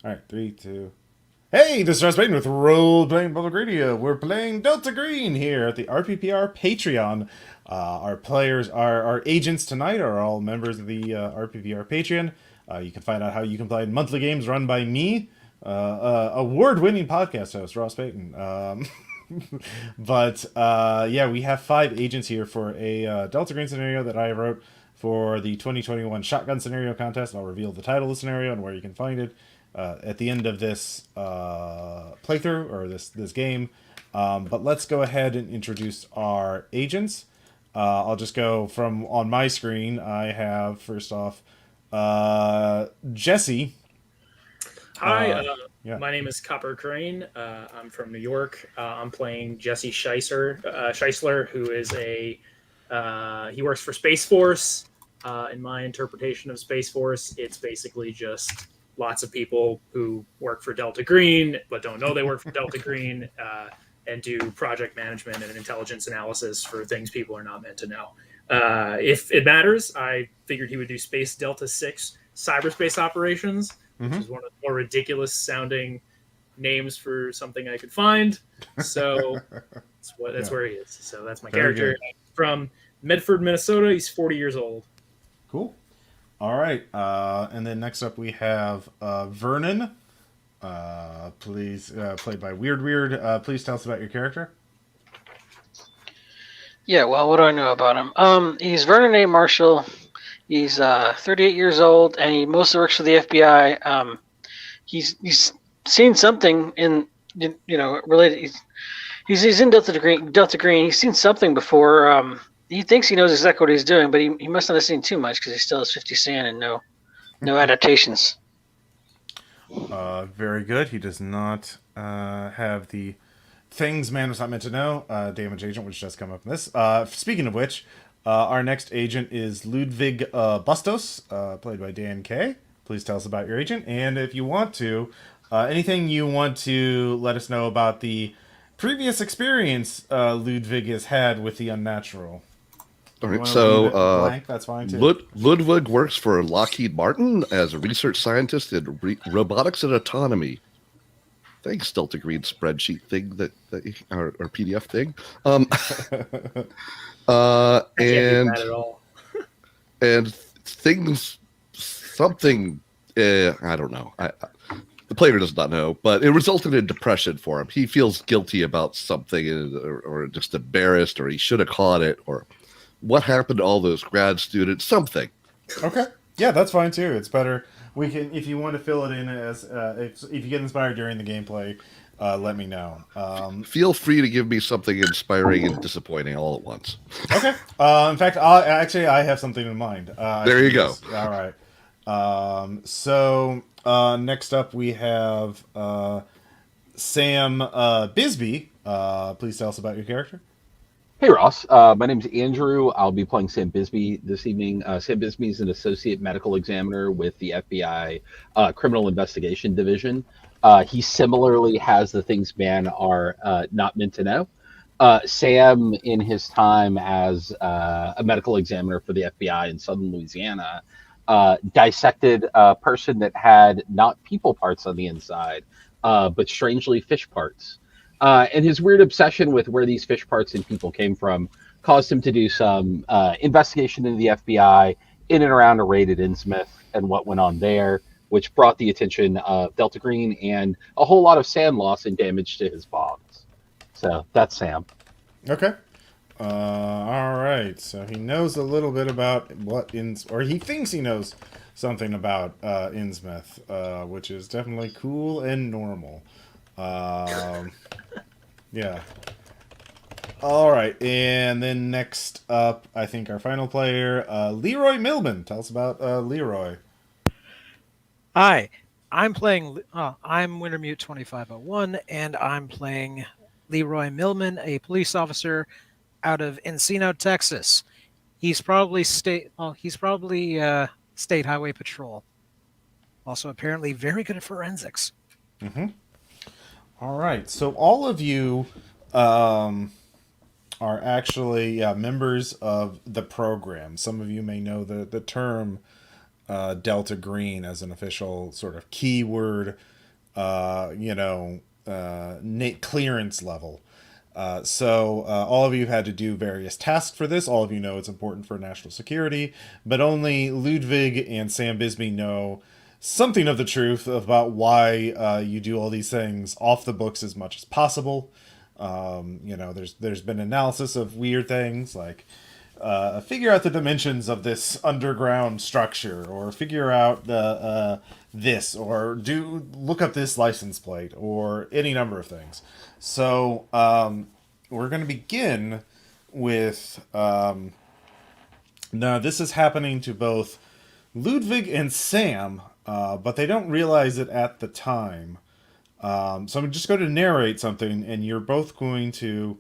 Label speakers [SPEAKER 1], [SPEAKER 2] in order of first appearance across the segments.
[SPEAKER 1] All right, three, two. Hey, this is Ross Payton with Role Playing Public Radio. We're playing Delta Green here at the RPPR Patreon. Our players, our agents tonight are all members of the RPPR Patreon. You can find out how you can play monthly games run by me, award-winning podcast host Ross Payton. But yeah, we have 5 agents here for a Delta Green scenario that I wrote for the 2021 Shotgun Scenario Contest. I'll reveal the title of the scenario and where you can find it at the end of this playthrough or this game. But let's go ahead and introduce our agents. I'll just go from on my screen. I have first off Jesse.
[SPEAKER 2] Hi,
[SPEAKER 1] Yeah.
[SPEAKER 2] my name is Copper Crane. I'm from New York. I'm playing Jesse Scheisler, who is he works for Space Force. In my interpretation of Space Force, it's basically just lots of people who work for Delta Green but don't know they work for Delta Green and do project management and intelligence analysis for things people are not meant to know. If it matters, I figured he would do Space Delta 6 cyberspace operations, which is one of the more ridiculous sounding names for something I could find. So that's where he is. So that's my
[SPEAKER 1] Very
[SPEAKER 2] character.
[SPEAKER 1] good.
[SPEAKER 2] From Medford, Minnesota. He's 40 years old.
[SPEAKER 1] Cool. All right. And then next up we have Vernon. Please, played by Weird. Please tell us about your character.
[SPEAKER 3] Yeah, well, what do I know about him? He's Vernon A. Marshall. He's 38 years old, and he mostly works for the FBI. He's seen something in related. He's in Delta Green. Delta Green. He's seen something before. He thinks he knows exactly what he's doing, but he must not have seen too much because he still has 50 sand and no adaptations.
[SPEAKER 1] Very good. He does not have the things man was not meant to know. Damage agent, which does come up in this. Speaking of which, our next agent is Ludwig Bustos, played by Dan Kay. Please tell us about your agent, and if you want to, anything you want to let us know about the previous experience Ludwig has had with the unnatural.
[SPEAKER 4] All
[SPEAKER 1] You
[SPEAKER 4] right,
[SPEAKER 1] want to leave it
[SPEAKER 4] so
[SPEAKER 1] blank? That's fine too.
[SPEAKER 4] Ludwig works for Lockheed Martin as a research scientist in robotics and autonomy. Thanks, Delta Green spreadsheet thing or PDF thing.
[SPEAKER 2] I can't
[SPEAKER 4] And
[SPEAKER 2] do that at all.
[SPEAKER 4] and things something I don't know. The player does not know, but it resulted in depression for him. He feels guilty about something, or just embarrassed, or he should have caught it, or what happened to all those grad students. Something.
[SPEAKER 1] Okay. Yeah, that's fine too. It's better. We can, if you want to fill it in as, if you get inspired during the gameplay, let me know.
[SPEAKER 4] Feel free to give me something inspiring and disappointing all at once.
[SPEAKER 1] Okay. In fact, I have something in mind.
[SPEAKER 4] There you go.
[SPEAKER 1] All right. So next up we have Sam Bisbee. Please tell us about your character.
[SPEAKER 5] Hey Ross, my name's Andrew. I'll be playing Sam Bisbee this evening. Sam Bisbee is an associate medical examiner with the FBI Criminal Investigation Division. He similarly has the things man are not meant to know. Sam, in his time as a medical examiner for the FBI in Southern Louisiana, dissected a person that had not people parts on the inside, but strangely fish parts. And his weird obsession with where these fish parts and people came from caused him to do some investigation into the FBI in and around a raid at Innsmouth and what went on there, which brought the attention of Delta Green and a whole lot of sand loss and damage to his bogs. So that's Sam.
[SPEAKER 1] Okay. All right. So he knows a little bit about or he thinks he knows something about Innsmouth, which is definitely cool and normal. Yeah. All right, and then next up, I think our final player, Leroy Milman. Tell us about Leroy.
[SPEAKER 6] Hi, I'm Wintermute 2501, and I'm playing Leroy Millman, a police officer out of Encino, Texas. He's probably state highway patrol. Also, apparently, very good at forensics.
[SPEAKER 1] Mm-hmm. All right, so all of you are actually members of the program. Some of you may know the term Delta Green as an official sort of keyword, clearance level. So all of you had to do various tasks for this. All of you know it's important for national security, but only Ludwig and Sam Bisbee know something of the truth about why you do all these things off the books as much as possible. There's been analysis of weird things like figure out the dimensions of this underground structure, or figure out the this, or look up this license plate, or any number of things. So we're going to begin with now this is happening to both Ludwig and Sam, but they don't realize it at the time. So I'm just going to narrate something, and you're both going to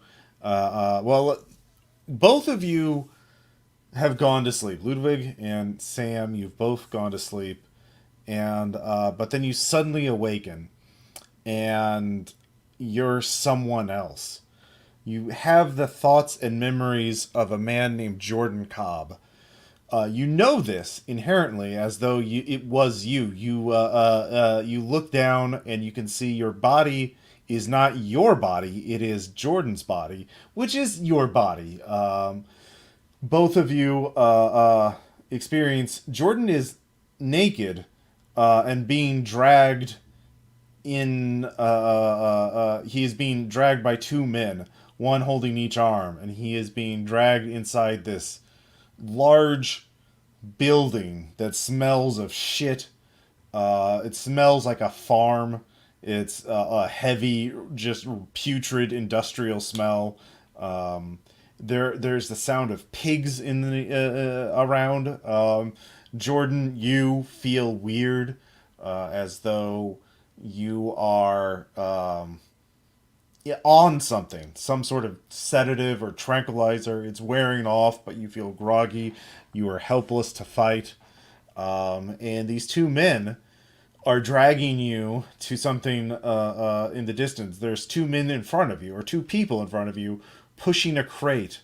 [SPEAKER 1] both of you have gone to sleep. Ludwig and Sam, you've both gone to sleep, and but then you suddenly awaken, and you're someone else. You have the thoughts and memories of a man named Jordan Cobb. You know this inherently, as though it was you. You look down and you can see your body is not your body; it is Jordan's body, which is your body. Both of you experience Jordan is naked and being dragged in. He is being dragged by two men, one holding each arm, and he is being dragged inside this large building that smells of shit. It smells like a farm. It's a heavy, just putrid industrial smell. There's the sound of pigs in the around. Jordan, you feel weird, as though you are on something, some sort of sedative or tranquilizer. It's wearing off, but you feel groggy. You are helpless to fight. And these two men are dragging you to something in the distance. There's two men in front of you, or two people in front of you, pushing a crate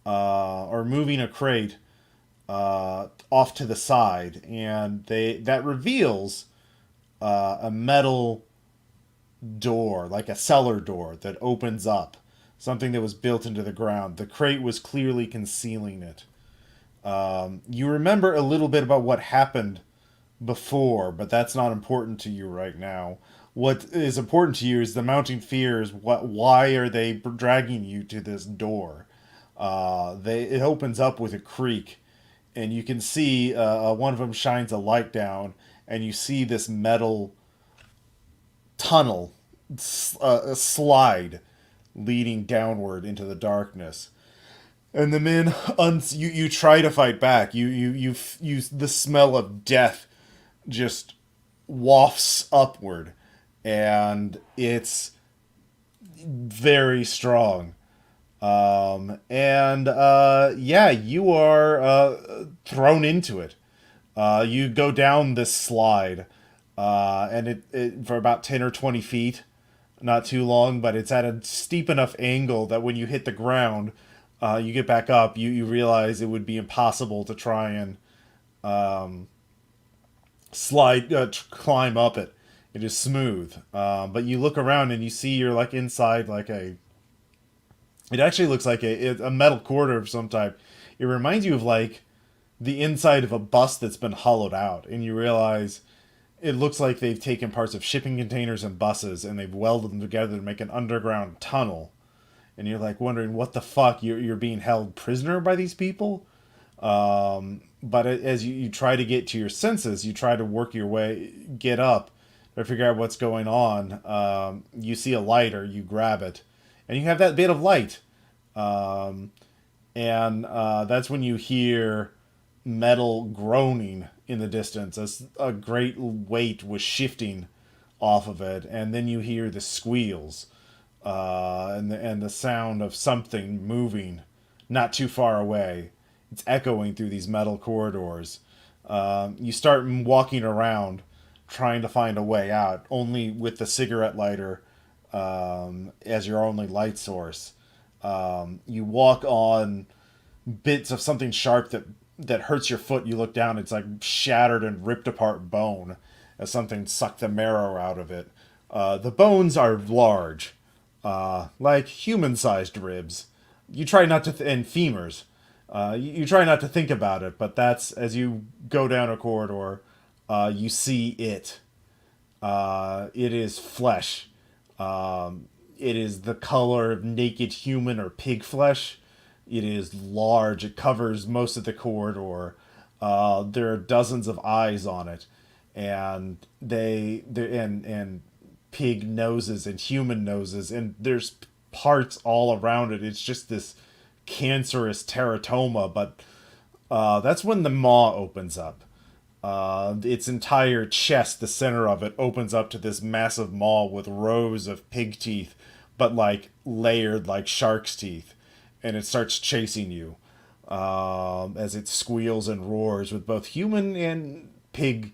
[SPEAKER 1] or moving a crate off to the side, and that reveals a metal door, like a cellar door that opens up, something that was built into the ground. The crate was clearly concealing it. You remember a little bit about what happened before, but that's not important to you right now. What is important to you is the mounting fears. Why are they dragging you to this door? It opens up with a creak, and you can see one of them shines a light down, and you see this metal tunnel slide leading downward into the darkness. And the men, you try to fight back. You the smell of death just wafts upward, and it's very strong. You are thrown into it. You go down this slide, and it for about 10 or 20 feet, not too long, but it's at a steep enough angle that when you hit the ground, you get back up, you realize it would be impossible to try and climb up it. It is smooth, but you look around and you see you're like inside like it actually looks like a metal corridor of some type. It reminds you of like the inside of a bus that's been hollowed out, and you realize it looks like they've taken parts of shipping containers and buses and they've welded them together to make an underground tunnel. And you're like wondering what the fuck, you're being held prisoner by these people. But as you try to get to your senses, you try to work your way, get up, to figure out what's going on. You see a lighter, you grab it, and you have that bit of light. That's when you hear metal groaning in the distance as a great weight was shifting off of it, and then you hear the squeals and the sound of something moving not too far away. It's echoing through these metal corridors. You start walking around trying to find a way out, only with the cigarette lighter as your only light source. You walk on bits of something sharp that that hurts your foot. You look down, it's like shattered and ripped apart bone as something sucked the marrow out of it. The bones are large, like human-sized ribs. You try not to, and femurs. You try not to think about it, but that's as you go down a corridor, you see it. It is flesh. It is the color of naked human or pig flesh. It is large. It covers most of the corridor. There are dozens of eyes on it, and and pig noses and human noses, and there's parts all around it. It's just this cancerous teratoma, but that's when the maw opens up. Its entire chest, the center of it, opens up to this massive maw with rows of pig teeth, but like layered like shark's teeth, and it starts chasing you as it squeals and roars with both human and pig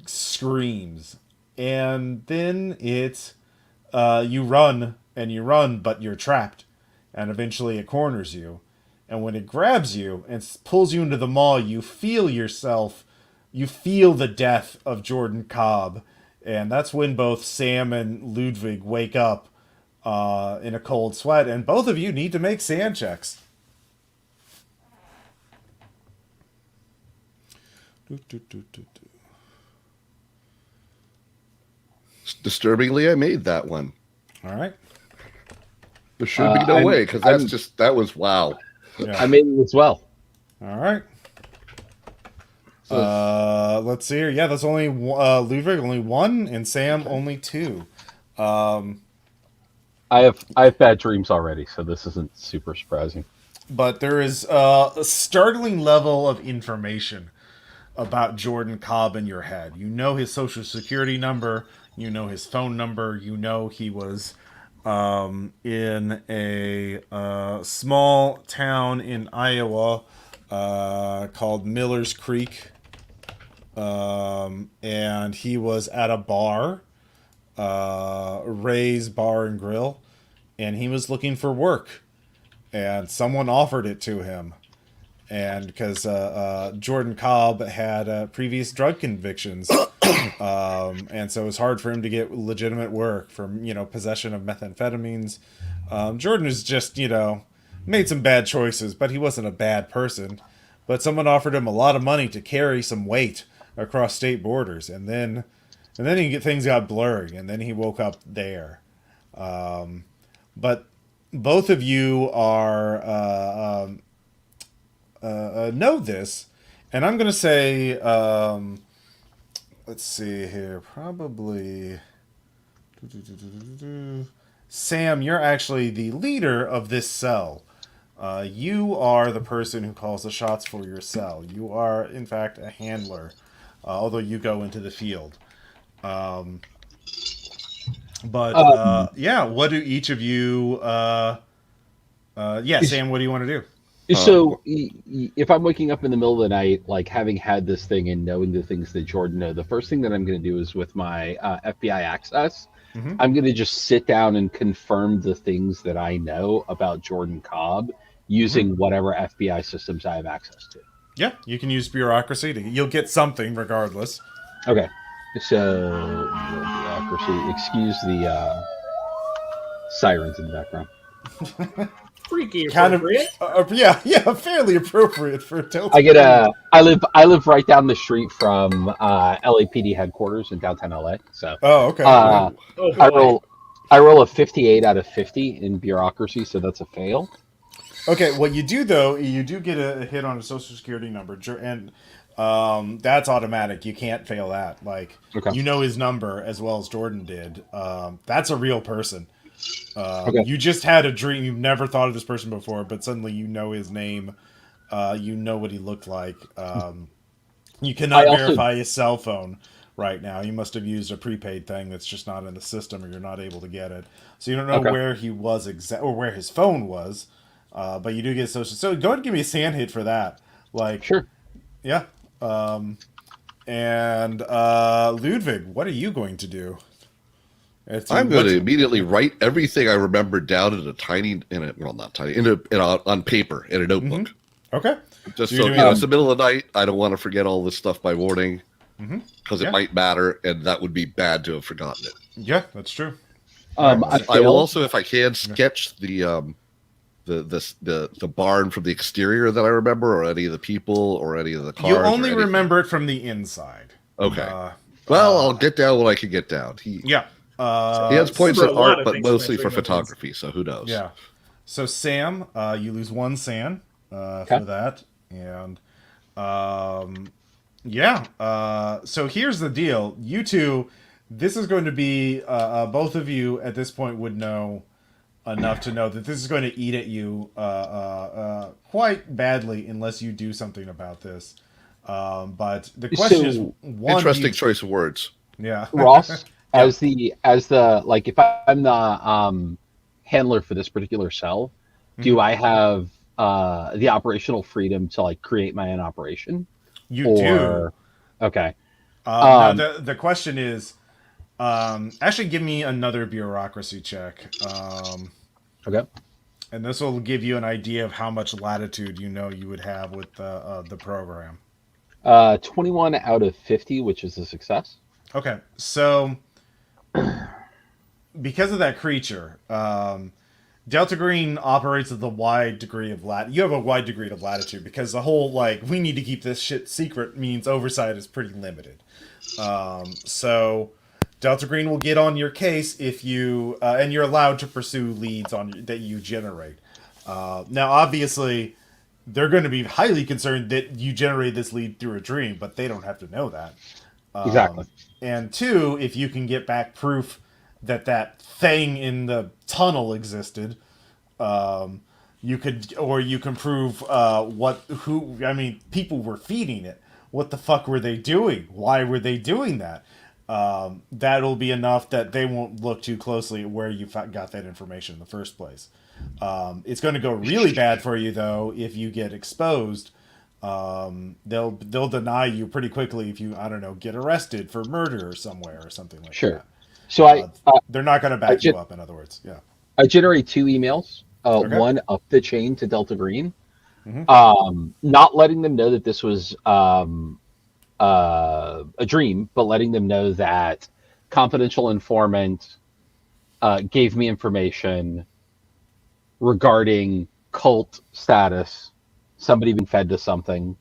[SPEAKER 1] screams. And then you run and you run, but you're trapped, and eventually it corners you. And when it grabs you and pulls you into the maw, you feel the death of Jordan Cobb. And that's when both Sam and Ludwig wake up in a cold sweat, and both of you need to make sand checks.
[SPEAKER 4] Disturbingly, I made that one.
[SPEAKER 1] All right.
[SPEAKER 4] There should be no way, because that was wow.
[SPEAKER 1] Yeah.
[SPEAKER 5] I made it as well.
[SPEAKER 1] All right. Let's see here. Yeah, that's only Ludwig only 1, and Sam only 2.
[SPEAKER 5] I have bad dreams already, so this isn't super surprising.
[SPEAKER 1] But there is a startling level of information about Jordan Cobb in your head. You know his social security number. You know his phone number. You know he was in a small town in Iowa called Miller's Creek. And he was at a bar, Ray's Bar and Grill, and he was looking for work, and someone offered it to him. And because Jordan Cobb had previous drug convictions, and so it was hard for him to get legitimate work from, possession of methamphetamines. Jordan is just, made some bad choices, but he wasn't a bad person. But someone offered him a lot of money to carry some weight across state borders, and then things got blurry, and then he woke up there. But both of you are know this, and I'm gonna say, let's see here, probably Sam, you're actually the leader of this cell. You are the person who calls the shots for your cell. You are, in fact, a handler, although you go into the field. Yeah, what do each of you... Sam, what do you want to do?
[SPEAKER 5] So, if I'm waking up in the middle of the night, like having had this thing and knowing the things that Jordan know, the first thing that I'm going to do is with my FBI access, I'm going to just sit down and confirm the things that I know about Jordan Cobb using whatever FBI systems I have access to.
[SPEAKER 1] Yeah, you can use bureaucracy. You'll get something regardless.
[SPEAKER 5] Okay. So, bureaucracy. Excuse the sirens in the background.
[SPEAKER 2] Freaky appropriate.
[SPEAKER 1] Fairly appropriate for Delta.
[SPEAKER 5] I live right down the street from LAPD headquarters in downtown LA. So
[SPEAKER 1] okay.
[SPEAKER 5] I roll a 58 out of 50 in bureaucracy, so that's a fail.
[SPEAKER 1] Okay, what you do though, you do get a hit on a social security number, and that's automatic. You can't fail that. You know his number as well as Jordan did. That's a real person. You just had a dream. You've never thought of this person before, but suddenly you know his name. You know what he looked like. You cannot verify his cell phone right now. You must have used a prepaid thing that's just not in the system, or you're not able to get it. So you don't know where he was or where his phone was. But you do get social. So go ahead and give me a sand hit for that.
[SPEAKER 5] Sure.
[SPEAKER 1] Yeah. And Ludwig, what are you going to do?
[SPEAKER 4] I'm going to immediately write everything I remember down in on paper in a notebook.
[SPEAKER 1] Okay.
[SPEAKER 4] Just
[SPEAKER 1] You're
[SPEAKER 4] so
[SPEAKER 1] doing-
[SPEAKER 4] it's the middle of the night. I don't want to forget all this stuff by morning because
[SPEAKER 1] Yeah.
[SPEAKER 4] it might matter, and that would be bad to have forgotten it.
[SPEAKER 1] Yeah, that's true.
[SPEAKER 5] I
[SPEAKER 4] I will
[SPEAKER 5] failed.
[SPEAKER 4] also, if I can, sketch the barn from the exterior that I remember, or any of the people, or any of the cars.
[SPEAKER 1] You
[SPEAKER 4] or
[SPEAKER 1] only
[SPEAKER 4] anything.
[SPEAKER 1] remember it from the inside.
[SPEAKER 4] Okay. Well, I'll get down when I can get down.
[SPEAKER 1] Yeah.
[SPEAKER 4] He has points
[SPEAKER 2] remember
[SPEAKER 4] at
[SPEAKER 2] a lot
[SPEAKER 4] art,
[SPEAKER 2] of
[SPEAKER 4] but
[SPEAKER 2] things from
[SPEAKER 4] mostly
[SPEAKER 2] my
[SPEAKER 4] for
[SPEAKER 2] three months.
[SPEAKER 4] photography. So who knows?
[SPEAKER 1] Yeah. So Sam, you lose 1 SAN
[SPEAKER 5] Okay.
[SPEAKER 1] for that, and yeah. So here's the deal: you two, this is going to be both of you at this point would know enough to know that this is going to eat at you quite badly unless you do something about this. But the question is,
[SPEAKER 5] So,
[SPEAKER 1] one,
[SPEAKER 4] Interesting choice of words.
[SPEAKER 1] Yeah.
[SPEAKER 5] Ross,
[SPEAKER 1] Yeah.
[SPEAKER 5] as the like, if I'm the handler for this particular cell, do I have the operational freedom to like create my own operation?
[SPEAKER 1] You do.
[SPEAKER 5] Okay.
[SPEAKER 1] Now the question is, actually, give me another bureaucracy check,
[SPEAKER 5] Okay.
[SPEAKER 1] and this will give you an idea of how much latitude you know you would have with the program.
[SPEAKER 5] 21 out of 50, which is a success.
[SPEAKER 1] Okay, so because of that creature, Delta Green operates with a wide degree of You have a wide degree of latitude because the whole like we need to keep this shit secret means oversight is pretty limited. So Delta Green will get on your case if you and you're allowed to pursue leads on that you generate. Now, obviously, they're going to be highly concerned that you generate this lead through a dream, but they don't have to know that.
[SPEAKER 5] Exactly.
[SPEAKER 1] And two, if you can get back proof that that thing in the tunnel existed, you can prove people were feeding it. What the fuck were they doing? Why were they doing that? That'll be enough that they won't look too closely at where you got that information in the first place. It's going to go really bad for you though if you get exposed. They'll deny you pretty quickly if you get arrested for murder somewhere or something like
[SPEAKER 5] Sure.
[SPEAKER 1] that.
[SPEAKER 5] So
[SPEAKER 1] They're not going to back you up. In other words, yeah.
[SPEAKER 5] I generate 2 emails.
[SPEAKER 1] Okay.
[SPEAKER 5] One up the chain to Delta Green,
[SPEAKER 1] Mhm.
[SPEAKER 5] not letting them know that this was a dream, but letting them know that confidential informant gave me information regarding cult status, somebody been fed to something,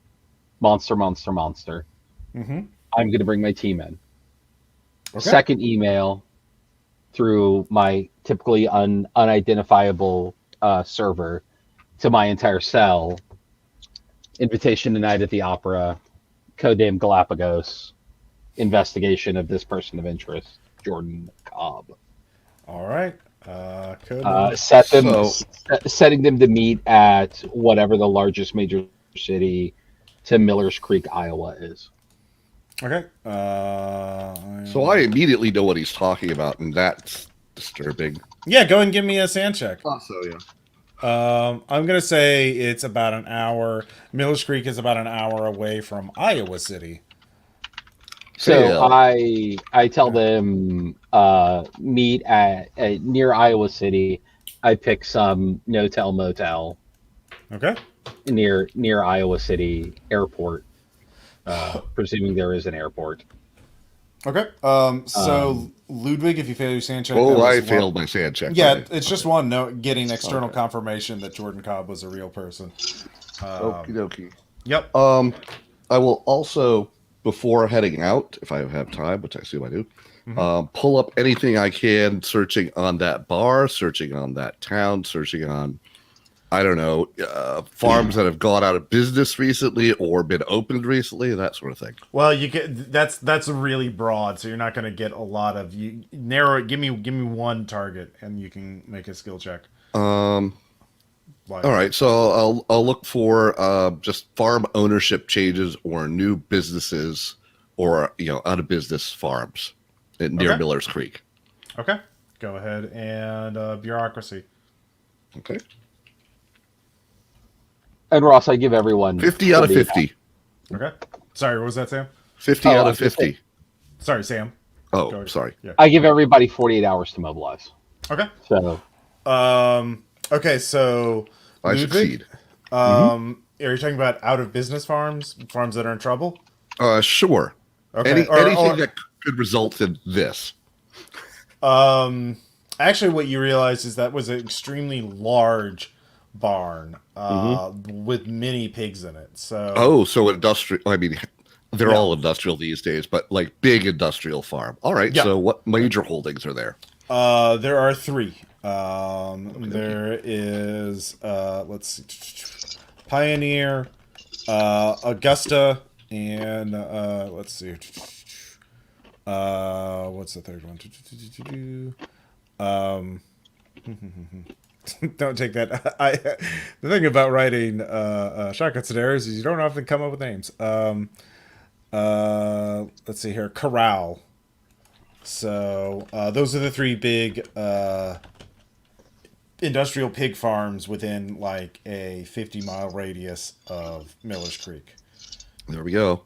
[SPEAKER 5] monster.
[SPEAKER 1] Mm-hmm.
[SPEAKER 5] I'm going to bring my team in.
[SPEAKER 1] Okay.
[SPEAKER 5] Second email through my typically unidentifiable server to my entire cell. Invitation tonight at the opera, codename Galapagos, investigation of this person of interest, Jordan Cobb.
[SPEAKER 1] All right.
[SPEAKER 5] Setting them to meet at whatever the largest major city to Millers Creek, Iowa is.
[SPEAKER 1] Okay.
[SPEAKER 4] So I immediately know what he's talking about, and that's disturbing.
[SPEAKER 1] Yeah, go and give me a sand check.
[SPEAKER 4] Also, yeah.
[SPEAKER 1] I'm gonna say it's about an hour. Millers Creek is about an hour away from Iowa City.
[SPEAKER 5] So I tell them meet at near Iowa City. I pick some no-tell motel
[SPEAKER 1] Okay.
[SPEAKER 5] near Iowa City airport, presuming there is an airport.
[SPEAKER 1] Okay. So Ludwig, if you fail your sand check,
[SPEAKER 4] Oh,
[SPEAKER 1] that
[SPEAKER 4] I
[SPEAKER 1] was
[SPEAKER 4] failed my sand check.
[SPEAKER 1] Yeah, it's just one note getting external confirmation that Jordan Cobb was a real person.
[SPEAKER 4] Okie dokie.
[SPEAKER 1] Yep.
[SPEAKER 4] I will also, before heading out, if I have time, which I assume I do, pull up anything I can, searching on that bar, searching on that town, searching on, I don't know, farms that have gone out of business recently or been opened recently, that sort of thing.
[SPEAKER 1] Well, you get that's really broad, so you're not going to get a lot of you narrow it. Give me one target, and you can make a skill check.
[SPEAKER 4] All right, so I'll look for just farm ownership changes or new businesses, or out of business farms near Millers Creek.
[SPEAKER 1] Okay, go ahead and bureaucracy.
[SPEAKER 4] Okay.
[SPEAKER 5] And Ross, I give everyone
[SPEAKER 4] 50 out of 50.
[SPEAKER 1] Okay. Sorry, what was that, Sam?
[SPEAKER 4] 50 out of 50.
[SPEAKER 1] Sorry, Sam.
[SPEAKER 4] Oh, sorry.
[SPEAKER 1] Yeah.
[SPEAKER 5] I give everybody 48 hours to mobilize.
[SPEAKER 1] Okay.
[SPEAKER 5] So
[SPEAKER 1] Okay, so
[SPEAKER 4] I
[SPEAKER 1] Ludwig,
[SPEAKER 4] succeed.
[SPEAKER 1] Are you talking about out of business farms that are in trouble?
[SPEAKER 4] Sure.
[SPEAKER 1] Okay.
[SPEAKER 4] Anything that could result in this.
[SPEAKER 1] Actually, what you realize is that was an extremely large barn with many pigs in it. So,
[SPEAKER 4] Oh, so industrial. I mean, they're
[SPEAKER 1] Yeah.
[SPEAKER 4] all industrial these days, but like big industrial farm. All right.
[SPEAKER 1] Yeah.
[SPEAKER 4] So what major holdings are there?
[SPEAKER 1] there are three. There is, let's see, Pioneer, Augusta, and let's see. What's the third one? Don't take that. The thing about writing shotgun scenarios is you don't often come up with names. Let's see here, Corral. So those are the three big industrial pig farms within like a 50-mile radius of Miller's Creek.
[SPEAKER 4] There we go.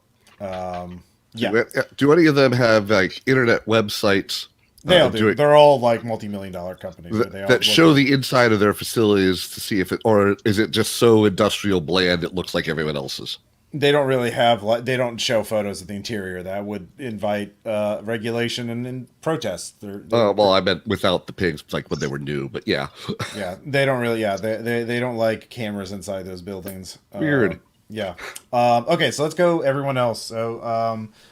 [SPEAKER 1] Yeah,
[SPEAKER 4] Do any of them have like internet websites?
[SPEAKER 1] they all do. They're all like multi-million-dollar companies. But they all
[SPEAKER 4] That show the inside of their facilities to see if it, or is it just so industrial bland it looks like everyone else's?
[SPEAKER 1] They don't really have, like, they don't show photos of the interior. That would invite regulation and protests.
[SPEAKER 4] Well, I meant without the pigs, like when they were new, but yeah.
[SPEAKER 1] Yeah, they don't really. Yeah, they don't like cameras inside those buildings.
[SPEAKER 4] Weird.
[SPEAKER 1] Yeah. Okay, so let's go everyone else. So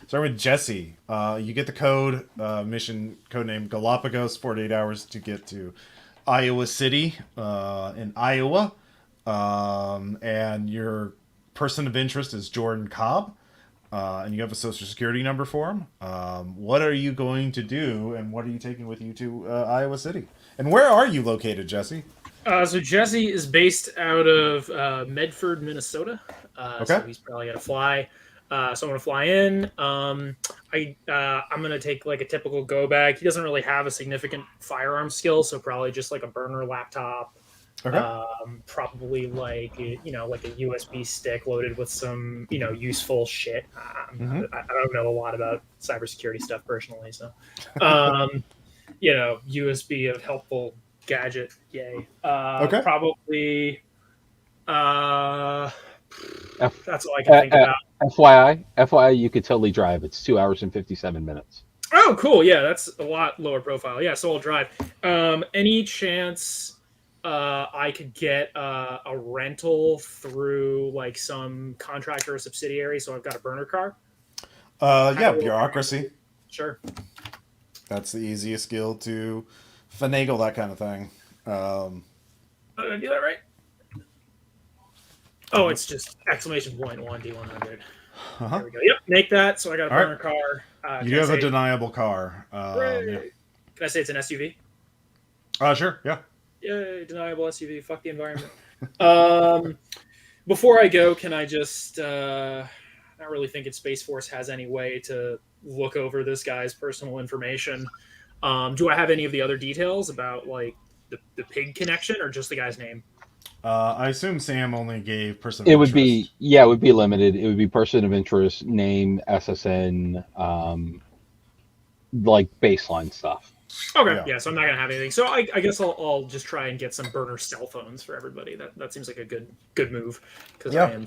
[SPEAKER 1] starting with Jesse. You get the code, mission code name Galapagos, 48 hours to get to Iowa City in Iowa. And your person of interest is Jordan Cobb. And you have a social security number for him. What are you going to do, and what are you taking with you to Iowa City? And where are you located, Jesse?
[SPEAKER 2] So Jesse is based out of Medford, Minnesota.
[SPEAKER 1] Okay.
[SPEAKER 2] So he's probably gonna fly. So I'm gonna fly in. I'm gonna take like a typical go bag. He doesn't really have a significant firearm skill, so probably just like a burner laptop.
[SPEAKER 1] Okay.
[SPEAKER 2] Probably like a USB stick loaded with some useful shit. I don't know a lot about cybersecurity stuff personally, so USB of helpful gadget, yay.
[SPEAKER 1] Okay.
[SPEAKER 2] Probably. That's all I can think about.
[SPEAKER 5] FYI, you could totally drive. It's 2 hours and 57 minutes.
[SPEAKER 2] Oh, cool. Yeah, that's a lot lower profile. Yeah, so I'll drive. Any chance I could get a rental through like some contractor or subsidiary? So I've got a burner car.
[SPEAKER 1] Yeah, bureaucracy.
[SPEAKER 2] Sure.
[SPEAKER 1] That's the easiest skill to finagle that kind of thing.
[SPEAKER 2] Did I do that right? Oh, it's just exclamation point 1D100. There we go. Yep, make that. So I got a burner car.
[SPEAKER 1] You have a deniable car. Yeah.
[SPEAKER 2] Can I say it's an SUV?
[SPEAKER 1] Sure. Yeah.
[SPEAKER 2] Yay, deniable SUV. Fuck the environment. Before I go, can I just not really thinking Space Force has any way to look over this guy's personal information. Do I have any of the other details about like the pig connection or just the guy's name?
[SPEAKER 1] I assume Sam only gave person.
[SPEAKER 5] It would be limited. It would be person of interest, name, SSN, like baseline stuff.
[SPEAKER 2] Okay, yeah. So I'm not gonna have anything. So I guess I'll just try and get some burner cell phones for everybody. That seems like a good move because I am.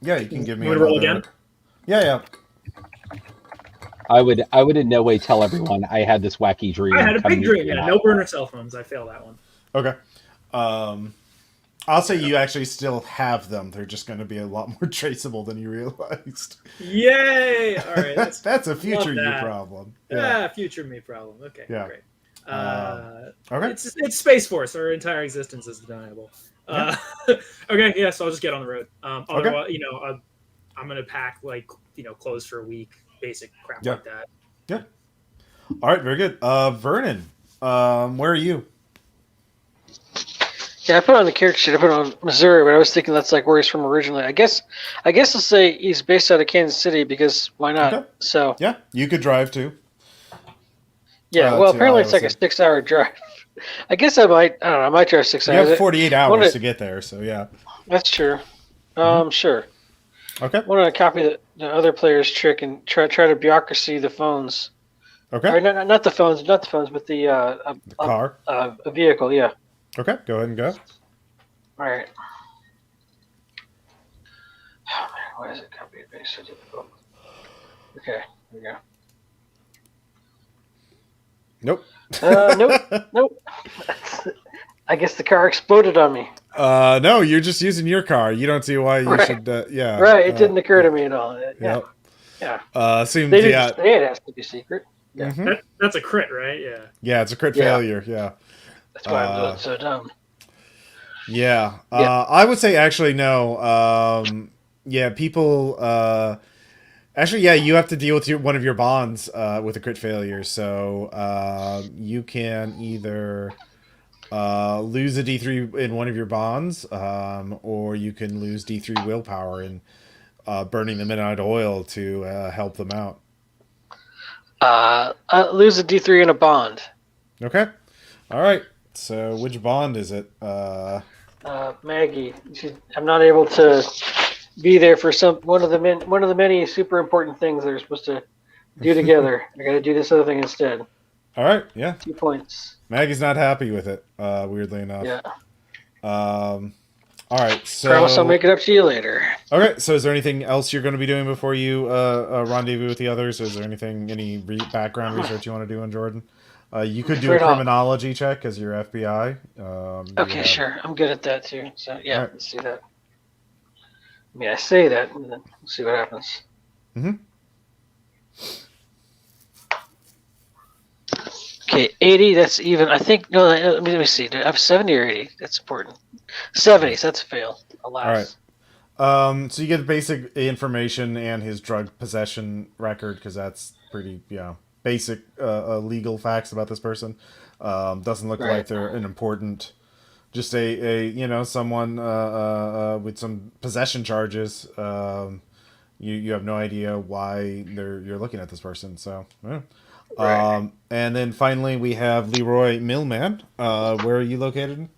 [SPEAKER 1] Yeah, you can give me.
[SPEAKER 2] You want to roll again?
[SPEAKER 1] Yeah.
[SPEAKER 5] I would in no way tell everyone I had this wacky dream.
[SPEAKER 2] I had a big dream. Yeah, no burner cell phones. I failed that one.
[SPEAKER 1] Okay. I'll say you actually still have them. They're just going to be a lot more traceable than you realized.
[SPEAKER 2] Yay! All right,
[SPEAKER 1] that's a future you problem.
[SPEAKER 2] Yeah, future me problem. Okay, great.
[SPEAKER 1] Okay.
[SPEAKER 2] It's Space Force. Our entire existence is deniable. Okay, yeah. So I'll just get on the road. Otherwise, I'm gonna pack like clothes for a week, basic crap like that.
[SPEAKER 1] Yeah. All right, very good. Vernon, where are you?
[SPEAKER 3] Yeah, I put on the character sheet. I put on Missouri, but I was thinking that's like where he's from originally. I guess I'll say he's based out of Kansas City because why not?
[SPEAKER 1] Okay.
[SPEAKER 3] So
[SPEAKER 1] yeah, you could drive too.
[SPEAKER 3] Yeah, well, apparently it's like a 6-hour drive. I guess I might. I don't know. I might drive 6 hours.
[SPEAKER 1] You have 48 hours to get there, so yeah.
[SPEAKER 3] That's true. Sure.
[SPEAKER 1] Okay.
[SPEAKER 3] I want to copy the other player's trick and try to bureaucracy the phones.
[SPEAKER 1] Okay.
[SPEAKER 3] Or not the phones, but the
[SPEAKER 1] car,
[SPEAKER 3] a vehicle. Yeah.
[SPEAKER 1] Okay, go ahead and go.
[SPEAKER 3] All right. Why is it copy and paste so difficult? Okay, there we go.
[SPEAKER 1] Nope.
[SPEAKER 3] Nope. I guess the car exploded on me.
[SPEAKER 1] No, you're just using your car. You don't see why you
[SPEAKER 3] Right.
[SPEAKER 1] should. Yeah.
[SPEAKER 3] Right, it didn't occur to me at all. Yeah,
[SPEAKER 1] Yep.
[SPEAKER 3] yeah.
[SPEAKER 1] Seems
[SPEAKER 3] They didn't
[SPEAKER 1] yeah.
[SPEAKER 3] say it has to be secret. Yeah,
[SPEAKER 1] Mhm.
[SPEAKER 2] That's a crit, right? Yeah.
[SPEAKER 1] Yeah, it's a crit
[SPEAKER 3] Yeah.
[SPEAKER 1] failure. Yeah.
[SPEAKER 3] that's why I'm doing so dumb.
[SPEAKER 1] Yeah.
[SPEAKER 3] Yeah.
[SPEAKER 1] I would say actually no. Yeah, people. Actually, yeah, you have to deal with one of your bonds with a crit failure. So you can either lose a D3 in one of your bonds, or you can lose D3 willpower in burning the midnight oil to help them out.
[SPEAKER 3] Lose a D3 in a bond.
[SPEAKER 1] Okay. All right. So which bond is it?
[SPEAKER 3] Maggie, I'm not able to be there for one of the many super important things they're supposed to do together. I got to do this other thing instead.
[SPEAKER 1] All right. Yeah.
[SPEAKER 3] 2 points.
[SPEAKER 1] Maggie's not happy with it. Weirdly enough.
[SPEAKER 3] Yeah.
[SPEAKER 1] All right. So
[SPEAKER 3] Promise I'll make it up to you later.
[SPEAKER 1] Okay. So is there anything else you're going to be doing before you rendezvous with the others? Is there any background research you want to do on Jordan? You could do a criminology check as your FBI.
[SPEAKER 3] Okay, sure. I'm good at that too. So yeah,
[SPEAKER 1] Right.
[SPEAKER 3] let's do that. I mean, I say that, and then we'll see what happens.
[SPEAKER 1] Mm-hmm.
[SPEAKER 3] Okay, 80. That's even. I think. No, let me see. Do I have 70 or 80? That's important. 70. So that's a fail. Alas.
[SPEAKER 1] All right. So you get basic information and his drug possession record because that's pretty, basic legal facts about this person. Doesn't look like they're an important, just a someone with some possession charges. You have no idea why you're looking at this person. So, yeah. And then finally we have Leroy Millman. Where are you located?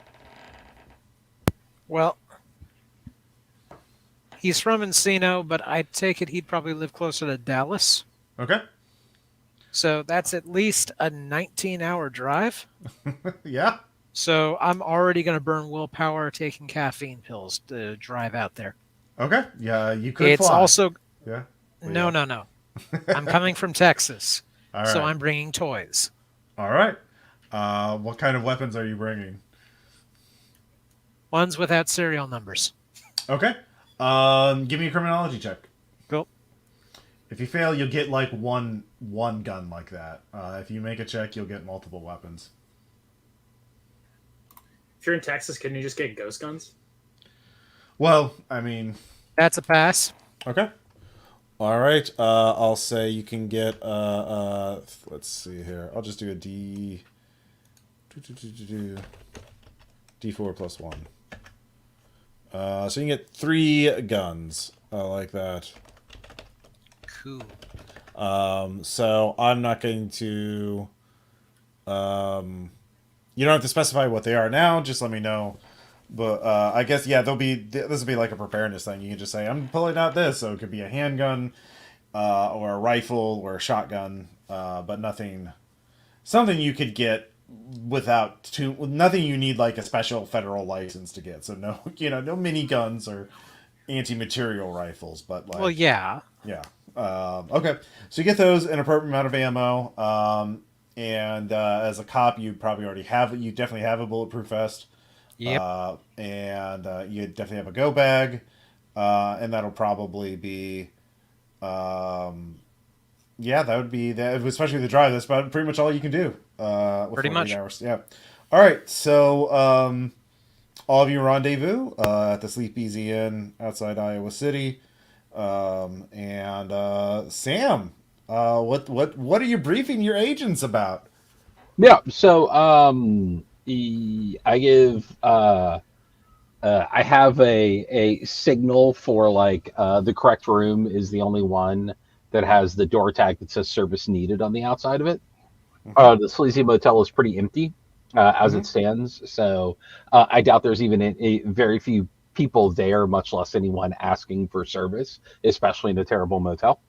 [SPEAKER 6] Well, he's from Encino, but I take it he'd probably live closer to Dallas.
[SPEAKER 1] Okay.
[SPEAKER 6] So that's at least a 19-hour drive.
[SPEAKER 1] Yeah.
[SPEAKER 6] So I'm already going to burn willpower taking caffeine pills to drive out there.
[SPEAKER 1] Okay. Yeah, you could
[SPEAKER 6] It's
[SPEAKER 1] fly.
[SPEAKER 6] also...
[SPEAKER 1] Yeah.
[SPEAKER 6] No. I'm coming from Texas,
[SPEAKER 1] All
[SPEAKER 6] so
[SPEAKER 1] right.
[SPEAKER 6] I'm bringing toys.
[SPEAKER 1] All right. What kind of weapons are you bringing?
[SPEAKER 6] Ones without serial numbers.
[SPEAKER 1] Okay. Give me a criminology check.
[SPEAKER 6] Cool.
[SPEAKER 1] If you fail, you'll get like one gun like that. If you make a check, you'll get multiple weapons.
[SPEAKER 2] If you're in Texas, can you just get ghost guns?
[SPEAKER 1] Well, I mean,
[SPEAKER 6] That's a pass.
[SPEAKER 1] okay. All right. I'll say you can get. Let's see here. I'll just do a D4 plus 1. So you can get 3 guns like that.
[SPEAKER 6] Cool.
[SPEAKER 1] So I'm not going to. You don't have to specify what they are now. Just let me know. But I guess this will be like a preparedness thing. You can just say I'm pulling out this, so it could be a handgun, or a rifle, or a shotgun, but something you could get nothing you need like a special federal license to get. So no mini guns or anti-material rifles, but like
[SPEAKER 6] Well, yeah.
[SPEAKER 1] yeah. Okay, so you get those an appropriate amount of ammo, and as a cop, you definitely have a bulletproof vest.
[SPEAKER 6] Yep.
[SPEAKER 1] And you definitely have a go bag, and that'll probably be, that would be that. Especially the drive. That's about pretty much all you can do. With
[SPEAKER 6] Pretty
[SPEAKER 1] 48
[SPEAKER 6] much.
[SPEAKER 1] hours. Yeah. All right. So, all of you rendezvous at the Sleepeasy Inn outside Iowa City, and Sam, what are you briefing your agents about?
[SPEAKER 5] Yeah. So I give I have a signal for like the correct room is the only one that has the door tag that says service needed on the outside of it. The Sleazy Motel is pretty empty as it stands, so I doubt there's even a very few people there, much less anyone asking for service, especially in a terrible motel.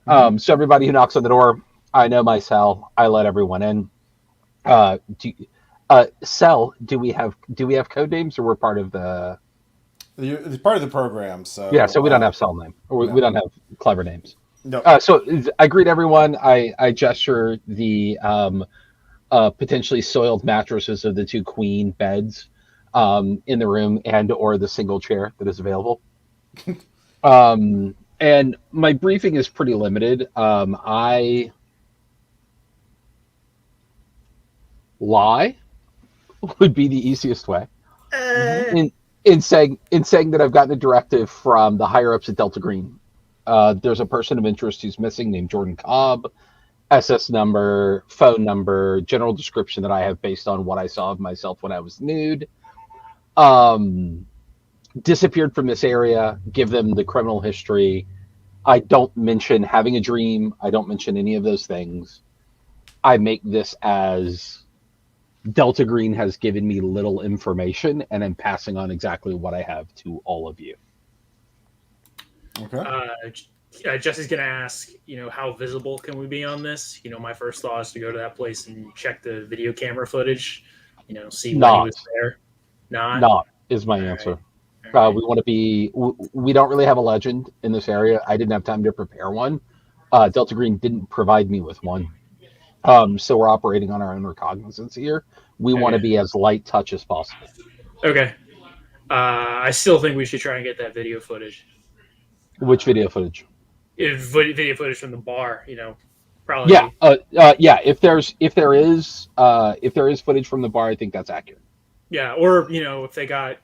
[SPEAKER 5] So everybody who knocks on the door, I know my cell. I let everyone in. Cell, do we have code names, or we're part of the?
[SPEAKER 1] It's part of the program, so
[SPEAKER 5] Yeah, so we don't have cell name, or we don't have clever names.
[SPEAKER 1] no.
[SPEAKER 5] So I greet everyone. I gesture the potentially soiled mattresses of the two queen beds in the room and or the single chair that is available. And my briefing is pretty limited. I lie would be the easiest way. In saying that I've gotten a directive from the higher ups at Delta Green. There's a person of interest who's missing named Jordan Cobb. SS number, phone number, general description that I have based on what I saw of myself when I was nude. Disappeared from this area. Give them the criminal history. I don't mention having a dream. I don't mention any of those things. I make this as Delta Green has given me little information, and I'm passing on exactly what I have to all of you.
[SPEAKER 1] Okay.
[SPEAKER 2] Jesse's gonna ask, how visible can we be on this? My first thought is to go to that place and check the video camera footage. See when he was there.
[SPEAKER 5] Not is my answer.
[SPEAKER 2] Right.
[SPEAKER 5] We want to be. We don't really have a legend in this area. I didn't have time to prepare one. Delta Green didn't provide me with one. So we're operating on our own recognizance here. We want to be as light touch as possible.
[SPEAKER 2] Okay. I still think we should try and get that video footage.
[SPEAKER 5] Which video footage?
[SPEAKER 2] Video footage from the bar. Probably.
[SPEAKER 5] Yeah. Yeah. If there is footage from the bar, I think that's accurate.
[SPEAKER 2] Yeah. Or if they got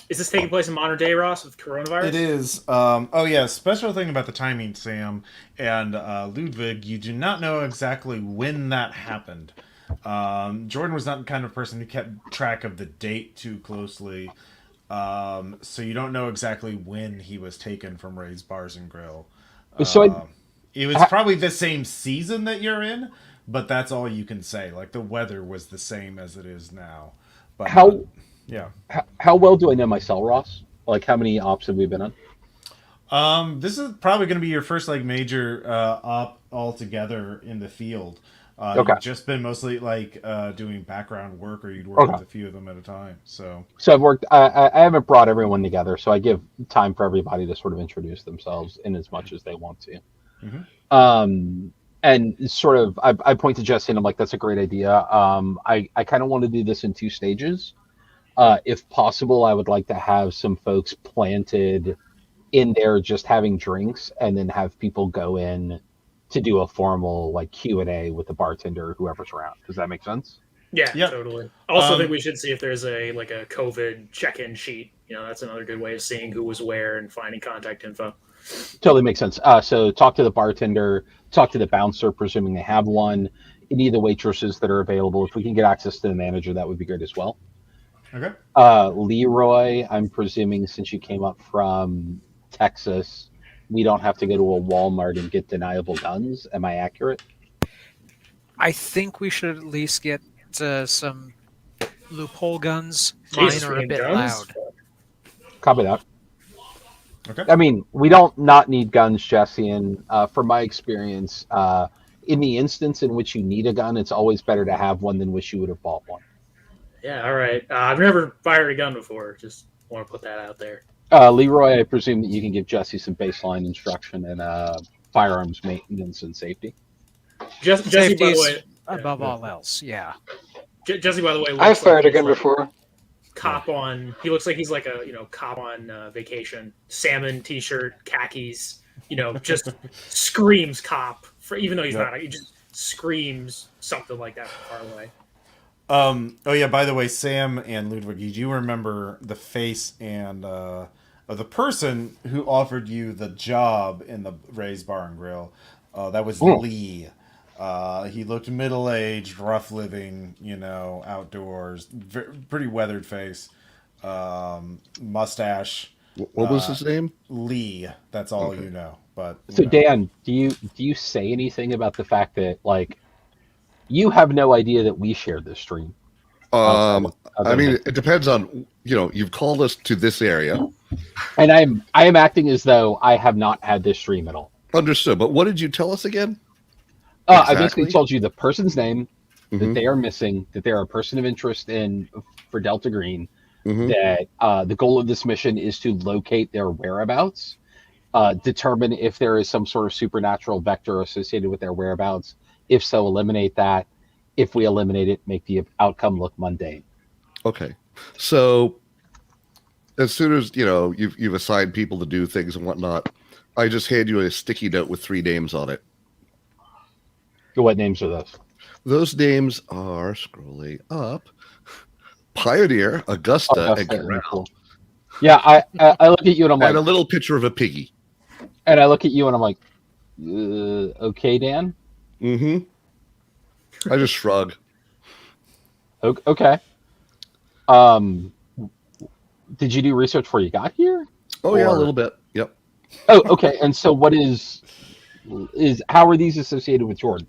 [SPEAKER 2] is this taking place in modern day, Ross, with coronavirus?
[SPEAKER 1] It is. Oh yeah. Special thing about the timing, Sam and Ludwig. You do not know exactly when that happened. Jordan was not the kind of person who kept track of the date too closely. So you don't know exactly when he was taken from Ray's Bars and Grill.
[SPEAKER 5] So
[SPEAKER 1] it was probably the same season that you're in, but that's all you can say. Like the weather was the same as it is now. But yeah.
[SPEAKER 5] How well do I know my cell, Ross? Like how many ops have we been on?
[SPEAKER 1] This is probably going to be your first like major op altogether in the field.
[SPEAKER 5] Okay.
[SPEAKER 1] You've just been mostly like doing background work, or you'd work with a few of them at a time. So
[SPEAKER 5] I've worked. I haven't brought everyone together, so I give time for everybody to sort of introduce themselves in as much as they want to. And sort of, I point to Jesse and I'm like, that's a great idea. I kind of want to do this in 2 stages. If possible, I would like to have some folks planted in there just having drinks, and then have people go in to do a formal like Q&A with the bartender or whoever's around. Does that make sense?
[SPEAKER 2] Yeah,
[SPEAKER 1] Yep.
[SPEAKER 2] Totally. Also think we should see if there's a COVID check-in sheet. That's another good way of seeing who was where and finding contact info.
[SPEAKER 5] Totally makes sense. So talk to the bartender, talk to the bouncer, presuming they have one, any of the waitresses that are available. If we can get access to the manager, that would be great as well.
[SPEAKER 1] okay.
[SPEAKER 5] Leroy, I'm presuming since you came up from Texas, we don't have to go to a Walmart and get deniable guns. Am I accurate?
[SPEAKER 6] I think we should at least get some loophole guns.
[SPEAKER 2] Jesus,
[SPEAKER 6] Mine are
[SPEAKER 2] we
[SPEAKER 6] a
[SPEAKER 2] need
[SPEAKER 6] bit
[SPEAKER 2] guns?
[SPEAKER 6] loud.
[SPEAKER 5] Copy that.
[SPEAKER 1] Okay.
[SPEAKER 5] I mean, we don't not need guns, Jesse, and from my experience, in the instance in which you need a gun, it's always better to have one than wish you would have bought one.
[SPEAKER 2] Yeah, all right. I've never fired a gun before. Just want to put that out there.
[SPEAKER 5] Leroy, I presume that you can give Jesse some baseline instruction and firearms maintenance and safety.
[SPEAKER 2] Jesse, by
[SPEAKER 6] Safety
[SPEAKER 2] the
[SPEAKER 6] is
[SPEAKER 2] way,
[SPEAKER 6] above all else. Yeah.
[SPEAKER 2] Jesse, by the way,
[SPEAKER 3] I've
[SPEAKER 2] looks
[SPEAKER 3] fired
[SPEAKER 2] like
[SPEAKER 3] a gun
[SPEAKER 2] he's
[SPEAKER 3] before.
[SPEAKER 2] Cop on. He looks like he's like a cop on vacation. Salmon t-shirt, khakis. Just screams cop. For even though he's not, he just screams something like that from far away.
[SPEAKER 1] Oh yeah. By the way, Sam and Ludwig, you do remember the face and of the person who offered you the job in the Ray's Bar and Grill. That was Lee. He looked middle-aged, rough living, outdoors, pretty weathered face, mustache.
[SPEAKER 4] What was his name?
[SPEAKER 1] Lee. That's all you know. But
[SPEAKER 5] So Dan, do you say anything about the fact that like you have no idea that we shared this stream?
[SPEAKER 4] I mean, it depends on you've called us to this area.
[SPEAKER 5] And I am acting as though I have not had this stream at all.
[SPEAKER 4] Understood. But what did you tell us again?
[SPEAKER 5] I basically told you the person's name, that
[SPEAKER 4] Mhm.
[SPEAKER 5] they are missing, that they're a person of interest for Delta Green, that the goal of this mission is to locate their whereabouts, determine if there is some sort of supernatural vector associated with their whereabouts. If so, eliminate that. If we eliminate it, make the outcome look mundane.
[SPEAKER 4] Okay. So as soon as you've assigned people to do things and whatnot, I just hand you a sticky note with 3 names on it.
[SPEAKER 5] What names are those?
[SPEAKER 4] Those names are, scrolling up, Pioneer, Augusta, and
[SPEAKER 5] very
[SPEAKER 4] Corral.
[SPEAKER 5] cool. Yeah, I look at you and I'm like,
[SPEAKER 4] And a little picture of a piggy.
[SPEAKER 5] and I look at you and I'm like, okay, Dan.
[SPEAKER 4] Mm-hmm. I just shrug.
[SPEAKER 5] Okay. Did you do research before you got here?
[SPEAKER 4] Oh yeah, a little bit. Yep.
[SPEAKER 5] Oh, okay. And so, what is how are these associated with Jordan?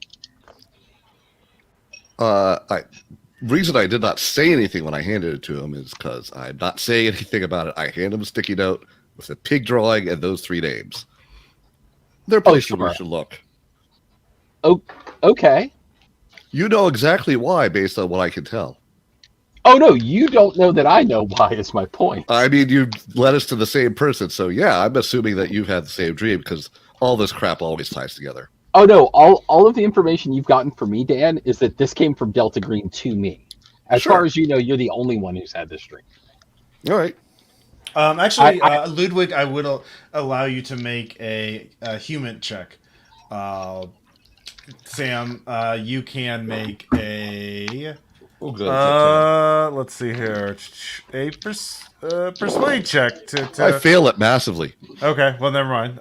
[SPEAKER 4] Reason I did not say anything when I handed it to him is because I'm not saying anything about it. I hand him a sticky note with a pig drawing and those 3 names. They're places
[SPEAKER 5] sure.
[SPEAKER 4] we should look.
[SPEAKER 5] Oh, okay.
[SPEAKER 4] You know exactly why, based on what I can tell.
[SPEAKER 5] Oh no, you don't know that I know why. Is my point.
[SPEAKER 4] I mean, you led us to the same person, so yeah, I'm assuming that you've had the same dream because all this crap always ties together.
[SPEAKER 5] Oh no, all of the information you've gotten from me, Dan, is that this came from Delta Green to me. As
[SPEAKER 4] Sure.
[SPEAKER 5] far as you know, you're the only one who's had this dream.
[SPEAKER 4] All right.
[SPEAKER 1] Actually, Ludwig, I would allow you to make a human check. Sam, you can make a.
[SPEAKER 4] Oh, good.
[SPEAKER 1] Let's see here. A persuade check to.
[SPEAKER 4] I fail it massively.
[SPEAKER 1] Okay, well, never mind.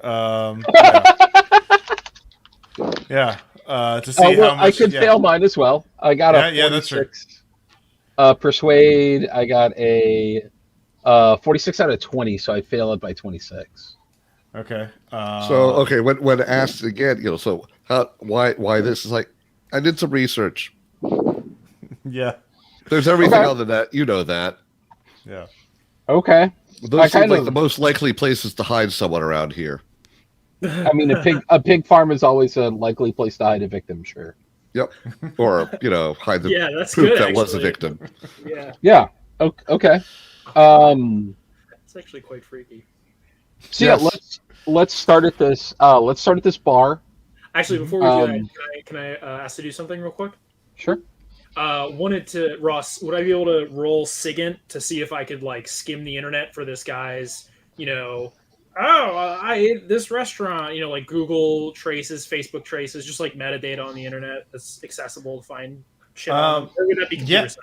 [SPEAKER 1] Yeah. To see how much.
[SPEAKER 5] I could fail mine as well. I got a 46.
[SPEAKER 1] That's true.
[SPEAKER 5] Persuade. I got a 46 out of 20, so I fail it by 26.
[SPEAKER 1] Okay.
[SPEAKER 4] So when asked again, so why this is like, I did some research.
[SPEAKER 1] Yeah.
[SPEAKER 4] There's everything on the net. You know that.
[SPEAKER 1] Yeah.
[SPEAKER 5] Okay.
[SPEAKER 4] Those seem like the most likely places to hide someone around here.
[SPEAKER 5] I mean, a pig farm is always a likely place to hide a victim, sure.
[SPEAKER 4] Yep. Or, hide the
[SPEAKER 2] that's
[SPEAKER 4] proof
[SPEAKER 2] good,
[SPEAKER 4] that was a
[SPEAKER 2] actually.
[SPEAKER 4] victim.
[SPEAKER 2] Yeah,
[SPEAKER 5] Yeah. Okay.
[SPEAKER 2] it's actually quite freaky.
[SPEAKER 5] So
[SPEAKER 4] Yes.
[SPEAKER 5] yeah, let's start at this. Let's start at this bar.
[SPEAKER 2] Actually, before we do that, can I ask to do something real quick?
[SPEAKER 5] Sure.
[SPEAKER 2] Wanted to, Ross, would I be able to roll SIGINT to see if I could like skim the internet for this guy's, I ate this restaurant, like Google traces, Facebook traces, just like metadata on the internet that's accessible to find shit on. Or would that be computer science?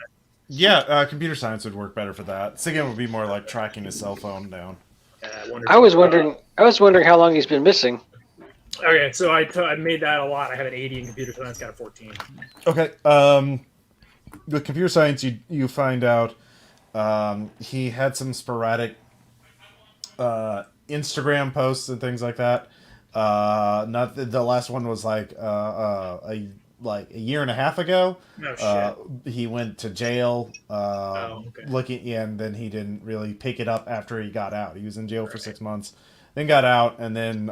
[SPEAKER 1] Yeah, computer science would work better for that. SIGINT would be more like tracking his cell phone down.
[SPEAKER 3] I was wondering how long he's been missing.
[SPEAKER 2] Okay, so I made that a lot. I had an 80 in computer science, got a 14.
[SPEAKER 1] Okay. With computer science, you find out he had some sporadic Instagram posts and things like that. Not the last one was like a year and a half ago.
[SPEAKER 2] No shit.
[SPEAKER 1] He went to jail.
[SPEAKER 2] Okay.
[SPEAKER 1] And then he didn't really pick it up after he got out. He was in jail for 6 months, then got out, and then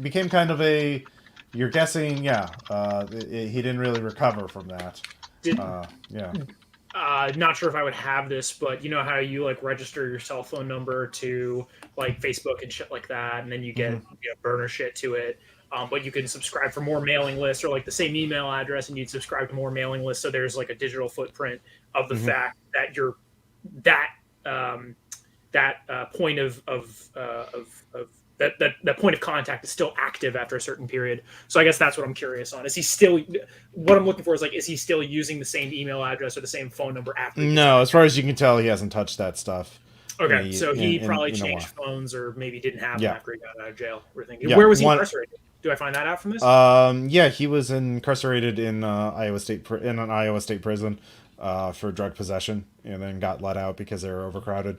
[SPEAKER 1] became kind of a. You're guessing, yeah. He didn't really recover from that. Yeah.
[SPEAKER 2] Not sure if I would have this, but you know how you like register your cell phone number to like Facebook and shit like that, and then you get burner shit to it. But you can subscribe for more mailing lists or like the same email address, and you'd subscribe to more mailing lists. So there's like a digital footprint of the fact that you're that point of that point of contact is still active after a certain period. So I guess that's what I'm curious on. Is he still? What I'm looking for is like, is he still using the same email address or the same phone number after?
[SPEAKER 1] No, as far as you can tell, he hasn't touched that stuff.
[SPEAKER 2] Okay, so he probably changed phones or maybe didn't have them after he got out of jail. We're thinking, where was he incarcerated? Do I find that out from this?
[SPEAKER 1] Yeah, he was incarcerated in Iowa State prison for drug possession, and then got let out because they were overcrowded.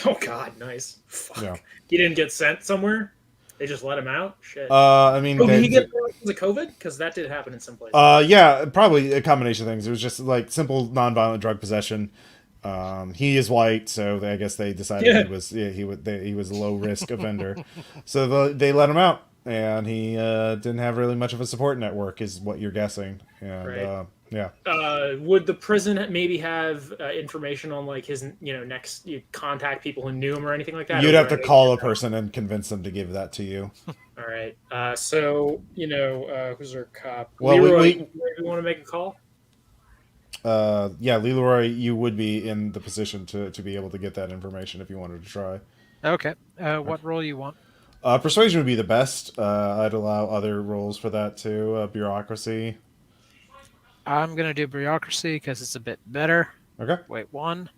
[SPEAKER 2] Oh God, nice. Fuck.
[SPEAKER 1] Yeah.
[SPEAKER 2] He didn't get sent somewhere. They just let him out. Shit.
[SPEAKER 1] I mean,
[SPEAKER 2] did he get because of COVID? Because that did happen in some places.
[SPEAKER 1] Yeah, probably a combination of things. It was just like simple nonviolent drug possession. He is white, so I guess they decided he was a low risk offender. So they let him out, and he didn't have really much of a support network, is what you're guessing. And
[SPEAKER 2] Right.
[SPEAKER 1] yeah,
[SPEAKER 2] Would the prison maybe have information on like his next contact people who knew him or anything like that?
[SPEAKER 1] you'd
[SPEAKER 2] Or
[SPEAKER 1] have
[SPEAKER 2] would
[SPEAKER 1] to
[SPEAKER 2] I-
[SPEAKER 1] call a person and convince them to give that to you.
[SPEAKER 2] All right. So who's our cop?
[SPEAKER 1] Well,
[SPEAKER 2] Leroy, do you want to make a call?
[SPEAKER 1] Yeah, Leroy, you would be in the position to be able to get that information if you wanted to try.
[SPEAKER 6] Okay. What role you want?
[SPEAKER 1] Persuasion would be the best. I'd allow other roles for that too. Bureaucracy.
[SPEAKER 6] I'm gonna do bureaucracy because it's a bit better.
[SPEAKER 1] Okay.
[SPEAKER 6] Wait, 1.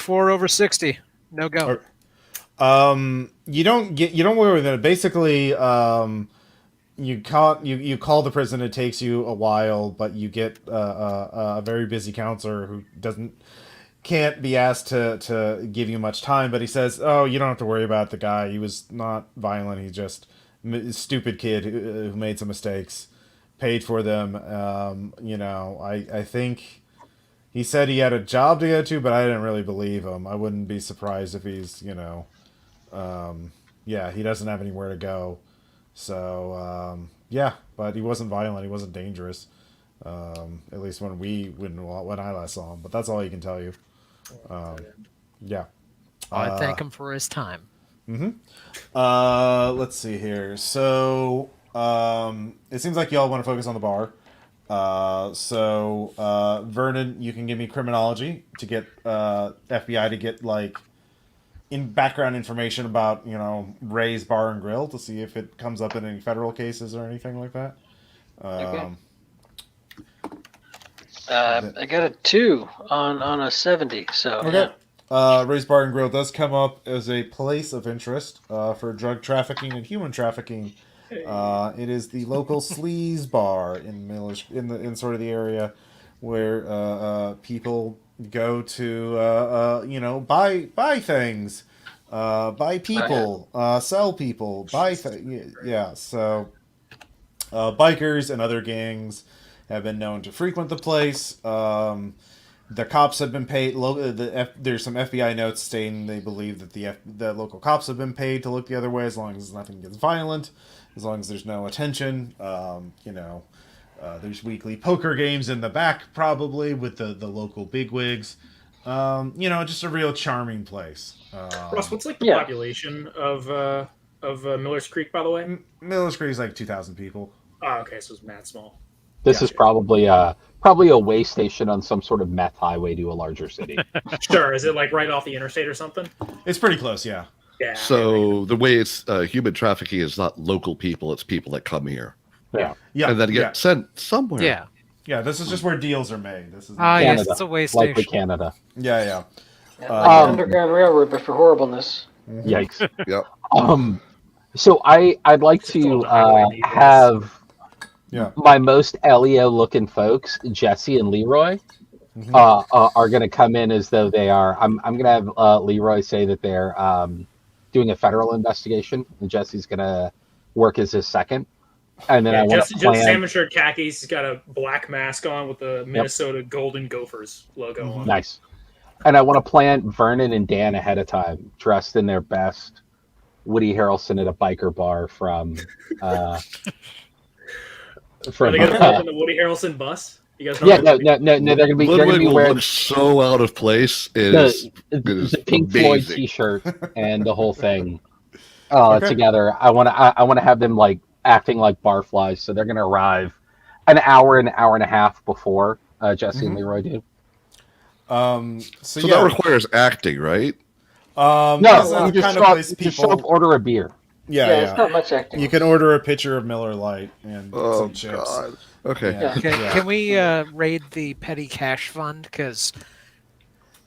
[SPEAKER 6] over 60. No go.
[SPEAKER 1] Okay. You don't worry with it. Basically, you call the prison. It takes you a while, but you get a very busy counselor who can't be asked to give you much time. But he says, "Oh, you don't have to worry about the guy. He was not violent. He's just a stupid kid who made some mistakes, paid for them. I think." He said he had a job to go to, but I didn't really believe him. I wouldn't be surprised if he's, he doesn't have anywhere to go. So, but he wasn't violent. He wasn't dangerous. At least when I last saw him. But that's all he can tell you. Yeah.
[SPEAKER 6] I thank him for his time.
[SPEAKER 1] Let's see here. So, it seems like y'all want to focus on the bar. Vernon, you can give me criminology to get FBI to get like in background information about Ray's Bar and Grill to see if it comes up in any federal cases or anything like that.
[SPEAKER 3] Okay. I got a 2 on a 70. So
[SPEAKER 1] Okay.
[SPEAKER 3] yeah.
[SPEAKER 1] Ray's Bar and Grill does come up as a place of interest for drug trafficking and human trafficking. It is the local sleaze bar in sort of the area where people go to buy things, buy people, sell people, buy things. Yeah, so bikers and other gangs have been known to frequent the place. The cops have been paid. There's some FBI notes stating they believe that the local cops have been paid to look the other way as long as nothing gets violent, as long as there's no attention. There's weekly poker games in the back probably with the local bigwigs. Just a real charming place.
[SPEAKER 2] Ross, what's like the
[SPEAKER 3] Yeah.
[SPEAKER 2] population of Miller's Creek, by the way?
[SPEAKER 1] Miller's Creek is like 2,000 people.
[SPEAKER 2] Oh, okay, so it's mad small.
[SPEAKER 5] This
[SPEAKER 1] Yeah.
[SPEAKER 5] is probably a way station on some sort of meth highway to a larger city.
[SPEAKER 2] Sure, is it like right off the interstate or something?
[SPEAKER 1] It's pretty close, yeah.
[SPEAKER 2] Yeah.
[SPEAKER 4] So the way it's human trafficking is not local people; it's people that come here
[SPEAKER 5] Yeah.
[SPEAKER 1] Yeah,
[SPEAKER 4] and then get
[SPEAKER 1] yeah.
[SPEAKER 4] sent somewhere.
[SPEAKER 6] Yeah.
[SPEAKER 1] Yeah, this is just where deals are made. This is
[SPEAKER 6] Ah, yes,
[SPEAKER 5] Canada.
[SPEAKER 6] it's a way
[SPEAKER 5] Likely
[SPEAKER 6] station.
[SPEAKER 5] Canada.
[SPEAKER 1] yeah.
[SPEAKER 3] Like an Underground Railroad, but for horribleness.
[SPEAKER 5] Yikes.
[SPEAKER 4] Yep.
[SPEAKER 5] So I'd like to have
[SPEAKER 1] Yeah.
[SPEAKER 5] my most Leo looking folks, Jesse and Leroy, are going to come in as though they are. I'm going to have Leroy say that they're doing a federal investigation, and Jesse's going to work as his second. And then I want
[SPEAKER 2] just
[SPEAKER 5] to plan.
[SPEAKER 2] salmon shirt khakis. He's got a black mask on with the Minnesota Golden Gophers logo on.
[SPEAKER 5] Nice. And I want to plan Vernon and Dan ahead of time, dressed in their best. Woody Harrelson at a biker bar from.
[SPEAKER 2] Are they going to put up in the Woody Harrelson bus? You guys know
[SPEAKER 5] Yeah,
[SPEAKER 2] that
[SPEAKER 5] no,
[SPEAKER 2] movie?
[SPEAKER 5] they're gonna be
[SPEAKER 4] Ludwig will
[SPEAKER 5] wearing
[SPEAKER 4] look so out of place. It is
[SPEAKER 5] the Pink Floyd
[SPEAKER 4] amazing.
[SPEAKER 5] T-shirt and the whole thing
[SPEAKER 1] Okay.
[SPEAKER 5] together. I want to have them like acting like barflies, so they're gonna arrive an hour and a half before Jesse and Leroy do.
[SPEAKER 1] So
[SPEAKER 4] So
[SPEAKER 1] yeah.
[SPEAKER 4] that requires acting, right?
[SPEAKER 5] No,
[SPEAKER 1] this is the
[SPEAKER 5] you just
[SPEAKER 1] kind
[SPEAKER 5] show
[SPEAKER 1] of
[SPEAKER 5] up,
[SPEAKER 1] place
[SPEAKER 5] just show up, order a beer.
[SPEAKER 1] Yeah,
[SPEAKER 3] It's not much acting.
[SPEAKER 1] You can order a pitcher of Miller Lite and
[SPEAKER 4] Oh
[SPEAKER 1] some chips.
[SPEAKER 4] God. Okay.
[SPEAKER 1] Yeah.
[SPEAKER 6] Okay,
[SPEAKER 1] Yeah.
[SPEAKER 6] can we raid the petty cash fund? Because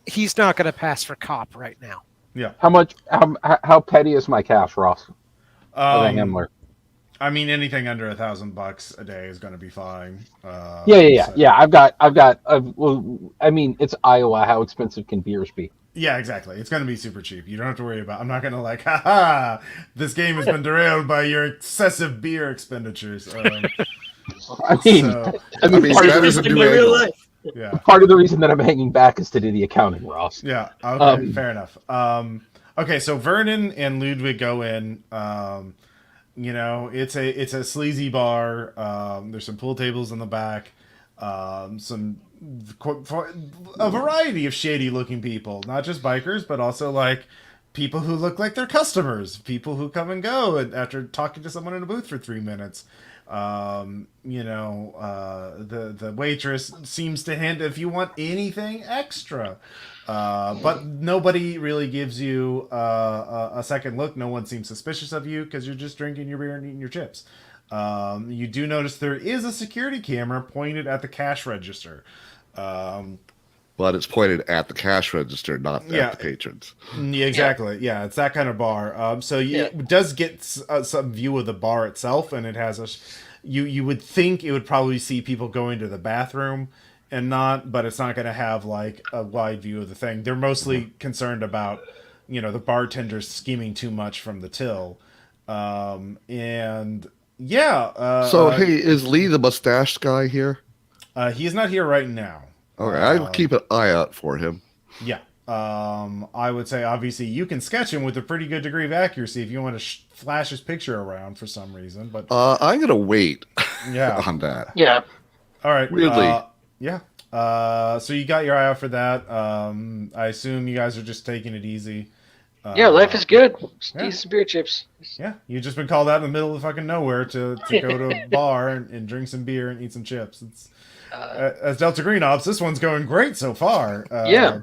[SPEAKER 6] he's not going to pass for cop right now.
[SPEAKER 5] How much? How petty is my cash, Ross? For the handler.
[SPEAKER 1] I mean, anything under $1,000 a day is going to be fine.
[SPEAKER 5] Yeah.
[SPEAKER 1] so-
[SPEAKER 5] I've got. Well, I mean, it's Iowa. How expensive can beers be?
[SPEAKER 1] Yeah, exactly. It's going to be super cheap. You don't have to worry about. I'm not going to like, haha, this game has been derailed by your excessive beer expenditures.
[SPEAKER 5] I mean,
[SPEAKER 1] so-
[SPEAKER 4] I mean,
[SPEAKER 5] part of
[SPEAKER 4] that
[SPEAKER 5] it
[SPEAKER 4] is a
[SPEAKER 2] In
[SPEAKER 4] new
[SPEAKER 2] my real
[SPEAKER 4] angle.
[SPEAKER 2] life.
[SPEAKER 1] Yeah.
[SPEAKER 5] Part of the reason that I'm hanging back is to do the accounting, Ross.
[SPEAKER 1] Yeah. Okay. Fair enough. Okay. So Vernon and Ludwig go in. It's a sleazy bar. There's some pool tables in the back. Some a variety of shady looking people, not just bikers, but also like people who look like they're customers, people who come and go and after talking to someone in a booth for 3 minutes. The waitress seems to hint if you want anything extra. But nobody really gives you a second look. No one seems suspicious of you because you're just drinking your beer and eating your chips. You do notice there is a security camera pointed at the cash register.
[SPEAKER 4] But it's pointed at the cash register, not at the patrons.
[SPEAKER 1] Yeah, exactly. Yeah, it's that kind of bar. It does get some view of the bar itself, and it has you would think it would probably see people going to the bathroom and not, but it's not going to have like a wide view of the thing. They're mostly concerned about, the bartenders skimming too much from the till. Hey,
[SPEAKER 4] is Lee the mustached guy here?
[SPEAKER 1] He's not here right now.
[SPEAKER 4] Okay, I'll keep an eye out for him.
[SPEAKER 1] Yeah. I would say obviously you can sketch him with a pretty good degree of accuracy if you want to flash his picture around for some reason. But
[SPEAKER 4] I'm gonna wait.
[SPEAKER 1] Yeah.
[SPEAKER 4] On that.
[SPEAKER 3] Yeah.
[SPEAKER 1] All right.
[SPEAKER 4] Weirdly.
[SPEAKER 1] Yeah. So you got your eye out for that. I assume you guys are just taking it easy.
[SPEAKER 3] Yeah, life is good.
[SPEAKER 1] Yeah.
[SPEAKER 3] Eat some beer chips.
[SPEAKER 1] Yeah, you've just been called out in the middle of fucking nowhere to go to a bar and drink some beer and eat some chips. It's as Delta Green Ops, this one's going great so far.
[SPEAKER 3] Yeah,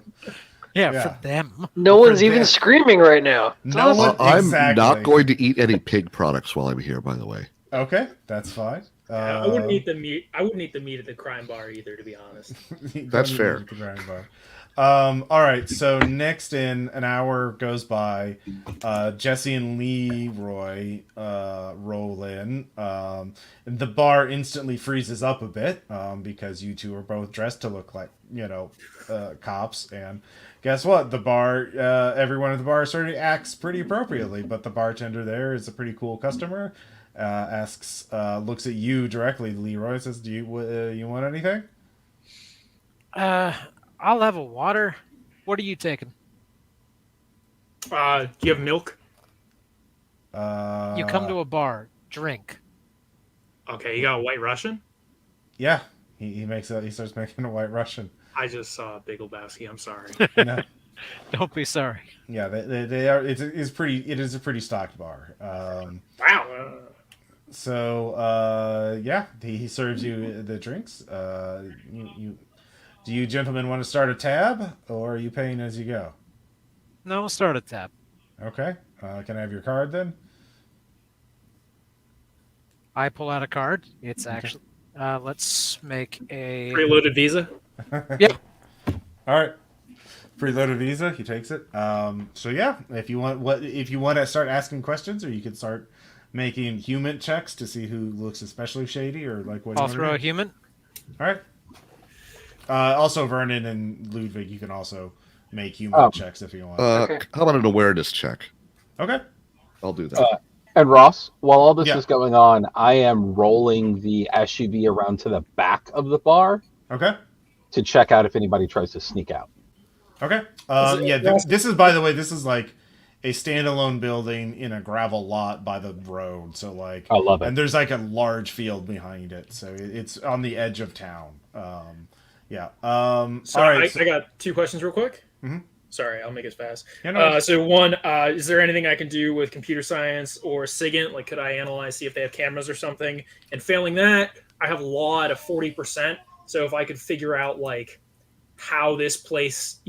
[SPEAKER 6] for them.
[SPEAKER 3] No one's even screaming right now. It's
[SPEAKER 1] No
[SPEAKER 3] awesome.
[SPEAKER 1] one. Exactly.
[SPEAKER 4] I'm not going to eat any pig products while I'm here, by the way.
[SPEAKER 1] Okay, that's fine.
[SPEAKER 2] I wouldn't eat the meat. I wouldn't eat the meat at the crime bar either, to be honest.
[SPEAKER 4] That's fair.
[SPEAKER 1] All right, so next in an hour goes by, Jesse and Leroy roll in. And the bar instantly freezes up a bit because you two are both dressed to look like, cops. And guess what? The bar, everyone at the bar sort of acts pretty appropriately, but the bartender there is a pretty cool customer. Looks at you directly, Leroy, says, "Do you want anything?"
[SPEAKER 6] I'll have a water. What are you taking?
[SPEAKER 2] Do you have milk?
[SPEAKER 6] You come to a bar, drink.
[SPEAKER 2] Okay, you got a White Russian?
[SPEAKER 1] Yeah, he starts making a White Russian.
[SPEAKER 2] I just saw Big Lebowski. I'm sorry.
[SPEAKER 1] No.
[SPEAKER 6] Don't be sorry.
[SPEAKER 1] Yeah, they are. It is a pretty stocked bar.
[SPEAKER 2] Wow.
[SPEAKER 1] So he serves you the drinks. Do you gentlemen want to start a tab, or are you paying as you go?
[SPEAKER 6] No, start a tab.
[SPEAKER 1] Okay. Can I have your card then?
[SPEAKER 6] I pull out a card. It's actually. Let's make a
[SPEAKER 2] Preloaded Visa?
[SPEAKER 6] Yep.
[SPEAKER 1] All right. Preloaded Visa. He takes it. If you want to start asking questions, or you could start making human checks to see who looks especially shady, or like what.
[SPEAKER 6] I'll throw a human.
[SPEAKER 1] All right. Also, Vernon and Ludwig, you can also make human checks if you want.
[SPEAKER 4] How about an awareness check?
[SPEAKER 1] Okay.
[SPEAKER 4] I'll do that.
[SPEAKER 5] And Ross, while all this
[SPEAKER 1] Yeah.
[SPEAKER 5] is going on, I am rolling the SUV around to the back of the bar
[SPEAKER 1] Okay.
[SPEAKER 5] to check out if anybody tries to sneak out.
[SPEAKER 1] Okay. This is, by the way, this is like a standalone building in a gravel lot by the road. So like,
[SPEAKER 5] I love it.
[SPEAKER 1] And there's like a large field behind it, so it's on the edge of town.
[SPEAKER 2] So
[SPEAKER 1] all right.
[SPEAKER 2] I got two questions real quick.
[SPEAKER 1] Mhm.
[SPEAKER 2] Sorry, I'll make it fast.
[SPEAKER 1] Yeah, no,
[SPEAKER 2] So one, is there anything I can do with computer science or SIGINT? Like, could I analyze, see if they have cameras or something? And failing that, I have law at a 40%. So if I could figure out like how this place,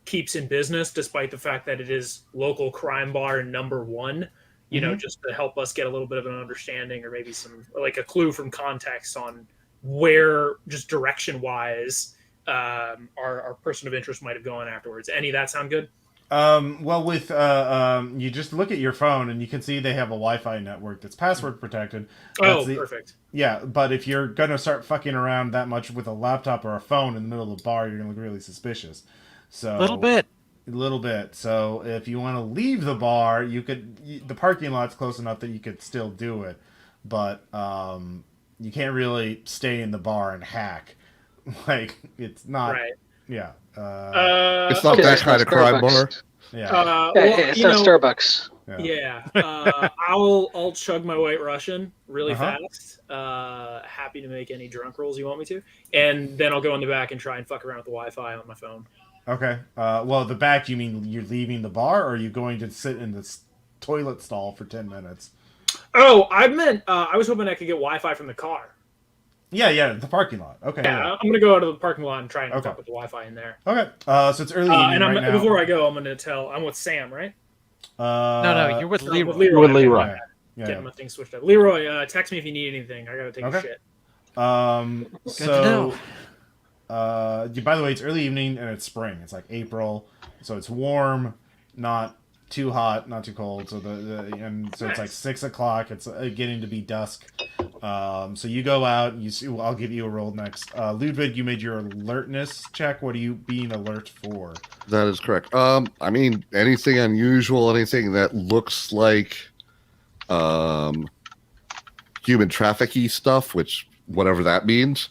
[SPEAKER 2] keeps in business, despite the fact that it is local crime bar number one, just to help us get a little bit of an understanding or maybe some like a clue from context on where just direction wise our person of interest might have gone afterwards. Any of that sound good?
[SPEAKER 1] With you just look at your phone and you can see they have a Wi-Fi network that's password protected.
[SPEAKER 2] Perfect.
[SPEAKER 1] Yeah, but if you're gonna start fucking around that much with a laptop or a phone in the middle of the bar, you're gonna look really suspicious. So
[SPEAKER 6] A little bit.
[SPEAKER 1] So if you want to leave the bar, the parking lot's close enough that you could still do it, but you can't really stay in the bar and hack. Like it's not.
[SPEAKER 2] Right.
[SPEAKER 1] Yeah.
[SPEAKER 4] It's not
[SPEAKER 2] okay.
[SPEAKER 4] that kind of crime bar.
[SPEAKER 1] Yeah.
[SPEAKER 3] Yeah,
[SPEAKER 2] Well,
[SPEAKER 3] it's not Starbucks.
[SPEAKER 2] Yeah, I'll chug my White Russian really
[SPEAKER 1] Uh-huh.
[SPEAKER 2] fast. Happy to make any drunk rolls you want me to, and then I'll go in the back and try and fuck around with the Wi-Fi on my phone.
[SPEAKER 1] Okay. Well, the back. You mean you're leaving the bar, or are you going to sit in this toilet stall for 10 minutes?
[SPEAKER 2] Oh, I meant I was hoping I could get Wi-Fi from the car.
[SPEAKER 1] Yeah. The parking lot. Okay.
[SPEAKER 2] Yeah, I'm gonna go out to the parking lot and try and
[SPEAKER 1] Okay.
[SPEAKER 2] fuck with the Wi-Fi in there.
[SPEAKER 1] Okay. So it's early evening
[SPEAKER 2] And
[SPEAKER 1] right now.
[SPEAKER 2] before I go, I'm gonna tell. I'm with Sam, right?
[SPEAKER 6] No, you're with
[SPEAKER 2] No,
[SPEAKER 6] Leroy.
[SPEAKER 2] with Leroy.
[SPEAKER 5] You're with
[SPEAKER 2] Okay,
[SPEAKER 5] Leroy.
[SPEAKER 2] my bad.
[SPEAKER 1] Yeah.
[SPEAKER 2] Getting my thing switched up. Leroy, text me if you need anything. I gotta take
[SPEAKER 1] Okay.
[SPEAKER 2] a shit.
[SPEAKER 1] So, by the way, it's early evening and it's spring. It's like April, so it's warm, not too hot, not too cold. So so it's like 6 o'clock. It's getting to be dusk. So you go out. And you see. I'll give you a roll next. Ludwig, you made your alertness check. What are you being alert for?
[SPEAKER 4] That is correct. I mean, anything unusual, anything that looks like human trafficking stuff, which whatever that means.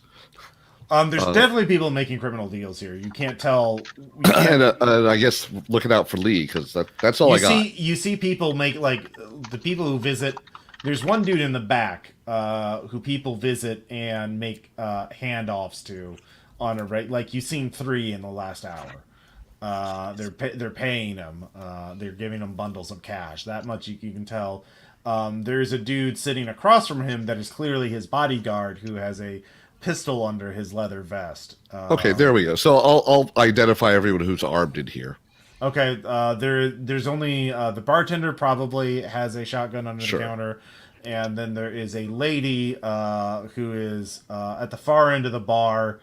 [SPEAKER 1] There's definitely people making criminal deals here. You can't tell. You can't,
[SPEAKER 4] And I guess looking out for Lee, because that's all I got.
[SPEAKER 1] You see people make, like, the people who visit. There's one dude in the back who people visit and make handoffs to on a rate. Like, you've seen 3 in the last hour. They're paying them. They're giving them bundles of cash. That much you can tell. There's a dude sitting across from him that is clearly his bodyguard who has a pistol under his leather vest.
[SPEAKER 4] Okay, there we go. So I'll identify everyone who's armed in here.
[SPEAKER 1] Okay, there's only the bartender probably has a shotgun under
[SPEAKER 4] Sure.
[SPEAKER 1] the counter, and then there is a lady who is at the far end of the bar,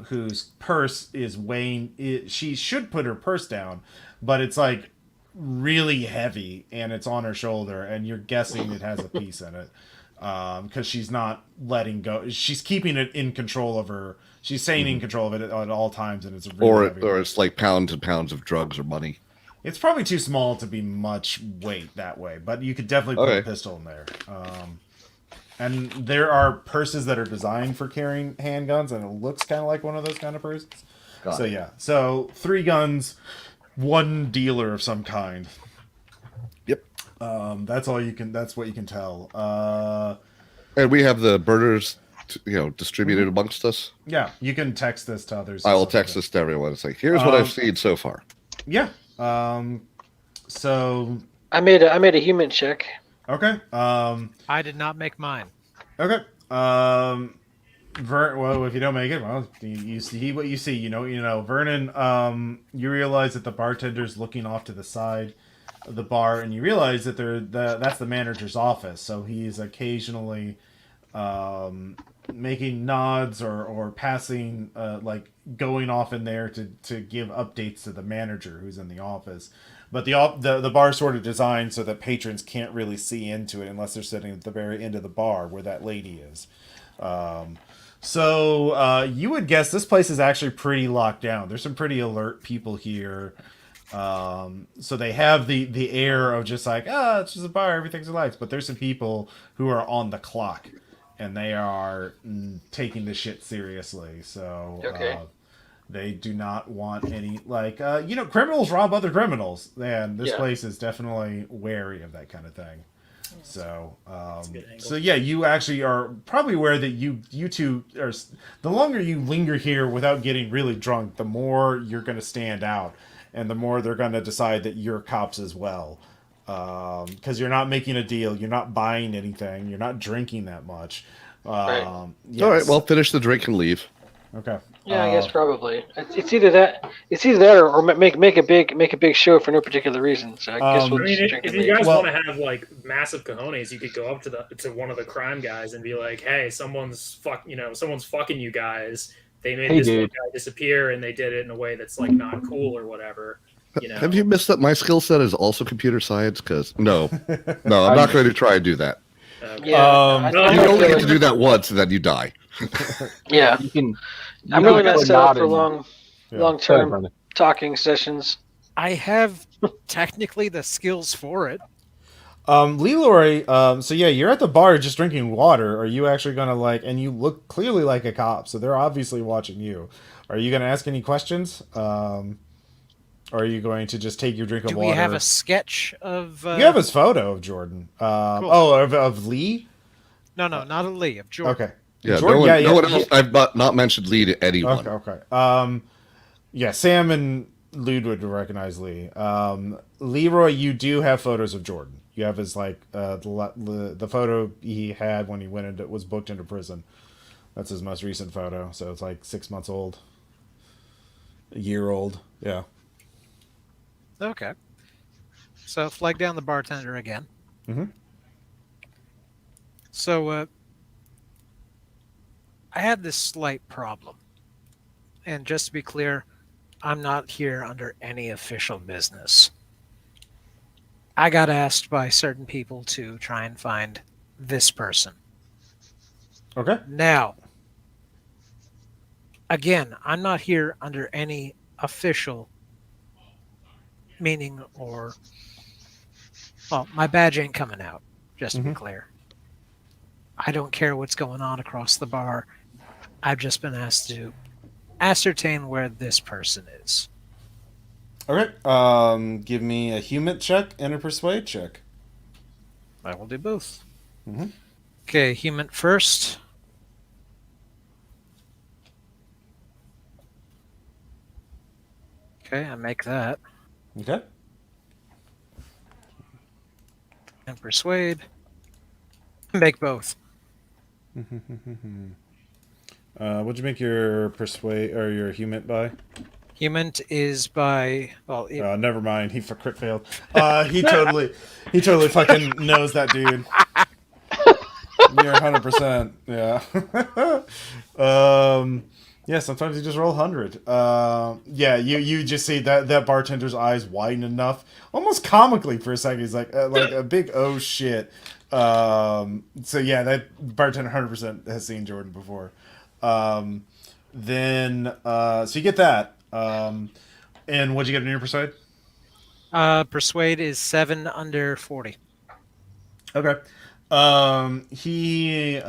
[SPEAKER 1] whose purse is weighing. She should put her purse down, but it's like really heavy, and it's on her shoulder, and you're guessing it has a piece in it. Because she's not letting go. She's keeping it in control of her. She's staying in control of it at all times, and it's really heavy.
[SPEAKER 4] Or it's like pounds and pounds of drugs or money.
[SPEAKER 1] It's probably too small to be much weight that way, but you could definitely put a pistol in there. And there are purses that are designed for carrying handguns, and it looks kind of like one of those kind of purses.
[SPEAKER 4] Got it.
[SPEAKER 1] Yeah. So 3 guns, 1 dealer of some kind.
[SPEAKER 4] Yep.
[SPEAKER 1] That's all you can. That's what you can tell.
[SPEAKER 4] And we have the burners, distributed amongst us.
[SPEAKER 1] Yeah, you can text this to others.
[SPEAKER 4] I will text this to everyone and say, "Here's what I've seen so far."
[SPEAKER 1] Yeah. So.
[SPEAKER 3] I made a human check.
[SPEAKER 1] Okay.
[SPEAKER 6] I did not make mine.
[SPEAKER 1] Okay. Well, if you don't make it, well, you see what you see. You know. Vernon, you realize that the bartender's looking off to the side of the bar, and you realize that that's the manager's office. So he's occasionally making nods or passing, like going off in there to give updates to the manager who's in the office. But the bar's sort of designed so that patrons can't really see into it unless they're sitting at the very end of the bar where that lady is. So you would guess this place is actually pretty locked down. There's some pretty alert people here. So they have the air of just like, it's just a bar, everything's relaxed. But there's some people who are on the clock, and they are taking this shit seriously. So
[SPEAKER 3] Okay.
[SPEAKER 1] they do not want any, like, criminals rob other criminals. And this place is definitely wary of that kind of thing. So, yeah, you actually are probably aware that you two are. The longer you linger here without getting really drunk, the more you're going to stand out, and the more they're going to decide that you're cops as well. Because you're not making a deal, you're not buying anything, you're not drinking that much.
[SPEAKER 3] Right.
[SPEAKER 1] Yes.
[SPEAKER 4] All right, well, finish the drink and leave.
[SPEAKER 1] Okay.
[SPEAKER 3] Yeah, I guess probably. It's either that. It's either that or make a big show for no particular reason. So I guess we'll
[SPEAKER 2] I mean,
[SPEAKER 3] just drink
[SPEAKER 2] if
[SPEAKER 3] and
[SPEAKER 2] you
[SPEAKER 3] leave.
[SPEAKER 2] guys want to have like massive cojones, you could go up to one of the crime guys and be like, "Hey, someone's fucking you guys. They made this one guy disappear, and they did it in a way that's like not cool or whatever."
[SPEAKER 4] Have you missed that my skill set is also computer science? Because no, I'm not going to try and do that.
[SPEAKER 3] Yeah, I
[SPEAKER 2] no,
[SPEAKER 4] You
[SPEAKER 3] feel
[SPEAKER 4] only get
[SPEAKER 3] like-
[SPEAKER 4] to do that once, and then you die.
[SPEAKER 3] Yeah,
[SPEAKER 5] You can.
[SPEAKER 3] I'm
[SPEAKER 5] you
[SPEAKER 3] really
[SPEAKER 5] can
[SPEAKER 3] not
[SPEAKER 5] put
[SPEAKER 3] set up
[SPEAKER 5] nod
[SPEAKER 3] for
[SPEAKER 5] in-
[SPEAKER 3] long
[SPEAKER 5] Sorry,
[SPEAKER 3] term
[SPEAKER 5] Brendan.
[SPEAKER 3] talking sessions.
[SPEAKER 6] I have technically the skills for it.
[SPEAKER 1] Leroy, so yeah, you're at the bar just drinking water. Are you actually gonna like, and you look clearly like a cop, so they're obviously watching you. Are you gonna ask any questions? Or are you going to just take your drink of
[SPEAKER 6] Do we
[SPEAKER 1] water?
[SPEAKER 6] have a sketch of?
[SPEAKER 1] You have his photo of Jordan.
[SPEAKER 6] Cool.
[SPEAKER 1] Oh, of Lee?
[SPEAKER 6] No, not a Lee, of Jordan.
[SPEAKER 1] Okay.
[SPEAKER 4] Yeah,
[SPEAKER 1] Jordan,
[SPEAKER 4] no one else. I've not mentioned Lee to anyone.
[SPEAKER 1] Okay. Yeah, Sam and Lude would recognize Lee. Leroy, you do have photos of Jordan. You have his like the photo he had when he went into was booked into prison. That's his most recent photo. So it's like 6 months old, a year old. Yeah.
[SPEAKER 6] Okay. So flag down the bartender again.
[SPEAKER 1] Mhm.
[SPEAKER 6] So I had this slight problem. And just to be clear, I'm not here under any official business. I got asked by certain people to try and find this person.
[SPEAKER 1] Okay.
[SPEAKER 6] Now, again, I'm not here under any official meaning or. Well, my badge ain't coming out, just to be clear. I don't care what's going on across the bar. I've just been asked to ascertain where this person is.
[SPEAKER 1] Okay. Give me a human check and a persuade check.
[SPEAKER 6] I will do both.
[SPEAKER 1] Mhm.
[SPEAKER 6] Okay, human first. Okay, I make that.
[SPEAKER 1] Okay.
[SPEAKER 6] And persuade. Make both.
[SPEAKER 1] What'd you make your persuade or your human by?
[SPEAKER 6] Human is by
[SPEAKER 1] Never mind. He crit failed. He totally fucking knows that dude. You're 100%. Yeah. Yeah. Sometimes you just roll 100. Yeah. You just see that bartender's eyes widen enough, almost comically for a second. He's like a big oh shit. So yeah, that bartender 100% has seen Jordan before. Then so you get that. And what'd you get in your persuade?
[SPEAKER 6] persuade is 7 under 40.
[SPEAKER 1] Okay. He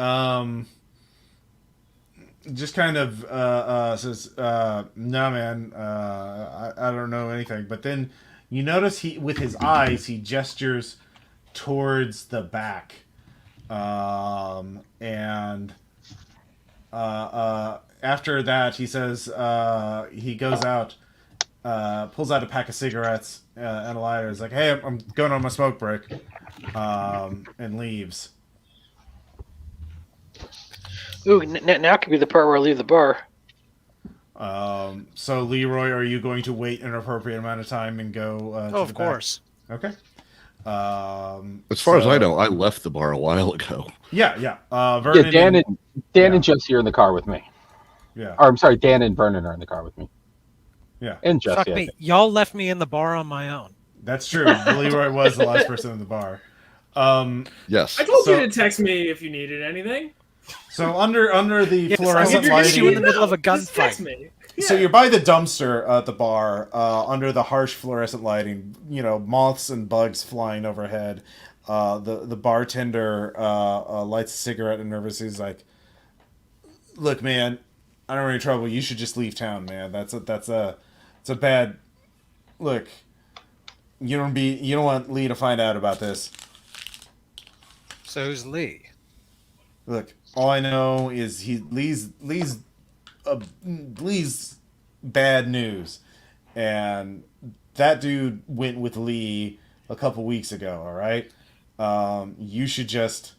[SPEAKER 1] just kind of says, "No, man, I don't know anything." But then you notice he, with his eyes, he gestures towards the back, and after that, he says he goes out, pulls out a pack of cigarettes and a lighter. He's like, "Hey, I'm going on my smoke break," and leaves.
[SPEAKER 3] Ooh, now could be the part where I leave the bar.
[SPEAKER 1] So Leroy, are you going to wait an appropriate amount of time and go? To
[SPEAKER 6] of
[SPEAKER 1] the
[SPEAKER 6] course.
[SPEAKER 1] Back? Okay.
[SPEAKER 4] As far as I know, I left the bar a while ago.
[SPEAKER 1] Yeah. Vernon
[SPEAKER 5] Yeah, Dan
[SPEAKER 1] yeah.
[SPEAKER 5] and Jesse are in the car with me.
[SPEAKER 1] Yeah.
[SPEAKER 5] Or I'm sorry, Dan and Vernon are in the car with me.
[SPEAKER 1] Yeah.
[SPEAKER 5] And Jesse.
[SPEAKER 6] Fuck
[SPEAKER 5] I
[SPEAKER 6] me.
[SPEAKER 5] think.
[SPEAKER 6] Y'all left me in the bar on my own.
[SPEAKER 1] That's true. Leroy was the last person in the bar.
[SPEAKER 4] Yes.
[SPEAKER 2] I told
[SPEAKER 1] So-
[SPEAKER 2] you to text me if you needed anything.
[SPEAKER 1] So under the
[SPEAKER 6] Yes, I
[SPEAKER 1] fluorescent
[SPEAKER 6] introduced you in
[SPEAKER 1] lighting.
[SPEAKER 6] the middle of a
[SPEAKER 2] Just text
[SPEAKER 6] gunfight.
[SPEAKER 2] me.
[SPEAKER 1] So
[SPEAKER 2] Yeah.
[SPEAKER 1] you're by the dumpster at the bar, under the harsh fluorescent lighting. You know, moths and bugs flying overhead. The bartender lights a cigarette and nervously is like, "Look, man, I don't want any trouble. You should just leave town, man. It's a bad look. You don't want Lee to find out about this.
[SPEAKER 6] So who's Lee?
[SPEAKER 1] Look, all I know is Lee's bad news, and that dude went with Lee a couple weeks ago. All right, you should just.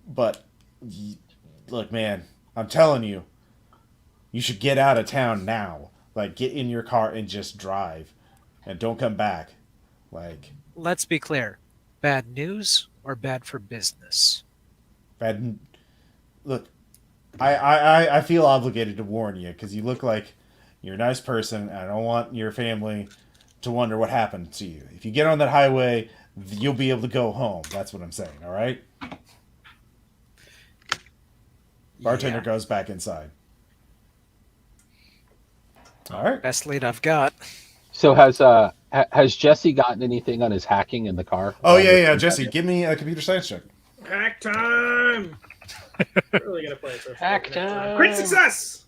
[SPEAKER 1] But look, man, I'm telling you, you should get out of town now. Like, get in your car and just drive, and don't come back. Like,
[SPEAKER 6] Let's be clear. Bad news or bad for business?
[SPEAKER 1] bad. Look, I feel obligated to warn you because you look like you're a nice person, and I don't want your family to wonder what happened to you. If you get on that highway, you'll be able to go home. That's what I'm saying. All right. Bartender
[SPEAKER 6] Yeah.
[SPEAKER 1] goes back inside. All right.
[SPEAKER 6] Best lead I've got.
[SPEAKER 5] So Has Jesse gotten anything on his hacking in the car?
[SPEAKER 1] Oh yeah. Jesse, give me a computer science check.
[SPEAKER 2] Hack time. Really gonna play it for
[SPEAKER 3] Hack
[SPEAKER 2] next
[SPEAKER 3] time.
[SPEAKER 2] Great success.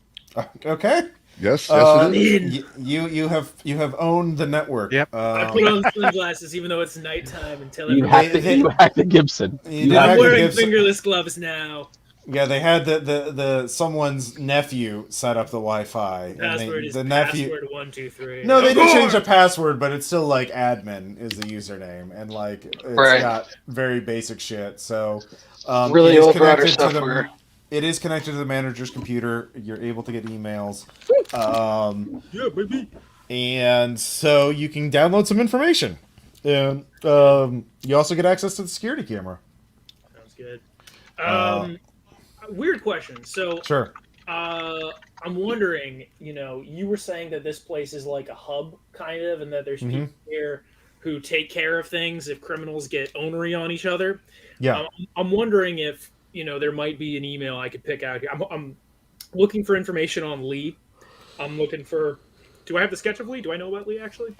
[SPEAKER 1] Okay.
[SPEAKER 4] Yes, it is.
[SPEAKER 2] In.
[SPEAKER 1] You have owned the network.
[SPEAKER 6] Yep.
[SPEAKER 2] I put on sunglasses even though it's nighttime and tell
[SPEAKER 5] You
[SPEAKER 2] everybody.
[SPEAKER 5] hacked the Gibson.
[SPEAKER 1] You
[SPEAKER 5] You
[SPEAKER 1] hacked
[SPEAKER 2] I'm
[SPEAKER 1] the
[SPEAKER 2] wearing
[SPEAKER 1] Gibson.
[SPEAKER 2] fingerless gloves now.
[SPEAKER 1] Yeah, they had the someone's nephew set up the Wi-Fi. And
[SPEAKER 2] Password is
[SPEAKER 1] the nephew.
[SPEAKER 2] password 123.
[SPEAKER 1] No, they did
[SPEAKER 2] Of
[SPEAKER 1] change the
[SPEAKER 2] course!
[SPEAKER 1] password, but it's still like admin is the username, and like it's
[SPEAKER 3] Right.
[SPEAKER 1] got very basic shit. So
[SPEAKER 3] Really
[SPEAKER 1] it is
[SPEAKER 3] old router
[SPEAKER 1] connected to the.
[SPEAKER 3] software.
[SPEAKER 1] It is connected to the manager's computer. You're able to get emails.
[SPEAKER 2] Yeah, baby.
[SPEAKER 1] And so you can download some information. And you also get access to the security camera.
[SPEAKER 2] Sounds good.
[SPEAKER 1] Uh,
[SPEAKER 2] Weird question. So,
[SPEAKER 1] Sure.
[SPEAKER 2] I'm wondering, you were saying that this place is like a hub, kind of, and that there's people here who take care of things if criminals get ornery on each other.
[SPEAKER 1] Yeah.
[SPEAKER 2] I'm wondering if, there might be an email I could pick out here. I'm looking for information on Lee. I'm looking for... Do I have the sketch of Lee? Do I know about Lee, actually?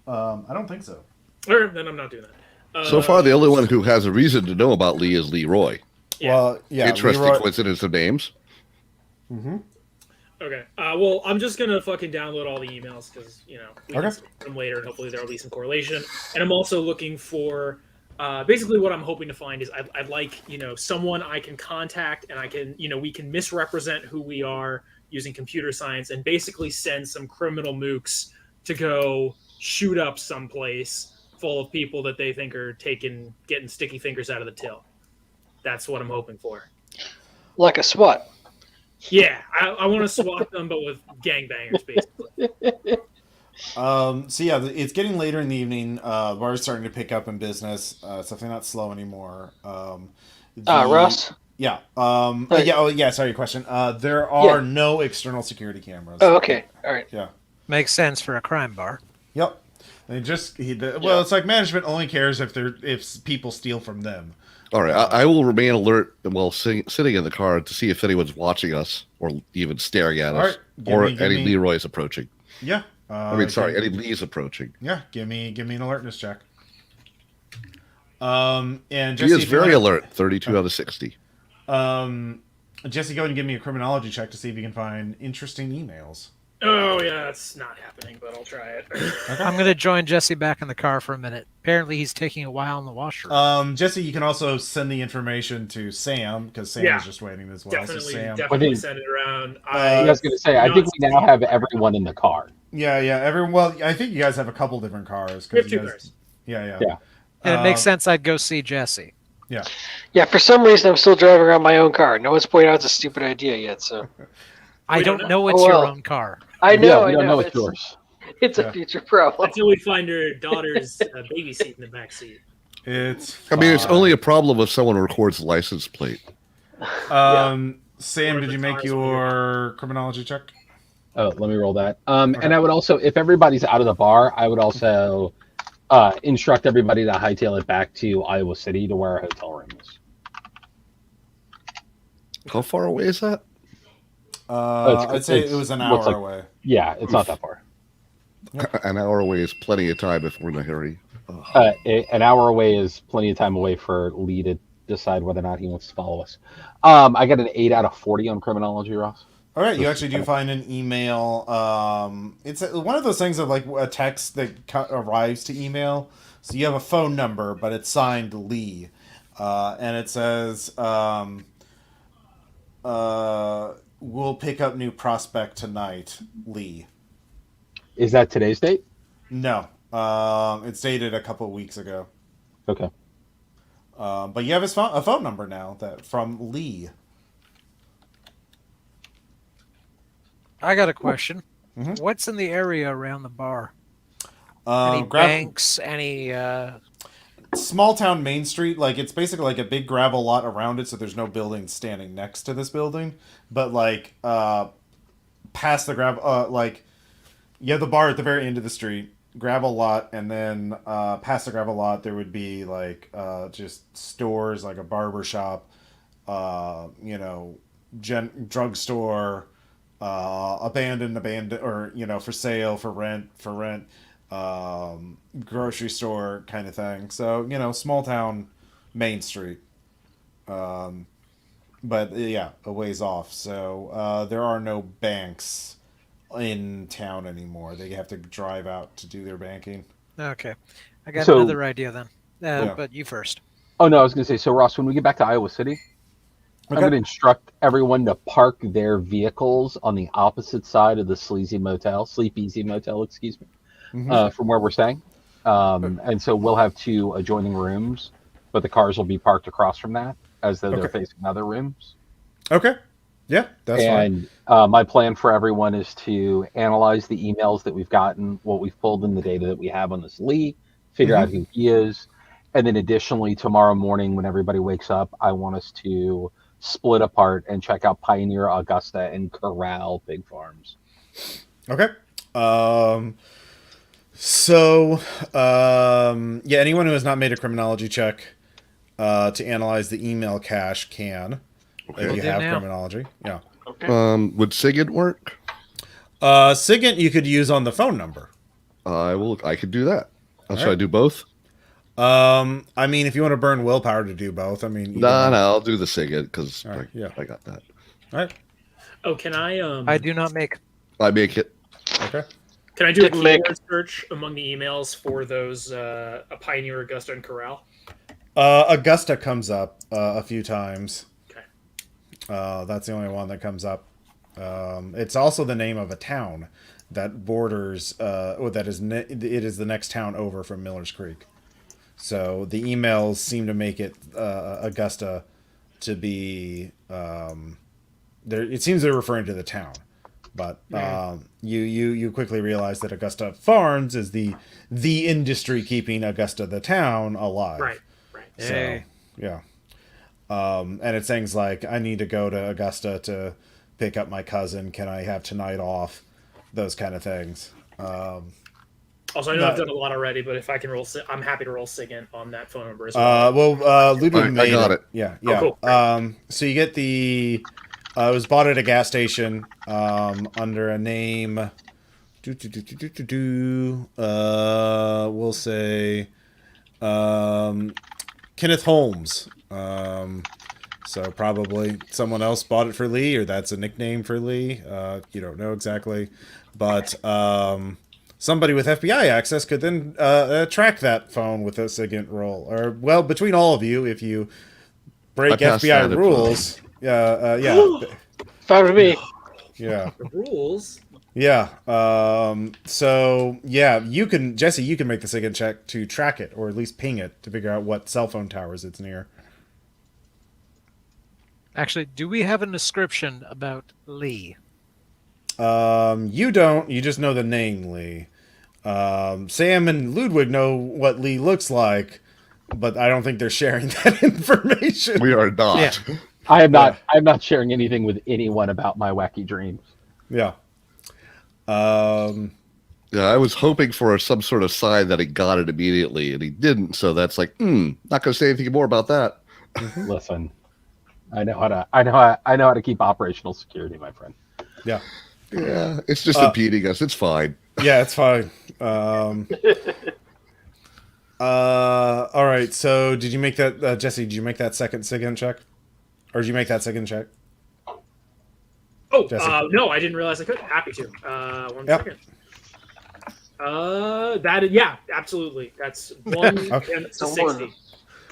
[SPEAKER 1] I don't think so.
[SPEAKER 2] Or then I'm not doing that.
[SPEAKER 4] So far, the only one who has a reason to know about Lee is Leroy.
[SPEAKER 2] Yeah.
[SPEAKER 1] Well, yeah.
[SPEAKER 4] Interesting
[SPEAKER 1] Leroy...
[SPEAKER 4] coincidence of names.
[SPEAKER 1] Mm-hmm.
[SPEAKER 2] Okay. Well, I'm just gonna fucking download all the emails because we
[SPEAKER 1] Okay.
[SPEAKER 2] can see them later, and hopefully there'll be some correlation. And I'm also looking for, basically, what I'm hoping to find is I'd like someone I can contact, and I can we can misrepresent who we are using computer science, and basically send some criminal mooks to go shoot up someplace full of people that they think are getting sticky fingers out of the till. That's what I'm hoping for.
[SPEAKER 3] Like a SWAT.
[SPEAKER 2] Yeah, I want to swap them, but with gangbangers, basically.
[SPEAKER 1] So yeah, it's getting later in the evening. The bar's starting to pick up in business. It's definitely not slow anymore.
[SPEAKER 3] Ross?
[SPEAKER 1] Yeah.
[SPEAKER 3] Right.
[SPEAKER 1] Yeah. Oh, yeah. Sorry, your question. There are
[SPEAKER 3] Yeah.
[SPEAKER 1] no external security cameras.
[SPEAKER 3] Oh, okay. All right.
[SPEAKER 1] Yeah.
[SPEAKER 6] Makes sense for a crime bar.
[SPEAKER 1] Yep. Well, it's like management only cares if people steal from them.
[SPEAKER 4] All right, I will remain alert while sitting in the car to see if anyone's watching us or even staring at us,
[SPEAKER 1] Give
[SPEAKER 4] or
[SPEAKER 1] me- give
[SPEAKER 4] any
[SPEAKER 1] me-
[SPEAKER 4] Leroy's approaching.
[SPEAKER 1] Yeah.
[SPEAKER 4] Any Lee's approaching.
[SPEAKER 1] Yeah. Give me an alertness check. And
[SPEAKER 4] He
[SPEAKER 1] Jesse,
[SPEAKER 4] is
[SPEAKER 1] if you
[SPEAKER 4] very
[SPEAKER 1] wanna-
[SPEAKER 4] alert. 32 out of 60.
[SPEAKER 1] Jesse, go ahead and give me a criminology check to see if you can find interesting emails.
[SPEAKER 2] Oh yeah, it's not happening, but I'll try it.
[SPEAKER 6] I'm going to join Jesse back in the car for a minute. Apparently, he's taking a while in the washroom.
[SPEAKER 1] Jesse, you can also send the information to Sam because Sam
[SPEAKER 2] Yeah.
[SPEAKER 1] is just waiting as well.
[SPEAKER 2] Definitely,
[SPEAKER 1] So Sam,
[SPEAKER 2] definitely send it around.
[SPEAKER 5] I was going to say, I think we now have everyone in the car.
[SPEAKER 1] yeah. Everyone. Well, I think you guys have a couple different cars.
[SPEAKER 2] We have
[SPEAKER 1] you
[SPEAKER 2] two
[SPEAKER 1] guys-
[SPEAKER 2] cars.
[SPEAKER 1] Yeah.
[SPEAKER 5] Yeah.
[SPEAKER 6] and it makes sense I'd go see Jesse.
[SPEAKER 3] Yeah, for some reason I'm still driving around my own car. No one's pointed out it's a stupid idea yet, so.
[SPEAKER 6] I
[SPEAKER 2] We
[SPEAKER 6] don't
[SPEAKER 2] don't
[SPEAKER 6] know it's
[SPEAKER 3] Oh, well.
[SPEAKER 6] your own car.
[SPEAKER 3] I know,
[SPEAKER 5] yeah, we don't know
[SPEAKER 3] it's
[SPEAKER 5] it's yours.
[SPEAKER 3] It's
[SPEAKER 1] Yeah.
[SPEAKER 3] a future problem.
[SPEAKER 2] Until we find her daughter's baby seat in the back seat.
[SPEAKER 1] It's.
[SPEAKER 4] I mean, it's
[SPEAKER 1] fine.
[SPEAKER 4] only a problem if someone records the license plate.
[SPEAKER 1] Sam,
[SPEAKER 2] Or
[SPEAKER 1] did
[SPEAKER 2] the
[SPEAKER 1] you make
[SPEAKER 2] cars
[SPEAKER 1] your criminology check?
[SPEAKER 5] Oh, let me roll that. And I would also, if everybody's out of the bar, I would also instruct everybody to hightail it back to Iowa City to where our hotel room is.
[SPEAKER 4] How far away is that?
[SPEAKER 1] I'd say it was an hour
[SPEAKER 5] what's like-
[SPEAKER 1] away.
[SPEAKER 5] Yeah, it's not that far.
[SPEAKER 4] An hour away is plenty of time if we're in a hurry.
[SPEAKER 5] An hour away is plenty of time away for Lee to decide whether or not he wants to follow us. I got an 8 out of 40 on criminology, Ross.
[SPEAKER 1] All right, you actually do find an email. It's one of those things of like a text that arrives to email. So you have a phone number, but it's signed Lee, and it says, "We'll pick up new prospect tonight, Lee."
[SPEAKER 5] Is that today's date?
[SPEAKER 1] No, it's dated a couple of weeks ago.
[SPEAKER 5] Okay.
[SPEAKER 1] But you have a phone number now from Lee.
[SPEAKER 6] I got a question.
[SPEAKER 1] Mhm.
[SPEAKER 6] What's in the area around the bar? Any
[SPEAKER 1] Grab-
[SPEAKER 6] banks? Any?
[SPEAKER 1] Small town Main Street, like it's basically like a big gravel lot around it, so there's no building standing next to this building. But like past the gravel, like you have the bar at the very end of the street, gravel lot, and then past the gravel lot there would be like just stores, like a barber shop, drugstore, abandoned, or for sale, for rent. grocery store kind of thing. So small town, Main Street. But yeah, a ways off. So there are no banks in town anymore. They have to drive out to do their banking.
[SPEAKER 6] Okay. I got
[SPEAKER 5] So-
[SPEAKER 6] another idea then.
[SPEAKER 1] Yeah.
[SPEAKER 6] But you first.
[SPEAKER 5] Oh no, I was going to say. So Ross, when we get back to Iowa City, I'm
[SPEAKER 1] Okay.
[SPEAKER 5] going to instruct everyone to park their vehicles on the opposite side of the Sleepy Motel, excuse me, from where we're staying. And so we'll have 2 adjoining rooms, but the cars will be parked across from that as though they're
[SPEAKER 1] Okay.
[SPEAKER 5] facing other rooms.
[SPEAKER 1] Okay. Yeah, that's fine.
[SPEAKER 5] And my plan for everyone is to analyze the emails that we've gotten, what we've pulled in the data that we have on this Lee, figure out who he is. And then additionally, tomorrow morning when everybody wakes up, I want us to split apart and check out Pioneer, Augusta, and Corral Pig Farms.
[SPEAKER 1] Okay. Yeah, anyone who has not made a criminology check to analyze the email cache can.
[SPEAKER 4] Okay.
[SPEAKER 1] If you
[SPEAKER 6] do
[SPEAKER 1] have
[SPEAKER 6] now.
[SPEAKER 1] criminology. Yeah.
[SPEAKER 3] Okay.
[SPEAKER 4] Would SIGINT work?
[SPEAKER 1] SIGINT you could use on the phone number.
[SPEAKER 4] I could do that. Should I
[SPEAKER 1] right.
[SPEAKER 4] do both?
[SPEAKER 1] I mean, if you want to burn willpower to do both, I mean...
[SPEAKER 4] No, I'll do the SIGINT because
[SPEAKER 1] All right, yeah.
[SPEAKER 4] I got that.
[SPEAKER 1] All right.
[SPEAKER 2] Oh, can I
[SPEAKER 6] I do not make.
[SPEAKER 4] I make it.
[SPEAKER 1] Okay.
[SPEAKER 2] can I do a
[SPEAKER 3] Didn't make-
[SPEAKER 2] keyword search among the emails for those a Pioneer, Augusta, and Corral?
[SPEAKER 1] Augusta comes up a few times.
[SPEAKER 2] Okay.
[SPEAKER 1] That's the only one that comes up. It's also the name of a town that borders, it is the next town over from Miller's Creek. So the emails seem to make it Augusta to be it seems they're referring to the town, but you quickly realize that Augusta Farms is the industry keeping Augusta the town alive.
[SPEAKER 2] Right.
[SPEAKER 1] So
[SPEAKER 6] Hey.
[SPEAKER 1] yeah, and it's things like I need to go to Augusta to pick up my cousin. Can I have tonight off? Those kind of things.
[SPEAKER 2] Also, I know I've
[SPEAKER 1] No.
[SPEAKER 2] done a lot already, but if I can roll, I'm happy to roll SIGINT on that phone number as well.
[SPEAKER 1] Ludwig
[SPEAKER 4] I
[SPEAKER 1] made
[SPEAKER 4] got it.
[SPEAKER 1] Yeah,
[SPEAKER 2] Oh,
[SPEAKER 1] yeah.
[SPEAKER 2] cool.
[SPEAKER 1] So you get the. It was bought at a gas station under a name. We'll say Kenneth Holmes. So probably someone else bought it for Lee, or that's a nickname for Lee. You don't know exactly, but somebody with FBI access could then track that phone with a SIGINT roll, or well, between all of you, if you break
[SPEAKER 4] I passed
[SPEAKER 1] FBI
[SPEAKER 4] that
[SPEAKER 1] rules. Yeah.
[SPEAKER 3] Fine with me.
[SPEAKER 1] Yeah.
[SPEAKER 2] The rules.
[SPEAKER 1] Yeah. So yeah, Jesse, you can make the SIGINT check to track it, or at least ping it to figure out what cell phone towers it's near.
[SPEAKER 6] Actually, do we have a description about Lee?
[SPEAKER 1] You don't. You just know the name Lee. Sam and Ludwig know what Lee looks like, but I don't think they're sharing that information.
[SPEAKER 4] We are not.
[SPEAKER 6] Yeah.
[SPEAKER 5] I am not sharing anything with anyone about my wacky dreams.
[SPEAKER 1] Yeah.
[SPEAKER 4] Yeah, I was hoping for some sort of sign that he got it immediately, and he didn't. So that's like, not going to say anything more about that.
[SPEAKER 5] Listen, I know how to keep operational security, my friend.
[SPEAKER 1] Yeah.
[SPEAKER 4] Yeah, it's just impeding us. It's fine.
[SPEAKER 1] Yeah, it's fine. All right. So, did you make that, Jesse? Did you make that second SIGINT check, or did you make that second check?
[SPEAKER 2] Oh,
[SPEAKER 1] Jesse.
[SPEAKER 2] no, I didn't realize I could. Happy to. One
[SPEAKER 1] Yep.
[SPEAKER 2] second. Yeah, absolutely. That's one
[SPEAKER 1] Okay.
[SPEAKER 2] and it's a
[SPEAKER 3] Someone-
[SPEAKER 2] 60.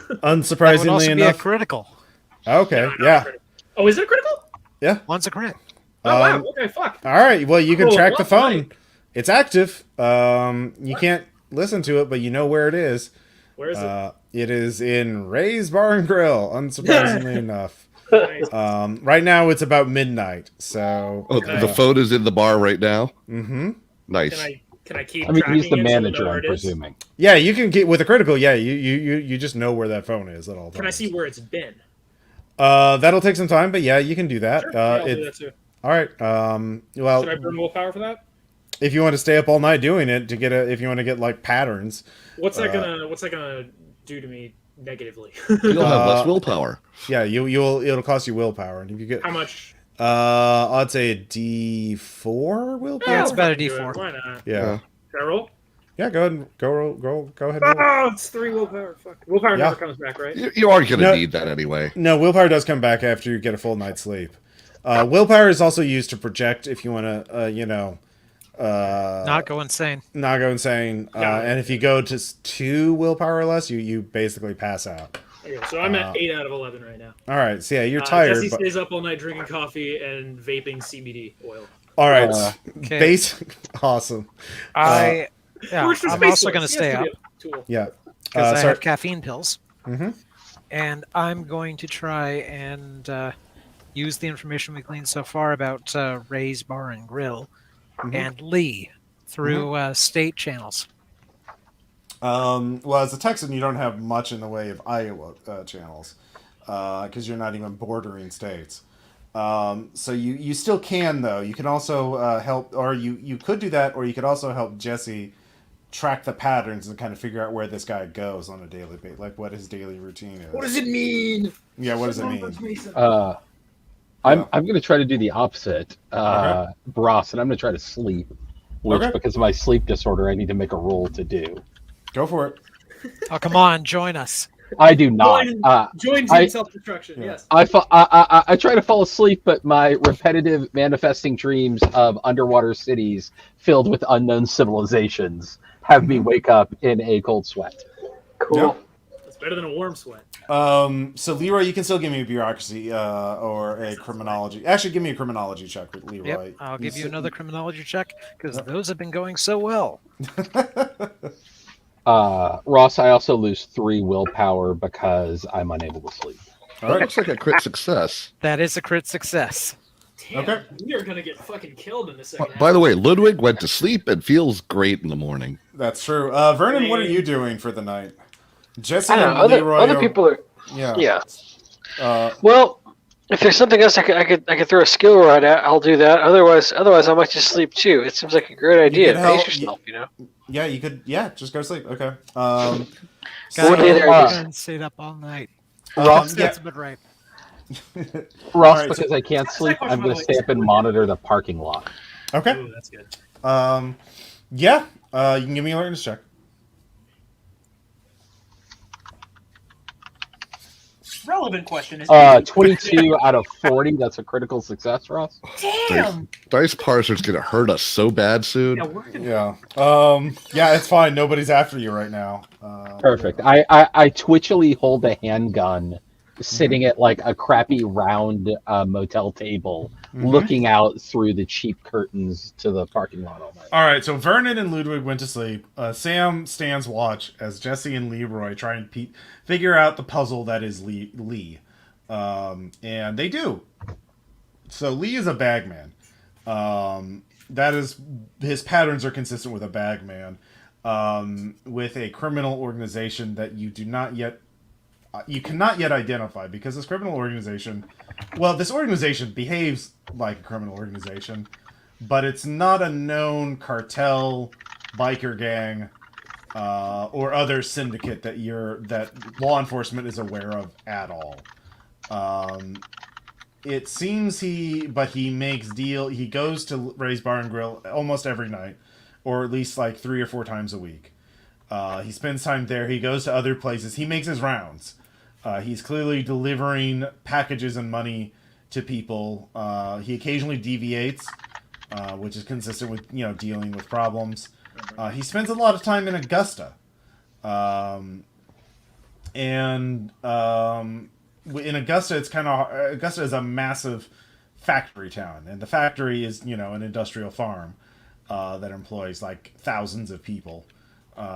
[SPEAKER 6] That would
[SPEAKER 1] Unsurprisingly
[SPEAKER 6] also be a
[SPEAKER 1] enough.
[SPEAKER 6] critical.
[SPEAKER 1] Okay.
[SPEAKER 2] No, not
[SPEAKER 1] Yeah.
[SPEAKER 2] critical. Oh, is it a critical?
[SPEAKER 1] Yeah.
[SPEAKER 6] One's a crit.
[SPEAKER 2] Oh, wow.
[SPEAKER 1] Um,
[SPEAKER 2] Okay, fuck.
[SPEAKER 1] All right. Well, you can
[SPEAKER 2] Cool.
[SPEAKER 1] track the
[SPEAKER 2] Well,
[SPEAKER 1] phone.
[SPEAKER 2] right.
[SPEAKER 1] It's active. You can't listen to it, but you know where it is.
[SPEAKER 2] Where is it?
[SPEAKER 1] It is in Ray's Bar and Grill. Unsurprisingly enough.
[SPEAKER 2] Nice.
[SPEAKER 1] Right now it's about midnight. So.
[SPEAKER 4] Oh, the phone is in the bar right now.
[SPEAKER 1] Mm-hmm.
[SPEAKER 4] Nice.
[SPEAKER 2] Can I keep
[SPEAKER 5] I mean,
[SPEAKER 2] tracking
[SPEAKER 5] he's the
[SPEAKER 2] it so we'll know
[SPEAKER 5] manager,
[SPEAKER 2] where
[SPEAKER 5] I'm
[SPEAKER 2] it is?
[SPEAKER 5] presuming.
[SPEAKER 1] Yeah, you can get with a critical. Yeah, you just know where that phone is at all times.
[SPEAKER 2] Can I see where it's been?
[SPEAKER 1] That'll take some time, but yeah, you can do that.
[SPEAKER 2] Sure. Yeah, I'll do that too.
[SPEAKER 1] All right. Well,
[SPEAKER 2] Should I burn willpower for that?
[SPEAKER 1] if you want to stay up all night doing it to get if you want to get like patterns,
[SPEAKER 2] What's that gonna do to me negatively?
[SPEAKER 4] You'll have less willpower.
[SPEAKER 1] yeah, it'll cost you willpower, and if you get,
[SPEAKER 2] How much?
[SPEAKER 1] I'd say a D4 willpower.
[SPEAKER 6] Yeah, it's about a
[SPEAKER 2] fucking do
[SPEAKER 6] D4.
[SPEAKER 2] it. Why not?
[SPEAKER 1] Yeah.
[SPEAKER 2] Should I roll?
[SPEAKER 1] Yeah, go ahead and go ahead and roll.
[SPEAKER 2] Oh, it's 3 willpower. Fuck. Willpower
[SPEAKER 1] Yeah.
[SPEAKER 2] never comes back, right?
[SPEAKER 4] You are going to
[SPEAKER 1] No.
[SPEAKER 4] need that anyway.
[SPEAKER 1] No, willpower does come back after you get a full night's sleep. Willpower is also used to project if you want to,
[SPEAKER 6] Not go insane.
[SPEAKER 1] not go insane. And if you go to 2 willpower or less, you basically pass out.
[SPEAKER 2] Okay, so I'm at 8 out of 11 right now.
[SPEAKER 1] All right, so yeah, you're tired.
[SPEAKER 2] Jesse
[SPEAKER 1] But,
[SPEAKER 2] stays up all night drinking coffee and vaping CBD oil.
[SPEAKER 1] all right,
[SPEAKER 6] Okay.
[SPEAKER 1] basic, awesome.
[SPEAKER 6] I'm
[SPEAKER 2] Works for
[SPEAKER 6] also
[SPEAKER 2] Space
[SPEAKER 6] going to
[SPEAKER 2] Force. He
[SPEAKER 6] stay
[SPEAKER 2] has
[SPEAKER 6] up
[SPEAKER 2] be a tool.
[SPEAKER 1] Yeah,
[SPEAKER 6] because I
[SPEAKER 1] sorry.
[SPEAKER 6] have caffeine pills.
[SPEAKER 1] Mhm.
[SPEAKER 6] And I'm going to try and use the information we gleaned so far about Ray's Bar and Grill and Lee through state channels.
[SPEAKER 1] Well, as a Texan, you don't have much in the way of Iowa channels because you're not even bordering states. So you still can, though. You can also help, or you could do that, or you could also help Jesse track the patterns and kind of figure out where this guy goes on a daily basis, like what his daily routine is.
[SPEAKER 2] What does it mean?
[SPEAKER 1] Yeah, what does it mean?
[SPEAKER 5] I'm going to try to do the opposite, Ross, and I'm going to try to sleep, which
[SPEAKER 1] Okay.
[SPEAKER 5] because of my sleep disorder, I need to make a roll to do.
[SPEAKER 1] Go for it.
[SPEAKER 6] Oh, come on, join us.
[SPEAKER 5] I do not.
[SPEAKER 2] Join
[SPEAKER 5] I-
[SPEAKER 2] Team Self-Destruction,
[SPEAKER 1] Yeah.
[SPEAKER 2] yes.
[SPEAKER 5] I try to fall asleep, but my repetitive manifesting dreams of underwater cities filled with unknown civilizations have me wake up in a cold sweat.
[SPEAKER 3] Cool.
[SPEAKER 2] It's better than a warm sweat.
[SPEAKER 1] So Leroy, you can still give me a bureaucracy or a criminology. Actually, give me a criminology check with Leroy.
[SPEAKER 6] Yep, I'll give you another criminology check because those have been going so well.
[SPEAKER 5] Ross, I also lose 3 willpower because I'm unable to sleep.
[SPEAKER 1] All right.
[SPEAKER 4] Looks like a crit success.
[SPEAKER 6] That is a crit success.
[SPEAKER 2] Damn,
[SPEAKER 1] Okay.
[SPEAKER 2] we are gonna get fucking killed in the second half.
[SPEAKER 4] By the way, Ludwig went to sleep and feels great in the morning.
[SPEAKER 1] That's true. Vernon, what are you doing for the night? Jesse
[SPEAKER 3] I don't
[SPEAKER 1] and
[SPEAKER 3] know.
[SPEAKER 1] Leroy.
[SPEAKER 3] Other people are.
[SPEAKER 1] Yeah.
[SPEAKER 3] Yeah. Well, if there's something else I could throw a skill right at, I'll do that. Otherwise, I might just sleep too. It seems like a great idea.
[SPEAKER 1] could help-
[SPEAKER 3] Pace yourself, you know.
[SPEAKER 1] Yeah, you could. Yeah, just go to sleep. Okay.
[SPEAKER 3] What
[SPEAKER 6] Guys,
[SPEAKER 3] day there
[SPEAKER 6] I'm
[SPEAKER 3] is?
[SPEAKER 6] gonna stayed up all night.
[SPEAKER 5] Ross,
[SPEAKER 6] That's about right.
[SPEAKER 5] Ross,
[SPEAKER 1] All right,
[SPEAKER 5] because
[SPEAKER 1] so-
[SPEAKER 5] I can't sleep,
[SPEAKER 2] That's
[SPEAKER 5] I'm going to stay up and monitor the parking lot.
[SPEAKER 1] Okay.
[SPEAKER 2] Ooh, that's good.
[SPEAKER 1] Yeah. You can give me a alertness check.
[SPEAKER 2] Relevant question. Is
[SPEAKER 5] 22 out of 40. That's a critical success, Ross.
[SPEAKER 2] damn.
[SPEAKER 4] Dice parser's going to hurt us so bad soon.
[SPEAKER 2] Yeah, we're gonna.
[SPEAKER 1] Yeah. Yeah, it's fine. Nobody's after you right now.
[SPEAKER 5] Perfect. I twitchily hold a handgun sitting at like a crappy round motel table, looking out through the cheap curtains to the parking lot all night.
[SPEAKER 1] All right, so Vernon and Ludwig went to sleep. Sam stands watch as Jesse and Leroy try and figure out the puzzle that is Lee. And they do. So Lee is a bagman. That is, his patterns are consistent with a bagman, with a criminal organization that you cannot yet identify, because this criminal organization, well, this organization behaves like a criminal organization, but it's not a known cartel, biker gang, or other syndicate that law enforcement is aware of at all. It seems he goes to Ray's Bar and Grill almost every night, or at least like 3 or 4 times a week. He spends time there. He goes to other places. He makes his rounds. He's clearly delivering packages and money to people. He occasionally deviates, which is consistent with dealing with problems. He spends a lot of time in Augusta, and in Augusta, Augusta is a massive factory town, and the factory is an industrial farm that employs like thousands of people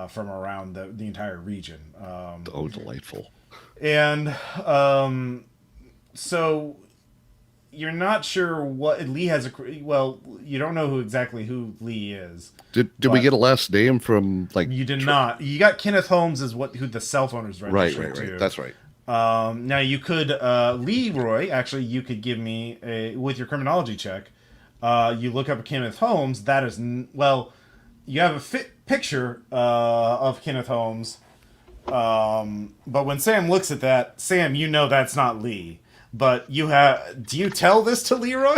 [SPEAKER 1] from around the entire region.
[SPEAKER 4] Oh, delightful.
[SPEAKER 1] And so you're not sure what Lee has you don't know exactly who Lee is.
[SPEAKER 4] Did we get a last name from like?
[SPEAKER 1] You did not. You got Kenneth Holmes as who the cell phone is registered
[SPEAKER 4] Right.
[SPEAKER 1] to.
[SPEAKER 4] That's right.
[SPEAKER 1] Now you could Leroy. Actually, you could give me with your criminology check. You look up Kenneth Holmes. That is you have a picture of Kenneth Holmes. But when Sam looks at that, Sam, that's not Lee. But do you tell this to Leroy?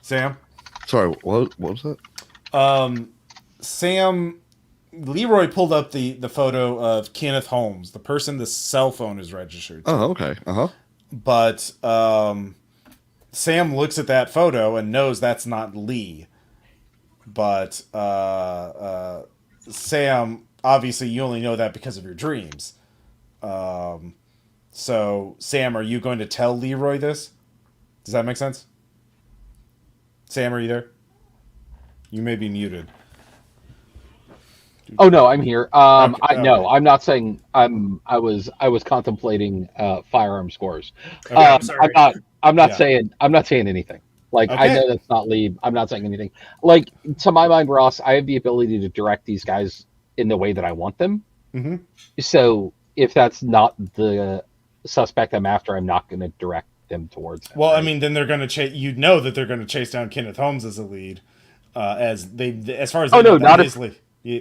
[SPEAKER 1] Sam?
[SPEAKER 4] Sorry, what was that?
[SPEAKER 1] Leroy pulled up the photo of Kenneth Holmes, the person the cell phone is registered to.
[SPEAKER 4] Oh, okay.
[SPEAKER 1] But Sam looks at that photo and knows that's not Lee. But Sam, obviously, you only know that because of your dreams. So, Sam, are you going to tell Leroy this? Does that make sense? Sam, are you there? You may be muted.
[SPEAKER 5] Oh no, I'm here.
[SPEAKER 1] Okay,
[SPEAKER 5] No, I'm not saying I was contemplating firearm scores.
[SPEAKER 1] Okay,
[SPEAKER 2] I'm sorry.
[SPEAKER 5] I'm not
[SPEAKER 1] Yeah.
[SPEAKER 5] saying anything. Like I
[SPEAKER 1] Okay.
[SPEAKER 5] know that's not lead. I'm not saying anything. Like to my mind, Ross, I have the ability to direct these guys in the way that I want them.
[SPEAKER 1] Mm-hmm.
[SPEAKER 5] So if that's not the suspect I'm after, I'm not going to direct them towards him.
[SPEAKER 1] Well, I
[SPEAKER 5] right?
[SPEAKER 1] mean, then they're going to chase. You know that they're going to chase down Kenneth Holmes as a lead, as far as they
[SPEAKER 5] Oh,
[SPEAKER 1] know,
[SPEAKER 5] no,
[SPEAKER 1] that
[SPEAKER 5] not
[SPEAKER 1] is Lee.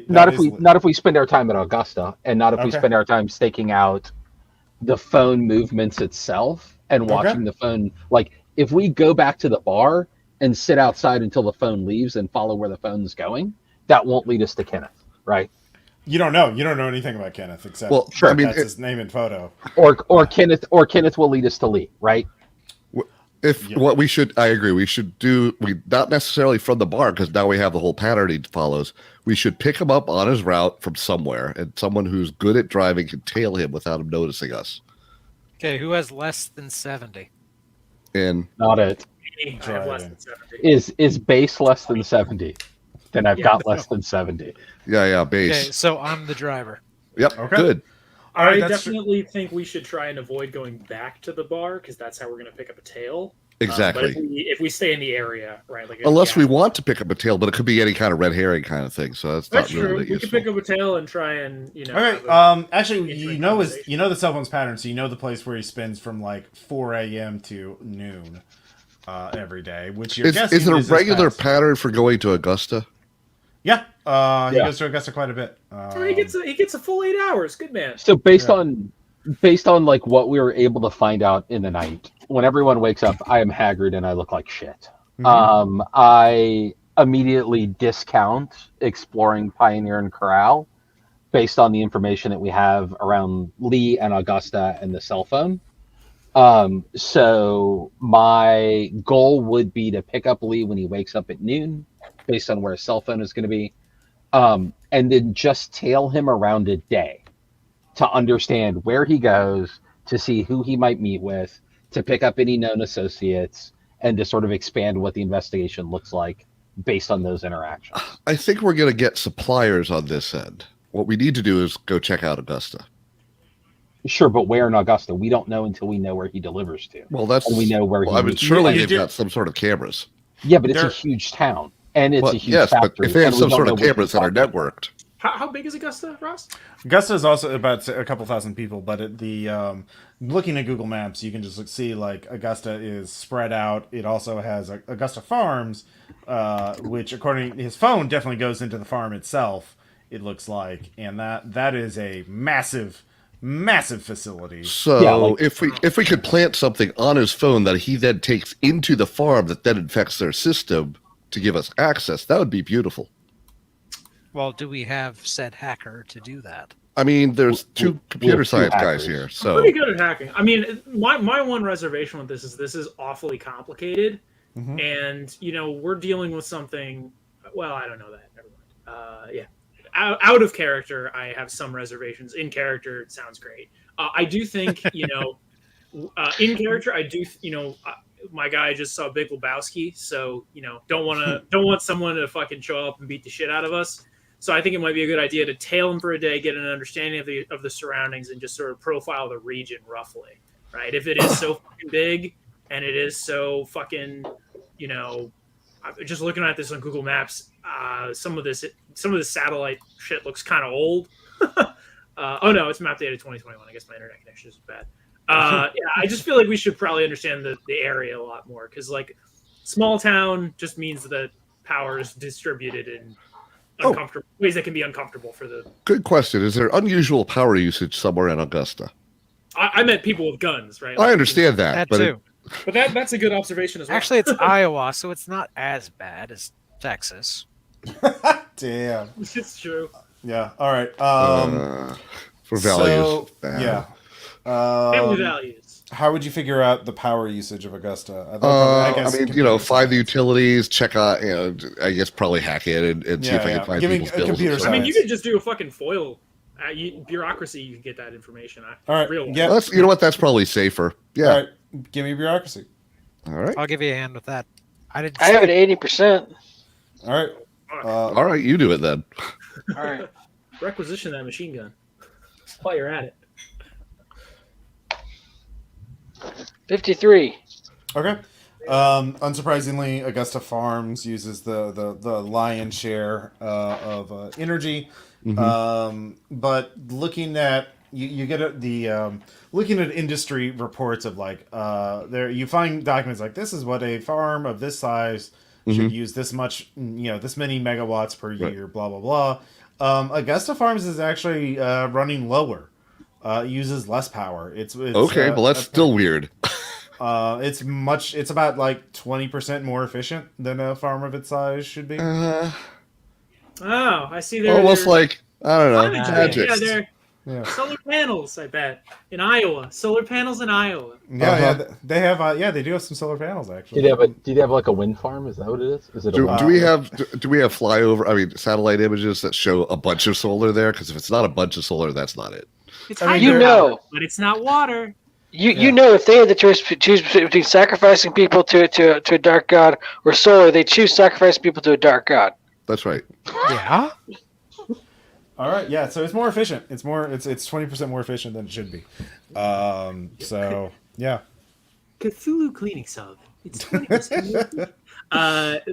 [SPEAKER 5] not if we spend our time at Augusta, and not if we
[SPEAKER 1] Okay.
[SPEAKER 5] spend our time staking out the phone movements itself and watching the phone. Like if we go back to the bar and sit outside until the phone leaves and follow where the phone's going, that won't lead us to Kenneth, right?
[SPEAKER 1] You don't know. You don't know anything about Kenneth except
[SPEAKER 4] Well,
[SPEAKER 5] Sure.
[SPEAKER 4] I mean,
[SPEAKER 1] that's his name and photo.
[SPEAKER 5] Or Kenneth will lead us to Lee, right?
[SPEAKER 4] if
[SPEAKER 1] Yeah.
[SPEAKER 4] what we should, I agree, we should do, we not necessarily from the bar, because now we have the whole pattern he follows. We should pick him up on his route from somewhere, and someone who's good at driving can tail him without him noticing us.
[SPEAKER 6] Okay, who has less than 70?
[SPEAKER 4] And
[SPEAKER 5] Not it.
[SPEAKER 2] I have less than 70.
[SPEAKER 5] Is base less than 70? Then I've got less than 70.
[SPEAKER 4] yeah,
[SPEAKER 6] Okay,
[SPEAKER 4] base.
[SPEAKER 6] so I'm the driver.
[SPEAKER 4] Yep,
[SPEAKER 1] Okay.
[SPEAKER 4] good.
[SPEAKER 1] All right,
[SPEAKER 2] I
[SPEAKER 1] that's
[SPEAKER 2] definitely think we should try and avoid going back to the bar because that's how we're going to pick up a tail.
[SPEAKER 4] Exactly.
[SPEAKER 2] But if we stay in the area, right? Like
[SPEAKER 4] Unless we want to pick up a tail, but it could be any kind of red herring kind of thing. So that's
[SPEAKER 2] That's
[SPEAKER 4] not
[SPEAKER 2] true.
[SPEAKER 4] really
[SPEAKER 2] We could
[SPEAKER 4] useful.
[SPEAKER 2] pick up a tail and try and
[SPEAKER 1] All right.
[SPEAKER 2] have a-
[SPEAKER 1] Actually,
[SPEAKER 2] interesting
[SPEAKER 1] you know the cell phone's pattern, so you know the place where he spends from like 4 a.m. to noon every day. Which you're guessing
[SPEAKER 4] Is it a
[SPEAKER 1] this
[SPEAKER 4] regular
[SPEAKER 1] past.
[SPEAKER 4] pattern for going to Augusta?
[SPEAKER 1] Yeah. He
[SPEAKER 5] Yeah.
[SPEAKER 1] goes to Augusta quite a bit.
[SPEAKER 2] he gets a full 8 hours. Good man.
[SPEAKER 5] So based
[SPEAKER 1] Yeah.
[SPEAKER 5] on like what we were able to find out in the night, when everyone wakes up, I am haggard and I look like shit.
[SPEAKER 1] Mhm.
[SPEAKER 5] I immediately discount exploring Pioneer and Corral based on the information that we have around Lee and Augusta and the cell phone. So my goal would be to pick up Lee when he wakes up at noon, based on where his cell phone is going to be, and then just tail him around a day to understand where he goes, to see who he might meet with, to pick up any known associates, and to sort of expand what the investigation looks like based on those interactions.
[SPEAKER 4] I think we're going to get suppliers on this end. What we need to do is go check out Augusta.
[SPEAKER 5] Sure, but where in Augusta? We don't know until we know where he delivers to.
[SPEAKER 4] Well, that's.
[SPEAKER 5] And we know where
[SPEAKER 4] well,
[SPEAKER 5] he
[SPEAKER 4] I mean,
[SPEAKER 5] meets.
[SPEAKER 4] surely
[SPEAKER 1] You
[SPEAKER 4] they've
[SPEAKER 1] do-
[SPEAKER 4] got some sort of cameras.
[SPEAKER 5] Yeah, but it's
[SPEAKER 1] There-
[SPEAKER 5] a huge town, and it's
[SPEAKER 4] Well,
[SPEAKER 5] a huge
[SPEAKER 4] yes,
[SPEAKER 5] factory.
[SPEAKER 4] but if they have
[SPEAKER 5] and we
[SPEAKER 4] some
[SPEAKER 5] don't
[SPEAKER 4] sort
[SPEAKER 5] know
[SPEAKER 4] of
[SPEAKER 5] what
[SPEAKER 4] cameras that are
[SPEAKER 5] he's talking about.
[SPEAKER 4] networked,
[SPEAKER 2] How big is Augusta, Ross?
[SPEAKER 1] Augusta is also about a couple thousand people, but looking at Google Maps, you can just see like Augusta is spread out. It also has Augusta Farms, which according to his phone definitely goes into the farm itself. It looks like, and that is a massive facility.
[SPEAKER 4] so
[SPEAKER 5] Yeah, like-
[SPEAKER 4] if we could plant something on his phone that he then takes into the farm that then infects their system to give us access, that would be beautiful.
[SPEAKER 6] Well, do we have said hacker to do that?
[SPEAKER 4] I mean, there's two
[SPEAKER 5] we
[SPEAKER 4] computer
[SPEAKER 5] have two
[SPEAKER 4] science guys
[SPEAKER 5] hackers.
[SPEAKER 4] here,
[SPEAKER 2] I'm
[SPEAKER 4] so
[SPEAKER 2] pretty good at hacking. I mean, my one reservation with this is awfully complicated,
[SPEAKER 1] Mhm.
[SPEAKER 2] and we're dealing with something. Well, I don't know that. Never mind. Yeah, out of character, I have some reservations. In character, it sounds great. I do think in character, I do my guy just saw Big Lebowski, so don't want someone to fucking show up and beat the shit out of us. So I think it might be a good idea to tail him for a day, get an understanding of the surroundings, and just sort of profile the region roughly, right? If it is so fucking big and it is so fucking, just looking at this on Google Maps, some of this satellite shit looks kind of old. Oh no, it's map data 2021. I guess my internet connection is bad. Yeah, I just feel like we should probably understand the area a lot more because like small town just means that power is distributed in uncomfortable ways that can be uncomfortable for the.
[SPEAKER 4] good question. Is there unusual power usage somewhere in Augusta?
[SPEAKER 2] I meant people with guns, right?
[SPEAKER 4] I understand that,
[SPEAKER 6] That
[SPEAKER 4] but
[SPEAKER 6] too.
[SPEAKER 2] But that's a good observation as well.
[SPEAKER 6] Actually, it's Iowa, so it's not as bad as Texas.
[SPEAKER 1] Damn.
[SPEAKER 2] it's true.
[SPEAKER 1] Yeah. All right.
[SPEAKER 4] For values.
[SPEAKER 1] So, yeah.
[SPEAKER 2] Family values.
[SPEAKER 1] How would you figure out the power usage of Augusta?
[SPEAKER 4] I mean,
[SPEAKER 1] computer
[SPEAKER 4] find the
[SPEAKER 1] science.
[SPEAKER 4] utilities, check out, I guess probably hack it and see if I can find
[SPEAKER 1] Give me
[SPEAKER 4] people's
[SPEAKER 1] a
[SPEAKER 4] bills.
[SPEAKER 1] computer
[SPEAKER 4] and
[SPEAKER 2] I
[SPEAKER 4] stuff.
[SPEAKER 2] mean, you
[SPEAKER 1] science.
[SPEAKER 2] could just do a fucking foil. Bureaucracy, you can get that information.
[SPEAKER 1] All right.
[SPEAKER 2] Real
[SPEAKER 1] Yeah.
[SPEAKER 4] That's, you know what? That's probably safer. Yeah.
[SPEAKER 1] All right. Give me bureaucracy.
[SPEAKER 4] All right.
[SPEAKER 6] I'll give you a hand with that. I didn't.
[SPEAKER 3] I have it 80%.
[SPEAKER 1] All right.
[SPEAKER 4] All right. You do it then.
[SPEAKER 3] All right.
[SPEAKER 2] Requisition that machine gun while you're at it.
[SPEAKER 3] 53.
[SPEAKER 1] Okay. Unsurprisingly, Augusta Farms uses the lion's share of energy. But looking at you get looking at industry reports of like there you find documents like this is what a farm of this size should use this much this many megawatts per year, blah blah blah. Augusta Farms is actually running lower. Uses less power. It's
[SPEAKER 4] Okay. Well, that's still weird.
[SPEAKER 1] It's about like 20% more efficient than a farm of its size should be.
[SPEAKER 2] Oh, I see. They're
[SPEAKER 4] Almost like, I don't know,
[SPEAKER 2] climate change.
[SPEAKER 4] magic.
[SPEAKER 2] Yeah, they're
[SPEAKER 1] Yeah.
[SPEAKER 2] solar panels. I bet in Iowa, solar panels in Iowa.
[SPEAKER 1] Yeah, they have. They do have some solar panels actually.
[SPEAKER 5] Do you have like a wind farm? Is that what it is? Is it a
[SPEAKER 4] Do,
[SPEAKER 5] wind
[SPEAKER 4] do we have flyover? I mean, satellite images that show a bunch of solar there? Because if it's not a bunch of solar, that's not it.
[SPEAKER 2] It's
[SPEAKER 1] I mean,
[SPEAKER 3] You
[SPEAKER 2] hydropower,
[SPEAKER 3] know.
[SPEAKER 2] but it's not water.
[SPEAKER 3] You know, if they had the choice to choose between sacrificing people to a dark god or solar, they choose sacrificing people to a dark god.
[SPEAKER 4] That's right.
[SPEAKER 6] Yeah.
[SPEAKER 1] All right, yeah. So it's more efficient. It's 20% more efficient than it should be. So yeah.
[SPEAKER 2] Cthulhu cleaning solvent. It's 20%.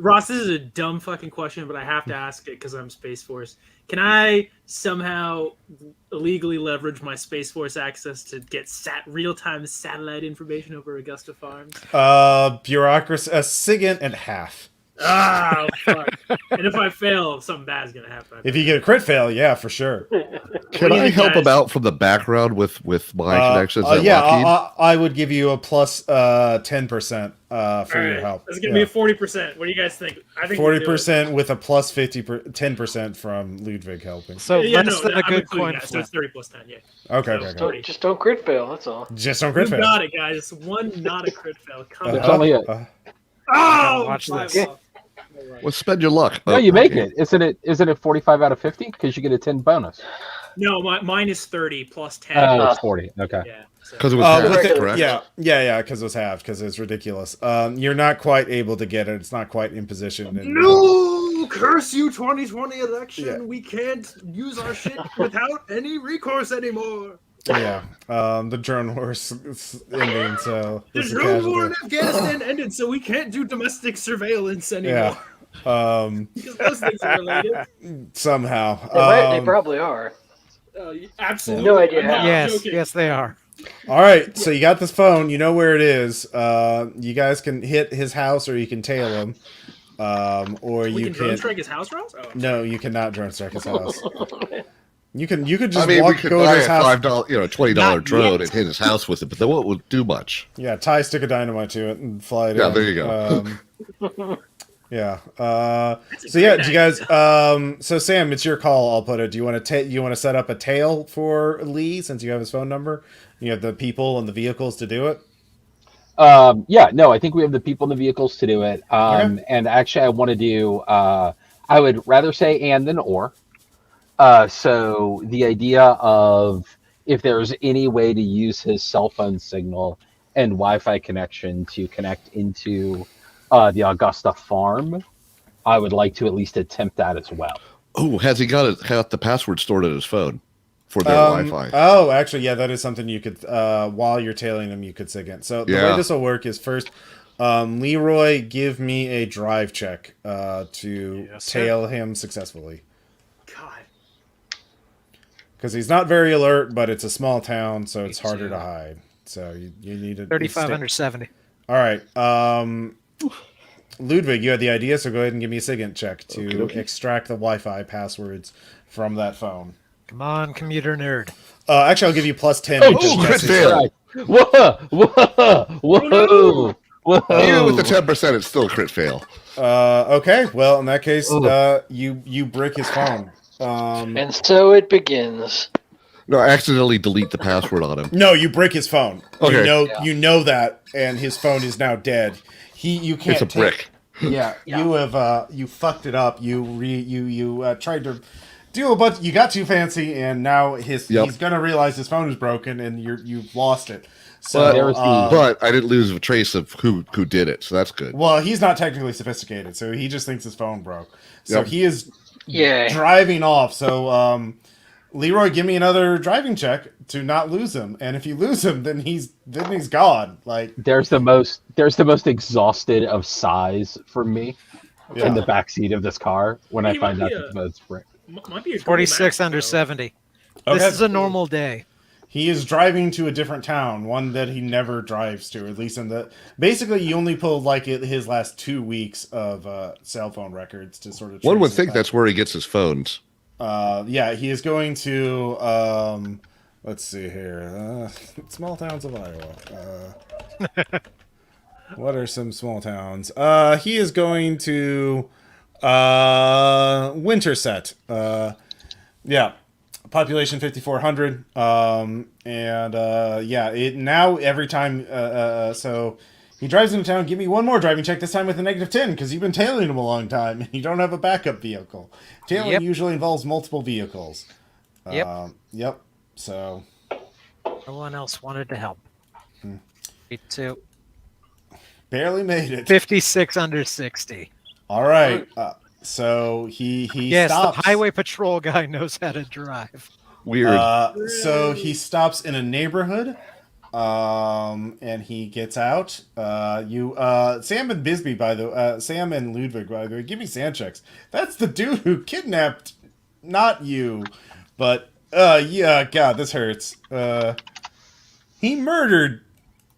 [SPEAKER 2] Ross, this is a dumb fucking question, but I have to ask it because I'm Space Force. Can I somehow illegally leverage my Space Force access to get real-time satellite information over Augusta Farms?
[SPEAKER 1] Bureaucracy, a SIGINT and half.
[SPEAKER 2] Oh, fuck. And if I fail, something bad's going to happen.
[SPEAKER 1] If you get a crit fail, yeah, for sure.
[SPEAKER 4] Can
[SPEAKER 2] do you
[SPEAKER 4] I
[SPEAKER 2] think,
[SPEAKER 4] help
[SPEAKER 2] guys?
[SPEAKER 4] him out from the background with my connections at
[SPEAKER 1] Yeah,
[SPEAKER 4] Lockheed?
[SPEAKER 1] I would give you a plus 10% for
[SPEAKER 2] All
[SPEAKER 1] your
[SPEAKER 2] right,
[SPEAKER 1] help.
[SPEAKER 2] That's going to be a 40%. What do you guys think? I think
[SPEAKER 1] 40% with a plus 10% from Ludwig helping.
[SPEAKER 6] So
[SPEAKER 2] Yeah,
[SPEAKER 6] less than a
[SPEAKER 2] I'm
[SPEAKER 6] good
[SPEAKER 2] including
[SPEAKER 6] coin
[SPEAKER 2] that, so
[SPEAKER 6] flip.
[SPEAKER 2] it's 30 plus 10, yeah.
[SPEAKER 1] Okay,
[SPEAKER 2] So,
[SPEAKER 1] okay.
[SPEAKER 2] 40.
[SPEAKER 3] Just don't crit fail. That's all.
[SPEAKER 1] Just don't
[SPEAKER 2] You
[SPEAKER 1] crit fail.
[SPEAKER 2] got it, guys. One not a crit fail. Come
[SPEAKER 5] It's
[SPEAKER 2] on.
[SPEAKER 5] only a-
[SPEAKER 2] Oh,
[SPEAKER 6] Watch
[SPEAKER 2] five
[SPEAKER 6] this.
[SPEAKER 2] off. All right.
[SPEAKER 4] Well, spend your luck.
[SPEAKER 5] No, you make it. Isn't it 45 out of 50? Because you get a 10 bonus.
[SPEAKER 2] No, mine is 30 plus 10.
[SPEAKER 5] Oh, it's 40. Okay.
[SPEAKER 2] Yeah. So.
[SPEAKER 4] Because it was
[SPEAKER 1] With
[SPEAKER 4] half,
[SPEAKER 1] it-
[SPEAKER 4] correct?
[SPEAKER 1] yeah, because it was half, because it's ridiculous. You're not quite able to get it. It's not quite in position. And,
[SPEAKER 2] No! Curse you, 2020 election.
[SPEAKER 1] Yeah.
[SPEAKER 2] We can't use our shit without any recourse anymore.
[SPEAKER 1] Yeah, the drone war is ending, so
[SPEAKER 2] The
[SPEAKER 1] this is a
[SPEAKER 2] drone war in
[SPEAKER 1] casualty.
[SPEAKER 2] Afghanistan ended, so we can't do domestic surveillance anymore.
[SPEAKER 1] Yeah,
[SPEAKER 2] Because those things are related.
[SPEAKER 1] somehow.
[SPEAKER 3] They probably are.
[SPEAKER 2] Absolutely.
[SPEAKER 3] No idea
[SPEAKER 2] I'm not
[SPEAKER 3] how.
[SPEAKER 6] Yes,
[SPEAKER 2] joking.
[SPEAKER 6] yes, they are.
[SPEAKER 1] All right, so you got this phone. You know where it is. You guys can hit his house, or you can tail him, or
[SPEAKER 2] We
[SPEAKER 1] you
[SPEAKER 2] can drone
[SPEAKER 1] can.
[SPEAKER 2] strike his house, Ross? Oh.
[SPEAKER 1] No, you cannot drone strike his house. You could just
[SPEAKER 4] I mean, we
[SPEAKER 1] walk,
[SPEAKER 4] could
[SPEAKER 1] go to
[SPEAKER 4] buy
[SPEAKER 1] his
[SPEAKER 4] a
[SPEAKER 1] house.
[SPEAKER 4] $5, $20
[SPEAKER 6] Not
[SPEAKER 4] drone
[SPEAKER 6] yet.
[SPEAKER 4] and hit his house with it, but that won't do much.
[SPEAKER 1] Yeah, tie a stick of dynamite to it and fly it
[SPEAKER 4] Yeah,
[SPEAKER 1] in.
[SPEAKER 4] there you go.
[SPEAKER 1] Yeah.
[SPEAKER 2] That's a
[SPEAKER 1] So yeah,
[SPEAKER 2] great
[SPEAKER 1] do you guys? So Sam, it's your call. I'll put it. Do you want to set up a tail for Lee since you have his phone number? You have the people and the vehicles to do it.
[SPEAKER 5] Yeah, no, I think we have the people and the vehicles to do it.
[SPEAKER 1] Okay.
[SPEAKER 5] And actually, I want to do. I would rather say and than or. So the idea of if there's any way to use his cell phone signal and Wi-Fi connection to connect into the Augusta farm, I would like to at least attempt that as well.
[SPEAKER 4] Oh, has he got the password stored in his phone for their Wi-Fi?
[SPEAKER 1] Oh, actually, yeah, that is something you could while you're tailing them, you could sig in. So the way
[SPEAKER 4] Yeah.
[SPEAKER 1] this will work is first, Leroy, give me a drive check to
[SPEAKER 6] Yes, sir.
[SPEAKER 1] tail him successfully.
[SPEAKER 2] God.
[SPEAKER 1] Because he's not very alert, but it's a small town, so it's
[SPEAKER 6] Me
[SPEAKER 1] harder
[SPEAKER 6] too.
[SPEAKER 1] to hide. So you need to
[SPEAKER 6] 35 under 70.
[SPEAKER 1] All right. Ludwig, you had the idea, so go ahead and give me a SIGINT check to
[SPEAKER 4] Okey-dokey.
[SPEAKER 1] extract the Wi-Fi passwords from that phone.
[SPEAKER 6] Come on, commuter nerd.
[SPEAKER 1] Actually, I'll give you plus 10.
[SPEAKER 5] Oh,
[SPEAKER 1] because
[SPEAKER 4] crit
[SPEAKER 1] Jesse's-
[SPEAKER 4] fail.
[SPEAKER 5] Whoa! Whoa!
[SPEAKER 4] Even with the
[SPEAKER 5] Whoa!
[SPEAKER 4] 10%, it's still a crit fail.
[SPEAKER 1] Okay, well, in that case,
[SPEAKER 5] Ugh.
[SPEAKER 1] you break his phone.
[SPEAKER 3] And so it begins.
[SPEAKER 4] No, I accidentally delete the password on him.
[SPEAKER 1] No, you break his phone.
[SPEAKER 4] Okay.
[SPEAKER 1] You know that, and his phone is now dead. You can't.
[SPEAKER 4] It's a brick.
[SPEAKER 1] Yeah, you have you fucked it up. You tried to do a bunch. You got too fancy, and now he's gonna realize his phone is broken, and you've lost it. So,
[SPEAKER 4] But I didn't lose a trace of who did it, so that's good.
[SPEAKER 1] well, he's not technically sophisticated, so he just thinks his phone broke. So
[SPEAKER 4] Yep.
[SPEAKER 1] he is
[SPEAKER 3] Yeah.
[SPEAKER 1] driving off. So Leroy, give me another driving check to not lose him. And if you lose him, then he's gone. Like
[SPEAKER 5] There's the most exhausted of sighs for me in the backseat of this car when I find out that the boat's brick.
[SPEAKER 2] Might be a Google
[SPEAKER 6] 46
[SPEAKER 2] Maps,
[SPEAKER 6] under
[SPEAKER 2] though.
[SPEAKER 6] 70.
[SPEAKER 1] Okay.
[SPEAKER 6] This is a normal day.
[SPEAKER 1] he is driving to a different town, one that he never drives to. At least in the basically, you only pulled like his last 2 weeks of cell phone records to sort of.
[SPEAKER 4] One would
[SPEAKER 1] trace
[SPEAKER 4] think
[SPEAKER 1] it
[SPEAKER 4] that's where he gets his phones.
[SPEAKER 1] yeah, he is going to. Let's see here. Small towns of Iowa. What are some small towns? He is going to Winterset. Yeah, population 5,400. Yeah, it now every time. So he drives into town. Give me one more driving check. This time with a -10 because you've been tailing him a long time and you don't have a backup vehicle. Tailing
[SPEAKER 6] Yep.
[SPEAKER 1] usually involves multiple vehicles.
[SPEAKER 6] Yep.
[SPEAKER 1] Yep. So
[SPEAKER 6] No one else wanted to help. Me too.
[SPEAKER 1] barely made it.
[SPEAKER 6] 56 under 60.
[SPEAKER 1] All right. So he
[SPEAKER 6] Yes,
[SPEAKER 1] stops.
[SPEAKER 6] the highway patrol guy knows how to drive.
[SPEAKER 4] Weird.
[SPEAKER 1] So he stops in a neighborhood, and he gets out. Sam and Bisbee, Sam and Ludwig, by the way, give me sand checks. That's the dude who kidnapped, not you, but yeah, God, this hurts. He murdered.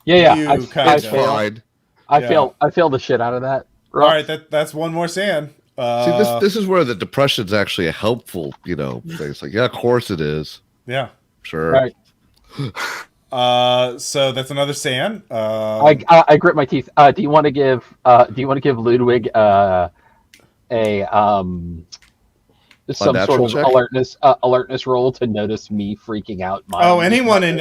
[SPEAKER 5] Yeah,
[SPEAKER 1] You
[SPEAKER 5] I
[SPEAKER 1] kind of.
[SPEAKER 4] Fine.
[SPEAKER 5] I failed the shit out of that.
[SPEAKER 1] All right, that's one more sand.
[SPEAKER 4] See, this is where the depression's actually a helpful, thing. It's like, yeah, of course it is.
[SPEAKER 1] Yeah.
[SPEAKER 4] Sure.
[SPEAKER 5] Right.
[SPEAKER 1] So that's another sand.
[SPEAKER 5] I grit my teeth. Do you want to give Ludwig some
[SPEAKER 4] natural
[SPEAKER 5] sort
[SPEAKER 4] check?
[SPEAKER 5] of alertness roll to notice me freaking out?
[SPEAKER 1] Anyone in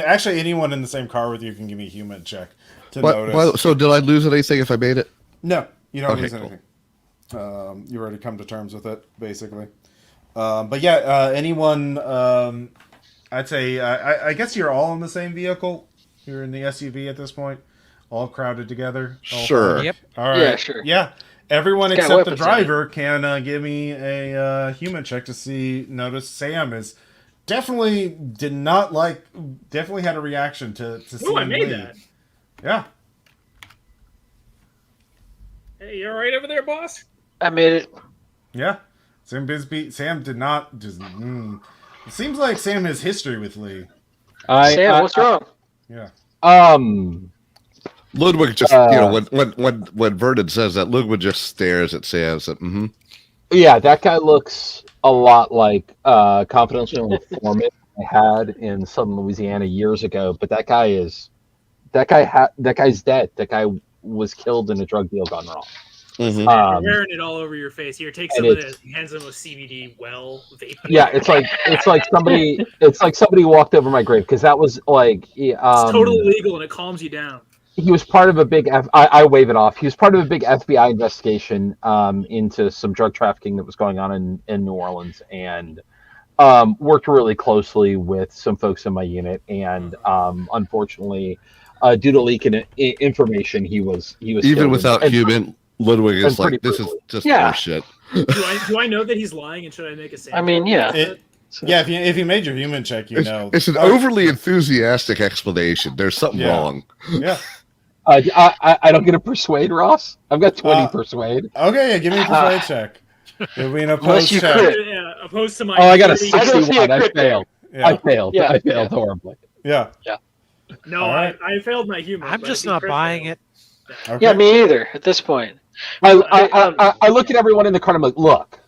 [SPEAKER 1] the same car with you can give me a human check to notice.
[SPEAKER 4] So did I lose anything if I made it?
[SPEAKER 1] No, you don't
[SPEAKER 4] Okay,
[SPEAKER 1] lose
[SPEAKER 4] cool.
[SPEAKER 1] anything. You already come to terms with it, basically. But yeah, anyone. I'd say I guess you're all in the same vehicle. You're in the SUV at this point, all crowded together. All
[SPEAKER 4] Sure.
[SPEAKER 1] fine.
[SPEAKER 6] Yep.
[SPEAKER 1] All right.
[SPEAKER 3] Yeah, sure.
[SPEAKER 1] Yeah. Everyone
[SPEAKER 3] It's got
[SPEAKER 1] except the
[SPEAKER 3] weapons in it.
[SPEAKER 1] driver can give me a human check to notice Sam is definitely definitely had a reaction to
[SPEAKER 2] Ooh,
[SPEAKER 1] seeing
[SPEAKER 2] I made
[SPEAKER 1] Lee.
[SPEAKER 2] that.
[SPEAKER 1] Yeah.
[SPEAKER 2] Hey, you all right over there, boss?
[SPEAKER 3] I made it.
[SPEAKER 1] Yeah. Sam did not just. It seems like Sam has history with Lee.
[SPEAKER 3] Sam, what's wrong?
[SPEAKER 1] Yeah.
[SPEAKER 4] Ludwig just, when Vernon says that, Ludwig just stares at Sam. And,
[SPEAKER 5] Yeah, that guy looks a lot like confidential informant I had in Southern Louisiana years ago. But that guy's dead. That guy was killed in a drug deal gone wrong.
[SPEAKER 2] You're wearing it all over your face. Here, take
[SPEAKER 5] and
[SPEAKER 2] some of
[SPEAKER 5] it's-
[SPEAKER 2] this. He hands him a CBD vaping.
[SPEAKER 5] Yeah, it's like somebody walked over my grave because that was like
[SPEAKER 2] It's totally legal and it calms you down.
[SPEAKER 5] he was part of a big I wave it off. He was part of a big FBI investigation into some drug trafficking that was going on in New Orleans, and worked really closely with some folks in my unit. And unfortunately, due to leaking information, he was
[SPEAKER 4] even
[SPEAKER 5] killed.
[SPEAKER 4] without human, Ludwig is
[SPEAKER 5] and pretty
[SPEAKER 4] like, this is
[SPEAKER 5] brutally.
[SPEAKER 4] just
[SPEAKER 3] Yeah.
[SPEAKER 4] bullshit.
[SPEAKER 2] Do I know that he's lying and should I make a sample?
[SPEAKER 3] I mean, yeah.
[SPEAKER 1] Yeah, if you made your human check, you know.
[SPEAKER 4] It's an overly enthusiastic explanation. There's something
[SPEAKER 1] Yeah.
[SPEAKER 4] wrong.
[SPEAKER 1] Yeah.
[SPEAKER 5] I don't get a persuade, Ross. I've got 20 persuade.
[SPEAKER 1] Okay, yeah, give me a persuade check. It'll be an opposed
[SPEAKER 3] you
[SPEAKER 1] check.
[SPEAKER 3] crit.
[SPEAKER 2] Yeah, opposed to my.
[SPEAKER 5] Oh, I got a
[SPEAKER 2] 30
[SPEAKER 3] I don't see a
[SPEAKER 5] 61. I
[SPEAKER 3] crit there.
[SPEAKER 5] failed.
[SPEAKER 1] Yeah.
[SPEAKER 5] I failed.
[SPEAKER 3] Yeah,
[SPEAKER 5] I failed
[SPEAKER 3] yeah.
[SPEAKER 5] horribly.
[SPEAKER 1] Yeah.
[SPEAKER 2] No,
[SPEAKER 1] All right.
[SPEAKER 2] I failed my human.
[SPEAKER 6] I'm
[SPEAKER 2] but
[SPEAKER 6] just
[SPEAKER 2] if he
[SPEAKER 6] not
[SPEAKER 2] crit
[SPEAKER 6] buying
[SPEAKER 2] failed-
[SPEAKER 6] it.
[SPEAKER 1] Okay.
[SPEAKER 3] Yeah, me either at this point.
[SPEAKER 5] I look at everyone in the car and I'm like, look,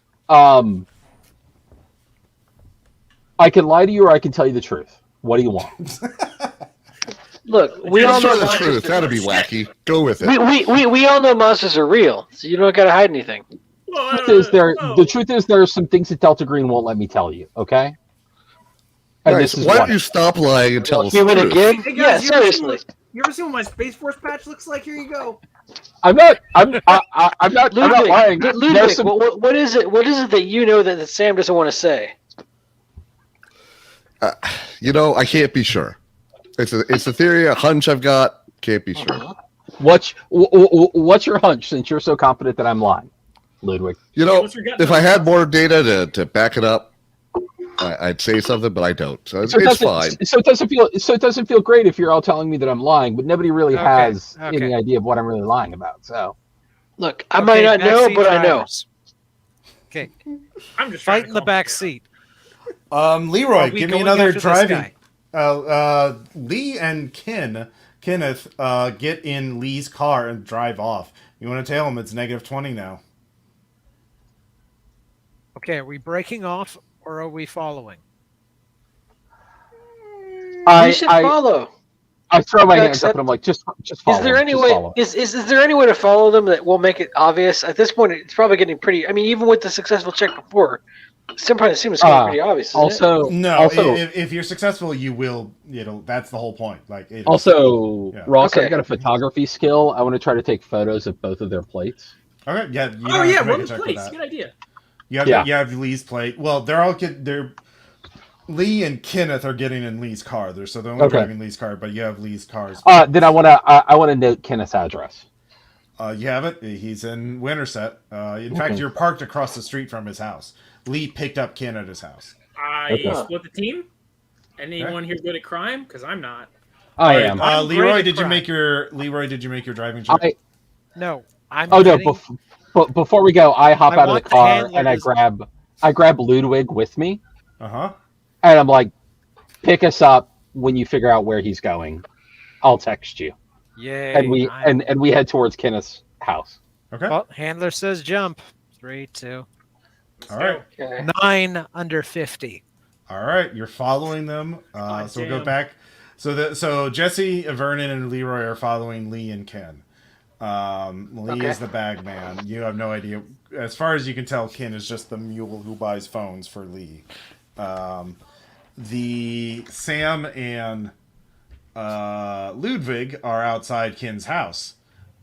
[SPEAKER 5] I can lie to you, or I can tell you the truth. What do you want?
[SPEAKER 3] Look, we all
[SPEAKER 4] Let's
[SPEAKER 3] know
[SPEAKER 4] try the
[SPEAKER 3] monsters.
[SPEAKER 4] truth. That'd be wacky. Go with it.
[SPEAKER 3] We all know monsters are real, so you don't gotta hide anything.
[SPEAKER 5] The truth is there are some things that Delta Green won't let me tell you. Okay. And
[SPEAKER 4] Nice.
[SPEAKER 5] this is
[SPEAKER 4] Why
[SPEAKER 5] one.
[SPEAKER 4] don't you stop lying and tell us the
[SPEAKER 3] Human
[SPEAKER 4] truth?
[SPEAKER 3] again?
[SPEAKER 2] Hey
[SPEAKER 3] Yeah,
[SPEAKER 2] guys, you ever seen
[SPEAKER 3] seriously.
[SPEAKER 2] you ever seen what my Space Force patch looks like? Here you go.
[SPEAKER 5] I'm not. I'm not lying.
[SPEAKER 3] Ludwig,
[SPEAKER 5] There's some-
[SPEAKER 3] what is it? What is it that you know that Sam doesn't want to say?
[SPEAKER 4] I can't be sure. It's a theory, a hunch I've got. Can't be sure.
[SPEAKER 5] What's your hunch? Since you're so confident that I'm lying, Ludwig.
[SPEAKER 2] What's your gut
[SPEAKER 4] If I
[SPEAKER 2] feeling?
[SPEAKER 4] had more data to back it up, I'd say something, but I don't. So it's fine.
[SPEAKER 5] So it doesn't feel great if you're all telling me that I'm lying, but nobody really
[SPEAKER 6] Okay,
[SPEAKER 5] has
[SPEAKER 6] okay.
[SPEAKER 5] any idea of what I'm really lying about. So
[SPEAKER 3] Look, I might not know,
[SPEAKER 6] backseat
[SPEAKER 3] but I know.
[SPEAKER 6] drivers. Okay,
[SPEAKER 2] I'm just trying
[SPEAKER 6] fight
[SPEAKER 2] to
[SPEAKER 6] in the
[SPEAKER 2] calm
[SPEAKER 6] back
[SPEAKER 2] down.
[SPEAKER 6] seat.
[SPEAKER 1] Leroy,
[SPEAKER 6] Are we
[SPEAKER 1] give me
[SPEAKER 6] going
[SPEAKER 1] another
[SPEAKER 6] after this
[SPEAKER 1] driving.
[SPEAKER 6] guy?
[SPEAKER 1] Lee and Kenneth, get in Lee's car and drive off. You want to tell him it's -20 now.
[SPEAKER 6] Okay, are we breaking off or are we following?
[SPEAKER 3] We should follow.
[SPEAKER 5] I throw my
[SPEAKER 3] Okay,
[SPEAKER 5] hands up and I'm like, just follow.
[SPEAKER 3] Is there any
[SPEAKER 5] just
[SPEAKER 3] way?
[SPEAKER 5] follow.
[SPEAKER 3] Is there any way to follow them that will make it obvious? At this point, it's probably getting pretty. I mean, even with the successful check before, sometimes it seems getting pretty obvious. Isn't it?
[SPEAKER 5] Also,
[SPEAKER 1] No,
[SPEAKER 5] also,
[SPEAKER 1] if you're successful, you will. That's the whole point. Like,
[SPEAKER 5] also,
[SPEAKER 1] Yeah.
[SPEAKER 5] Ross,
[SPEAKER 3] Okay.
[SPEAKER 5] I've got a photography skill. I want to try to take photos of both of their plates.
[SPEAKER 1] okay, yeah. You
[SPEAKER 2] Oh
[SPEAKER 1] don't
[SPEAKER 2] yeah,
[SPEAKER 1] have to make
[SPEAKER 2] run
[SPEAKER 1] a
[SPEAKER 2] the
[SPEAKER 1] check for
[SPEAKER 2] place.
[SPEAKER 1] that.
[SPEAKER 2] Good idea.
[SPEAKER 1] You have Lee's plate. Well, they're Lee and Kenneth are getting in Lee's car. So they're only
[SPEAKER 5] Okay.
[SPEAKER 1] driving Lee's car, but you have Lee's car's.
[SPEAKER 5] Then I want to note Kenneth's address.
[SPEAKER 1] You have it. He's in Winterset. In fact, you're parked across the street from his house. Lee picked up Ken at his house.
[SPEAKER 2] I
[SPEAKER 5] Okay.
[SPEAKER 2] split the team. Anyone here good at crime? Because I'm not.
[SPEAKER 5] I
[SPEAKER 1] All
[SPEAKER 5] am.
[SPEAKER 1] right,
[SPEAKER 6] I'm
[SPEAKER 1] Leroy,
[SPEAKER 6] great at
[SPEAKER 1] did you
[SPEAKER 6] crime.
[SPEAKER 1] make your driving check?
[SPEAKER 6] No, I'm.
[SPEAKER 5] Oh no!
[SPEAKER 6] getting-
[SPEAKER 5] Before we go, I hop
[SPEAKER 6] I
[SPEAKER 5] out of the
[SPEAKER 6] want the
[SPEAKER 5] car
[SPEAKER 6] handler
[SPEAKER 5] and
[SPEAKER 6] to-
[SPEAKER 5] I grab Ludwig with me,
[SPEAKER 1] Uh-huh.
[SPEAKER 5] and I'm like, pick us up when you figure out where he's going. I'll text you,
[SPEAKER 6] Yay!
[SPEAKER 5] and we head towards Kenneth's house.
[SPEAKER 1] Okay.
[SPEAKER 6] Well, handler says jump. 3, 2,
[SPEAKER 1] All right.
[SPEAKER 3] Okay.
[SPEAKER 6] 9 under 50.
[SPEAKER 1] All right. You're following them. So we'll go
[SPEAKER 2] damn.
[SPEAKER 1] back. So Jesse, Vernon, and Leroy are following Lee and Ken. Lee is the bag man. You have no idea. As far as you can tell, Ken is just the mule who buys phones for Lee. The Sam and Ludwig are outside Ken's house.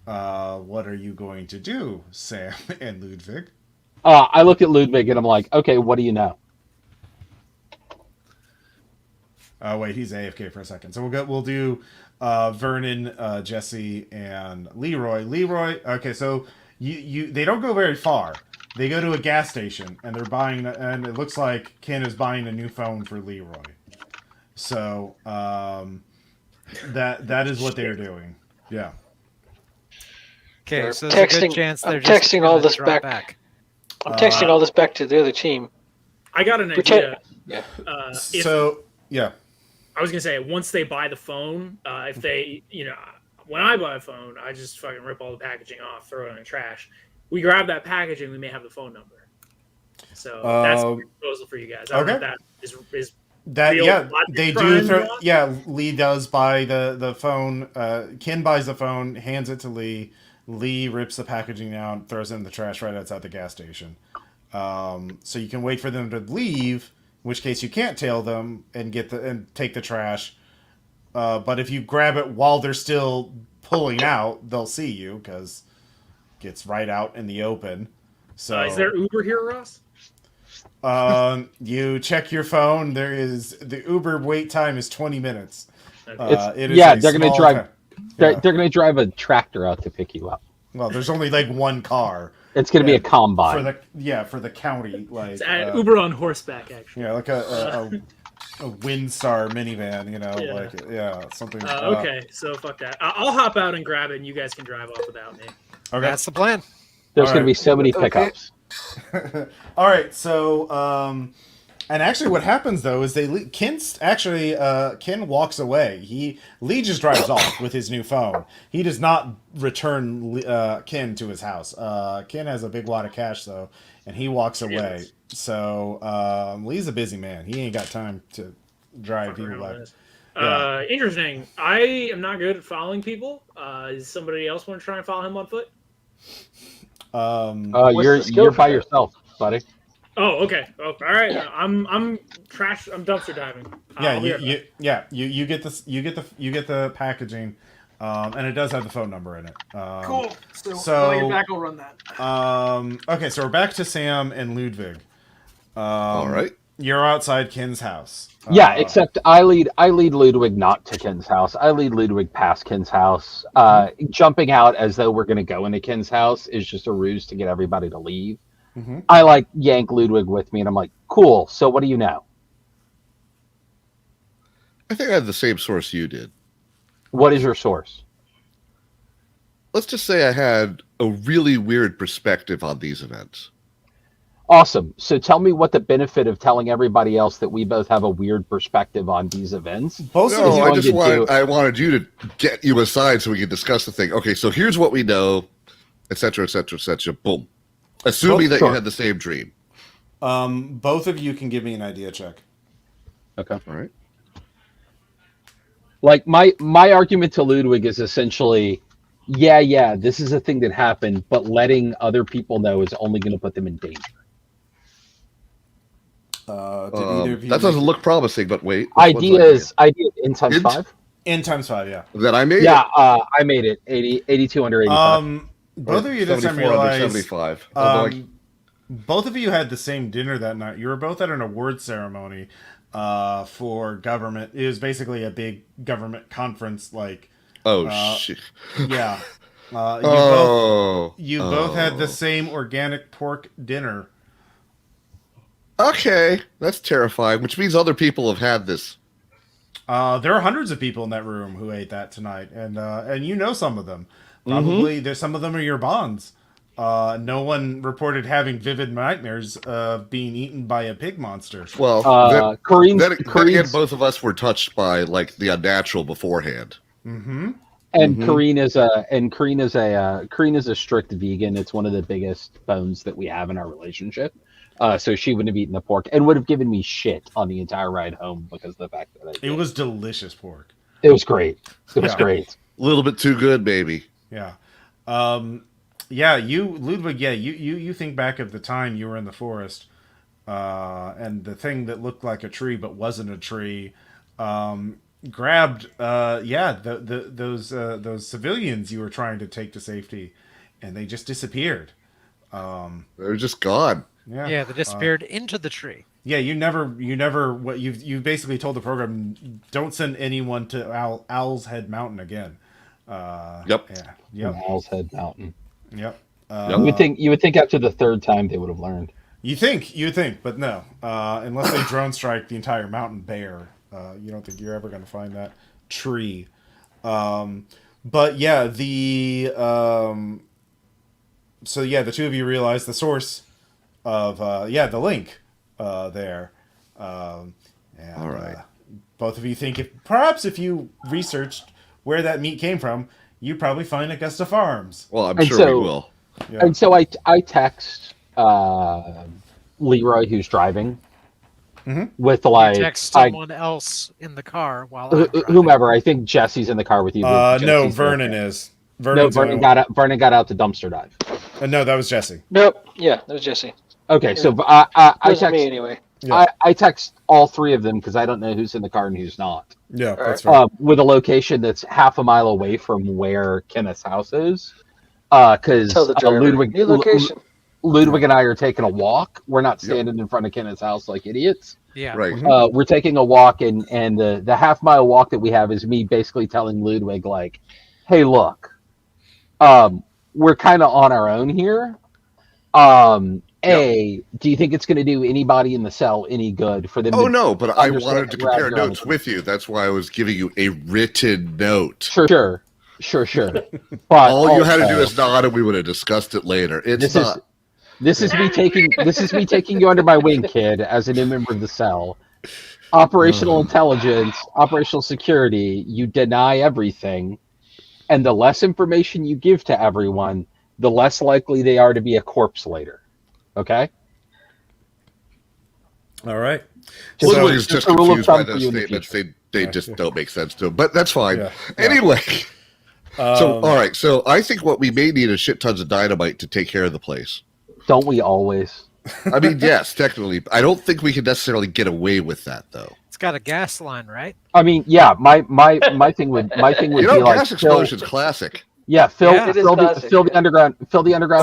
[SPEAKER 1] What are you going to do, Sam and Ludwig?
[SPEAKER 5] I look at Ludwig and I'm like, okay, what do you know?
[SPEAKER 1] Wait, he's AFK for a second. So we'll do Vernon, Jesse, and Leroy. Leroy. Okay, so they don't go very far. They go to a gas station and they're buying, and it looks like Ken is buying a new phone for Leroy. So that is what they're doing. Yeah.
[SPEAKER 6] Okay,
[SPEAKER 3] They're
[SPEAKER 6] so there's a good
[SPEAKER 3] texting-
[SPEAKER 6] chance
[SPEAKER 3] I'm
[SPEAKER 6] they're just
[SPEAKER 3] texting
[SPEAKER 6] gonna
[SPEAKER 3] all this
[SPEAKER 6] drop
[SPEAKER 3] back. I'm texting all this back to the other team.
[SPEAKER 2] I got an
[SPEAKER 3] Pretend-
[SPEAKER 2] idea.
[SPEAKER 3] Yeah.
[SPEAKER 2] If,
[SPEAKER 1] So yeah.
[SPEAKER 2] I was gonna say once they buy the phone, if they, when I buy a phone, I just fucking rip all the packaging off, throw it in the trash. We grab that packaging, we may have the phone number. So that's a proposal for you guys. I don't know if that is
[SPEAKER 1] That
[SPEAKER 2] real
[SPEAKER 1] yeah,
[SPEAKER 2] logic
[SPEAKER 1] they do
[SPEAKER 2] crime
[SPEAKER 1] throw.
[SPEAKER 2] law?
[SPEAKER 1] Yeah, Lee does buy the phone. Ken buys the phone, hands it to Lee. Lee rips the packaging out, throws it in the trash right outside the gas station. So you can wait for them to leave, in which case you can't tail them and take the trash. But if you grab it while they're still pulling out, they'll see you because it gets right out in the open. So
[SPEAKER 2] is there Uber here, Ross?
[SPEAKER 1] you check your phone. The Uber wait time is 20 minutes.
[SPEAKER 2] Okay.
[SPEAKER 1] It is
[SPEAKER 5] they're gonna
[SPEAKER 1] small
[SPEAKER 5] drive.
[SPEAKER 1] town.
[SPEAKER 5] They're
[SPEAKER 1] Yeah.
[SPEAKER 5] gonna drive a tractor out to pick you up.
[SPEAKER 1] Well, there's only like one car
[SPEAKER 5] It's gonna be a
[SPEAKER 1] for
[SPEAKER 5] combine.
[SPEAKER 1] the county, like
[SPEAKER 2] It's Uber on horseback, actually.
[SPEAKER 1] like a Windstar minivan, something.
[SPEAKER 2] Okay, so fuck that. I'll hop out and grab it, and you guys can drive off without me.
[SPEAKER 1] Okay.
[SPEAKER 6] That's the plan.
[SPEAKER 5] There's
[SPEAKER 1] all
[SPEAKER 5] gonna
[SPEAKER 1] right.
[SPEAKER 5] be so many
[SPEAKER 3] Okay.
[SPEAKER 5] pickups.
[SPEAKER 1] All right. So And actually, what happens though is Ken walks away. Lee just drives off with his new phone. He does not return Ken to his house. Ken has a big wad of cash though, and he walks away.
[SPEAKER 2] Yes.
[SPEAKER 1] So Lee's a busy man. He ain't got time to drive people back.
[SPEAKER 2] Interesting. I am not good at following people. Does somebody else want to try and follow him on foot?
[SPEAKER 5] You're by yourself, buddy.
[SPEAKER 2] Oh, okay. Oh, all right. I'm trash. I'm dumpster diving.
[SPEAKER 1] You get this. You get the packaging, and it does have the phone number in it.
[SPEAKER 7] Cool. So when I get back, I'll run that.
[SPEAKER 1] Okay, so we're back to Sam and Ludwig.
[SPEAKER 4] All right.
[SPEAKER 1] You're outside Ken's house.
[SPEAKER 5] Yeah, except I lead Ludwig not to Ken's house. I lead Ludwig past Ken's house. Jumping out as though we're going to go into Ken's house is just a ruse to get everybody to leave.
[SPEAKER 1] Mm-hmm.
[SPEAKER 5] I yank Ludwig with me, and I'm like, cool. So what do you know?
[SPEAKER 4] I think I had the same source you did.
[SPEAKER 5] What is your source?
[SPEAKER 4] Let's just say I had a really weird perspective on these events.
[SPEAKER 5] Awesome. So tell me what the benefit of telling everybody else that we both have a weird perspective on these events.
[SPEAKER 4] I wanted you to get you aside so we could discuss the thing. Okay, so here's what we know, etc., etc., etc. Boom. Assuming that you had the same dream.
[SPEAKER 1] Both of you can give me an idea check.
[SPEAKER 5] Okay.
[SPEAKER 4] All right.
[SPEAKER 5] Like my argument to Ludwig is essentially, yeah, this is a thing that happened, but letting other people know is only going to put them in danger.
[SPEAKER 4] That doesn't look promising, but wait.
[SPEAKER 5] Idea is n times 5.
[SPEAKER 1] N times 5, yeah.
[SPEAKER 4] That I made.
[SPEAKER 5] Yeah, I made it 82 under 85.
[SPEAKER 1] Both of you this time realized
[SPEAKER 4] 75.
[SPEAKER 1] both of you had the same dinner that night. You were both at an award ceremony for government. It was basically a big government conference, like.
[SPEAKER 4] Shit.
[SPEAKER 1] Yeah. You both had the same organic pork dinner.
[SPEAKER 4] Okay, that's terrifying. Which means other people have had this.
[SPEAKER 1] There are hundreds of people in that room who ate that tonight, and you know some of them. Probably there's some of them are your bonds. No one reported having vivid nightmares of being eaten by a pig monster.
[SPEAKER 4] Well, then again, both of us were touched by like the unnatural beforehand.
[SPEAKER 1] Mm-hmm.
[SPEAKER 5] And Kareen is a strict vegan. It's one of the biggest bones that we have in our relationship. So she wouldn't have eaten the pork and would have given me shit on the entire ride home because of the fact that
[SPEAKER 1] it was delicious pork.
[SPEAKER 5] It was great. It was great.
[SPEAKER 4] A little bit too good, baby.
[SPEAKER 1] Yeah. Ludwig, you think back of the time you were in the forest, and the thing that looked like a tree but wasn't a tree, grabbed those civilians you were trying to take to safety, and they just disappeared.
[SPEAKER 4] They're just gone.
[SPEAKER 6] Yeah, they disappeared into the tree.
[SPEAKER 1] Yeah, you basically told the program, don't send anyone to Owl's Head Mountain again.
[SPEAKER 4] Yep.
[SPEAKER 1] Yeah. Yep.
[SPEAKER 5] Owl's Head Mountain.
[SPEAKER 1] Yep.
[SPEAKER 5] You would think after the third time they would have learned.
[SPEAKER 1] You think, but no. Unless they drone strike the entire mountain bare, you don't think you're ever going to find that tree. But yeah, the two of you realize the source of the link there.
[SPEAKER 4] All right.
[SPEAKER 1] Both of you think if you researched where that meat came from, you'd probably find Augusta Farms.
[SPEAKER 4] Well, I'm sure we will.
[SPEAKER 1] Yeah.
[SPEAKER 5] And so I text Leroy, who's driving, with
[SPEAKER 6] You text someone else in the car while I'm driving.
[SPEAKER 5] whomever. I think Jesse's in the car with you.
[SPEAKER 1] No, Vernon is.
[SPEAKER 5] Vernon got out to dumpster dive.
[SPEAKER 1] No, that was Jesse.
[SPEAKER 3] Nope. Yeah, that was Jesse.
[SPEAKER 5] Okay, so
[SPEAKER 3] It
[SPEAKER 5] I
[SPEAKER 3] wasn't
[SPEAKER 5] text
[SPEAKER 3] me anyway.
[SPEAKER 1] Yeah.
[SPEAKER 5] I text all three of them because I don't know who's in the car and who's not.
[SPEAKER 1] Yeah, that's right.
[SPEAKER 5] With a location that's half a mile away from where Kenneth's house is. Because
[SPEAKER 3] Tell the driver, new location.
[SPEAKER 5] Ludwig and I are taking a walk. We're not standing in front of Kenneth's house like idiots.
[SPEAKER 6] Yeah.
[SPEAKER 4] Right.
[SPEAKER 5] We're taking a walk, and the half mile walk that we have is me basically telling Ludwig, like, hey, look, we're kind of on our own here. Do you think it's going to do anybody in the cell any good for them?
[SPEAKER 4] Oh, no, but I
[SPEAKER 5] understand
[SPEAKER 4] wanted to
[SPEAKER 5] that we're out
[SPEAKER 4] compare
[SPEAKER 5] here on
[SPEAKER 4] notes
[SPEAKER 5] the-
[SPEAKER 4] with you. That's why I was giving you a written note.
[SPEAKER 5] Sure. But
[SPEAKER 4] All you had to do is nod, and we would have discussed it later. It's not.
[SPEAKER 5] This is me taking you under my wing, kid, as a new member of the cell. Operational intelligence, operational security, you deny everything, and the less information you give to everyone, the less likely they are to be a corpse later. Okay?
[SPEAKER 1] All right.
[SPEAKER 4] Ludwig is just
[SPEAKER 5] a rule of
[SPEAKER 4] confused by
[SPEAKER 5] thumb for
[SPEAKER 4] those
[SPEAKER 5] you in the
[SPEAKER 4] statements.
[SPEAKER 5] future.
[SPEAKER 4] They just don't make sense to him, but that's fine.
[SPEAKER 1] Yeah.
[SPEAKER 4] Anyway, so all right. So I think what we may need is shit tons of dynamite to take care of the place.
[SPEAKER 5] Don't we always?
[SPEAKER 4] I mean, yes, technically. I don't think we can necessarily get away with that, though.
[SPEAKER 6] It's got a gas line, right?
[SPEAKER 5] I mean, yeah. My thing would
[SPEAKER 4] You know,
[SPEAKER 5] be like
[SPEAKER 4] gas explosion's classic.
[SPEAKER 5] fill
[SPEAKER 3] It is classic,
[SPEAKER 5] the underground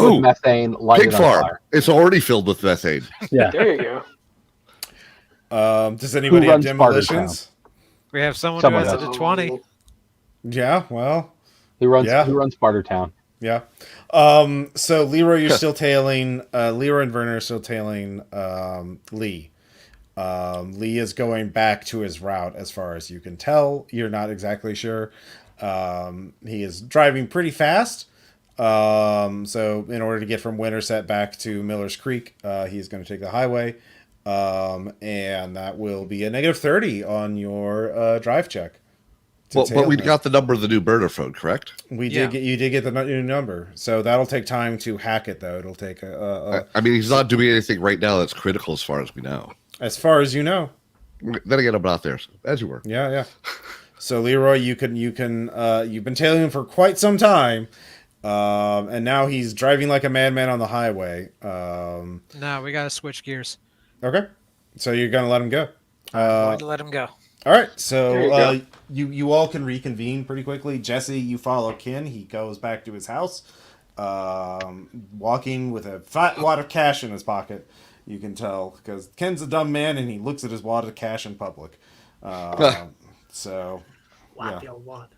[SPEAKER 4] Ooh,
[SPEAKER 5] with methane, light
[SPEAKER 4] Pig
[SPEAKER 5] it on
[SPEAKER 4] farm.
[SPEAKER 5] fire.
[SPEAKER 4] It's already filled with methane.
[SPEAKER 5] Yeah.
[SPEAKER 3] There you go.
[SPEAKER 1] Does anybody have
[SPEAKER 5] runs Sparta
[SPEAKER 1] demolitions?
[SPEAKER 6] We have someone
[SPEAKER 5] Someone
[SPEAKER 6] who has
[SPEAKER 5] does.
[SPEAKER 6] it to 20.
[SPEAKER 1] Yeah. Well.
[SPEAKER 5] He runs
[SPEAKER 1] Yeah.
[SPEAKER 5] Bartertown.
[SPEAKER 1] Yeah. So Leroy, you're still tailing. Leroy and Werner are still tailing Lee. Lee is going back to his route, as far as you can tell. You're not exactly sure. He is driving pretty fast. So in order to get from Winterset back to Miller's Creek, he's going to take the highway. And that will be a -30 on your drive check.
[SPEAKER 4] Well, but we got the number of the new burner phone, correct?
[SPEAKER 1] You did get the new number, so that'll take time to hack it. Though it'll take
[SPEAKER 4] I mean, he's not doing anything right now that's critical, as far as we know.
[SPEAKER 1] as far as you know.
[SPEAKER 4] Then again, I'm not there, as you were.
[SPEAKER 1] Yeah. So Leroy, you've been tailing him for quite some time, and now he's driving like a madman on the highway.
[SPEAKER 6] No, we gotta switch gears.
[SPEAKER 1] Okay, so you're gonna let him go.
[SPEAKER 6] I'm going to let him go.
[SPEAKER 1] All right,
[SPEAKER 3] There
[SPEAKER 1] so
[SPEAKER 3] you
[SPEAKER 1] you all can reconvene pretty quickly. Jesse, you follow Ken. He goes back to his house, walking with a fat wad of cash in his pocket. You can tell because Ken's a dumb man and he looks at his wad of cash in public. So
[SPEAKER 2] Wad, yo, wad.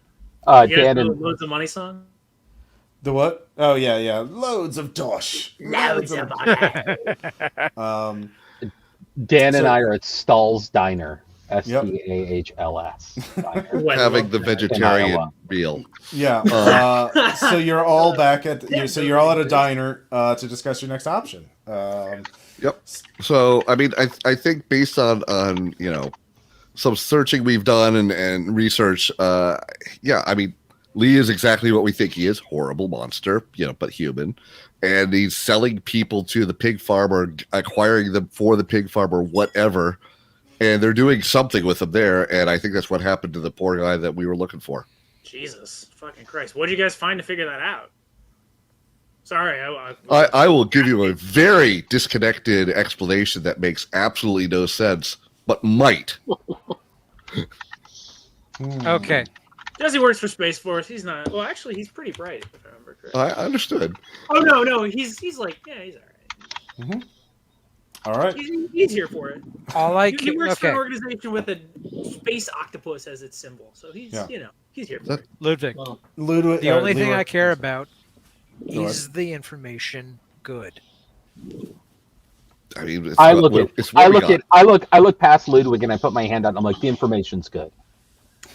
[SPEAKER 2] You guys
[SPEAKER 5] Dan
[SPEAKER 2] know
[SPEAKER 5] and
[SPEAKER 2] the Loads of Money song?
[SPEAKER 1] the what? Oh yeah, loads of dosh.
[SPEAKER 2] Loads of money.
[SPEAKER 5] Dan and
[SPEAKER 1] So-
[SPEAKER 5] I are at Stahl's Diner. STAHLS.
[SPEAKER 2] Well,
[SPEAKER 4] Having the
[SPEAKER 5] In
[SPEAKER 4] vegetarian
[SPEAKER 5] Iowa.
[SPEAKER 4] meal.
[SPEAKER 1] Yeah. So you're all back you're all at a diner to discuss your next option.
[SPEAKER 4] Yep. So, I mean, I think based on some searching we've done and research, yeah, I mean, Lee is exactly what we think he is. Horrible monster, but human. And he's selling people to the pig farm or acquiring them for the pig farm or whatever. And they're doing something with them there. And I think that's what happened to the poor guy that we were looking for.
[SPEAKER 2] Jesus fucking Christ. What did you guys find to figure that out? Sorry.
[SPEAKER 4] I will give you a very disconnected explanation that makes absolutely no sense, but might.
[SPEAKER 6] Okay.
[SPEAKER 2] Jesse works for Space Force. He's not. Well, actually, he's pretty bright, if I remember correctly.
[SPEAKER 4] I understood.
[SPEAKER 2] Oh, no. He's like, yeah, he's all right.
[SPEAKER 1] All right.
[SPEAKER 2] He's here for it.
[SPEAKER 6] All I
[SPEAKER 2] He
[SPEAKER 6] can.
[SPEAKER 2] works for
[SPEAKER 6] Okay,
[SPEAKER 2] an organization with a space octopus as its symbol. So he's, he's here for it.
[SPEAKER 6] Ludwig.
[SPEAKER 1] Ludwig,
[SPEAKER 6] The only thing
[SPEAKER 1] Leroy.
[SPEAKER 6] I care about
[SPEAKER 1] Go ahead.
[SPEAKER 6] is the information good.
[SPEAKER 4] I mean,
[SPEAKER 5] I look past Ludwig and I put my hand out and I'm like, the information's good.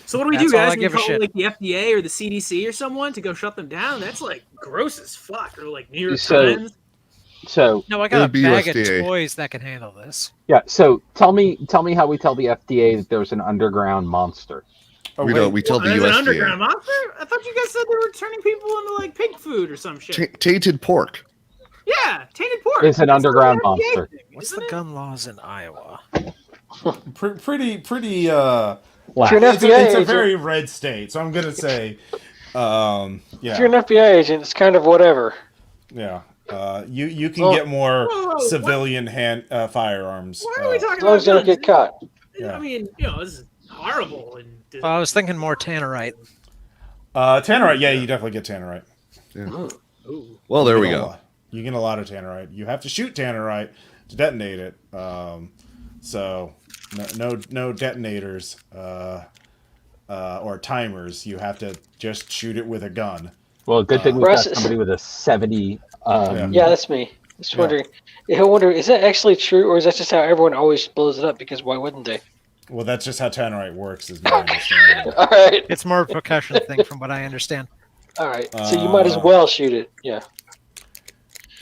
[SPEAKER 2] So what do we
[SPEAKER 6] That's
[SPEAKER 2] do,
[SPEAKER 6] all I
[SPEAKER 2] guys? We
[SPEAKER 6] give a
[SPEAKER 2] call
[SPEAKER 6] shit.
[SPEAKER 2] like the FDA or the CDC or someone to go shut them down? That's like gross as fuck. Or like New York
[SPEAKER 5] So-
[SPEAKER 2] Times.
[SPEAKER 5] So
[SPEAKER 6] No, I got a
[SPEAKER 4] It'd be
[SPEAKER 6] bag
[SPEAKER 4] USDA.
[SPEAKER 6] of toys that can handle this.
[SPEAKER 5] yeah, so tell me how we tell the FDA that there's an underground monster.
[SPEAKER 1] Oh,
[SPEAKER 4] we
[SPEAKER 1] wait.
[SPEAKER 4] don't. We tell the
[SPEAKER 2] There's an
[SPEAKER 4] USDA.
[SPEAKER 2] underground monster? I thought you guys said they were turning people into like pig food or some shit.
[SPEAKER 4] Tainted pork.
[SPEAKER 2] Yeah, tainted pork.
[SPEAKER 5] It's an
[SPEAKER 2] That's
[SPEAKER 5] underground
[SPEAKER 2] the FDA
[SPEAKER 5] monster.
[SPEAKER 2] thing,
[SPEAKER 6] What's
[SPEAKER 2] isn't
[SPEAKER 6] the
[SPEAKER 2] it?
[SPEAKER 6] gun laws in Iowa?
[SPEAKER 1] Pretty.
[SPEAKER 5] Wow.
[SPEAKER 3] If you're an
[SPEAKER 1] It's
[SPEAKER 3] FBI
[SPEAKER 1] a
[SPEAKER 3] agent,
[SPEAKER 1] very red state, so I'm gonna say,
[SPEAKER 3] if you're
[SPEAKER 1] yeah,
[SPEAKER 3] an FBI agent, it's kind of whatever.
[SPEAKER 1] yeah. You can
[SPEAKER 3] Well-
[SPEAKER 1] get more
[SPEAKER 2] Whoa,
[SPEAKER 1] civilian firearms.
[SPEAKER 2] Why are we talking
[SPEAKER 3] As long
[SPEAKER 2] about
[SPEAKER 3] as you don't
[SPEAKER 2] guns?
[SPEAKER 3] get caught.
[SPEAKER 1] Yeah.
[SPEAKER 2] I mean, this is horrible. And
[SPEAKER 6] Well, I was thinking more tannerite.
[SPEAKER 1] Tannerite, yeah, you definitely get tannerite.
[SPEAKER 2] Ooh.
[SPEAKER 4] Well, there
[SPEAKER 1] You
[SPEAKER 4] we
[SPEAKER 1] get a
[SPEAKER 4] go.
[SPEAKER 1] lot. You get a lot of tannerite. You have to shoot tannerite to detonate it. So no detonators or timers. You have to just shoot it with a gun.
[SPEAKER 5] Well, good thing we've
[SPEAKER 3] Russ-
[SPEAKER 5] got somebody with a 70.
[SPEAKER 3] Yeah, that's me. Just wondering. I wonder, is that actually true, or is that just how everyone always blows it up? Because why wouldn't they?
[SPEAKER 1] Well, that's just how tannerite works, is my understanding.
[SPEAKER 3] All right,
[SPEAKER 6] It's more of a percussion thing, from what I understand.
[SPEAKER 3] all right. So you might as well shoot it. Yeah.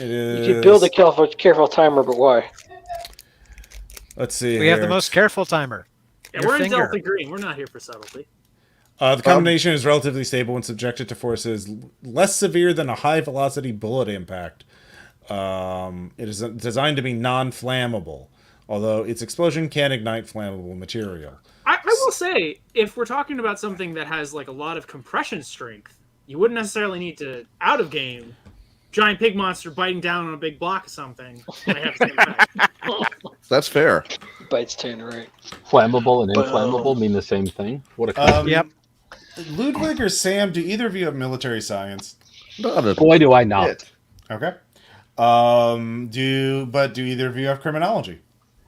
[SPEAKER 1] It is.
[SPEAKER 3] You could build a careful timer, but why?
[SPEAKER 1] Let's see.
[SPEAKER 6] We have the most careful timer.
[SPEAKER 2] Yeah,
[SPEAKER 6] Your
[SPEAKER 2] we're
[SPEAKER 6] finger.
[SPEAKER 2] in Delta Green. We're not here for subtlety.
[SPEAKER 1] The combination is relatively stable when subjected to forces less severe than a high-velocity bullet impact. It is designed to be non-flammable, although its explosion can ignite flammable material.
[SPEAKER 2] I will say, if we're talking about something that has like a lot of compression strength, you wouldn't necessarily need to out of game. Giant pig monster biting down on a big block of something. Might have the same effect.
[SPEAKER 4] That's fair.
[SPEAKER 3] Bites 10, right?
[SPEAKER 5] Flammable and inflammable mean the same thing. What a
[SPEAKER 6] Yep.
[SPEAKER 1] Ludwig or Sam, do either of you have military science?
[SPEAKER 4] Not a
[SPEAKER 5] boy, do I not.
[SPEAKER 4] bit.
[SPEAKER 1] Okay. Do either of you have criminology?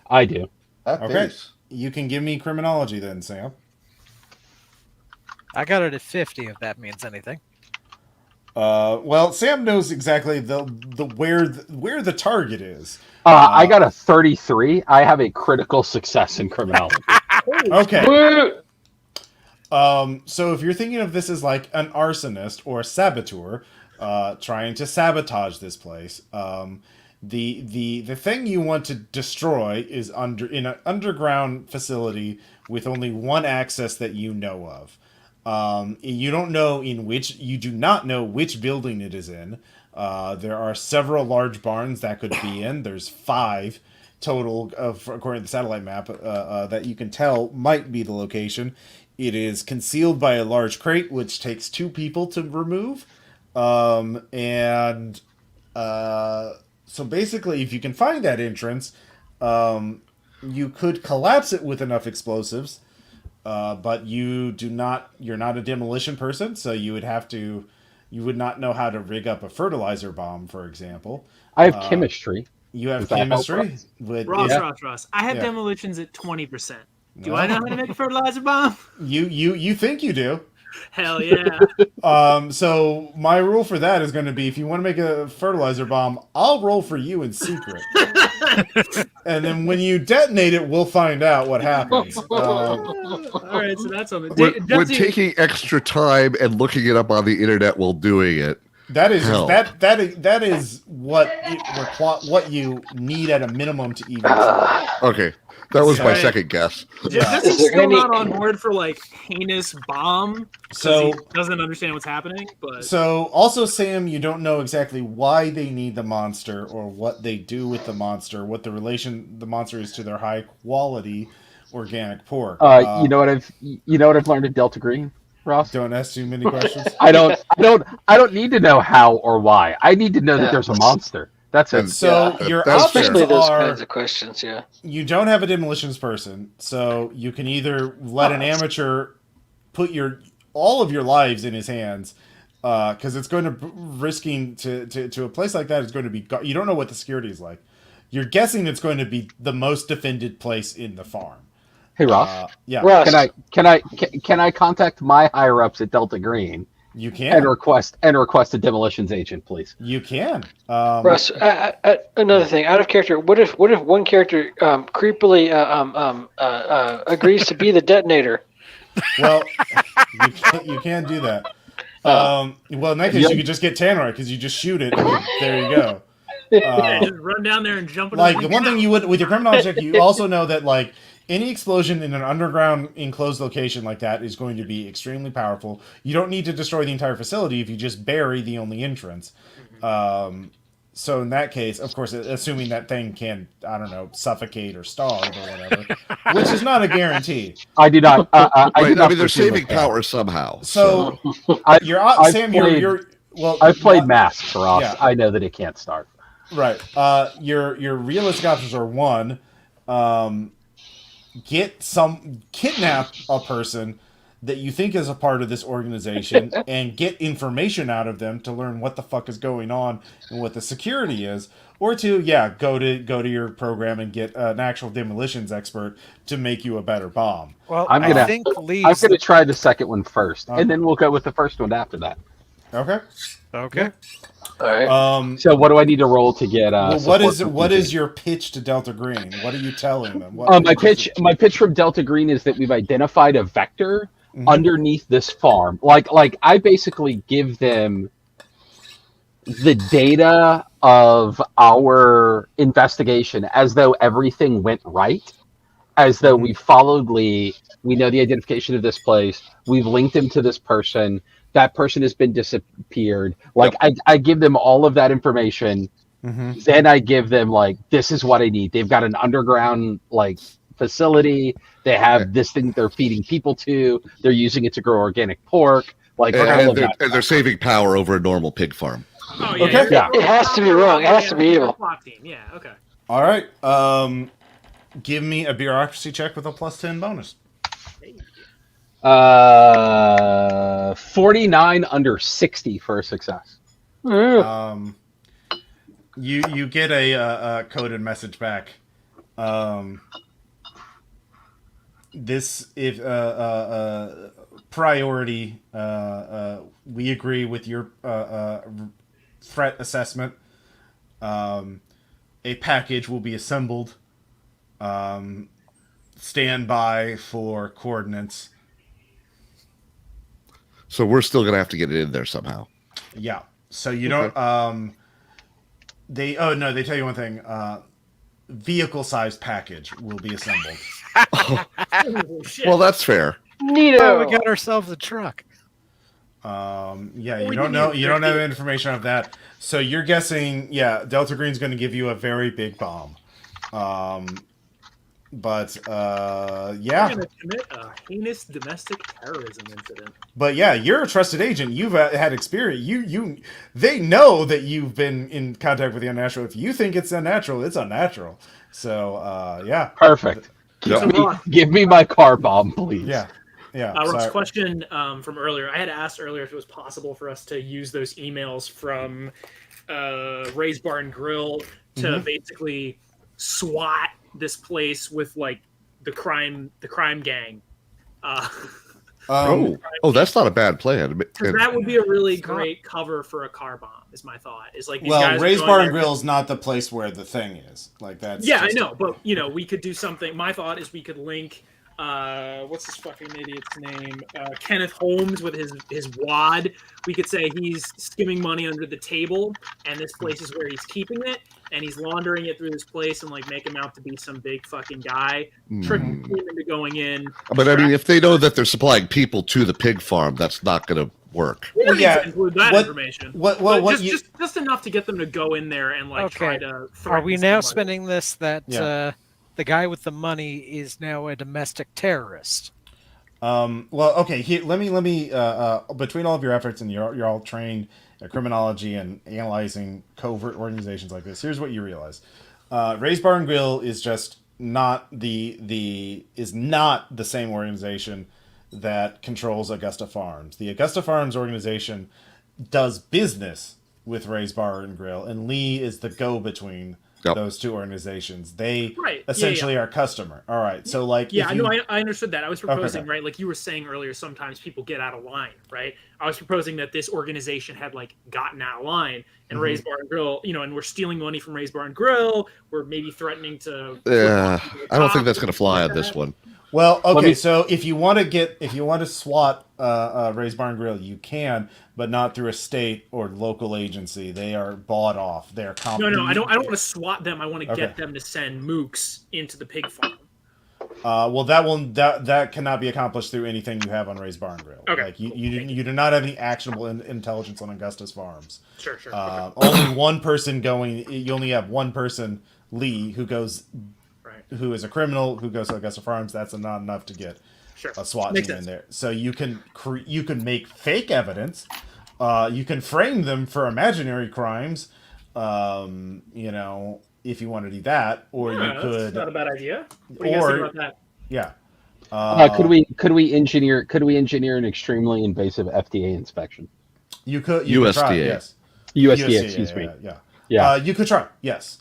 [SPEAKER 5] I do.
[SPEAKER 4] That
[SPEAKER 1] Okay.
[SPEAKER 4] base.
[SPEAKER 1] You can give me criminology then, Sam.
[SPEAKER 6] I got it at 50, if that means anything.
[SPEAKER 1] Well, Sam knows exactly where the target is.
[SPEAKER 5] I got a 33. I have a critical success in criminology.
[SPEAKER 1] Okay.
[SPEAKER 3] Woo!
[SPEAKER 1] So if you're thinking of this as like an arsonist or a saboteur, trying to sabotage this place, the thing you want to destroy is in an underground facility with only one access that you know of. You do not know which building it is in. There are several large barns that could be in. There's 5 total, according to the satellite map, that you can tell might be the location. It is concealed by a large crate, which takes 2 people to remove. So basically, if you can find that entrance, you could collapse it with enough explosives. But you're not a demolition person, so you would not know how to rig up a fertilizer bomb, for example.
[SPEAKER 5] I have chemistry.
[SPEAKER 1] You have
[SPEAKER 5] Does that help,
[SPEAKER 1] chemistry.
[SPEAKER 2] Ross. I have
[SPEAKER 1] Yeah.
[SPEAKER 2] demolitions at 20%. Do I know how to make a fertilizer bomb?
[SPEAKER 1] You think you do.
[SPEAKER 2] Hell yeah.
[SPEAKER 1] So my rule for that is going to be, if you want to make a fertilizer bomb, I'll roll for you in secret. And then when you detonate it, we'll find out what happens.
[SPEAKER 2] All right, so that's something.
[SPEAKER 4] When taking extra time and looking it up on the internet while doing it.
[SPEAKER 1] That is
[SPEAKER 4] Hell.
[SPEAKER 1] that is what you need at a minimum to even.
[SPEAKER 4] Okay, that was my
[SPEAKER 2] Right.
[SPEAKER 4] second guess.
[SPEAKER 2] Jesse's
[SPEAKER 3] Is there
[SPEAKER 2] still
[SPEAKER 3] any-
[SPEAKER 2] not on board for like heinous bomb,
[SPEAKER 1] So-
[SPEAKER 2] he doesn't understand what's happening. But
[SPEAKER 1] So also, Sam, you don't know exactly why they need the monster or what they do with the monster, what the relation the monster is to their high quality organic pork.
[SPEAKER 5] You know what I've learned at Delta Green, Ross?
[SPEAKER 1] Don't ask too many questions.
[SPEAKER 5] I don't need to know how or why. I need to know that there's a monster. That's it.
[SPEAKER 1] So
[SPEAKER 4] Yeah,
[SPEAKER 1] your
[SPEAKER 4] that's fair.
[SPEAKER 3] Especially
[SPEAKER 1] options
[SPEAKER 3] those
[SPEAKER 1] are:
[SPEAKER 3] kinds of questions, yeah.
[SPEAKER 1] you don't have a demolitions person, so you can either let an amateur put all of your lives in his hands, because it's going to risking to a place like that is going to be, you don't know what the security is like. You're guessing it's going to be the most defended place in the farm.
[SPEAKER 5] Hey Ross,
[SPEAKER 1] Yeah,
[SPEAKER 3] Russ,
[SPEAKER 5] can I contact my higher ups at Delta Green
[SPEAKER 1] you
[SPEAKER 5] and
[SPEAKER 1] can.
[SPEAKER 5] request a demolitions agent, please?
[SPEAKER 1] You can.
[SPEAKER 3] Russ, another thing, out of character. What if one character creepily agrees to be the detonator?
[SPEAKER 1] Well, you can't do that. Well, in that case, you could just get Tanner, because you just shoot it, and there you go.
[SPEAKER 2] yeah, just run down there and jump.
[SPEAKER 1] Like, the one thing you would, with your criminology check, you also know that, like, any explosion in an underground enclosed location like that is going to be extremely powerful. You don't need to destroy the entire facility if you just bury the only entrance. So in that case, of course, assuming that thing can, I don't know, suffocate or starve or whatever, which is not a guarantee.
[SPEAKER 5] I do not. I
[SPEAKER 4] Right,
[SPEAKER 5] do
[SPEAKER 4] I
[SPEAKER 5] not
[SPEAKER 4] mean, they're
[SPEAKER 5] pursue
[SPEAKER 4] saving
[SPEAKER 5] that.
[SPEAKER 4] power somehow.
[SPEAKER 1] So
[SPEAKER 5] I've
[SPEAKER 1] Sam,
[SPEAKER 5] played-
[SPEAKER 1] you're well.
[SPEAKER 5] I've played masks, Ross.
[SPEAKER 1] Yeah.
[SPEAKER 5] I know that it can't start.
[SPEAKER 1] Right. Your realistic options are: 1, kidnap a person that you think is a part of this organization and get information out of them to learn what the fuck is going on and what the security is. Or 2, go to your program and get an actual demolitions expert to make you a better bomb.
[SPEAKER 6] Well,
[SPEAKER 5] I'm
[SPEAKER 6] I
[SPEAKER 5] gonna-
[SPEAKER 6] think
[SPEAKER 5] I'm
[SPEAKER 6] Lee's...
[SPEAKER 5] going to try the second one first, and then we'll go with the first one after that.
[SPEAKER 1] Okay.
[SPEAKER 6] Okay.
[SPEAKER 3] All right.
[SPEAKER 5] So, what do I need to roll to get?
[SPEAKER 1] Well,
[SPEAKER 5] support from
[SPEAKER 1] what
[SPEAKER 5] TJ?
[SPEAKER 1] is your pitch to Delta Green? What are you telling them?
[SPEAKER 5] My pitch from Delta Green is that we've identified a vector underneath this farm. Like I basically give them the data of our investigation as though everything went right, as though we followed Lee. We know the identification of this place. We've linked him to this person. That person has been disappeared. Like, I give them all of that information.
[SPEAKER 1] Mm-hmm.
[SPEAKER 5] Then I give them, like, this is what I need. They've got an underground, like, facility. They have this thing they're feeding people to. They're using it to grow organic pork. Like, all
[SPEAKER 4] And
[SPEAKER 5] of
[SPEAKER 4] they're,
[SPEAKER 5] that
[SPEAKER 4] and they're
[SPEAKER 5] stuff.
[SPEAKER 4] saving power over a normal pig farm.
[SPEAKER 2] Oh yeah,
[SPEAKER 1] Okay.
[SPEAKER 3] Yeah. It has to be wrong. It has to be evil.
[SPEAKER 2] SWAT team. Yeah. Okay.
[SPEAKER 1] All right. Give me a bureaucracy check with a +10 bonus.
[SPEAKER 5] 49 under 60 for a success.
[SPEAKER 1] You get a coded message back. This if priority. We agree with your threat assessment. A package will be assembled. Stand by for coordinates.
[SPEAKER 4] So we're still going to have to get it in there somehow.
[SPEAKER 1] Yeah. So you don't. They tell you one thing. Vehicle-sized package will be assembled.
[SPEAKER 2] Oh, shit.
[SPEAKER 4] Well, that's fair.
[SPEAKER 3] Neato.
[SPEAKER 6] Oh, we got ourselves a truck.
[SPEAKER 1] Yeah,
[SPEAKER 2] Well,
[SPEAKER 1] you
[SPEAKER 2] we
[SPEAKER 1] don't
[SPEAKER 2] didn't
[SPEAKER 1] know.
[SPEAKER 2] even
[SPEAKER 1] You don't have
[SPEAKER 2] get-
[SPEAKER 1] information of that. So you're guessing. Yeah, Delta Green's going to give you a very big bomb. But yeah.
[SPEAKER 2] We're gonna commit a heinous domestic terrorism incident.
[SPEAKER 1] But yeah, you're a trusted agent. You've had experience. They know that you've been in contact with the unnatural. If you think it's unnatural, it's unnatural. So yeah.
[SPEAKER 5] Perfect.
[SPEAKER 1] Yeah.
[SPEAKER 5] Give me my car bomb, please.
[SPEAKER 1] Yeah. Yeah.
[SPEAKER 2] Ross,
[SPEAKER 1] sorry.
[SPEAKER 2] question from earlier. I had asked earlier if it was possible for us to use those emails from Ray's Bar and Grill to basically SWAT this place with like the crime gang.
[SPEAKER 4] That's not a bad plan.
[SPEAKER 2] Because that would be a really great cover for a car bomb. Is my thought. Is like these
[SPEAKER 1] Well,
[SPEAKER 2] guys are
[SPEAKER 1] Ray's
[SPEAKER 2] going
[SPEAKER 1] Bar and
[SPEAKER 2] there-
[SPEAKER 1] Grill is not the place where the thing is. Like that's.
[SPEAKER 2] Yeah,
[SPEAKER 1] just-
[SPEAKER 2] I know, but we could do something. My thought is we could link. What's this fucking idiot's name? Kenneth Holmes with his wad. We could say he's skimming money under the table, and this place is where he's keeping it, and he's laundering it through this place, and like make him out to be some big fucking guy, tricking him into going in.
[SPEAKER 4] But I mean, if they know that they're supplying people to the pig farm, that's not going to work.
[SPEAKER 2] We don't need
[SPEAKER 1] Yeah,
[SPEAKER 2] to include that
[SPEAKER 1] what-
[SPEAKER 2] information.
[SPEAKER 1] what
[SPEAKER 2] But
[SPEAKER 1] you-
[SPEAKER 2] just enough to get them to go in there and like try to.
[SPEAKER 6] Are
[SPEAKER 2] threaten
[SPEAKER 6] we now
[SPEAKER 2] somebody.
[SPEAKER 6] spinning this that
[SPEAKER 1] Yeah.
[SPEAKER 6] the guy with the money is now a domestic terrorist?
[SPEAKER 1] Well, okay. Let me. Between all of your efforts and you're all trained at criminology and analyzing covert organizations like this. Here's what you realize: Ray's Bar and Grill is just not the same organization that controls Augusta Farms. The Augusta Farms organization does business with Ray's Bar and Grill, and Lee is the go-between those two organizations. They essentially are customer. All right, so like
[SPEAKER 2] I understood that. I was proposing,
[SPEAKER 1] Okay.
[SPEAKER 2] right, like you were saying earlier, sometimes people get out of line, right? I was proposing that this organization had like gotten out of line, and Ray's Bar and Grill, and we're stealing money from Ray's Bar and Grill. We're maybe threatening to.
[SPEAKER 4] Yeah, I don't think that's going to fly on this one.
[SPEAKER 1] Well, okay, so if you want to SWAT Ray's Bar and Grill, you can, but not through a state or local agency. They are bought off. They're
[SPEAKER 2] No, I don't want to SWAT them. I want to get them to send mooks into the pig farm.
[SPEAKER 1] Well, that cannot be accomplished through anything you have on Ray's Bar and Grill.
[SPEAKER 2] Okay.
[SPEAKER 1] Like you do not have any actionable intelligence on Augusta's farms.
[SPEAKER 2] Sure.
[SPEAKER 1] Only one person going. You only have one person, Lee, who goes. Who is a criminal who goes to Augusta Farms. That's not enough to get a SWAT team in there. So you can make fake evidence. You can frame them for imaginary crimes. If you want to do that, or you could.
[SPEAKER 2] That's not a bad idea. What do you guys think about that?
[SPEAKER 1] Yeah.
[SPEAKER 5] Could we engineer an extremely invasive FDA inspection?
[SPEAKER 1] You could
[SPEAKER 4] USDA.
[SPEAKER 1] try, yes.
[SPEAKER 5] USDA, excuse me.
[SPEAKER 1] Yeah. You could try. Yes.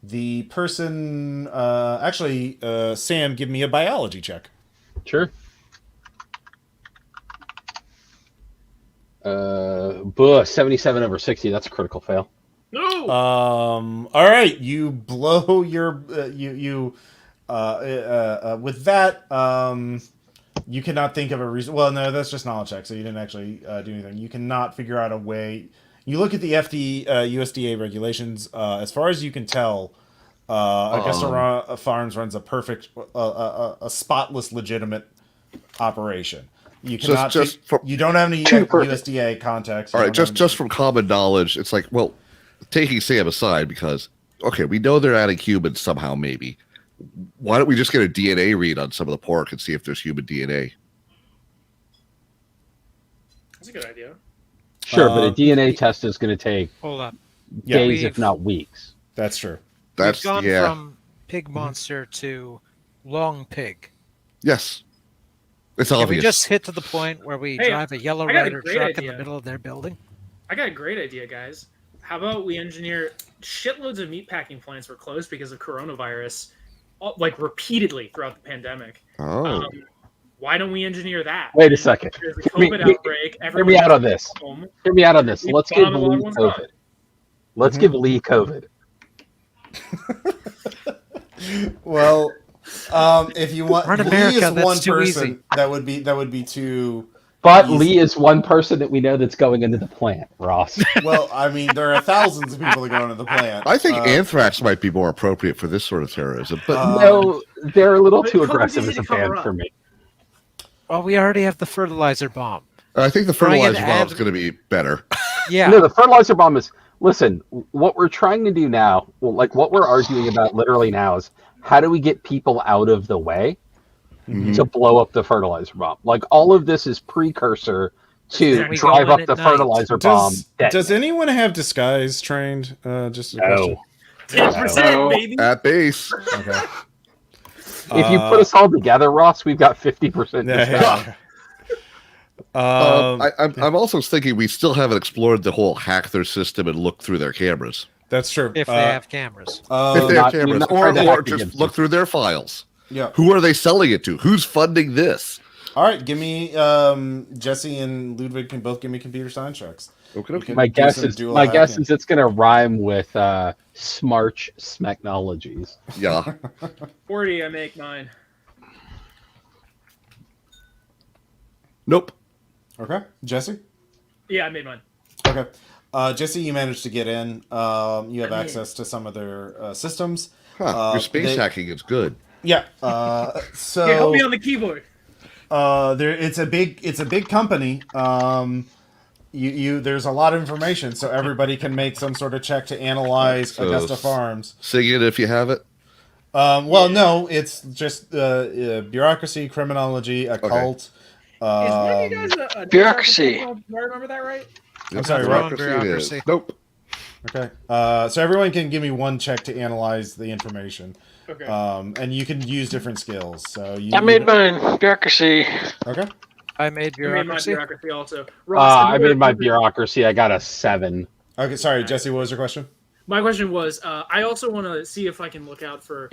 [SPEAKER 1] The person Sam, give me a biology check.
[SPEAKER 5] Sure. 77 over 60. That's a critical fail.
[SPEAKER 2] No.
[SPEAKER 1] All right. You blow your with that. You cannot think of a reason. Well, no, that's just knowledge check. So you didn't actually do anything. You cannot figure out a way. you look at the USDA regulations. As far as you can tell, Augusta Farms runs a perfect, a spotless, legitimate operation. You cannot. You don't have any USDA contacts.
[SPEAKER 4] All right, just from common knowledge, it's like, well, taking Sam aside, because okay, we know they're adding humans somehow, maybe. Why don't we just get a DNA read on some of the pork and see if there's human DNA?
[SPEAKER 2] That's a good idea.
[SPEAKER 5] Sure, but a DNA test is going to take days, if not weeks.
[SPEAKER 1] That's true.
[SPEAKER 6] We've gone from pig monster to long pig.
[SPEAKER 4] Yes. It's obvious.
[SPEAKER 6] Can we just hit to the point where we drive a yellow rider truck in the middle of their building?
[SPEAKER 2] I got a great idea, guys. How about we engineer shitloads of meatpacking plants were closed because of coronavirus, like repeatedly throughout the pandemic.
[SPEAKER 4] Oh.
[SPEAKER 2] Why don't we engineer that?
[SPEAKER 5] Wait a second.
[SPEAKER 2] There's a COVID outbreak.
[SPEAKER 5] Hear me out on this. Hear me out on this. Let's give Lee COVID. Let's give Lee COVID.
[SPEAKER 1] Well, if you want,
[SPEAKER 6] Run
[SPEAKER 1] Lee
[SPEAKER 6] America,
[SPEAKER 1] is
[SPEAKER 6] that's
[SPEAKER 1] one
[SPEAKER 6] too
[SPEAKER 1] person.
[SPEAKER 6] easy.
[SPEAKER 1] That would be too.
[SPEAKER 5] But
[SPEAKER 1] easy.
[SPEAKER 5] Lee is one person that we know that's going into the plant, Ross.
[SPEAKER 1] Well, I mean, there are thousands of people that go into the plant.
[SPEAKER 4] I think anthrax might be more appropriate for this sort of terrorism, but
[SPEAKER 5] no, they're a little too aggressive as a band for me.
[SPEAKER 6] Well, we already have the fertilizer bomb.
[SPEAKER 4] I think the fertilizer bomb is going to be better.
[SPEAKER 6] Yeah.
[SPEAKER 5] No, the fertilizer bomb is. Listen, what we're trying to do now, like what we're arguing about literally now, is how do we get people out of the way to blow up the fertilizer bomb? Like all of this is precursor to drive up the fertilizer bomb.
[SPEAKER 1] Does anyone have disguise trained? Just a question.
[SPEAKER 2] 10%, baby.
[SPEAKER 4] At base.
[SPEAKER 1] Okay.
[SPEAKER 5] If you put us all together, Ross, we've got 50%.
[SPEAKER 1] Yeah.
[SPEAKER 4] I'm also thinking we still haven't explored the whole hack their system and look through their cameras.
[SPEAKER 1] That's true.
[SPEAKER 6] If they have cameras.
[SPEAKER 4] If they have cameras, or just look through their files.
[SPEAKER 1] Yeah.
[SPEAKER 4] Who are they selling it to? Who's funding this?
[SPEAKER 1] All right, give me Jesse and Ludwig can both give me computer science checks.
[SPEAKER 4] Okay.
[SPEAKER 5] My guess is it's going to rhyme with Smarch Smechnologies.
[SPEAKER 4] Yeah.
[SPEAKER 2] 40, I make mine.
[SPEAKER 4] Nope.
[SPEAKER 1] Okay, Jesse.
[SPEAKER 2] Yeah, I made mine.
[SPEAKER 1] Okay, Jesse, you managed to get in. You have access to some of their systems.
[SPEAKER 4] Your space hacking is good.
[SPEAKER 1] Yeah. So
[SPEAKER 2] Here, help me on the keyboard.
[SPEAKER 1] It's a big company. There's a lot of information, so everybody can make some sort of check to analyze Augusta Farms.
[SPEAKER 4] Sing it if you have it.
[SPEAKER 1] Well, no, it's just bureaucracy, criminology, occult.
[SPEAKER 2] Is one of you guys a
[SPEAKER 3] bureaucracy?
[SPEAKER 2] Do I remember that right?
[SPEAKER 1] I'm sorry,
[SPEAKER 6] bureaucracy.
[SPEAKER 4] Nope.
[SPEAKER 1] Okay. So everyone can give me one check to analyze the information.
[SPEAKER 2] Okay.
[SPEAKER 1] And you can use different skills. So
[SPEAKER 3] I made mine bureaucracy.
[SPEAKER 1] Okay.
[SPEAKER 6] I made bureaucracy.
[SPEAKER 2] I made my bureaucracy also. Ross,
[SPEAKER 5] I made my bureaucracy. I got a 7.
[SPEAKER 1] Okay. Sorry, Jesse. What was your question?
[SPEAKER 2] My question was, I also want to see if I can look out for,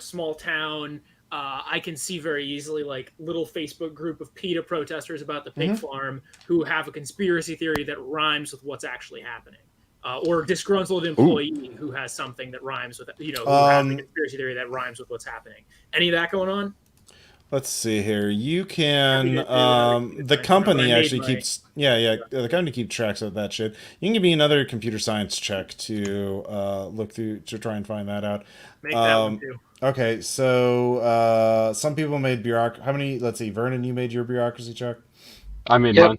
[SPEAKER 2] small town. I can see very easily like little Facebook group of PETA protesters about the pig farm who have a conspiracy theory that rhymes with what's actually happening. Or disgruntled employee who has something that rhymes with, who has a conspiracy theory that rhymes with what's happening. Any of that going on?
[SPEAKER 1] Let's see here. You can. The company actually keeps. Yeah. The company keeps tracks of that shit. You can give me another computer science check to look through to try and find that out.
[SPEAKER 2] Make that one too.
[SPEAKER 1] Okay, so some people made bureaucracy. How many? Let's see. Vernon, you made your bureaucracy check.
[SPEAKER 5] I made mine.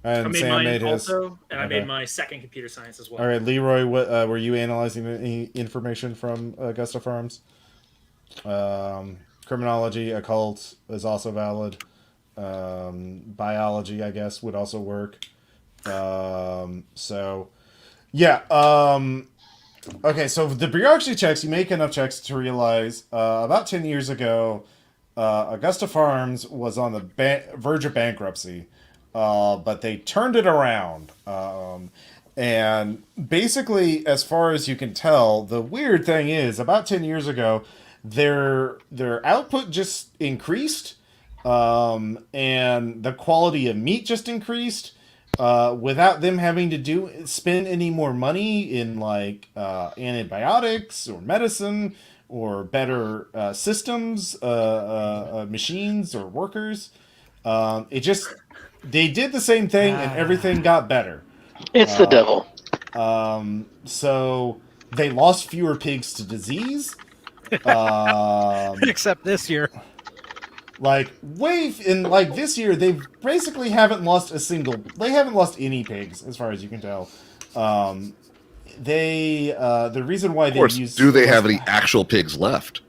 [SPEAKER 1] And
[SPEAKER 2] I made
[SPEAKER 1] Sam
[SPEAKER 2] mine
[SPEAKER 1] made his.
[SPEAKER 2] also, and I made my second computer science as well.
[SPEAKER 1] All right, Leroy. What were you analyzing any information from Augusta Farms? Criminology, occult is also valid. Biology, I guess, would also work. So, yeah. Okay, so the bureaucracy checks, you make enough checks to realize about 10 years ago, Augusta Farms was on the verge of bankruptcy, but they turned it around. And basically, as far as you can tell, the weird thing is, about 10 years ago, their output just increased, and the quality of meat just increased, without them having to spend any more money in like antibiotics or medicine or better systems, machines or workers. They did the same thing and everything got better.
[SPEAKER 3] It's the devil.
[SPEAKER 1] So they lost fewer pigs to disease.
[SPEAKER 6] Except this year.
[SPEAKER 1] This year they basically haven't lost they haven't lost any pigs as far as you can tell. The reason why
[SPEAKER 4] Of course, do they have any actual pigs left?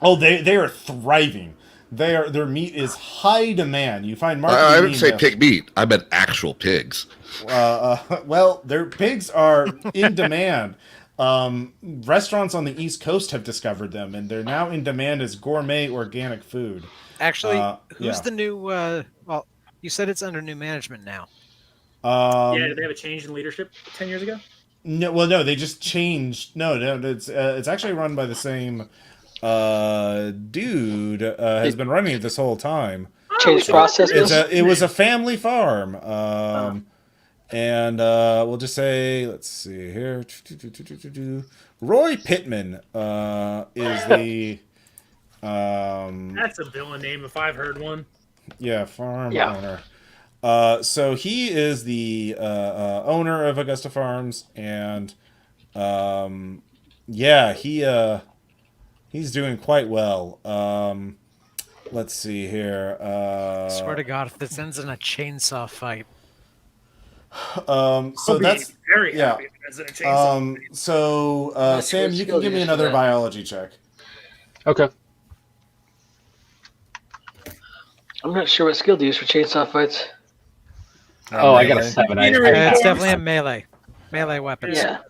[SPEAKER 1] Oh, they are thriving. Their meat is high demand. You find marketing.
[SPEAKER 4] I didn't say pig meat. I meant actual pigs.
[SPEAKER 1] Well, their pigs are in demand. Restaurants on the East Coast have discovered them, and they're now in demand as gourmet organic food.
[SPEAKER 6] Actually, who's the new? Well, you said it's under new management now.
[SPEAKER 2] Did they have a change in leadership 10 years ago?
[SPEAKER 1] No, they just changed. No, it's actually run by the same dude. Has been running it this whole time.
[SPEAKER 3] Change processes.
[SPEAKER 1] It was a family farm. And we'll just say, let's see here. Roy Pittman is the.
[SPEAKER 2] That's a villain name if I've heard one.
[SPEAKER 1] Yeah, farm owner. So he is the owner of Augusta Farms, and he's doing quite well. Let's see here.
[SPEAKER 6] Swear to God, if this ends in a chainsaw fight.
[SPEAKER 1] So that's
[SPEAKER 2] very happy.
[SPEAKER 1] Sam, you can give me another biology check.
[SPEAKER 5] Okay.
[SPEAKER 3] I'm not sure what skill to use for chainsaw fights.
[SPEAKER 5] I got a 7.
[SPEAKER 6] It's definitely a melee weapons.
[SPEAKER 3] Yeah.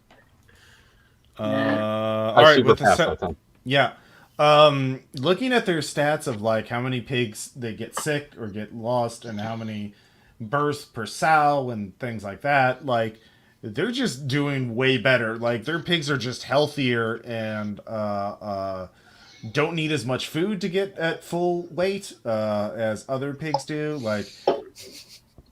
[SPEAKER 1] All right.
[SPEAKER 5] Super fast that time.
[SPEAKER 1] Yeah. Looking at their stats of like how many pigs they get sick or get lost, and how many births per sow and things like that, like they're just doing way better. Like their pigs are just healthier and don't need as much food to get at full weight as other pigs do. Like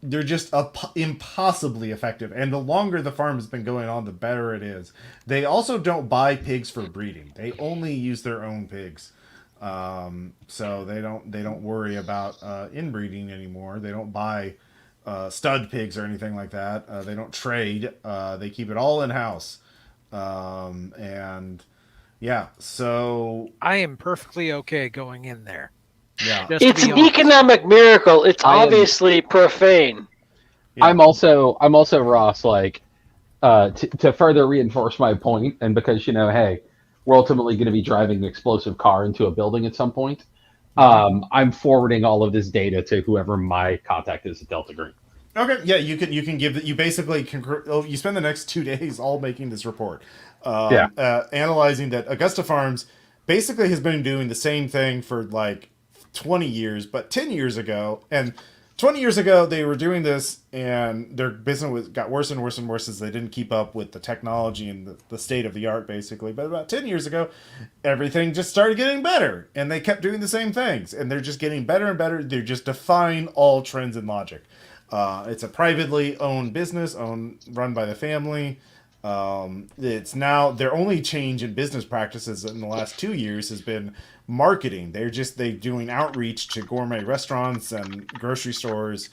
[SPEAKER 1] they're just impossibly effective, and the longer the farm has been going on, the better it is. They also don't buy pigs for breeding. They only use their own pigs, so they don't worry about inbreeding anymore. They don't buy stud pigs or anything like that. They don't trade. They keep it all in house, and yeah. So
[SPEAKER 6] I am perfectly okay going in there.
[SPEAKER 1] yeah,
[SPEAKER 3] It's an economic miracle. It's obviously profane.
[SPEAKER 1] yeah.
[SPEAKER 5] I'm also Ross. Like to further reinforce my point, and because hey, we're ultimately going to be driving an explosive car into a building at some point. I'm forwarding all of this data to whoever my contact is at Delta Green.
[SPEAKER 1] Okay, yeah, you can give it. You basically you spend the next 2 days all making this report, analyzing that Augusta Farms basically has been doing the same thing for like 20 years, but 10 years ago, and 20 years ago they were doing this, and their business got worse and worse and worse as they didn't keep up with the technology and the state of the art, basically. But about 10 years ago, everything just started getting better, and they kept doing the same things, and they're just getting better and better. They're just defying all trends and logic. It's a privately owned business, run by the family. It's now their only change in business practices in the last 2 years has been marketing. They're doing outreach to gourmet restaurants and grocery stores,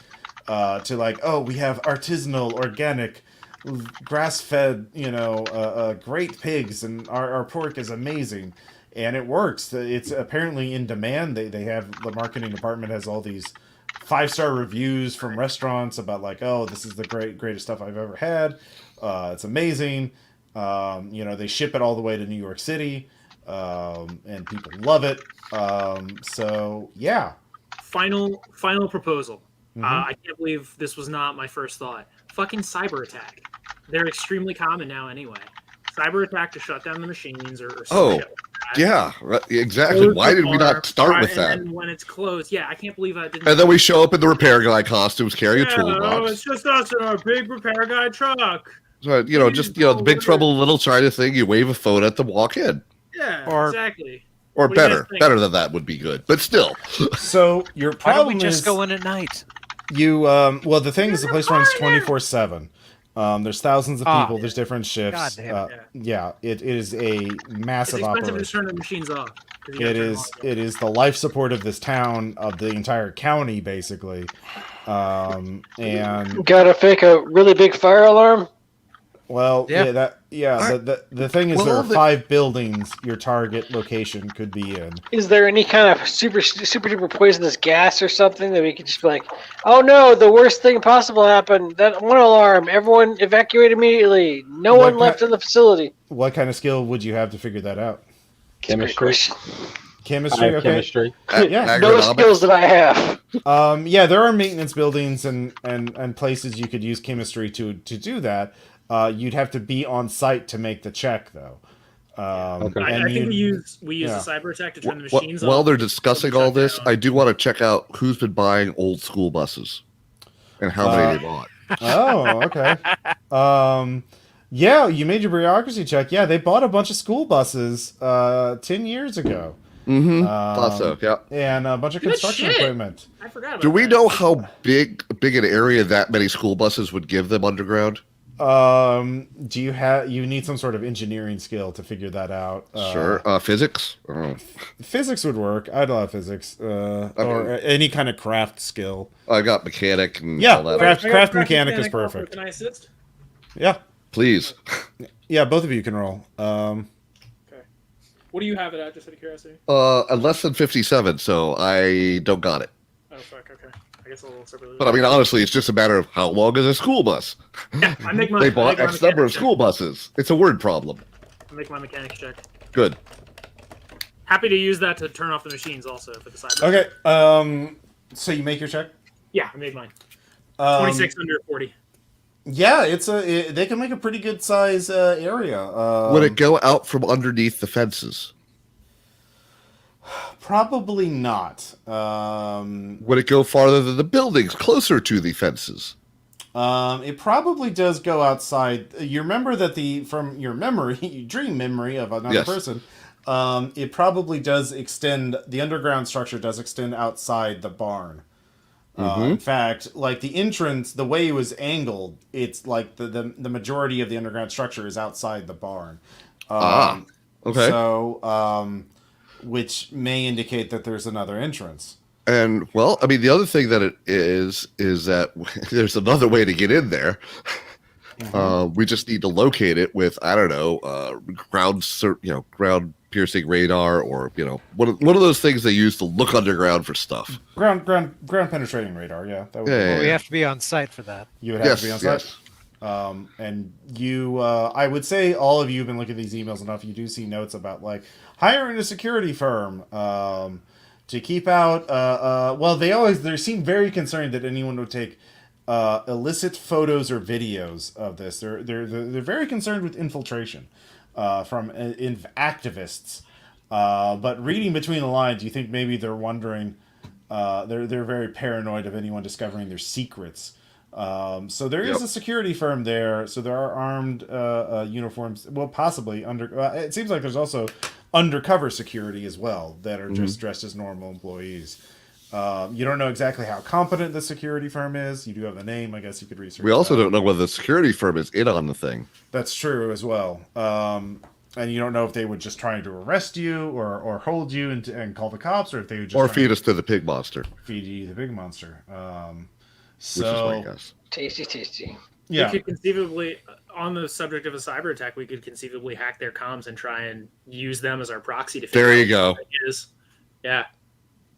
[SPEAKER 1] to like, oh, we have artisanal, organic, grass-fed, great pigs, and our pork is amazing, and it works. It's apparently in demand. They have, the marketing department has all these 5-star reviews from restaurants about like, oh, this is the greatest stuff I've ever had. It's amazing. They ship it all the way to New York City, and people love it. So yeah.
[SPEAKER 2] Final proposal. I can't believe this was not my first thought. Fucking cyber attack. They're extremely common now anyway. Cyber attack to shut down the machines or some shit.
[SPEAKER 4] Yeah, exactly. Why did we not start with that?
[SPEAKER 2] And when it's closed, I can't believe I didn't.
[SPEAKER 4] And then we show up in the repair guy costumes, carry a toolbox.
[SPEAKER 2] Oh, it's just us in our big repair guy truck.
[SPEAKER 4] So, the Big Trouble in Little China thing. You wave a phone at them, walk in.
[SPEAKER 2] Yeah, exactly.
[SPEAKER 4] Or better than that would be good, but still.
[SPEAKER 1] So your
[SPEAKER 6] Why don't we
[SPEAKER 1] problem
[SPEAKER 6] just
[SPEAKER 1] is
[SPEAKER 6] go in at night?
[SPEAKER 1] the thing is, the place runs 24/7. There's thousands of people. There's different shifts.
[SPEAKER 6] God damn
[SPEAKER 1] it is a massive
[SPEAKER 2] It's expensive
[SPEAKER 1] operation.
[SPEAKER 2] to turn the machines off.
[SPEAKER 1] It is the life support of this town, of the entire county, basically. And
[SPEAKER 3] Gotta fake a really big fire alarm?
[SPEAKER 1] Well,
[SPEAKER 6] Yeah.
[SPEAKER 1] The thing is, there are 5 buildings your target location could be in.
[SPEAKER 3] Is there any kind of super duper poisonous gas or something that we could just be like, oh no, the worst thing possible happened. That one alarm. Everyone evacuate immediately. No one left in the facility.
[SPEAKER 1] What kind of skill would you have to figure that out?
[SPEAKER 5] Chemistry.
[SPEAKER 1] Chemistry. Okay.
[SPEAKER 5] Chemistry.
[SPEAKER 1] Yeah.
[SPEAKER 3] No skills that I have.
[SPEAKER 1] There are maintenance buildings and places you could use chemistry to do that. You'd have to be on site to make the check, though.
[SPEAKER 5] Okay.
[SPEAKER 2] I think we use a cyber attack to turn the machines off.
[SPEAKER 4] While they're discussing all this, I do want to check out who's been buying old school buses and how many they bought.
[SPEAKER 1] Oh, okay. Yeah, you made your bureaucracy check. Yeah, they bought a bunch of school buses 10 years ago.
[SPEAKER 4] Mm-hmm. Thought so, yeah.
[SPEAKER 1] And a bunch of construction equipment.
[SPEAKER 2] I forgot about
[SPEAKER 4] Do we
[SPEAKER 2] that.
[SPEAKER 4] know how big an area that many school buses would give them underground?
[SPEAKER 1] Do you need some sort of engineering skill to figure that out?
[SPEAKER 4] Sure. Physics? Oh.
[SPEAKER 1] Physics would work. I'd love physics. Or any kind of craft skill.
[SPEAKER 4] I got mechanic and all that.
[SPEAKER 1] Craft mechanic is perfect.
[SPEAKER 2] Can I assist?
[SPEAKER 1] Yeah.
[SPEAKER 4] Please.
[SPEAKER 1] Yeah, both of you can roll.
[SPEAKER 2] Okay. What do you have it at, just out of curiosity?
[SPEAKER 4] Less than 57, so I don't got it.
[SPEAKER 2] Oh, fuck, okay. I guess a little separately.
[SPEAKER 4] But I mean, honestly, it's just a matter of how long is a school bus?
[SPEAKER 2] Yeah, I make my.
[SPEAKER 4] They bought
[SPEAKER 2] I make
[SPEAKER 4] X
[SPEAKER 2] my
[SPEAKER 4] number of
[SPEAKER 2] mechanics
[SPEAKER 4] school buses. It's a word problem.
[SPEAKER 2] check. I make my mechanics check.
[SPEAKER 4] Good.
[SPEAKER 2] Happy to use that to turn off the machines also for the cyber.
[SPEAKER 1] Okay. So you make your check?
[SPEAKER 2] Yeah, I made mine. 26 under 40.
[SPEAKER 1] Yeah, they can make a pretty good size area.
[SPEAKER 4] Would it go out from underneath the fences?
[SPEAKER 1] Probably not.
[SPEAKER 4] Would it go farther than the buildings, closer to the fences?
[SPEAKER 1] It probably does go outside. You remember that from your memory, dream memory of another person, it probably does extend. The underground structure does extend outside the barn. In fact, like the entrance, the way it was angled, it's like the majority of the underground structure is outside the barn.
[SPEAKER 4] Okay.
[SPEAKER 1] So, which may indicate that there's another entrance.
[SPEAKER 4] And, well, I mean, the other thing that it is that there's another way to get in there. We just need to locate it with, I don't know, ground piercing radar, or one of those things they use to look underground for stuff.
[SPEAKER 1] Ground penetrating radar. Yeah, that would
[SPEAKER 6] Well, we have to be on site for that.
[SPEAKER 1] You would have to be on site. And you, I would say all of you have been looking at these emails enough. You do see notes about like hiring a security firm to keep out. Well, they seem very concerned that anyone would take illicit photos or videos of this. They're very concerned with infiltration from activists. But reading between the lines, you think maybe they're wondering. They're very paranoid of anyone discovering their secrets. So there is a security firm there. So there are armed uniforms. Well, possibly it seems like there's also undercover security as well that are just dressed as normal employees. You don't know exactly how competent the security firm is. You do have the name. I guess you could research.
[SPEAKER 4] We also don't know whether the security firm is in on the thing.
[SPEAKER 1] That's true as well. And you don't know if they would just trying to arrest you or hold you and call the cops, or if they would just
[SPEAKER 4] feed us to the pig monster.
[SPEAKER 1] Feed you the pig monster.
[SPEAKER 4] Which is my guess.
[SPEAKER 3] Tasty.
[SPEAKER 1] Yeah.
[SPEAKER 2] We could conceivably, on the subject of a cyber attack, we could conceivably hack their comms and try and use them as our proxy to figure
[SPEAKER 4] there
[SPEAKER 2] out
[SPEAKER 4] you go.
[SPEAKER 2] what it is. Yeah.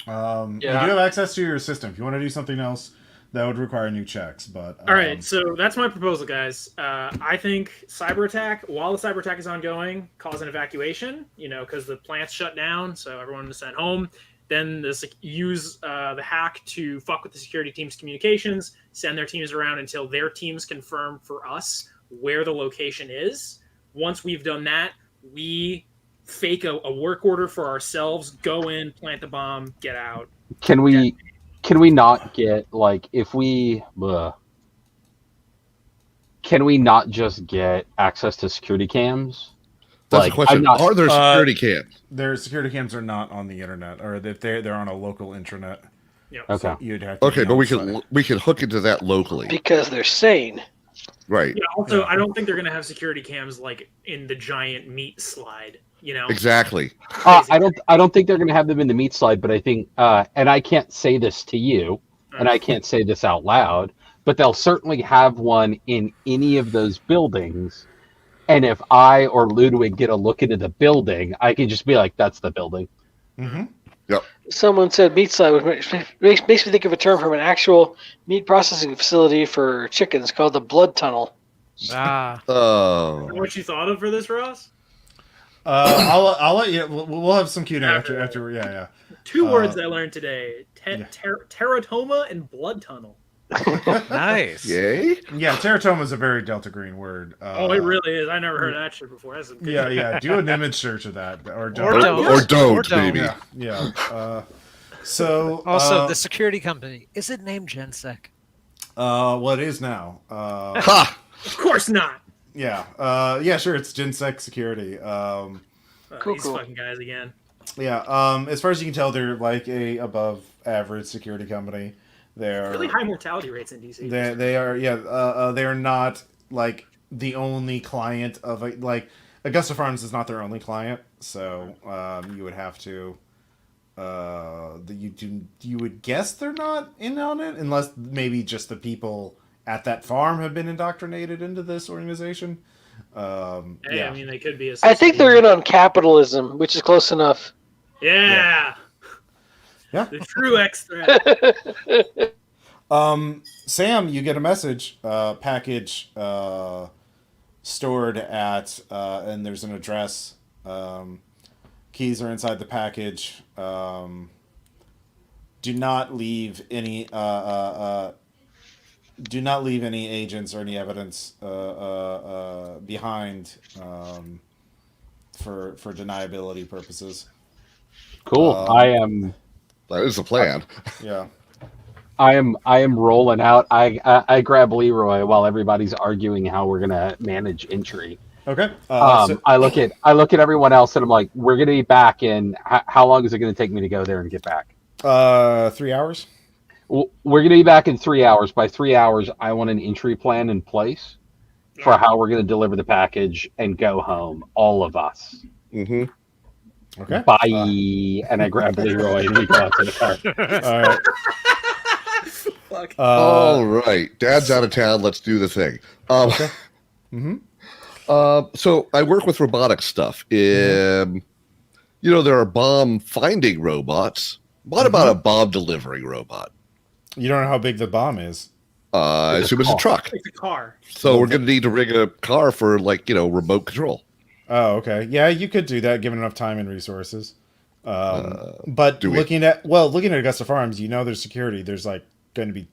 [SPEAKER 1] You do have access to your system. If you want to do something else, that would require new checks. But
[SPEAKER 2] all right, so that's my proposal, guys. I think cyber attack, while the cyber attack is ongoing, cause an evacuation. Because the plant's shut down, so everyone is sent home. Then use the hack to fuck with the security team's communications, send their teams around until their teams confirm for us where the location is. Once we've done that, we fake a work order for ourselves, go in, plant the bomb, get out.
[SPEAKER 5] Can we not get, like, can we not just get access to security cams?
[SPEAKER 4] That's the question. Are there security cams?
[SPEAKER 1] Their security cams are not on the internet, or if they're on a local intranet.
[SPEAKER 2] Yep.
[SPEAKER 5] Okay.
[SPEAKER 1] So you'd have to
[SPEAKER 4] but we can hook into that locally.
[SPEAKER 3] Because they're sane.
[SPEAKER 4] Right.
[SPEAKER 2] Yeah, also, I don't think they're going to have security cams like in the giant meat slide,
[SPEAKER 4] Exactly.
[SPEAKER 5] I don't think they're going to have them in the meat slide, but I think, and I can't say this to you, and I can't say this out loud, but they'll certainly have one in any of those buildings. And if I or Ludwig get a look into the building, I can just be like, "That's the building."
[SPEAKER 1] Mm-hmm.
[SPEAKER 4] Yep.
[SPEAKER 3] Someone said meat slide, which makes me think of a term from an actual meat processing facility for chickens called the blood tunnel.
[SPEAKER 6] Ah,
[SPEAKER 4] Oh.
[SPEAKER 2] What you thought of for this, Ross?
[SPEAKER 1] I'll let you. We'll have some Q&A after. Yeah.
[SPEAKER 2] Two words I learned today: teratoma and blood tunnel.
[SPEAKER 6] nice.
[SPEAKER 4] Yay.
[SPEAKER 1] Yeah, teratoma is a very Delta Green word.
[SPEAKER 2] Oh, it really is. I never heard of that shit before. That's
[SPEAKER 1] Yeah. Do an image search of that, or
[SPEAKER 6] don't.
[SPEAKER 4] Or don't,
[SPEAKER 6] Or don't.
[SPEAKER 4] maybe.
[SPEAKER 1] Yeah. So
[SPEAKER 6] Also, the security company, is it named Gensec?
[SPEAKER 1] well, it is now.
[SPEAKER 4] Ha!
[SPEAKER 2] Of course not.
[SPEAKER 1] Yeah. Sure. It's Gensec Security.
[SPEAKER 2] These fucking guys again.
[SPEAKER 1] Yeah. As far as you can tell, they're like a above average security company. They're
[SPEAKER 2] Really high mortality rates in DC.
[SPEAKER 1] They are. Yeah. They are not like the only client of like Augusta Farms is not their only client. So you would have to. You would guess they're not in on it unless maybe just the people at that farm have been indoctrinated into this organization.
[SPEAKER 2] I mean, they could be.
[SPEAKER 3] I think they're in on capitalism, which is close enough.
[SPEAKER 2] Yeah. The true X threat.
[SPEAKER 1] Sam, you get a message, package stored at, and there's an address. Keys are inside the package. Do not leave any. Do not leave any agents or any evidence behind for deniability purposes.
[SPEAKER 5] Cool.
[SPEAKER 4] That is the plan.
[SPEAKER 1] Yeah.
[SPEAKER 5] I am rolling out. I grab Leroy while everybody's arguing how we're gonna manage entry.
[SPEAKER 1] Okay.
[SPEAKER 5] I look at everyone else and I'm like, we're gonna be back in. How long is it gonna take me to go there and get back?
[SPEAKER 1] 3 hours.
[SPEAKER 5] We're gonna be back in 3 hours. By 3 hours, I want an entry plan in place for how we're gonna deliver the package and go home, all of us.
[SPEAKER 4] Mm-hmm.
[SPEAKER 1] Okay.
[SPEAKER 5] Bye. And I grab Leroy and we go out to the car.
[SPEAKER 1] All right.
[SPEAKER 2] Fuck.
[SPEAKER 4] All right. Dad's out of town. Let's do the thing.
[SPEAKER 1] Okay. Mm-hmm.
[SPEAKER 4] So I work with robotic stuff. There are bomb finding robots. What about a bomb delivering robot?
[SPEAKER 1] You don't know how big the bomb is.
[SPEAKER 4] I assume it's a truck.
[SPEAKER 2] It's a car.
[SPEAKER 4] So we're going to need to rig a car for remote control.
[SPEAKER 1] Oh, okay. Yeah, you could do that given enough time and resources. But
[SPEAKER 4] do we?
[SPEAKER 1] looking at Augusta Farms, there's security. There's like going to be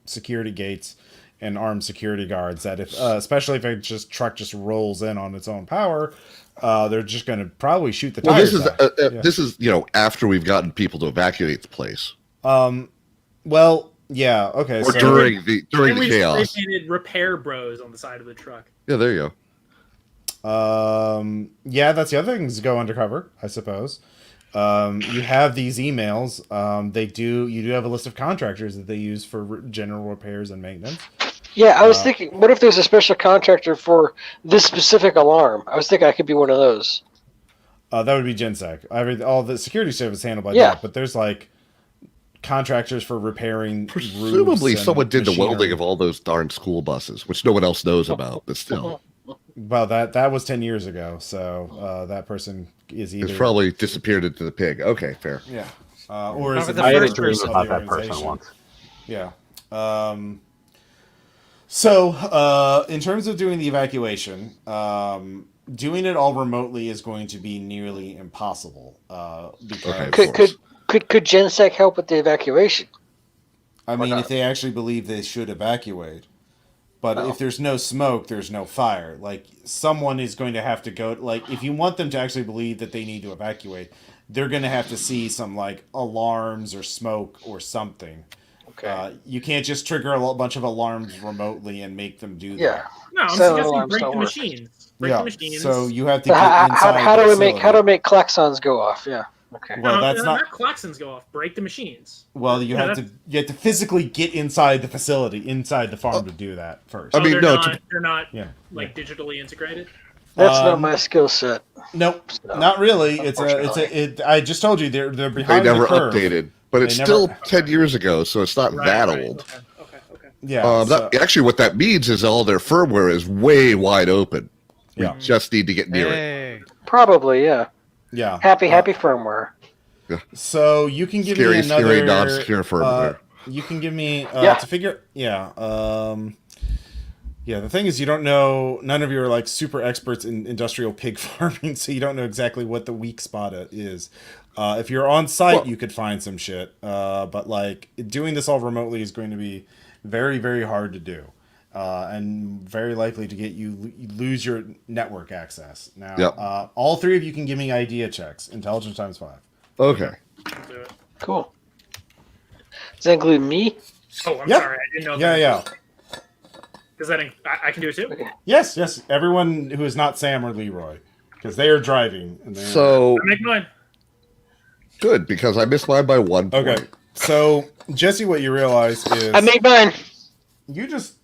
[SPEAKER 1] security gates and armed security guards that especially if a truck just rolls in on its own power, they're just going to probably shoot the tires out.
[SPEAKER 4] This is after we've gotten people to evacuate the place.
[SPEAKER 1] Well, yeah, okay.
[SPEAKER 4] Or
[SPEAKER 1] So
[SPEAKER 4] during the chaos.
[SPEAKER 2] Painted repair bros on the side of the truck.
[SPEAKER 4] Yeah, there you
[SPEAKER 1] go. Yeah, that's the other things to go undercover, I suppose. You have these emails. You do have a list of contractors that they use for general repairs and maintenance.
[SPEAKER 3] Yeah, I was thinking, what if there's a special contractor for this specific alarm? I was thinking I could be one of those.
[SPEAKER 1] That would be Gensec. All the security stuff is handled by that, but there's like contractors for repairing.
[SPEAKER 4] Presumably, someone did
[SPEAKER 1] machinery.
[SPEAKER 4] the welding of all those darn school buses, which no one else knows about, but still.
[SPEAKER 1] Well, that was 10 years ago, so that person is either...
[SPEAKER 4] It's probably disappeared into the pig. Okay, fair.
[SPEAKER 1] Yeah. Or is it
[SPEAKER 6] the
[SPEAKER 5] I had a
[SPEAKER 6] first
[SPEAKER 5] dream
[SPEAKER 6] person
[SPEAKER 5] about that person once.
[SPEAKER 1] Yeah. So, in terms of doing the evacuation, doing it all remotely is going to be nearly impossible. Because
[SPEAKER 3] Could Gensec help with the evacuation?
[SPEAKER 1] I mean, if they actually believe they should evacuate. But if there's no smoke, there's no fire. Like, someone is going to have to go... Like, if you want them to actually believe that they need to evacuate, they're going to have to see some, like, alarms or smoke or something.
[SPEAKER 3] Okay.
[SPEAKER 1] You can't just trigger a bunch of alarms remotely and make them do that.
[SPEAKER 3] Yeah.
[SPEAKER 2] No, I'm
[SPEAKER 3] So
[SPEAKER 2] suggesting
[SPEAKER 3] alarms
[SPEAKER 2] break
[SPEAKER 3] don't
[SPEAKER 2] the
[SPEAKER 3] work.
[SPEAKER 2] machines. Break the machines.
[SPEAKER 1] So you have to
[SPEAKER 3] So
[SPEAKER 1] get inside
[SPEAKER 3] how
[SPEAKER 1] the
[SPEAKER 3] do
[SPEAKER 1] facility.
[SPEAKER 3] we make klaxons go off? Yeah. Okay.
[SPEAKER 1] Well, that's not...
[SPEAKER 2] klaxons go off. Break the machines.
[SPEAKER 1] Well, you have to physically get inside the facility, inside the farm to do that first.
[SPEAKER 4] I mean,
[SPEAKER 2] they're not
[SPEAKER 1] Yeah.
[SPEAKER 2] digitally integrated.
[SPEAKER 3] That's not my skill set.
[SPEAKER 1] Nope, not really. I just told you they're
[SPEAKER 4] They
[SPEAKER 1] behind
[SPEAKER 4] never
[SPEAKER 1] the curve.
[SPEAKER 4] updated, but it's still 10 years ago, so it's not that old.
[SPEAKER 2] Okay.
[SPEAKER 1] Yeah.
[SPEAKER 4] Actually, what that means is all their firmware is way wide open. We
[SPEAKER 1] Yeah.
[SPEAKER 4] just need to get near it.
[SPEAKER 6] Hey.
[SPEAKER 3] Probably, yeah.
[SPEAKER 1] Yeah.
[SPEAKER 3] Happy firmware.
[SPEAKER 1] So you can give
[SPEAKER 4] Scary,
[SPEAKER 1] me another
[SPEAKER 4] scary, non-secure firmware.
[SPEAKER 1] You can give me
[SPEAKER 3] Yeah.
[SPEAKER 1] to figure. Yeah. Yeah. The thing is, you don't know. None of you are like super experts in industrial pig farming, so you don't know exactly what the weak spot is. If you're on site, you could find some shit. But like doing this all remotely is going to be very, very hard to do. And very likely to get you lose your network access. Now, all three of you can give me idea checks. Intelligence times 5.
[SPEAKER 4] Okay.
[SPEAKER 2] Do it.
[SPEAKER 3] Cool. Does that include me?
[SPEAKER 2] Oh, I'm
[SPEAKER 1] Yep.
[SPEAKER 2] sorry. I didn't know.
[SPEAKER 1] Yeah.
[SPEAKER 2] Does that? I can do it too.
[SPEAKER 3] Okay.
[SPEAKER 1] Yes. Everyone who is not Sam or Leroy, because they are driving. And
[SPEAKER 4] So
[SPEAKER 2] I make mine.
[SPEAKER 4] good, because I missed mine by 1 point.
[SPEAKER 1] okay. So Jesse, what you realize is
[SPEAKER 3] I made mine.
[SPEAKER 1] you just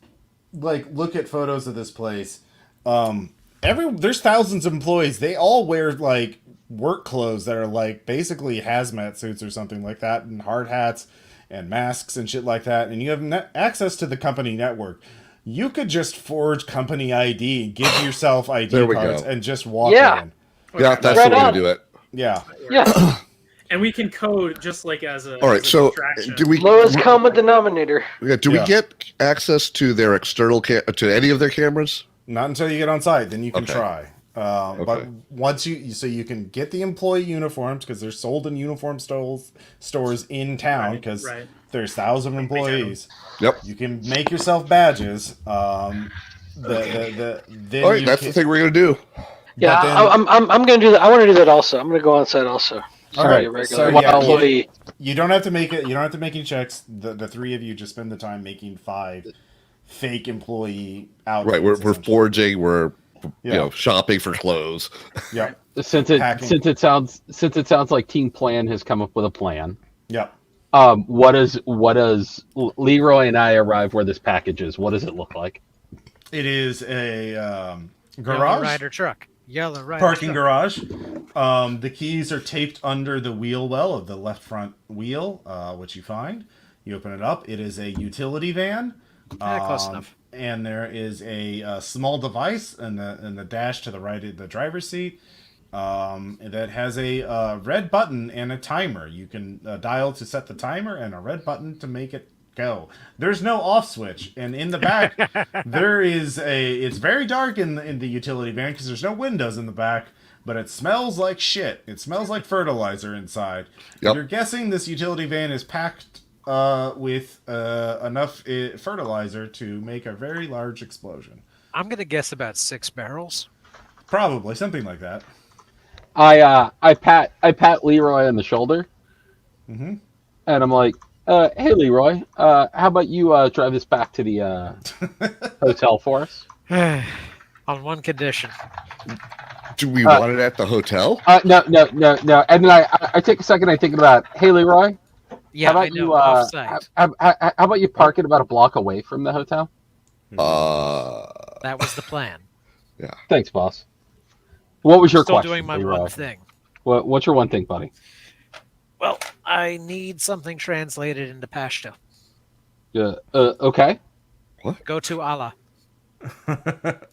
[SPEAKER 1] like look at photos of this place. There's thousands of employees. They all wear like work clothes that are like basically hazmat suits or something like that, and hard hats and masks and shit like that. And you have access to the company network. You could just forge company ID, give yourself ID
[SPEAKER 4] There we
[SPEAKER 1] cards,
[SPEAKER 4] go.
[SPEAKER 1] and just walk
[SPEAKER 3] Yeah.
[SPEAKER 1] in.
[SPEAKER 4] Yeah, that's
[SPEAKER 3] Right
[SPEAKER 4] the way
[SPEAKER 3] on.
[SPEAKER 4] to do it.
[SPEAKER 1] Yeah.
[SPEAKER 3] Yeah.
[SPEAKER 2] And we can code just like as a.
[SPEAKER 4] All right,
[SPEAKER 2] as a
[SPEAKER 4] so
[SPEAKER 2] distraction.
[SPEAKER 4] do we
[SPEAKER 3] Lowest common denominator.
[SPEAKER 4] we
[SPEAKER 1] Yeah.
[SPEAKER 4] get access to their external to any of their cameras?
[SPEAKER 1] Not until you get on site, then you can
[SPEAKER 4] Okay.
[SPEAKER 1] try. But
[SPEAKER 4] Okay.
[SPEAKER 1] once you can get the employee uniforms because they're sold in uniform stores in town because
[SPEAKER 2] Right.
[SPEAKER 1] there's thousands of employees.
[SPEAKER 4] Yep.
[SPEAKER 1] You can make yourself badges. Then
[SPEAKER 4] All right, that's the thing we're gonna do.
[SPEAKER 3] Yeah,
[SPEAKER 1] then-
[SPEAKER 3] I'm gonna do that. I want to do that also. I'm gonna go on site also.
[SPEAKER 1] All
[SPEAKER 3] Sorry,
[SPEAKER 1] right,
[SPEAKER 3] a regular
[SPEAKER 1] so yeah,
[SPEAKER 3] employee.
[SPEAKER 1] you don't have to make it. You don't have to make any checks. The three of you just spend the time making 5 fake employee outfits.
[SPEAKER 4] Right, we're
[SPEAKER 1] essentially.
[SPEAKER 4] forging, we're
[SPEAKER 1] Yeah.
[SPEAKER 4] shopping for clothes.
[SPEAKER 1] Yep.
[SPEAKER 5] Since
[SPEAKER 1] Hacking.
[SPEAKER 5] it sounds like Team Plan has come up with a plan.
[SPEAKER 1] Yep.
[SPEAKER 5] What does Leroy and I arrive where this package is? What does it look like?
[SPEAKER 1] It is a
[SPEAKER 6] Yellow
[SPEAKER 1] garage.
[SPEAKER 6] Rider truck. Yellow Rider
[SPEAKER 1] Parking
[SPEAKER 6] truck.
[SPEAKER 1] garage. The keys are taped under the wheel well of the left front wheel, which you find. You open it up. It is a utility van.
[SPEAKER 6] Close enough.
[SPEAKER 1] And there is a small device in the dash to the right of the driver's seat that has a red button and a timer. You can dial to set the timer and a red button to make it go. There's no off switch, and in the back there is it's very dark in the utility van because there's no windows in the back, but it smells like shit. It smells like fertilizer inside.
[SPEAKER 4] Yep.
[SPEAKER 1] You're guessing this utility van is packed with enough fertilizer to make a very large explosion.
[SPEAKER 6] I'm gonna guess about 6 barrels.
[SPEAKER 1] Probably something like that.
[SPEAKER 5] I pat Leroy on the shoulder,
[SPEAKER 1] Mhm.
[SPEAKER 5] and I'm like, "Hey Leroy, how about you drive this back to the hotel for us?"
[SPEAKER 6] On one condition.
[SPEAKER 4] Do we want it at the hotel?
[SPEAKER 5] No. And then I take a second. I think about, "Hey Leroy,
[SPEAKER 6] Yeah,
[SPEAKER 5] how
[SPEAKER 6] I
[SPEAKER 5] about
[SPEAKER 6] know.
[SPEAKER 5] you?
[SPEAKER 6] Off-site.
[SPEAKER 5] How about you park it about a block away from the hotel?"
[SPEAKER 6] That was the plan.
[SPEAKER 5] Thanks, boss. What was your
[SPEAKER 6] Still
[SPEAKER 5] question,
[SPEAKER 6] doing my
[SPEAKER 5] Leroy?
[SPEAKER 6] one thing.
[SPEAKER 5] What's your one thing, buddy?
[SPEAKER 6] Well, I need something translated into Pashto.
[SPEAKER 5] Okay.
[SPEAKER 6] Go to Allah.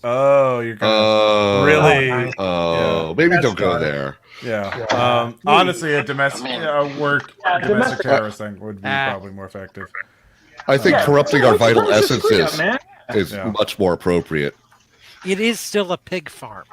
[SPEAKER 1] Oh, you're gonna really?
[SPEAKER 4] Oh, maybe
[SPEAKER 2] That's
[SPEAKER 4] don't go
[SPEAKER 2] dark.
[SPEAKER 4] there.
[SPEAKER 1] Yeah. Honestly, a domestic domestic
[SPEAKER 7] domestic-
[SPEAKER 1] terrorist thing would be
[SPEAKER 6] Ah.
[SPEAKER 1] probably more effective.
[SPEAKER 4] I think corrupting our vital
[SPEAKER 7] Where's the screw up,
[SPEAKER 4] essences
[SPEAKER 7] man?
[SPEAKER 4] is
[SPEAKER 1] Yeah.
[SPEAKER 4] much more appropriate.
[SPEAKER 6] It is still a pig farm.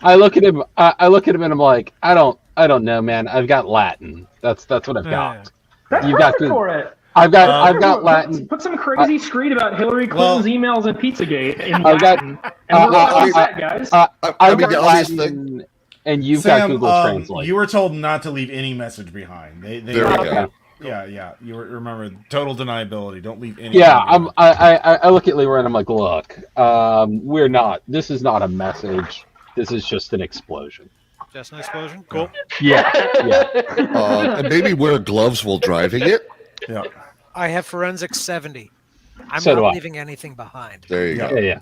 [SPEAKER 5] I look at him. I look at him, and I'm like, I don't know, man. I've got Latin. That's what I've got.
[SPEAKER 7] That's
[SPEAKER 5] You got
[SPEAKER 7] perfect
[SPEAKER 5] to-
[SPEAKER 7] for it.
[SPEAKER 5] I've got Latin.
[SPEAKER 7] Put some crazy screed about Hillary Clinton's emails and Pizzagate in
[SPEAKER 5] I've got-
[SPEAKER 7] Latin. And we'll
[SPEAKER 4] I-
[SPEAKER 7] do that, guys.
[SPEAKER 4] I
[SPEAKER 5] I've
[SPEAKER 4] mean,
[SPEAKER 5] got
[SPEAKER 4] the obvious
[SPEAKER 5] Latin, and you've got
[SPEAKER 1] Sam,
[SPEAKER 5] Google Translate.
[SPEAKER 1] you were told not to leave any message behind. They
[SPEAKER 4] There we
[SPEAKER 5] Okay.
[SPEAKER 4] go.
[SPEAKER 1] Yeah. You remember total deniability. Don't leave any.
[SPEAKER 5] Yeah, I look at Leroy and I'm like, look, we're not. This is not a message. This is just an explosion.
[SPEAKER 6] Just an explosion? Cool.
[SPEAKER 5] Yeah.
[SPEAKER 4] And maybe wear gloves while driving it.
[SPEAKER 1] Yeah.
[SPEAKER 6] I have forensics 70. I'm
[SPEAKER 5] So do
[SPEAKER 6] not
[SPEAKER 5] I.
[SPEAKER 6] leaving anything behind.
[SPEAKER 4] There you go.
[SPEAKER 5] Yeah.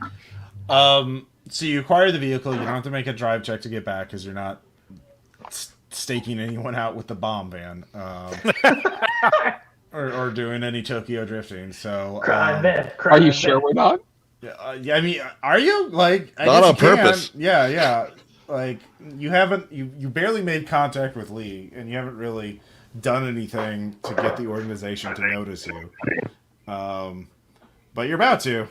[SPEAKER 1] So you acquire the vehicle. You don't have to make a drive check to get back because you're not staking anyone out with the bomb van, or or doing any Tokyo drifting. So,
[SPEAKER 5] Are you sure we're not?
[SPEAKER 1] yeah, I mean, are you like I
[SPEAKER 4] Not
[SPEAKER 1] guess
[SPEAKER 4] on
[SPEAKER 1] you can.
[SPEAKER 4] purpose.
[SPEAKER 1] Yeah. Like you barely made contact with Lee, and you haven't really done anything to get the organization to notice you. But you're about to.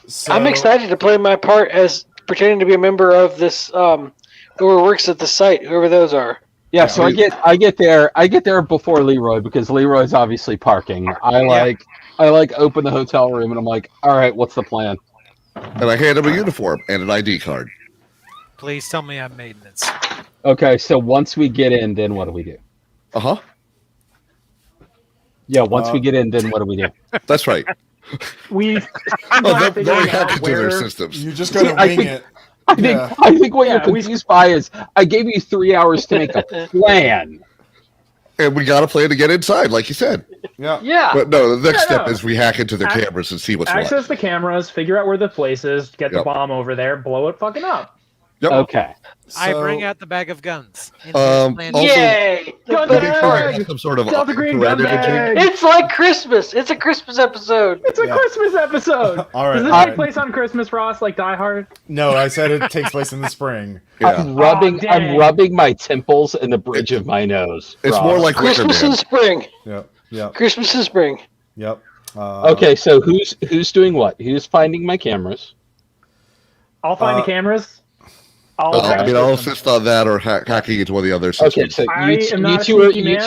[SPEAKER 1] So,
[SPEAKER 3] I'm excited to play my part as pretending to be a member of this whoever works at the site, whoever those are.
[SPEAKER 5] Yeah, so I get there before Leroy because Leroy's obviously parking. I open the hotel room and I'm like, all right, what's the plan?
[SPEAKER 4] And I hand him a uniform and an ID card.
[SPEAKER 6] Please tell me I'm maintenance.
[SPEAKER 5] Okay, so once we get in, then what do we do?
[SPEAKER 4] Uh-huh.
[SPEAKER 5] Yeah, once we get in, then what do we do?
[SPEAKER 4] That's right.
[SPEAKER 7] We
[SPEAKER 4] They're hacked into their systems.
[SPEAKER 1] you just gotta
[SPEAKER 5] I
[SPEAKER 1] wing
[SPEAKER 5] think-
[SPEAKER 1] it.
[SPEAKER 5] I think what you're confused by is I gave you 3 hours to make a plan.
[SPEAKER 4] And we got a plan to get inside, like you said.
[SPEAKER 1] Yeah.
[SPEAKER 3] Yeah.
[SPEAKER 4] But no, the next step
[SPEAKER 7] no.
[SPEAKER 4] is we hack into their cameras and see what's what.
[SPEAKER 7] access the cameras, figure out where the place is, get the
[SPEAKER 4] Yep.
[SPEAKER 7] bomb over there, blow it fucking up.
[SPEAKER 4] Yep.
[SPEAKER 5] Okay.
[SPEAKER 6] I
[SPEAKER 1] So-
[SPEAKER 6] bring out the bag of guns.
[SPEAKER 4] Also-
[SPEAKER 3] Yay!
[SPEAKER 7] Gun
[SPEAKER 4] Make sure I
[SPEAKER 7] bag!
[SPEAKER 4] have some sort of
[SPEAKER 7] Delta Green
[SPEAKER 4] infrared
[SPEAKER 7] gun
[SPEAKER 4] imaging.
[SPEAKER 7] bag!
[SPEAKER 3] It's like Christmas. It's a Christmas episode.
[SPEAKER 7] It's a
[SPEAKER 1] Yeah.
[SPEAKER 7] Christmas episode.
[SPEAKER 1] All right,
[SPEAKER 7] Does this
[SPEAKER 1] all
[SPEAKER 7] take
[SPEAKER 1] right.
[SPEAKER 7] place on Christmas, Ross, like Die Hard?
[SPEAKER 1] No, I said it takes place in the spring.
[SPEAKER 4] Yeah.
[SPEAKER 5] I'm rubbing
[SPEAKER 7] dang.
[SPEAKER 5] my temples and the bridge of my nose.
[SPEAKER 4] It's
[SPEAKER 5] Rob.
[SPEAKER 4] more like Wicker
[SPEAKER 3] Christmas
[SPEAKER 4] Man.
[SPEAKER 3] in spring.
[SPEAKER 1] Yep.
[SPEAKER 3] Christmas in spring.
[SPEAKER 5] Okay, so who's doing what? Who's finding my cameras?
[SPEAKER 7] I'll find the cameras. I'll
[SPEAKER 4] I'll assist on that or hacking into one of the other systems.
[SPEAKER 5] Okay, so
[SPEAKER 7] I am not a
[SPEAKER 5] two are
[SPEAKER 7] sneaky man.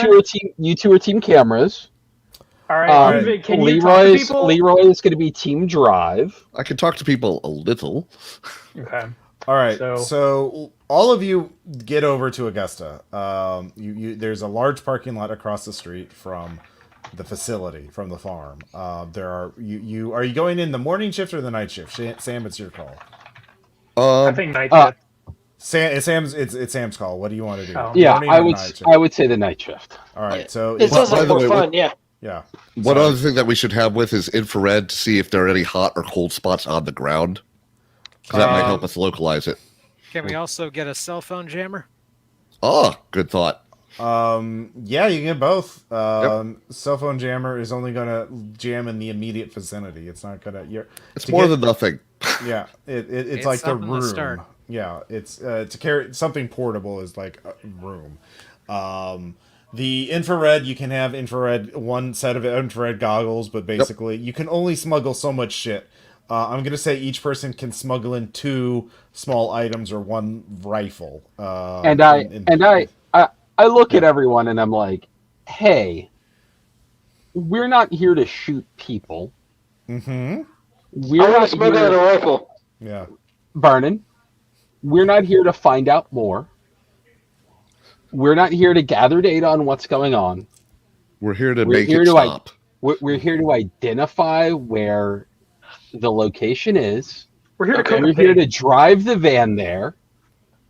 [SPEAKER 5] you two are team cameras.
[SPEAKER 7] All right, Ludwig, can you talk to people?
[SPEAKER 5] Leroy is going to be team drive.
[SPEAKER 4] I can talk to people a little.
[SPEAKER 7] Okay.
[SPEAKER 1] All right.
[SPEAKER 7] So-
[SPEAKER 1] So all of you get over to Augusta. There's a large parking lot across the street from the facility, from the farm. Are you going in the morning shift or the night shift? Sam, it's your call.
[SPEAKER 7] I think night shift.
[SPEAKER 1] It's Sam's call. What do you want to do?
[SPEAKER 7] Oh.
[SPEAKER 5] Yeah,
[SPEAKER 1] Morning
[SPEAKER 5] I
[SPEAKER 1] or
[SPEAKER 5] would
[SPEAKER 1] night shift?
[SPEAKER 5] I would say the night shift.
[SPEAKER 1] All right. So
[SPEAKER 3] It sounds
[SPEAKER 4] by
[SPEAKER 3] like
[SPEAKER 4] the
[SPEAKER 3] more
[SPEAKER 4] way,
[SPEAKER 3] fun. Yeah.
[SPEAKER 1] yeah.
[SPEAKER 4] One other thing that we should have with is infrared to see if there are any hot or cold spots on the ground. 'Cause that might help us localize it.
[SPEAKER 6] Can we also get a cell phone jammer?
[SPEAKER 4] Oh, good thought.
[SPEAKER 1] Yeah, you can get both. Cell phone jammer is only gonna jam in the immediate vicinity. It's not gonna.
[SPEAKER 4] It's more than nothing.
[SPEAKER 1] Yeah, it's
[SPEAKER 6] It's
[SPEAKER 1] like the
[SPEAKER 6] something to
[SPEAKER 1] room.
[SPEAKER 6] start.
[SPEAKER 1] Yeah, it's to carry something portable is like a room. The infrared, you can have one set of infrared goggles, but basically you can only smuggle so much shit. I'm gonna say each person can smuggle in 2 small items or 1 rifle.
[SPEAKER 5] I look at everyone and I'm like, hey, we're not here to shoot people.
[SPEAKER 1] Mm-hmm.
[SPEAKER 5] We're
[SPEAKER 3] I want
[SPEAKER 5] not
[SPEAKER 3] to smuggle out a
[SPEAKER 5] here,
[SPEAKER 3] rifle.
[SPEAKER 1] Yeah.
[SPEAKER 5] Vernon. We're not here to find out more. We're not here to gather data on what's going on.
[SPEAKER 4] We're here to
[SPEAKER 5] We're
[SPEAKER 4] make
[SPEAKER 5] here
[SPEAKER 4] it
[SPEAKER 5] to
[SPEAKER 4] stop.
[SPEAKER 5] We're here to identify where the location is.
[SPEAKER 7] We're here to cook
[SPEAKER 5] We're
[SPEAKER 7] a
[SPEAKER 5] here
[SPEAKER 7] pig.
[SPEAKER 5] to drive the van there,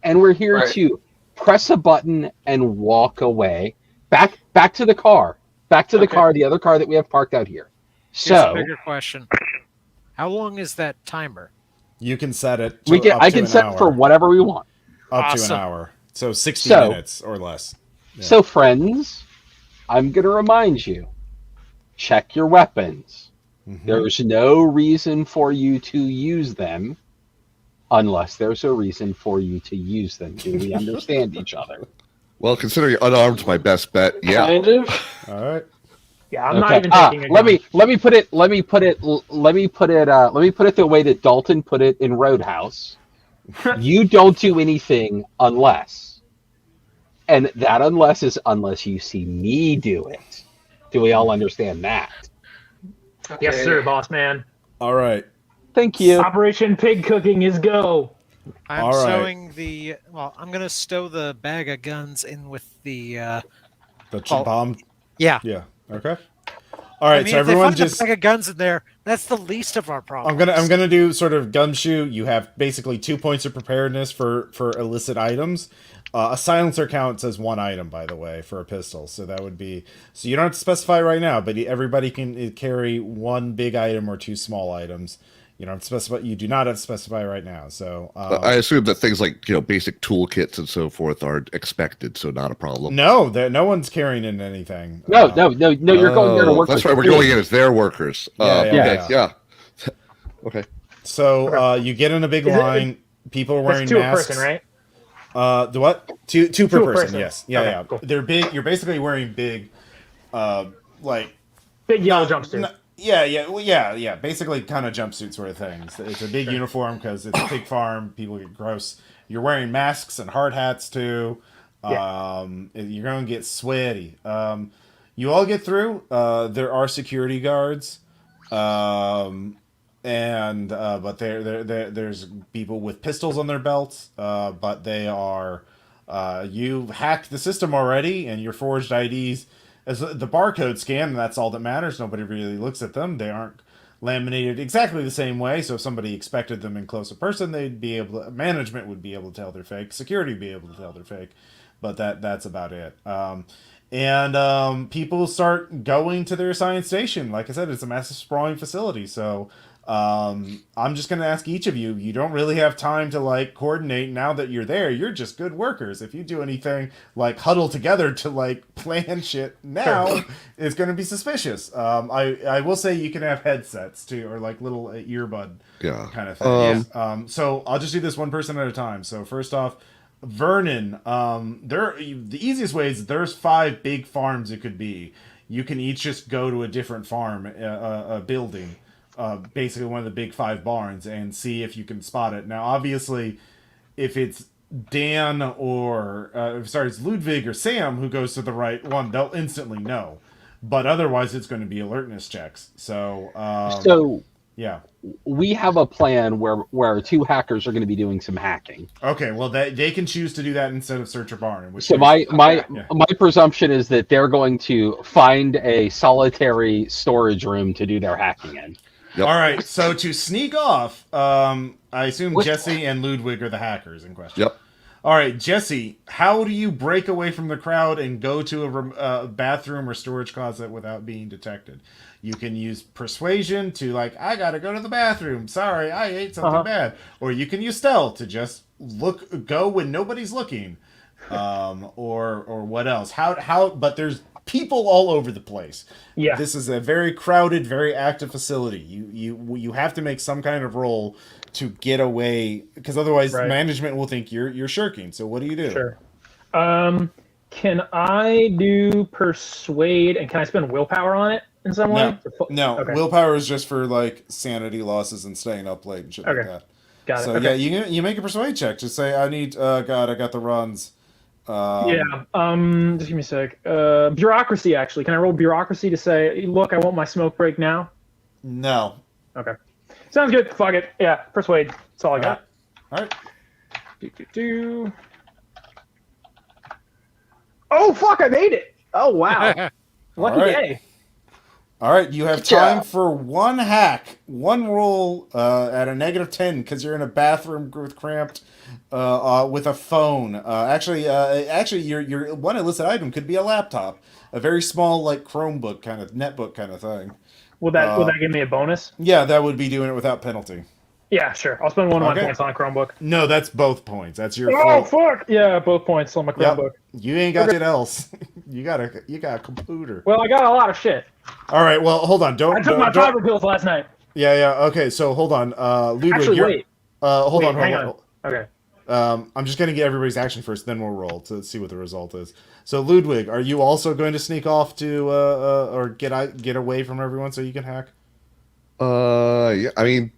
[SPEAKER 5] and we're here
[SPEAKER 3] Right.
[SPEAKER 5] to press a button and walk away back to the car, the other car that we have parked out here.
[SPEAKER 6] Here's a
[SPEAKER 5] So
[SPEAKER 6] bigger question: how long is that timer?
[SPEAKER 1] You can set it.
[SPEAKER 5] I can set for whatever we want.
[SPEAKER 1] up to
[SPEAKER 6] Awesome.
[SPEAKER 1] an hour. So 60
[SPEAKER 5] So-
[SPEAKER 1] minutes or less. Yeah.
[SPEAKER 5] So friends, I'm gonna remind you: check your weapons.
[SPEAKER 1] Mhm.
[SPEAKER 5] There's no reason for you to use them unless there's a reason for you to use them. Do we understand each other?
[SPEAKER 4] Well, considering unarmed my best bet, yeah.
[SPEAKER 3] Kind of.
[SPEAKER 1] All right.
[SPEAKER 7] Yeah, I'm not even
[SPEAKER 5] Ah,
[SPEAKER 7] taking a
[SPEAKER 5] let
[SPEAKER 7] gun.
[SPEAKER 5] me put it the way that Dalton put it in Roadhouse. You don't do anything unless. And that unless is unless you see me do it. Do we all understand that?
[SPEAKER 7] Yes, sir, boss man.
[SPEAKER 1] All right.
[SPEAKER 5] Thank you.
[SPEAKER 7] Operation Pig Cooking is go.
[SPEAKER 6] I'm
[SPEAKER 1] All right.
[SPEAKER 6] stowing the. Well, I'm gonna stow the bag of guns in with the.
[SPEAKER 1] The
[SPEAKER 6] Oh.
[SPEAKER 1] bomb.
[SPEAKER 6] Yeah.
[SPEAKER 1] Yeah. Okay. All right.
[SPEAKER 6] I mean,
[SPEAKER 1] So
[SPEAKER 6] if they
[SPEAKER 1] everyone
[SPEAKER 6] find
[SPEAKER 1] just.
[SPEAKER 6] a bag of guns in there, that's the least of our problems.
[SPEAKER 1] I'm gonna do sort of gumshoe. You have basically 2 points of preparedness for illicit items. A silencer counts as 1 item, by the way, for a pistol. So that would be. So you don't have to specify right now, but everybody can carry 1 big item or 2 small items You don't specify. You do not have to specify right now. So
[SPEAKER 4] I assume that things like basic toolkits and so forth are expected, so not a problem.
[SPEAKER 1] no, no one's carrying in anything.
[SPEAKER 5] No. You're going there to work.
[SPEAKER 4] That's right. We're going in as their workers.
[SPEAKER 1] Yeah.
[SPEAKER 4] Okay.
[SPEAKER 1] So you get in a big line. People are wearing
[SPEAKER 2] That's two
[SPEAKER 1] masks.
[SPEAKER 2] a person, right?
[SPEAKER 1] The what? Two per person. Yes. Yeah.
[SPEAKER 2] Okay,
[SPEAKER 1] Yeah.
[SPEAKER 2] cool.
[SPEAKER 1] They're big. You're basically wearing big, like
[SPEAKER 2] Big yellow jumpsuit.
[SPEAKER 1] Yeah. Basically, kind of jumpsuit sort of things. It's a big uniform because it's a pig farm. People get gross. You're wearing masks and hard hats too. You're going to get sweaty. You all get through. There are security guards, but there's people with pistols on their belts. But they are. You hacked the system already, and your forged IDs. As the barcode scan, that's all that matters. Nobody really looks at them. They aren't laminated exactly the same way. So if somebody expected them in close up person, they'd be able to, management would be able to tell they're fake. Security would be able to tell they're fake. But that's about it. People start going to their assigned station. Like I said, it's a massive sprawling facility. So I'm just going to ask each of you. You don't really have time to coordinate now that you're there. You're just good workers. If you do anything huddle together to plan shit now, it's going to be suspicious. I will say you can have headsets too, or little earbud kind of thing. So I'll just do this one person at a time. So first off, Vernon. The easiest way is there's 5 big farms it could be. You can each just go to a different farm, a building. Basically one of the big 5 barns, and see if you can spot it. Now, obviously, if it's Dan or it's Ludwig or Sam who goes to the right one, they'll instantly know. But otherwise, it's going to be alertness checks. So yeah,
[SPEAKER 5] we have a plan where 2 hackers are going to be doing some hacking.
[SPEAKER 1] Okay, well, they can choose to do that instead of search a barn.
[SPEAKER 5] So my presumption is that they're going to find a solitary storage room to do their hacking in.
[SPEAKER 4] Yep.
[SPEAKER 1] All right, so to sneak off, I assume Jesse and Ludwig are the hackers in question.
[SPEAKER 4] Yep.
[SPEAKER 1] All right, Jesse, how do you break away from the crowd and go to a bathroom or storage closet without being detected? You can use persuasion to I gotta go to the bathroom. Sorry, I ate something bad. Or you can use stealth to just go when nobody's looking. Or what else? But there's people all over the place.
[SPEAKER 2] Yeah.
[SPEAKER 1] This is a very crowded, very active facility. You have to make some kind of roll to get away, because otherwise management will think you're shirking. So what do you do?
[SPEAKER 2] Sure. Can I do persuade, and can I spend willpower on it in some way?
[SPEAKER 1] No. Okay. Willpower is just for sanity losses and staying up late and shit like that.
[SPEAKER 2] Got it.
[SPEAKER 1] So you make a persuade check. Just say, I need God, I got the runs.
[SPEAKER 2] Just give me a sec. Bureaucracy, actually. Can I roll bureaucracy to say, look, I want my smoke break now?
[SPEAKER 1] No.
[SPEAKER 2] Okay. Sounds good. Fuck it. Yeah, persuade. That's all I got.
[SPEAKER 1] All right.
[SPEAKER 2] Oh, fuck, I made it. Oh, wow. Lucky day.
[SPEAKER 1] All right, you have time for one hack, one roll at a -10 because you're in a bathroom with cramped with a phone. Actually, your one illicit item could be a laptop, a very small Chromebook kind of netbook kind of thing.
[SPEAKER 2] Will that give me a bonus?
[SPEAKER 1] Yeah, that would be doing it without penalty.
[SPEAKER 2] Yeah, sure. I'll spend one of my points on a Chromebook.
[SPEAKER 1] No, that's both points. That's your.
[SPEAKER 2] Oh fuck! Yeah, both points on my Chromebook.
[SPEAKER 1] Yep. You ain't got shit else. You got a computer.
[SPEAKER 2] Well, I got a lot of shit.
[SPEAKER 1] All right. Well, hold on.
[SPEAKER 2] I took my fiber pills last night.
[SPEAKER 1] Yeah. Okay. So hold on. Ludwig,
[SPEAKER 2] actually, wait.
[SPEAKER 1] Hold on.
[SPEAKER 2] Hang on. Okay.
[SPEAKER 1] I'm just gonna get everybody's action first, then we'll roll to see what the result is. So Ludwig, are you also going to sneak off to or get away from everyone so you can hack?
[SPEAKER 4] Yeah. I mean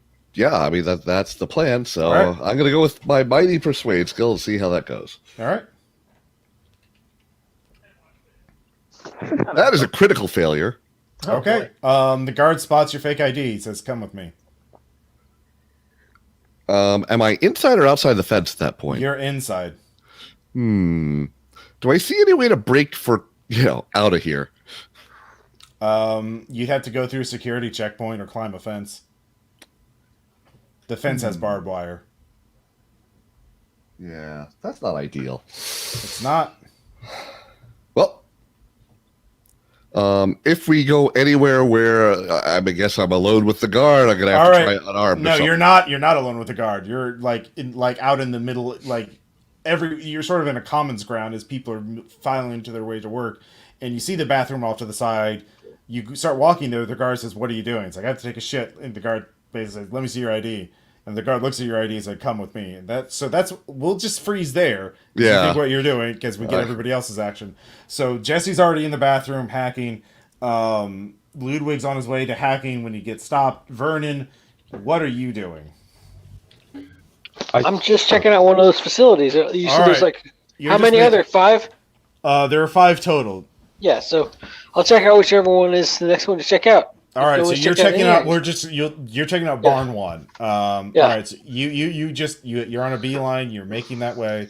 [SPEAKER 4] that's the plan. So I'm gonna go with my mighty persuade skill and see how that goes.
[SPEAKER 1] All right.
[SPEAKER 4] That is a critical failure.
[SPEAKER 1] Okay. The guard spots your fake ID. He says, "Come with me."
[SPEAKER 4] Am I inside or outside the fence at that point?
[SPEAKER 1] You're inside.
[SPEAKER 4] Do I see any way to break out of here?
[SPEAKER 1] You'd have to go through a security checkpoint or climb a fence. The fence has barbed wire.
[SPEAKER 4] Yeah, that's not ideal.
[SPEAKER 1] It's not.
[SPEAKER 4] Well, If we go anywhere where I guess I'm alone with the guard, I'm gonna have to try unarmed.
[SPEAKER 1] No, you're not. You're not alone with the guard. You're out in the middle, you're sort of in a commons ground as people are filing into their way to work, and you see the bathroom off to the side. You start walking there. The guard says, "What are you doing?" It's like, "I have to take a shit." And the guard basically says, "Let me see your ID." And the guard looks at your ID and says, "Come with me." And we'll just freeze there.
[SPEAKER 4] Yeah.
[SPEAKER 1] You think what you're doing because we get everybody else's action. So Jesse's already in the bathroom hacking. Ludwig's on his way to hacking when he gets stopped. Vernon, what are you doing?
[SPEAKER 3] I'm just checking out one of those facilities. You said there's how many other? 5?
[SPEAKER 1] There are 5 total.
[SPEAKER 3] Yeah, so I'll check out whichever one is the next one to check out.
[SPEAKER 1] All right, so you're checking out. You're checking out Barn 1. All right, so you're on a beeline. You're making that way.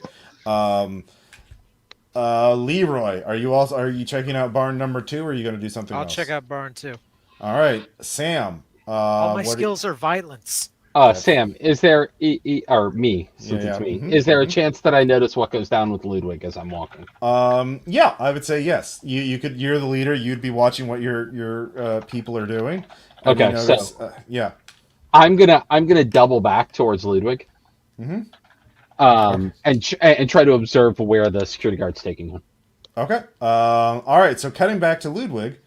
[SPEAKER 1] Leroy, are you checking out Barn number 2, or are you going to do something else?
[SPEAKER 6] I'll check out Barn 2.
[SPEAKER 1] All right, Sam.
[SPEAKER 6] All my skills are violence.
[SPEAKER 5] Sam, is there or me? Since it's me, is there a chance that I notice what goes down with Ludwig as I'm walking?
[SPEAKER 1] Yeah, I would say yes. You could. You're the leader. You'd be watching what your people are doing.
[SPEAKER 5] Okay,
[SPEAKER 1] notice,
[SPEAKER 5] so
[SPEAKER 1] yeah,
[SPEAKER 5] I'm gonna double back towards Ludwig. And try to observe where the security guard's taking him.
[SPEAKER 1] Okay. All right. So cutting back to Ludwig,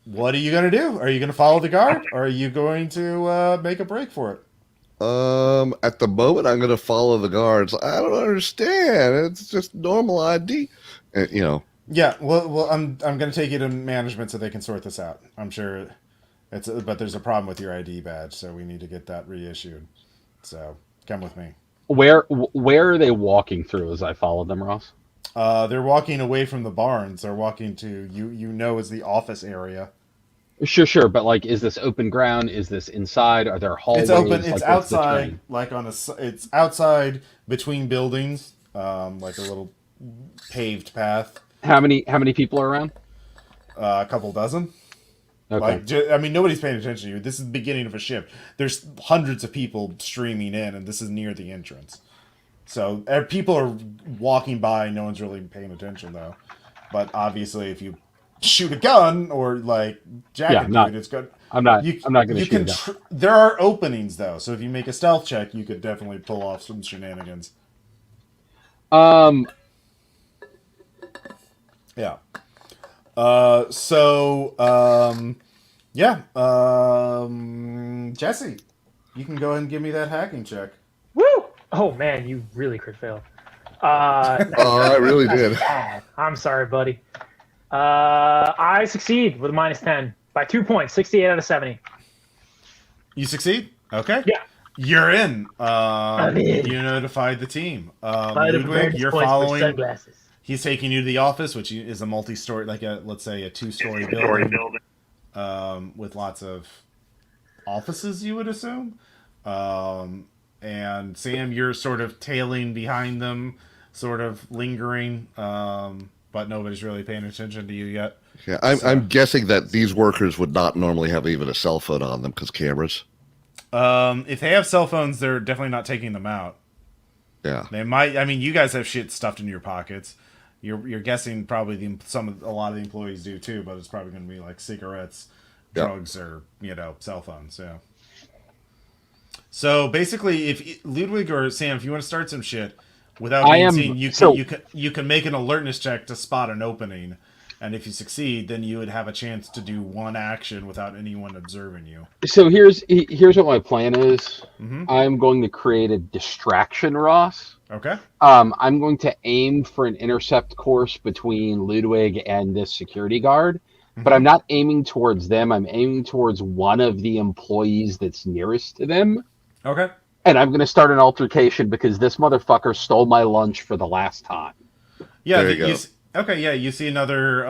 [SPEAKER 1] what are you going to do? Are you going to follow the guard, or are you going to make a break for it?
[SPEAKER 4] At the moment, I'm going to follow the guards. I don't understand. It's just normal ID,
[SPEAKER 1] Yeah. Well, I'm going to take you to management so they can sort this out. I'm sure but there's a problem with your ID badge, so we need to get that reissued. So come with me.
[SPEAKER 5] Where are they walking through as I follow them, Ross?
[SPEAKER 1] They're walking away from the barns. They're walking to is the office area.
[SPEAKER 5] Sure, but is this open ground? Is this inside? Are there hallways?
[SPEAKER 1] It's open. It's outside, it's outside between buildings, like a little paved path.
[SPEAKER 5] How many people are around?
[SPEAKER 1] A couple dozen.
[SPEAKER 5] Okay.
[SPEAKER 1] Nobody's paying attention to you. This is the beginning of a shift. There's hundreds of people streaming in, and this is near the entrance. So people are walking by. No one's really paying attention, though. But obviously, if you shoot a gun or it's good.
[SPEAKER 5] I'm not going to shoot a gun.
[SPEAKER 1] There are openings, though. So if you make a stealth check, you could definitely pull off some shenanigans. Yeah. Jesse, you can go ahead and give me that hacking check.
[SPEAKER 2] Woo! Oh man, you really crit failed.
[SPEAKER 4] I really did.
[SPEAKER 2] Bad. I'm sorry, buddy. I succeed with a -10 by 2 points, 68 out of 70.
[SPEAKER 1] You succeed? Okay.
[SPEAKER 2] Yeah.
[SPEAKER 1] You're in. You notified the team. Ludwig, you're following.
[SPEAKER 2] Sunglasses.
[SPEAKER 1] He's taking you to the office, which is a multi-story, let's say a 2-story building, with lots of offices, you would assume. And Sam, you're sort of tailing behind them, sort of lingering, but nobody's really paying attention to you yet.
[SPEAKER 4] Yeah, I'm guessing that these workers would not normally have even a cell phone on them because cameras.
[SPEAKER 1] If they have cell phones, they're definitely not taking them out.
[SPEAKER 4] Yeah,
[SPEAKER 1] they might. You guys have shit stuffed in your pockets. You're guessing probably a lot of the employees do too, but it's probably going to be like cigarettes, drugs, or cell phones. Yeah. So basically, if Ludwig or Sam, if you want to start some shit without being seen, you can make an alertness check to spot an opening, and if you succeed, then you would have a chance to do one action without anyone observing you.
[SPEAKER 5] So here's what my plan is.
[SPEAKER 1] Mm-hmm.
[SPEAKER 5] I'm going to create a distraction, Ross.
[SPEAKER 1] Okay.
[SPEAKER 5] I'm going to aim for an intercept course between Ludwig and this security guard, but I'm not aiming towards them. I'm aiming towards one of the employees that's nearest to them.
[SPEAKER 1] Okay.
[SPEAKER 5] And I'm going to start an altercation because this motherfucker stole my lunch for the last time.
[SPEAKER 1] Yeah.
[SPEAKER 4] There you go.
[SPEAKER 1] You see another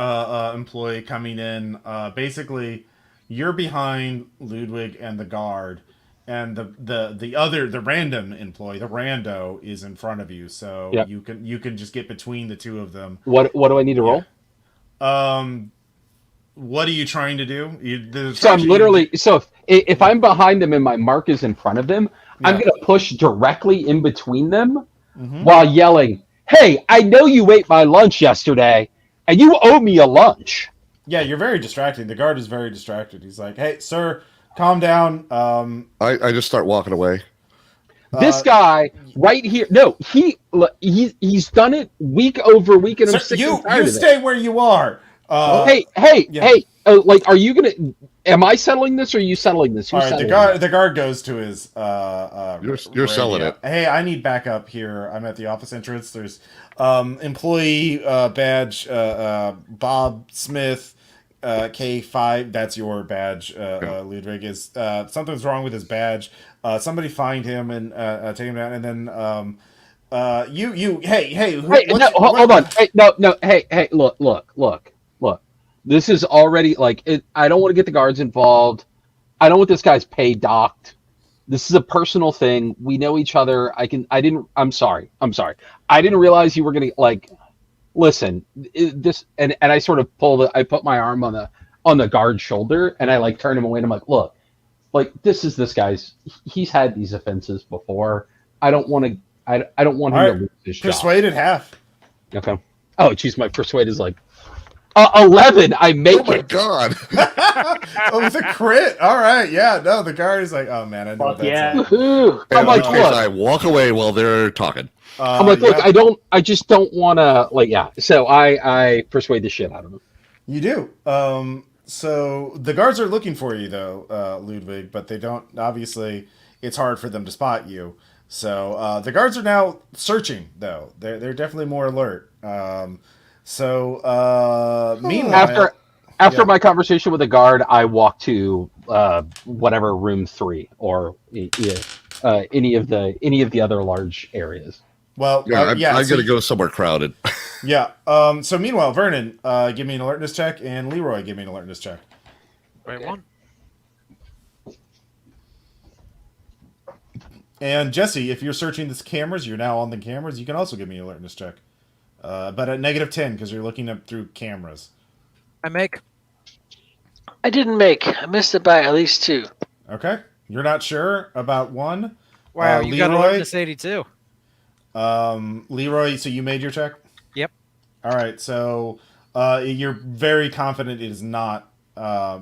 [SPEAKER 1] employee coming in. Basically, you're behind Ludwig and the guard. And the random employee, the rando, is in front of you, so you can just get between the two of them.
[SPEAKER 5] What do I need to roll?
[SPEAKER 1] What are you trying to do?
[SPEAKER 5] So if I'm behind them and my mark is in front of them, I'm going to push directly in between them while yelling, "Hey, I know you ate my lunch yesterday, and you owe me a lunch.
[SPEAKER 1] Yeah, you're very distracting. The guard is very distracted. He's like, "Hey, sir, calm down."
[SPEAKER 4] I just start walking away.
[SPEAKER 5] This guy right here, no, he's done it week over week, and
[SPEAKER 1] sir,
[SPEAKER 5] I'm sick
[SPEAKER 1] you
[SPEAKER 5] and tired of
[SPEAKER 1] stay
[SPEAKER 5] it.
[SPEAKER 1] where you are.
[SPEAKER 5] Hey! Like, are you gonna? Am I settling this, or are you settling this?
[SPEAKER 1] All
[SPEAKER 5] Who's
[SPEAKER 1] right,
[SPEAKER 5] settling
[SPEAKER 1] the guard goes to his
[SPEAKER 4] You're selling
[SPEAKER 1] radio.
[SPEAKER 4] it.
[SPEAKER 1] Hey, I need backup here. I'm at the office entrance. There's employee badge Bob Smith K5. That's your badge, Ludwig. Is something's wrong with his badge? Somebody find him and take him down. And then hey,
[SPEAKER 5] hold on. Hey, no. Hey, look. This is already like it. I don't want to get the guards involved. I don't want this guy's pay docked. This is a personal thing. We know each other. I'm sorry. I didn't realize you were gonna like. Listen, this and I sort of I put my arm on the guard's shoulder and I like turn him away and I'm like, look, like this guy's. He's had these offenses before. I don't want to. I don't want him to lose his job.
[SPEAKER 1] Persuaded half.
[SPEAKER 5] Okay. Oh, geez, my persuade is like 11. I make it.
[SPEAKER 4] Oh my god!
[SPEAKER 1] Oh, it's a crit. All right, yeah. No, the guard is like, oh man, I know what that's like.
[SPEAKER 3] Woohoo!
[SPEAKER 5] I'm like,
[SPEAKER 4] And
[SPEAKER 5] look.
[SPEAKER 4] I walk away while they're talking.
[SPEAKER 5] I'm like, look, I just don't want to, like, yeah. So I persuade the shit out of him.
[SPEAKER 1] You do. So the guards are looking for you, though, Ludwig, but they don't. Obviously, it's hard for them to spot you. So the guards are now searching, though. They're definitely more alert. Meanwhile,
[SPEAKER 5] After my conversation with the guard, I walk to whatever room 3 or any of the other large areas.
[SPEAKER 1] well,
[SPEAKER 4] I'm gonna go somewhere crowded.
[SPEAKER 1] Yeah. So meanwhile, Vernon, give me an alertness check, and Leroy, give me an alertness check.
[SPEAKER 6] Right one.
[SPEAKER 1] And Jesse, if you're searching the cameras, you're now on the cameras. You can also give me an alertness check, but at -10 because you're looking up through cameras.
[SPEAKER 6] I make.
[SPEAKER 3] I didn't make. I missed it by at least 2.
[SPEAKER 1] Okay. You're not sure about one.
[SPEAKER 6] Wow, you got
[SPEAKER 1] Leroy?
[SPEAKER 6] alertness 82.
[SPEAKER 1] Leroy, so you made your check?
[SPEAKER 6] Yep.
[SPEAKER 1] All right. So you're very confident it is not,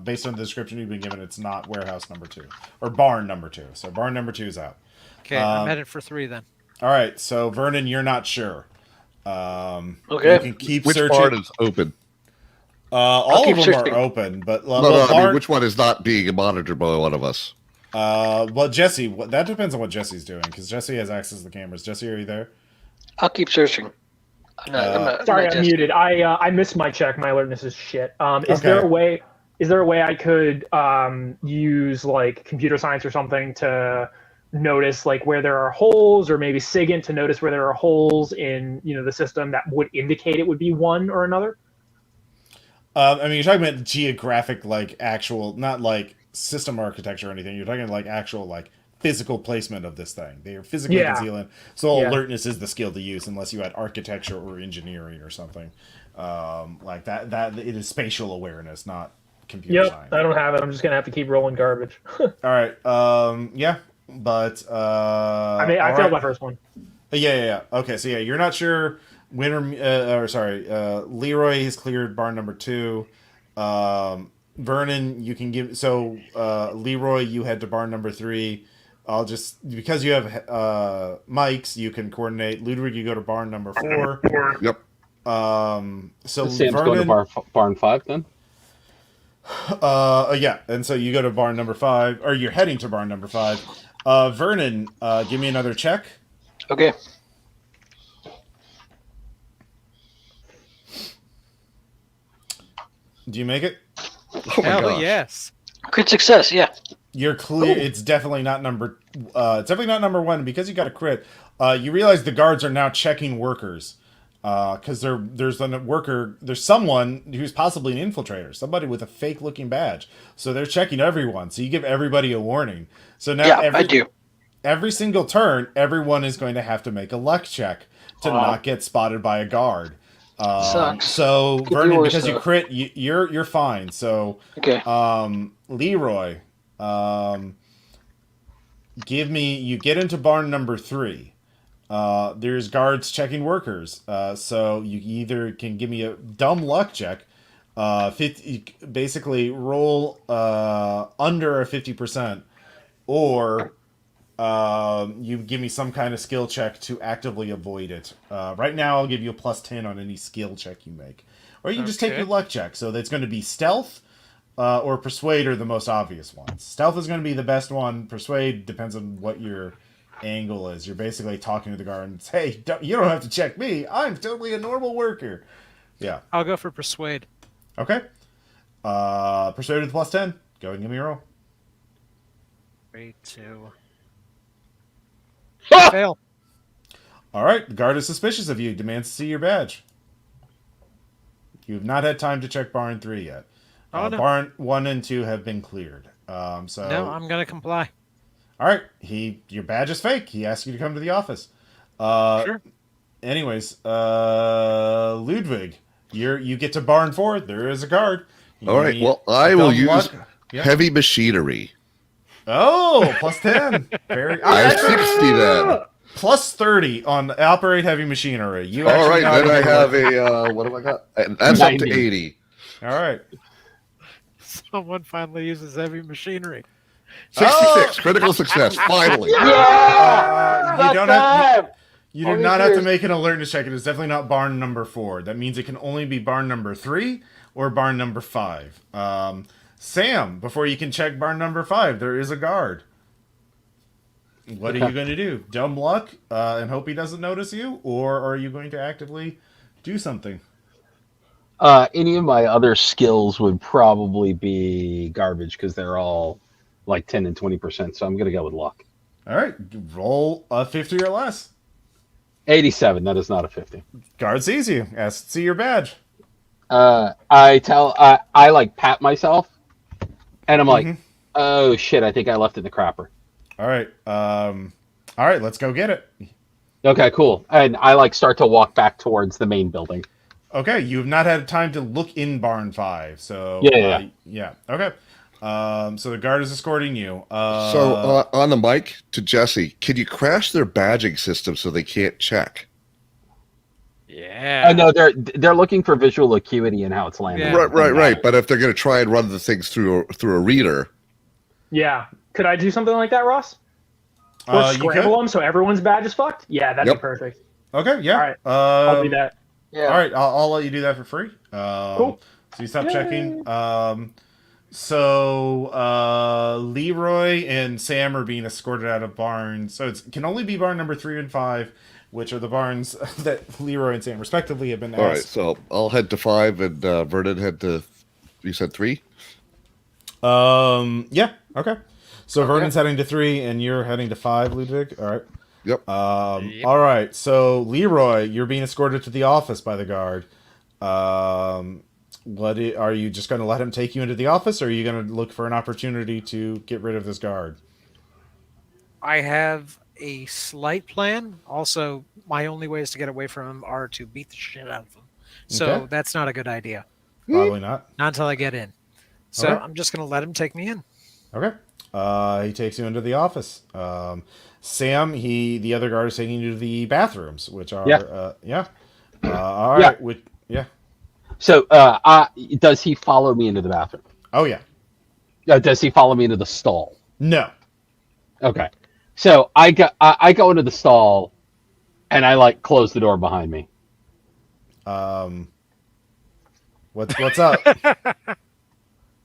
[SPEAKER 1] based on the description you've been given, it's not warehouse number 2 or barn number 2. So barn number 2 is out.
[SPEAKER 6] Okay, I'm headed for 3 then.
[SPEAKER 1] All right. So Vernon, you're not sure.
[SPEAKER 3] Okay.
[SPEAKER 1] You can keep
[SPEAKER 4] Which
[SPEAKER 1] searching.
[SPEAKER 4] barn is open?
[SPEAKER 1] All
[SPEAKER 3] keep
[SPEAKER 1] of them
[SPEAKER 3] searching.
[SPEAKER 1] are open, but
[SPEAKER 4] No, I mean, which one is not being monitored by one of us?
[SPEAKER 1] well, Jesse, that depends on what Jesse's doing because Jesse has access to the cameras. Jesse, are you there?
[SPEAKER 3] I'll keep searching. I'm not
[SPEAKER 2] Sorry, I'm
[SPEAKER 3] just-
[SPEAKER 2] muted. I missed my check. My alertness is shit. Is
[SPEAKER 1] Okay.
[SPEAKER 2] there a way? Is there a way I could use like computer science or something to notice like where there are holes, or maybe SIGINT to notice where there are holes in the system that would indicate it would be one or another?
[SPEAKER 1] I mean, you're talking about geographic, like actual, not like system architecture or anything. You're talking like actual, like physical placement of this thing. They are physically concealing. So alertness is the skill to use, unless you had architecture or engineering or something like that. That it is spatial awareness, not computer science.
[SPEAKER 2] I don't have it. I'm just gonna have to keep rolling garbage.
[SPEAKER 1] All right. Yeah, but
[SPEAKER 2] I failed my first one.
[SPEAKER 1] Yeah. Okay, so yeah, you're not sure. Leroy has cleared barn number 2. Vernon, you can give. So Leroy, you head to barn number 3. I'll just, because you have mics, you can coordinate. Ludwig, you go to barn number 4.
[SPEAKER 4] Yep.
[SPEAKER 1] So
[SPEAKER 5] Sam's
[SPEAKER 1] Vernon,
[SPEAKER 5] going to barn 5 then.
[SPEAKER 1] yeah, and so you go to barn number 5, or you're heading to barn number 5. Vernon, give me another check.
[SPEAKER 3] Okay.
[SPEAKER 1] Do you make it?
[SPEAKER 4] Oh my
[SPEAKER 6] Hell
[SPEAKER 4] gosh.
[SPEAKER 6] yes.
[SPEAKER 3] Crit success. Yeah.
[SPEAKER 1] You're clear. It's definitely not number. It's definitely not number 1 because you got a crit. You realize the guards are now checking workers because there's a worker. There's someone who's possibly an infiltrator, somebody with a fake looking badge. So they're checking everyone. So you give everybody a warning. So now
[SPEAKER 3] I do.
[SPEAKER 1] Every single turn, everyone is going to have to make a luck check to not get spotted by a guard.
[SPEAKER 3] Sucks.
[SPEAKER 1] So
[SPEAKER 3] Could be
[SPEAKER 1] Vernon,
[SPEAKER 3] worse,
[SPEAKER 1] because you
[SPEAKER 3] though.
[SPEAKER 1] crit, you're fine. So
[SPEAKER 3] Okay.
[SPEAKER 1] Leroy, you get into barn number 3. There's guards checking workers. So you either can give me a dumb luck check, 50, basically roll under a 50%, or you give me some kind of skill check to actively avoid it. Right now, I'll give you a +10 on any skill check you make. Or you can just take your luck check. So that's going to be stealth or persuade are the most obvious ones. Stealth is going to be the best one. Persuade depends on what your angle is. You're basically talking to the guard and say, hey, you don't have to check me. I'm totally a normal worker. Yeah.
[SPEAKER 6] I'll go for persuade.
[SPEAKER 1] Okay. Persuade with +10. Go ahead and give me a roll.
[SPEAKER 6] 3, 2.
[SPEAKER 3] Ah!
[SPEAKER 6] Fail.
[SPEAKER 1] All right. The guard is suspicious of you. Demands to see your badge. You have not had time to check Barn 3 yet.
[SPEAKER 6] Oh, no.
[SPEAKER 1] Barn 1 and 2 have been cleared. So
[SPEAKER 6] No, I'm going to comply.
[SPEAKER 1] all right. Your badge is fake. He asked you to come to the office.
[SPEAKER 6] Sure.
[SPEAKER 1] Anyways, Ludwig, you get to Barn 4. There is a guard.
[SPEAKER 4] All right. Well, I will use
[SPEAKER 1] Yeah.
[SPEAKER 4] heavy machinery.
[SPEAKER 1] Oh, +10. Very.
[SPEAKER 4] I have 60 then.
[SPEAKER 1] +30 on operate heavy machinery. You
[SPEAKER 4] All right.
[SPEAKER 1] actually
[SPEAKER 4] Then I
[SPEAKER 1] got
[SPEAKER 4] have a what have I got? That's up to
[SPEAKER 5] 90.
[SPEAKER 4] 80.
[SPEAKER 1] All right.
[SPEAKER 6] Someone finally uses heavy machinery.
[SPEAKER 4] 66 critical success. Finally.
[SPEAKER 1] You don't have. You do
[SPEAKER 3] All these
[SPEAKER 1] not have to
[SPEAKER 3] years.
[SPEAKER 1] make an alertness check. It is definitely not barn number 4. That means it can only be barn number 3 or barn number 5. Sam, before you can check barn number 5, there is a guard. What are you going to do? Dumb luck and hope he doesn't notice you? Or are you going to actively do something?
[SPEAKER 5] Any of my other skills would probably be garbage because they're all like 10 and 20%. So I'm going to go with luck.
[SPEAKER 1] All right. Roll a 50 or less.
[SPEAKER 5] 87. That is not a 50.
[SPEAKER 1] Guard sees you. Asks to see your badge.
[SPEAKER 5] I like pat myself and I'm like, oh shit, I think I left it in the crapper.
[SPEAKER 1] All right. All right. Let's go get it.
[SPEAKER 5] Okay, cool. And I like start to walk back towards the main building.
[SPEAKER 1] Okay. You have not had time to look in barn 5. So
[SPEAKER 5] Yeah.
[SPEAKER 1] Okay. So the guard is escorting you.
[SPEAKER 4] So on the mic to Jesse, can you crash their badging system so they can't check?
[SPEAKER 6] Yeah.
[SPEAKER 5] No, they're looking for visual acuity and how it's landing.
[SPEAKER 6] Yeah.
[SPEAKER 4] Right. But if they're going to try and run the things through a reader,
[SPEAKER 2] Yeah. Could I do something like that, Ross? Or
[SPEAKER 1] you
[SPEAKER 2] scramble
[SPEAKER 1] could.
[SPEAKER 2] them so everyone's badge is fucked? Yeah, that'd
[SPEAKER 4] Yep.
[SPEAKER 2] be perfect.
[SPEAKER 1] Okay. Yeah.
[SPEAKER 2] All right. I'll do that.
[SPEAKER 3] Yeah.
[SPEAKER 1] All right. I'll let you do that for free.
[SPEAKER 2] Cool.
[SPEAKER 1] So you stop checking. So Leroy and Sam are being escorted out of barns. So it can only be barn number 3 and 5, which are the barns that Leroy and Sam respectively have been asked.
[SPEAKER 4] all right. So I'll head to 5 and Vernon head to. You said 3.
[SPEAKER 1] Yeah. Okay. So Vernon's heading to 3, and you're heading to 5, Ludwig. All right.
[SPEAKER 4] Yep.
[SPEAKER 1] All right. So Leroy, you're being escorted to the office by the guard. Are you just going to let him take you into the office, or are you going to look for an opportunity to get rid of this guard?
[SPEAKER 6] I have a slight plan. Also, my only ways to get away from him are to beat the shit out of him. So
[SPEAKER 1] Okay.
[SPEAKER 6] that's not a good idea.
[SPEAKER 1] Probably not.
[SPEAKER 6] Not until I get in. So
[SPEAKER 1] Okay.
[SPEAKER 6] I'm just going to let him take me in.
[SPEAKER 1] Okay. He takes you into the office. Sam, the other guard is taking you to the bathrooms, which are all right.
[SPEAKER 5] Yeah. So does he follow me into the bathroom?
[SPEAKER 1] Oh yeah.
[SPEAKER 5] Does he follow me into the stall?
[SPEAKER 1] No.
[SPEAKER 5] Okay. So I go into the stall and I like close the door behind me.
[SPEAKER 1] What's up?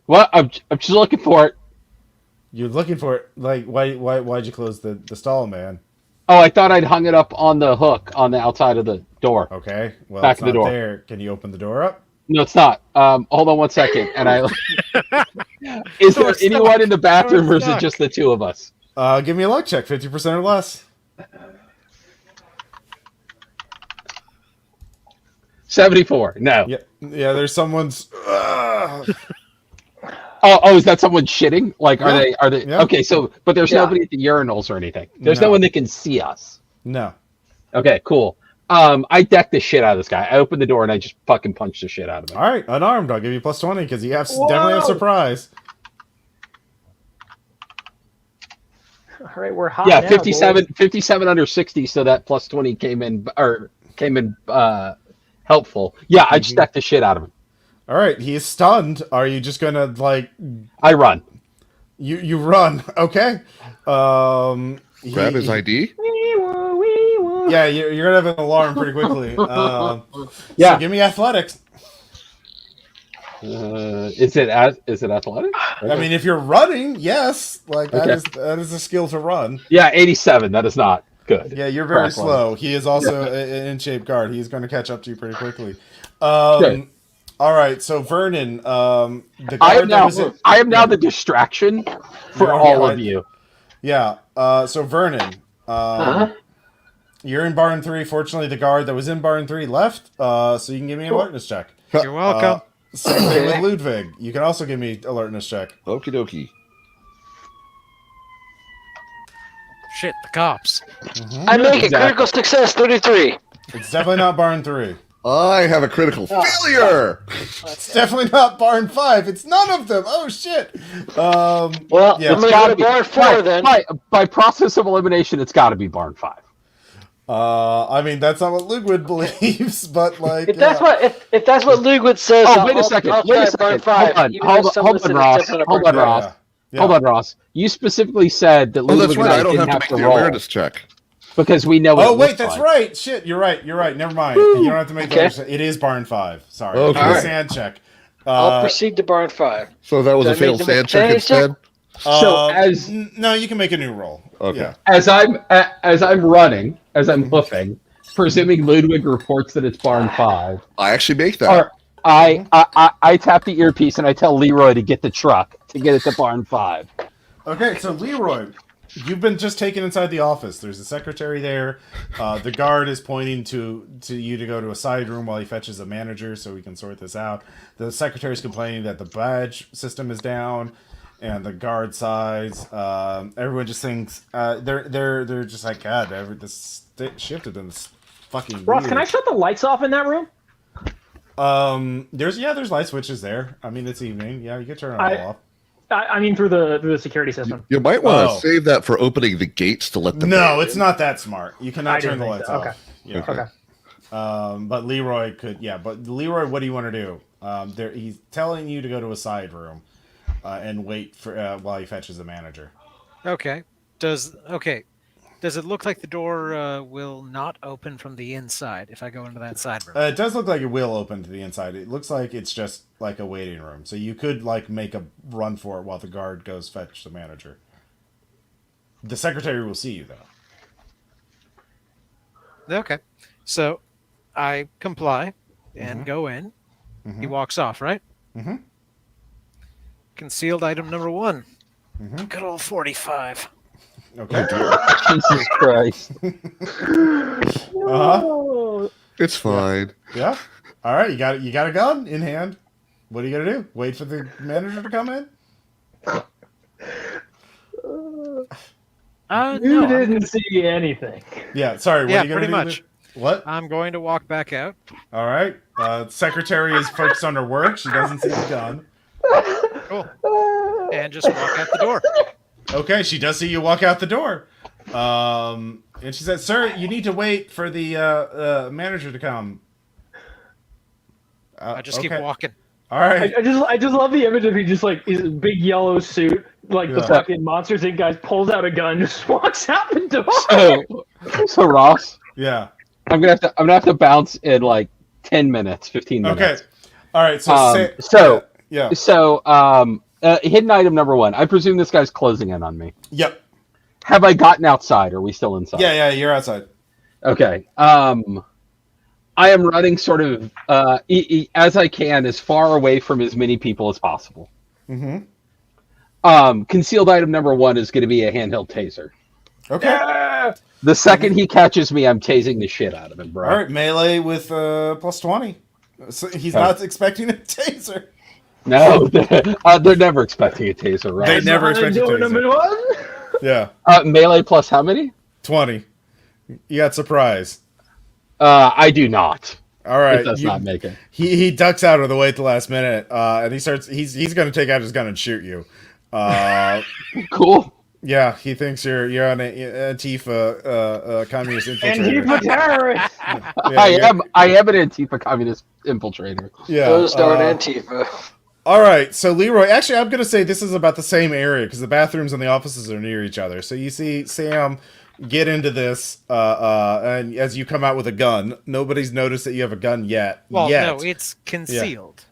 [SPEAKER 5] What? I'm just looking for it.
[SPEAKER 1] You're looking for it. Like, why'd you close the stall, man?
[SPEAKER 5] Oh, I thought I'd hung it up on the hook on the outside of the door.
[SPEAKER 1] Okay. Well,
[SPEAKER 5] Back
[SPEAKER 1] it's
[SPEAKER 5] of the
[SPEAKER 1] not
[SPEAKER 5] door.
[SPEAKER 1] there. Can you open the door up?
[SPEAKER 5] No, it's not. Hold on one second. And I is there
[SPEAKER 6] Door's
[SPEAKER 5] anyone
[SPEAKER 6] stuck.
[SPEAKER 5] in the bathroom, or
[SPEAKER 6] Door's
[SPEAKER 5] is it
[SPEAKER 6] stuck.
[SPEAKER 5] just the two of us?
[SPEAKER 1] Give me a luck check, 50% or less.
[SPEAKER 5] 74. No.
[SPEAKER 1] Yeah. There's someone's.
[SPEAKER 5] Oh, is that someone shitting? Like, are they?
[SPEAKER 1] Yeah.
[SPEAKER 5] Okay, so but there's
[SPEAKER 3] Yeah.
[SPEAKER 5] nobody at the urinals or anything. There's no
[SPEAKER 1] No.
[SPEAKER 5] one that can see us.
[SPEAKER 1] No.
[SPEAKER 5] Okay, cool. I decked the shit out of this guy. I opened the door and I just fucking punched the shit out of him.
[SPEAKER 1] All right, unarmed. I'll give you +20 because you definitely have surprise.
[SPEAKER 8] All right, we're hot.
[SPEAKER 5] Yeah,
[SPEAKER 8] now,
[SPEAKER 5] 57 under 60, so that plus 20 came in helpful. Yeah, I just stacked the shit out of him.
[SPEAKER 1] All right, he is stunned. Are you just gonna like?
[SPEAKER 5] I run.
[SPEAKER 1] You run. Okay.
[SPEAKER 4] Grab his ID.
[SPEAKER 1] Yeah, you're gonna have an alarm pretty quickly.
[SPEAKER 5] Yeah.
[SPEAKER 1] So give me athletics.
[SPEAKER 5] Is it athletic?
[SPEAKER 1] I mean, if you're running, yes, like that
[SPEAKER 5] Okay.
[SPEAKER 1] is a skill to run.
[SPEAKER 5] Yeah, 87. That is not good.
[SPEAKER 1] Yeah, you're very
[SPEAKER 5] Crack
[SPEAKER 1] slow. He is also an in-shape guard. He's going to catch up to you pretty quickly.
[SPEAKER 5] Okay.
[SPEAKER 1] All right, so Vernon, the
[SPEAKER 5] I am
[SPEAKER 1] guard that
[SPEAKER 5] now.
[SPEAKER 1] was in,
[SPEAKER 5] I am now the distraction for
[SPEAKER 1] Yeah,
[SPEAKER 5] all
[SPEAKER 1] yeah,
[SPEAKER 5] of you.
[SPEAKER 1] yeah. So Vernon, you're in barn 3. Fortunately, the guard that was in barn 3 left. So you can give me an alertness check.
[SPEAKER 6] You're welcome.
[SPEAKER 1] Same thing with Ludwig. You can also give me alertness check.
[SPEAKER 4] Okie dokie.
[SPEAKER 6] Shit, the cops.
[SPEAKER 3] I make it
[SPEAKER 5] Exactly.
[SPEAKER 3] critical success 33.
[SPEAKER 1] It's definitely not barn 3.
[SPEAKER 4] I have a critical failure.
[SPEAKER 1] It's definitely not barn 5. It's none of them. Oh shit.
[SPEAKER 3] Well,
[SPEAKER 1] Yeah.
[SPEAKER 3] I'm gonna go to barn 4 then.
[SPEAKER 5] By process of elimination, it's got to be barn 5.
[SPEAKER 1] I mean that's not what Ludwig believes, but like
[SPEAKER 3] If that's what Ludwig says,
[SPEAKER 5] Oh, wait a second.
[SPEAKER 3] I'll
[SPEAKER 5] Wait a
[SPEAKER 3] try barn
[SPEAKER 5] second.
[SPEAKER 3] 5.
[SPEAKER 5] Hold
[SPEAKER 3] even
[SPEAKER 5] on,
[SPEAKER 3] if some
[SPEAKER 5] hold on,
[SPEAKER 3] listeners
[SPEAKER 5] Ross.
[SPEAKER 3] definitely
[SPEAKER 5] Hold
[SPEAKER 3] barn
[SPEAKER 5] on,
[SPEAKER 3] 5.
[SPEAKER 5] Ross.
[SPEAKER 1] Yeah.
[SPEAKER 5] Hold on, Ross. You specifically said that
[SPEAKER 4] Oh,
[SPEAKER 5] Ludwig
[SPEAKER 4] that's
[SPEAKER 5] and
[SPEAKER 4] right. I don't
[SPEAKER 5] didn't
[SPEAKER 4] have to make the
[SPEAKER 5] roll
[SPEAKER 4] awareness check.
[SPEAKER 5] because we know. What
[SPEAKER 1] Oh
[SPEAKER 5] it
[SPEAKER 1] wait,
[SPEAKER 5] looks
[SPEAKER 1] that's
[SPEAKER 5] like.
[SPEAKER 1] right. Shit, you're right. Never mind. You don't have to make
[SPEAKER 3] Okay.
[SPEAKER 1] that. It is barn 5. Sorry.
[SPEAKER 4] Okay.
[SPEAKER 1] Give me a
[SPEAKER 3] Alright.
[SPEAKER 1] sand check.
[SPEAKER 3] I'll proceed to barn 5.
[SPEAKER 4] So that was
[SPEAKER 3] Did
[SPEAKER 4] a
[SPEAKER 3] I
[SPEAKER 4] failed
[SPEAKER 3] make the
[SPEAKER 4] sand check
[SPEAKER 3] mechanics check?
[SPEAKER 4] instead.
[SPEAKER 5] So as
[SPEAKER 1] no, you can make a new roll.
[SPEAKER 4] Okay.
[SPEAKER 1] Yeah.
[SPEAKER 5] as I'm running, as I'm hoofing, presuming Ludwig reports that it's barn 5.
[SPEAKER 4] I actually make that.
[SPEAKER 5] Or I tap the earpiece and I tell Leroy to get the truck to get it to barn 5.
[SPEAKER 1] Okay, so Leroy, you've been just taken inside the office. There's a secretary there. The guard is pointing to you to go to a side room while he fetches a manager so we can sort this out. The secretary's complaining that the badge system is down and the guard size. Everyone just thinks they're just like, God, this shifted and it's fucking
[SPEAKER 8] Ross,
[SPEAKER 1] weird.
[SPEAKER 8] can I shut the lights off in that room?
[SPEAKER 1] There's light switches there. I mean, it's evening. Yeah, you can turn it all off.
[SPEAKER 8] I mean through the security system.
[SPEAKER 4] You might want to
[SPEAKER 1] Oh.
[SPEAKER 4] save that for opening the gates to let them.
[SPEAKER 1] No,
[SPEAKER 4] in.
[SPEAKER 1] it's not that smart. You
[SPEAKER 8] I
[SPEAKER 1] cannot turn
[SPEAKER 8] didn't
[SPEAKER 1] the
[SPEAKER 8] think
[SPEAKER 1] lights
[SPEAKER 8] so.
[SPEAKER 1] off.
[SPEAKER 8] Okay.
[SPEAKER 1] Yeah.
[SPEAKER 8] Okay.
[SPEAKER 1] But Leroy could. Yeah, but Leroy, what do you want to do? He's telling you to go to a side room and wait for while he fetches the manager.
[SPEAKER 6] Okay. Does it look like the door will not open from the inside if I go into that side room?
[SPEAKER 1] It does look like it will open to the inside. It looks like it's just like a waiting room, so you could like make a run for it while the guard goes fetch the manager. The secretary will see you though.
[SPEAKER 6] Okay. So I comply and go in. He walks off, right?
[SPEAKER 1] Mhm.
[SPEAKER 6] Concealed item number 1. Good old 45.
[SPEAKER 1] Okay.
[SPEAKER 5] Jesus Christ.
[SPEAKER 4] It's fine.
[SPEAKER 1] Yeah. All right. You got a gun in hand. What are you gonna do? Wait for the manager to come in?
[SPEAKER 8] You
[SPEAKER 6] No,
[SPEAKER 8] didn't see anything.
[SPEAKER 1] Yeah. Sorry. What
[SPEAKER 6] Yeah,
[SPEAKER 1] are you gonna
[SPEAKER 6] pretty
[SPEAKER 1] do?
[SPEAKER 6] much.
[SPEAKER 1] What?
[SPEAKER 6] I'm going to walk back out.
[SPEAKER 1] All right. Secretary is focused on her work. She doesn't see the gun.
[SPEAKER 6] Cool. And just walk out the door.
[SPEAKER 1] Okay, she does see you walk out the door. And she says, "Sir, you need to wait for the manager to come."
[SPEAKER 6] I just keep
[SPEAKER 1] okay.
[SPEAKER 6] walking.
[SPEAKER 1] All right.
[SPEAKER 8] I just love the image of he just like his big yellow suit, like the
[SPEAKER 1] Yeah.
[SPEAKER 8] fucking Monsters Inc. guys, pulls out a gun, just walks out the door.
[SPEAKER 5] So Ross,
[SPEAKER 1] Yeah.
[SPEAKER 5] I'm gonna have to bounce in like 10 minutes, 15 minutes.
[SPEAKER 1] Okay. All right. So yeah.
[SPEAKER 5] So hidden item number 1. I presume this guy's closing in on me.
[SPEAKER 1] Yep.
[SPEAKER 5] Have I gotten outside? Or are we still inside?
[SPEAKER 1] Yeah. You're outside.
[SPEAKER 5] Okay. I am running sort of as I can, as far away from as many people as possible.
[SPEAKER 1] Mm-hmm.
[SPEAKER 5] Concealed item number 1 is going to be a handheld taser.
[SPEAKER 1] Okay.
[SPEAKER 5] The second he catches me, I'm tasing the shit out of him, bro.
[SPEAKER 1] All right. Melee with plus 20. So he's not expecting a taser.
[SPEAKER 5] No, they're never expecting a taser, right?
[SPEAKER 1] They never expect a
[SPEAKER 8] Doing
[SPEAKER 1] taser.
[SPEAKER 8] number 1?
[SPEAKER 1] Yeah.
[SPEAKER 5] Melee plus how many?
[SPEAKER 1] 20. You got surprise.
[SPEAKER 5] I do not.
[SPEAKER 1] All right.
[SPEAKER 5] It does not make it.
[SPEAKER 1] He ducks out of the way at the last minute, and he's going to take out his gun and shoot you.
[SPEAKER 5] Cool.
[SPEAKER 1] Yeah, he thinks you're on a Antifa communist infiltrator.
[SPEAKER 8] Antifa terrorist.
[SPEAKER 5] I am an Antifa communist infiltrator.
[SPEAKER 1] Yeah.
[SPEAKER 3] Those darn Antifa.
[SPEAKER 1] All right, so Leroy. Actually, I'm gonna say this is about the same area because the bathrooms and the offices are near each other. So you see Sam get into this, and as you come out with a gun, nobody's noticed that you have a gun yet.
[SPEAKER 6] Well,
[SPEAKER 1] yet.
[SPEAKER 6] no, it's concealed.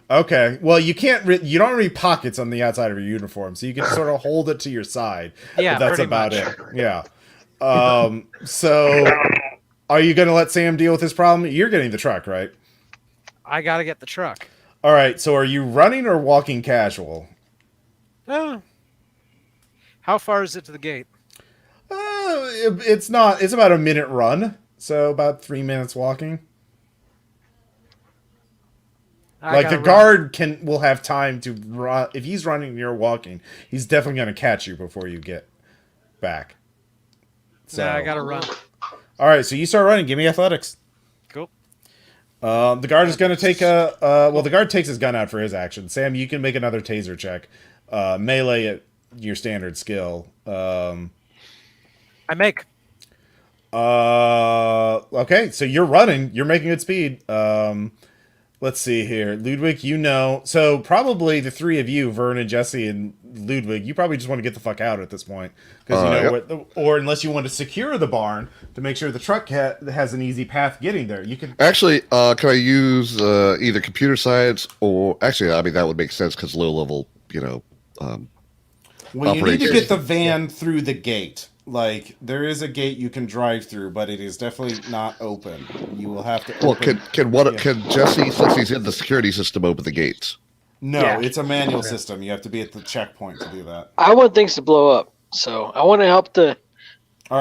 [SPEAKER 1] Okay. Well, you can't. You don't have any pockets on the outside of your uniform, so you can sort of hold it to your side.
[SPEAKER 6] Yeah,
[SPEAKER 1] but that's
[SPEAKER 6] pretty
[SPEAKER 1] about
[SPEAKER 6] much.
[SPEAKER 1] it. Yeah. So, are you going to let Sam deal with this problem? You're getting the truck, right?
[SPEAKER 6] I gotta get the truck.
[SPEAKER 1] All right. So, are you running or walking casual?
[SPEAKER 6] Oh. How far is it to the gate?
[SPEAKER 1] It's not. It's about a minute run, so about 3 minutes walking. Like the guard will have time to run. If he's running and you're walking, he's definitely going to catch you before you get back. So
[SPEAKER 6] I gotta run.
[SPEAKER 1] All right, so you start running. Give me athletics.
[SPEAKER 6] Cool.
[SPEAKER 1] The guard is going to take a. Well, the guard takes his gun out for his action. Sam, you can make another taser check. Melee at your standard skill.
[SPEAKER 6] I make.
[SPEAKER 1] Okay, so you're running. You're making good speed. Let's see here. Ludwig, so probably the three of you, Vernon, Jesse, and Ludwig, you probably just want to get the fuck out at this point. Because or unless you want to secure the barn to make sure the truck has an easy path getting there. You can...
[SPEAKER 4] Actually, can I use either computer science or... Actually, I mean, that would make sense because low level,
[SPEAKER 1] well, you need to get the van through the gate. Like, there is a gate you can drive through, but it is definitely not open. You will have to open...
[SPEAKER 4] Well, can Jesse, since he's in the security system, open the gates?
[SPEAKER 1] No, it's a manual system. You have to be at the checkpoint to do that.
[SPEAKER 3] I want things to blow up, so I want to help the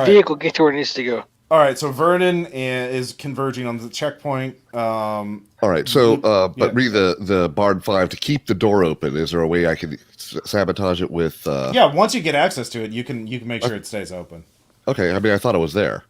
[SPEAKER 3] vehicle get to where it needs to go.
[SPEAKER 1] All right, so Vernon is converging on the checkpoint.
[SPEAKER 4] All right, so but read the barn 5 to keep the door open. Is there a way I can sabotage it with?
[SPEAKER 1] Yeah, once you get access to it, you can make sure it stays open.
[SPEAKER 4] Okay, I mean I thought it was there.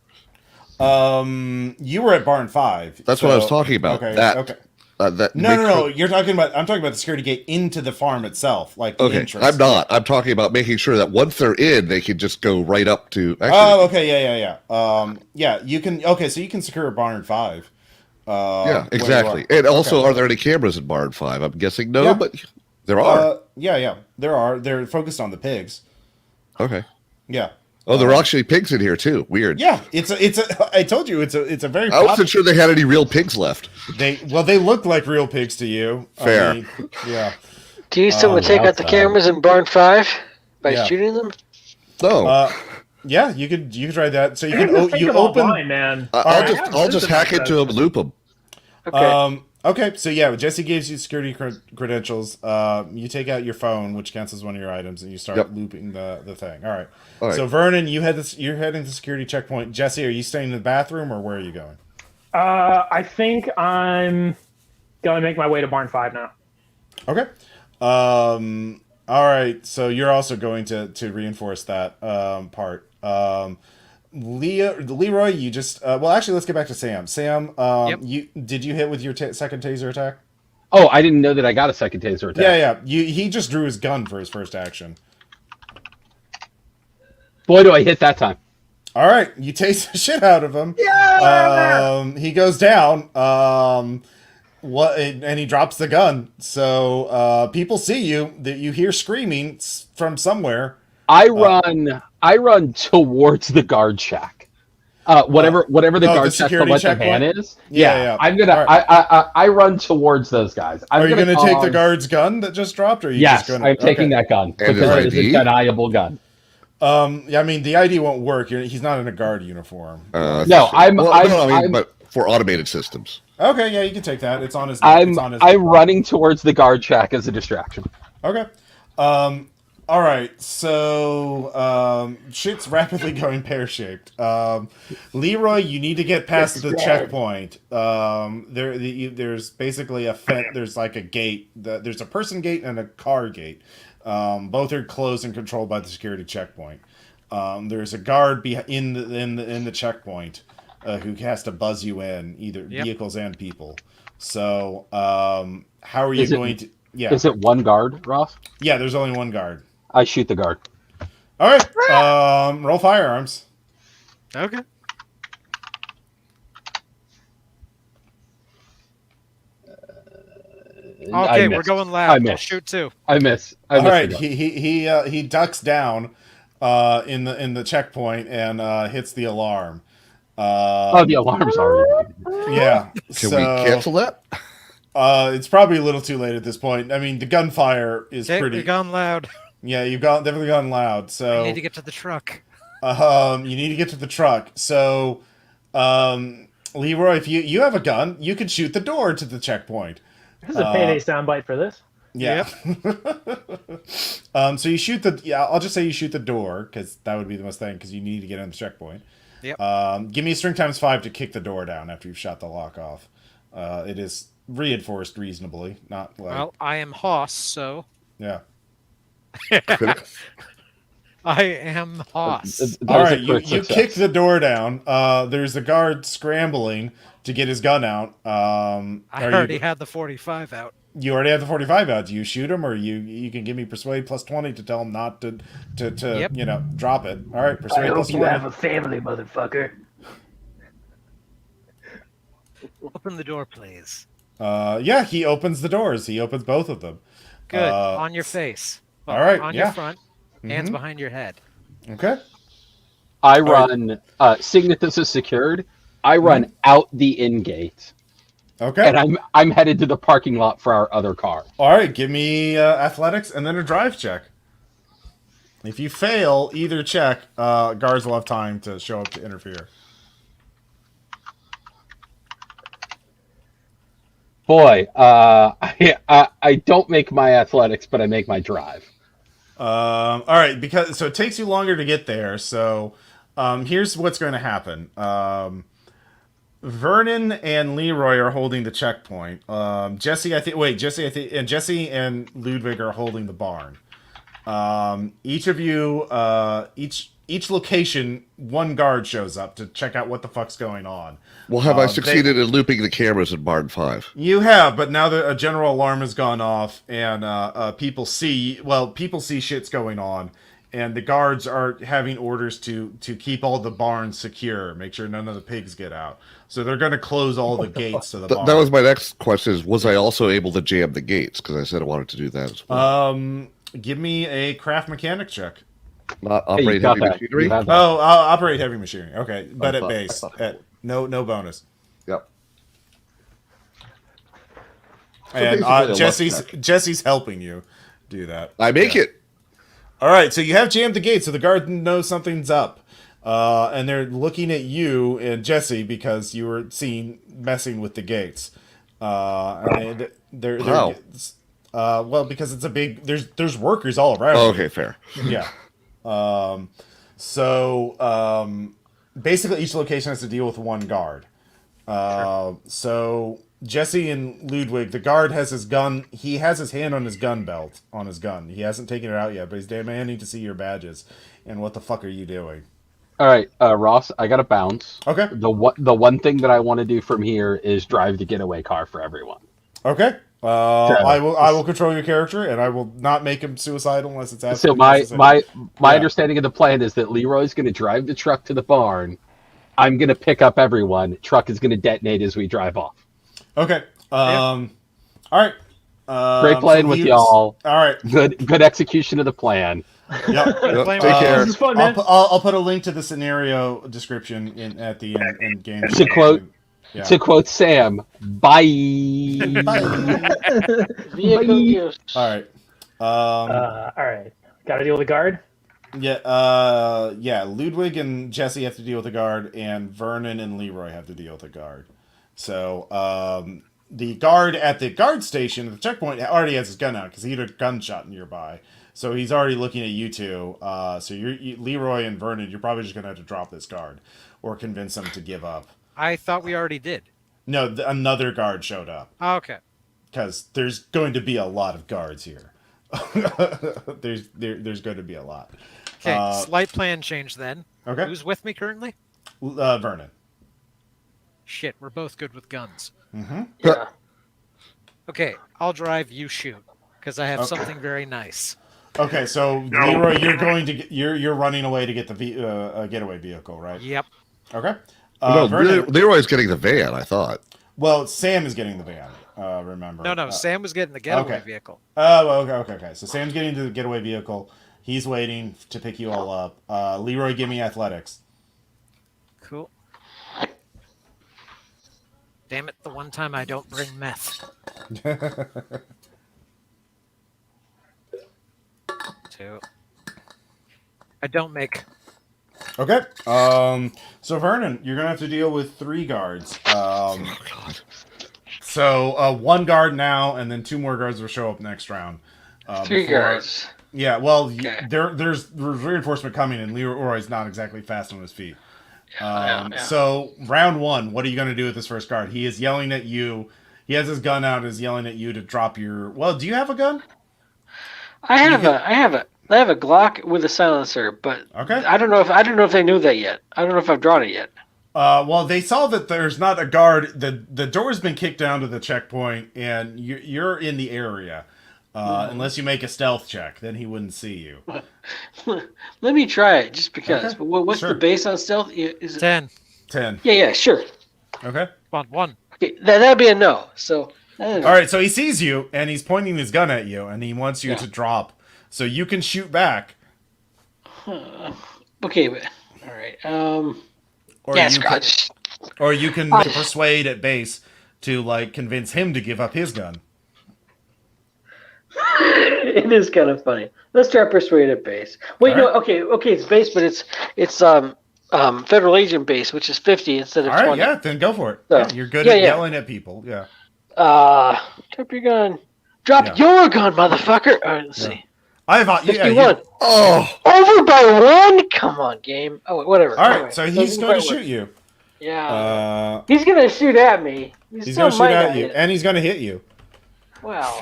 [SPEAKER 1] You were at barn 5.
[SPEAKER 4] That's what I was talking about.
[SPEAKER 1] Okay. No. I'm talking about the security gate into the farm itself, like the entrance.
[SPEAKER 4] I'm not. I'm talking about making sure that once they're in, they can just go right up to.
[SPEAKER 1] Okay, yeah. You can. Okay, so you can secure barn 5.
[SPEAKER 4] Yeah, exactly. And also, are there any cameras in barn 5? I'm guessing no, but there are.
[SPEAKER 1] Yeah, there are. They're focused on the pigs.
[SPEAKER 4] Okay.
[SPEAKER 1] Yeah.
[SPEAKER 4] Oh, there are actually pigs in here too. Weird.
[SPEAKER 1] Yeah, it's a. I told you it's a very.
[SPEAKER 4] I wasn't sure they had any real pigs left.
[SPEAKER 1] They look like real pigs to you.
[SPEAKER 4] Fair.
[SPEAKER 1] I mean, yeah.
[SPEAKER 3] Do you still want to take out the cameras in barn 5 by shooting them?
[SPEAKER 4] No.
[SPEAKER 1] Yeah, you could try that. So you can you open.
[SPEAKER 8] Man.
[SPEAKER 4] I'll just hack into them, loop them.
[SPEAKER 3] Okay.
[SPEAKER 1] Okay, so yeah, Jesse gives you security credentials. You take out your phone, which counts as one of your items, and you start looping the thing. All right. So Vernon, you're heading to the security checkpoint. Jesse, are you staying in the bathroom or where are you going?
[SPEAKER 8] I think I'm gonna make my way to barn 5 now.
[SPEAKER 1] Okay. All right. So you're also going to reinforce that part. Leroy, you just well, actually, let's get back to Sam. Sam, did you hit with your second taser attack?
[SPEAKER 5] Oh, I didn't know that I got a second taser attack.
[SPEAKER 1] Yeah. He just drew his gun for his first action.
[SPEAKER 5] Boy, do I hit that time.
[SPEAKER 1] All right, you tase the shit out of him.
[SPEAKER 8] Yeah.
[SPEAKER 1] He goes down. And he drops the gun. So people see you. That you hear screaming from somewhere.
[SPEAKER 5] I run towards the guard shack. Whatever the guard shack from what the van is. Yeah. I'm gonna. I run towards those guys.
[SPEAKER 1] Are you gonna take the guard's gun that just dropped? Or are you just gonna?
[SPEAKER 5] I'm taking that gun because it is a deniable gun.
[SPEAKER 1] I mean, the ID won't work. He's not in a guard uniform.
[SPEAKER 4] But for automated systems.
[SPEAKER 1] Okay, yeah, you can take that. It's on his.
[SPEAKER 5] I'm running towards the guard shack as a distraction.
[SPEAKER 1] Okay. All right. So shit's rapidly going pear-shaped. Leroy, you need to get past the checkpoint. There's basically there's like a gate. There's a person gate and a car gate. Both are closed and controlled by the security checkpoint. There's a guard in the checkpoint who has to buzz you in, either vehicles and people. So how are you going to? Yeah.
[SPEAKER 5] Is it one guard, Ross?
[SPEAKER 1] Yeah, there's only one guard.
[SPEAKER 5] I shoot the guard.
[SPEAKER 1] All right. Roll firearms.
[SPEAKER 6] Okay.
[SPEAKER 5] I
[SPEAKER 6] Okay, we're
[SPEAKER 5] missed.
[SPEAKER 6] going
[SPEAKER 5] I
[SPEAKER 6] loud. I'll
[SPEAKER 5] miss.
[SPEAKER 6] shoot too.
[SPEAKER 5] I miss. I
[SPEAKER 1] All
[SPEAKER 5] miss
[SPEAKER 1] right.
[SPEAKER 5] the gun.
[SPEAKER 1] He ducks down in the checkpoint and hits the alarm.
[SPEAKER 5] Oh, the alarm's already.
[SPEAKER 1] Yeah.
[SPEAKER 4] Can we cancel that?
[SPEAKER 1] It's probably a little too late at this point. I mean, the gunfire is
[SPEAKER 6] Okay,
[SPEAKER 1] pretty.
[SPEAKER 6] we've gone loud.
[SPEAKER 1] Yeah, you've definitely gone loud.
[SPEAKER 6] I
[SPEAKER 1] So
[SPEAKER 6] need to get to the truck.
[SPEAKER 1] you need to get to the truck. So Leroy, if you have a gun, you can shoot the door to the checkpoint.
[SPEAKER 8] This is a payday soundbite for this.
[SPEAKER 1] Yeah. So you shoot the. Yeah, I'll just say you shoot the door because that would be the most thing because you need to get in the checkpoint.
[SPEAKER 6] Yep.
[SPEAKER 1] Give me a string times 5 to kick the door down after you've shot the lock off. It is reinforced reasonably, not like.
[SPEAKER 6] Well, I am Hoss, so
[SPEAKER 1] Yeah.
[SPEAKER 6] I am Hoss.
[SPEAKER 5] That
[SPEAKER 1] All
[SPEAKER 5] was a
[SPEAKER 1] right, you
[SPEAKER 5] crit success.
[SPEAKER 1] kick the door down. There's a guard scrambling to get his gun out.
[SPEAKER 6] I already had the 45 out.
[SPEAKER 1] You already have the 45 out. Do you shoot him, or you can give me persuade plus 20 to tell him not to
[SPEAKER 6] Yep.
[SPEAKER 1] drop it. All right,
[SPEAKER 8] I
[SPEAKER 1] persuade
[SPEAKER 8] hope
[SPEAKER 1] plus
[SPEAKER 8] you
[SPEAKER 1] 20.
[SPEAKER 8] have a family, motherfucker.
[SPEAKER 6] Open the door, please.
[SPEAKER 1] Yeah, he opens the doors. He opens both of them.
[SPEAKER 6] Good. On your face.
[SPEAKER 1] all right,
[SPEAKER 6] On
[SPEAKER 1] yeah.
[SPEAKER 6] your front. Hands
[SPEAKER 1] Mhm.
[SPEAKER 6] behind your head.
[SPEAKER 1] Okay.
[SPEAKER 5] I run, seeing that this is secured, I run out the in gate,
[SPEAKER 1] Okay.
[SPEAKER 5] and I'm headed to the parking lot for our other car.
[SPEAKER 1] All right, give me athletics and then a drive check. If you fail either check, guards will have time to show up to interfere.
[SPEAKER 5] Boy, I don't make my athletics, but I make my drive.
[SPEAKER 1] All right, because so it takes you longer to get there. So here's what's going to happen. Vernon and Leroy are holding the checkpoint. Jesse and Ludwig are holding the barn. Each of you, each location, one guard shows up to check out what the fuck's going on.
[SPEAKER 4] Well, have I succeeded in looping the cameras in Barn 5?
[SPEAKER 1] You have, but now that a general alarm has gone off and people see shit's going on, and the guards are having orders to keep all the barns secure, make sure none of the pigs get out. So they're going to close all the gates to the barn.
[SPEAKER 4] That was my next question: was I also able to jam the gates? Because I said I wanted to do that as well.
[SPEAKER 1] Give me a craft mechanic check.
[SPEAKER 4] Not
[SPEAKER 5] Hey, you
[SPEAKER 4] operate
[SPEAKER 5] got
[SPEAKER 4] heavy
[SPEAKER 5] that.
[SPEAKER 4] machinery.
[SPEAKER 5] You have that.
[SPEAKER 1] Oh, I'll operate heavy machinery. Okay, but
[SPEAKER 4] I
[SPEAKER 1] at
[SPEAKER 4] thought-
[SPEAKER 1] base,
[SPEAKER 4] I thought-
[SPEAKER 1] at no bonus.
[SPEAKER 4] Yep.
[SPEAKER 1] And
[SPEAKER 4] basically a luck
[SPEAKER 1] Jesse's
[SPEAKER 4] check.
[SPEAKER 1] helping you do that.
[SPEAKER 4] I make it.
[SPEAKER 1] All right, so you have jammed the gate, so the guard knows something's up, and they're looking at you and Jesse because you were seen messing with the gates. And they're
[SPEAKER 4] How?
[SPEAKER 1] well, because it's a big. There's workers all around.
[SPEAKER 4] Oh,
[SPEAKER 1] you.
[SPEAKER 4] okay, fair.
[SPEAKER 1] Yeah. Basically, each location has to deal with one guard. So Jesse and Ludwig, the guard has his gun. He has his hand on his gun belt, on his gun. He hasn't taken it out yet, but he's demanding to see your badges. And what the fuck are you doing?
[SPEAKER 5] All right, Ross, I got to bounce.
[SPEAKER 1] Okay.
[SPEAKER 5] The one thing that I want to do from here is drive the getaway car for everyone.
[SPEAKER 1] Okay. I will control your character, and I will not make him suicidal unless it's
[SPEAKER 5] So
[SPEAKER 1] absolutely
[SPEAKER 5] my
[SPEAKER 1] necessary. Yeah.
[SPEAKER 5] understanding of the plan is that Leroy's going to drive the truck to the barn. I'm going to pick up everyone. Truck is going to detonate as we drive off.
[SPEAKER 1] Okay. All right.
[SPEAKER 5] Great playing with y'all.
[SPEAKER 1] All right.
[SPEAKER 5] Good execution of the plan.
[SPEAKER 1] Yep.
[SPEAKER 4] Yep,
[SPEAKER 6] playing
[SPEAKER 4] take
[SPEAKER 6] with-
[SPEAKER 4] care.
[SPEAKER 8] This is fun, man.
[SPEAKER 1] I'll put a link to the scenario description at the end in game.
[SPEAKER 5] To quote-
[SPEAKER 1] Yeah.
[SPEAKER 5] To quote Sam, bye.
[SPEAKER 3] Vehicle use.
[SPEAKER 1] All right.
[SPEAKER 8] All right. Got to deal with the guard.
[SPEAKER 1] Yeah. Ludwig and Jesse have to deal with the guard, and Vernon and Leroy have to deal with the guard. So the guard at the guard station at the checkpoint already has his gun out because he had a gunshot nearby. So he's already looking at you two. So Leroy and Vernon, you're probably just gonna have to drop this guard or convince them to give up.
[SPEAKER 6] I thought we already did.
[SPEAKER 1] No, another guard showed up
[SPEAKER 6] Okay.
[SPEAKER 1] because there's going to be a lot of guards here. there's going to be a lot.
[SPEAKER 6] Okay, slight plan change then.
[SPEAKER 1] Okay.
[SPEAKER 6] Who's with me currently?
[SPEAKER 1] Vernon.
[SPEAKER 6] Shit, we're both good with guns.
[SPEAKER 3] Yeah.
[SPEAKER 6] Okay, I'll drive, you shoot. Because I have
[SPEAKER 1] Okay.
[SPEAKER 6] something very nice.
[SPEAKER 1] Okay, so Leroy, you're running away to get the getaway vehicle, right?
[SPEAKER 6] Yep.
[SPEAKER 1] Okay.
[SPEAKER 4] No,
[SPEAKER 1] Vernon,
[SPEAKER 4] Leroy's getting the van, I thought.
[SPEAKER 1] well, Sam is getting the van. Remember?
[SPEAKER 6] No, Sam was getting the getaway
[SPEAKER 1] okay.
[SPEAKER 6] vehicle.
[SPEAKER 1] Oh, okay. So Sam's getting to the getaway vehicle. He's waiting to pick you all up. Leroy, give me athletics.
[SPEAKER 6] Cool. Damn it, the one time I don't bring meth. 2. I don't make.
[SPEAKER 1] Okay. So Vernon, you're gonna have to deal with 3 guards.
[SPEAKER 4] Oh, God.
[SPEAKER 1] So 1 guard now, and then 2 more guards will show up next round.
[SPEAKER 3] 3 guards.
[SPEAKER 1] Yeah. Well,
[SPEAKER 3] Okay.
[SPEAKER 1] there's reinforcement coming, and Leroy's not exactly fast on his feet.
[SPEAKER 3] Yeah.
[SPEAKER 1] So round 1, what are you gonna do with this first guard? He is yelling at you. He has his gun out and is yelling at you to drop your. Well, do you have a gun?
[SPEAKER 3] I have a Glock with a silencer, but
[SPEAKER 1] Okay.
[SPEAKER 3] I don't know if they knew that yet. I don't know if I've drawn it yet.
[SPEAKER 1] Well, they saw that there's not a guard. The door's been kicked down to the checkpoint, and you're in the area. Unless you make a stealth check, then he wouldn't see you.
[SPEAKER 3] Let me try it just because.
[SPEAKER 1] Okay.
[SPEAKER 3] But what's
[SPEAKER 1] Sure.
[SPEAKER 3] the base on stealth? Is it?
[SPEAKER 6] 10.
[SPEAKER 1] 10.
[SPEAKER 3] Yeah, sure.
[SPEAKER 1] Okay.
[SPEAKER 6] 1.
[SPEAKER 3] Okay, that'd be a no. So.
[SPEAKER 1] All right. So he sees you, and he's pointing his gun at you, and he wants you
[SPEAKER 3] Yeah.
[SPEAKER 1] to drop, so you can shoot back.
[SPEAKER 3] Okay, but all right.
[SPEAKER 1] Or
[SPEAKER 3] Yeah,
[SPEAKER 1] you can,
[SPEAKER 3] Scotch.
[SPEAKER 1] or you can persuade at base to convince him to give up his gun.
[SPEAKER 3] It is kind of funny. Let's try persuade at base. Wait,
[SPEAKER 1] All
[SPEAKER 3] no.
[SPEAKER 1] right.
[SPEAKER 3] Okay, it's base, but it's federal agent base, which is 50 instead of
[SPEAKER 1] All right.
[SPEAKER 3] 20.
[SPEAKER 1] Yeah. Then go for it.
[SPEAKER 3] So,
[SPEAKER 1] Yeah, you're good
[SPEAKER 3] yeah,
[SPEAKER 1] at
[SPEAKER 3] yeah.
[SPEAKER 1] yelling at people. Yeah.
[SPEAKER 3] Drop your gun. Drop
[SPEAKER 1] Yeah.
[SPEAKER 3] your gun, motherfucker. All right, let's
[SPEAKER 1] Yeah.
[SPEAKER 3] see.
[SPEAKER 1] I've
[SPEAKER 3] 51.
[SPEAKER 4] Oh,
[SPEAKER 3] Over by 1? Come on, game. Oh, whatever.
[SPEAKER 1] All right.
[SPEAKER 3] Anyway,
[SPEAKER 1] So he's
[SPEAKER 3] doesn't
[SPEAKER 1] going to
[SPEAKER 3] quite work.
[SPEAKER 1] shoot you.
[SPEAKER 3] Yeah. He's going to shoot at me.
[SPEAKER 1] He's
[SPEAKER 3] still
[SPEAKER 1] going to shoot
[SPEAKER 3] might
[SPEAKER 1] at
[SPEAKER 3] not
[SPEAKER 1] you,
[SPEAKER 3] hit.
[SPEAKER 1] and he's going to hit you.
[SPEAKER 3] Wow.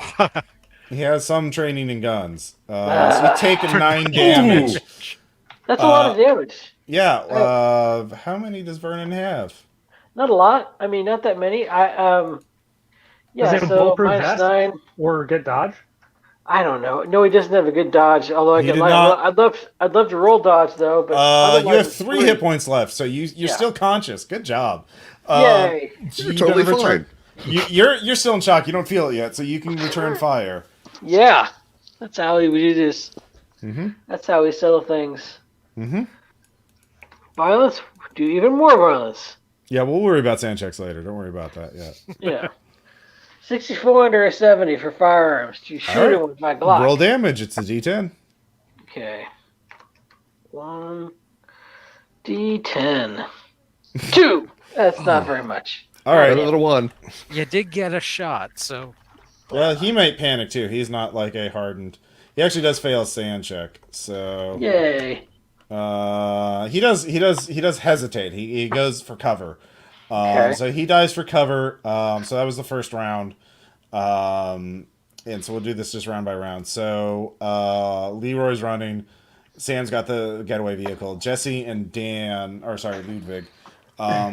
[SPEAKER 1] He has some training in guns. So you take 9 damage.
[SPEAKER 3] That's a lot of damage.
[SPEAKER 1] Yeah. How many does Vernon have?
[SPEAKER 3] Not a lot. I mean, not that many.
[SPEAKER 8] Does he
[SPEAKER 3] Yeah,
[SPEAKER 8] have a
[SPEAKER 3] so
[SPEAKER 8] bulletproof
[SPEAKER 3] minus
[SPEAKER 8] vest?
[SPEAKER 3] 9.
[SPEAKER 8] Or get dodge?
[SPEAKER 3] I don't know. No, he doesn't have a good dodge. Although
[SPEAKER 1] He did not-
[SPEAKER 3] I'd love to roll dodge though. But
[SPEAKER 1] You
[SPEAKER 3] otherwise
[SPEAKER 1] have
[SPEAKER 3] it's
[SPEAKER 1] 3 hit points left, so you're
[SPEAKER 3] Yeah.
[SPEAKER 1] still conscious. Good job.
[SPEAKER 3] Yay!
[SPEAKER 4] you're totally fine.
[SPEAKER 1] You're still in shock. You don't feel it yet, so you can return fire.
[SPEAKER 3] Yeah, that's how we do this.
[SPEAKER 1] Mm-hmm.
[SPEAKER 3] That's how we settle things.
[SPEAKER 1] Mm-hmm.
[SPEAKER 3] Violence, do even more violence.
[SPEAKER 1] Yeah, we'll worry about sand checks later. Don't worry about that yet.
[SPEAKER 3] Yeah. 64 under a 70 for firearms. You shoot
[SPEAKER 1] All right.
[SPEAKER 3] him with my Glock.
[SPEAKER 1] Roll damage. It's a D10.
[SPEAKER 3] Okay. 1 D10. 2. That's not very much.
[SPEAKER 1] All right.
[SPEAKER 4] Another 1.
[SPEAKER 6] You did get a shot, so
[SPEAKER 1] Well, he might panic too. He's not like a hardened. He actually does fail a sand check. So
[SPEAKER 3] Yay.
[SPEAKER 1] he does hesitate. He goes for cover.
[SPEAKER 3] Okay.
[SPEAKER 1] So he dies for cover. So that was the first round. And so we'll do this just round by round. So Leroy's running. Sam's got the getaway vehicle. Jesse and Ludwig.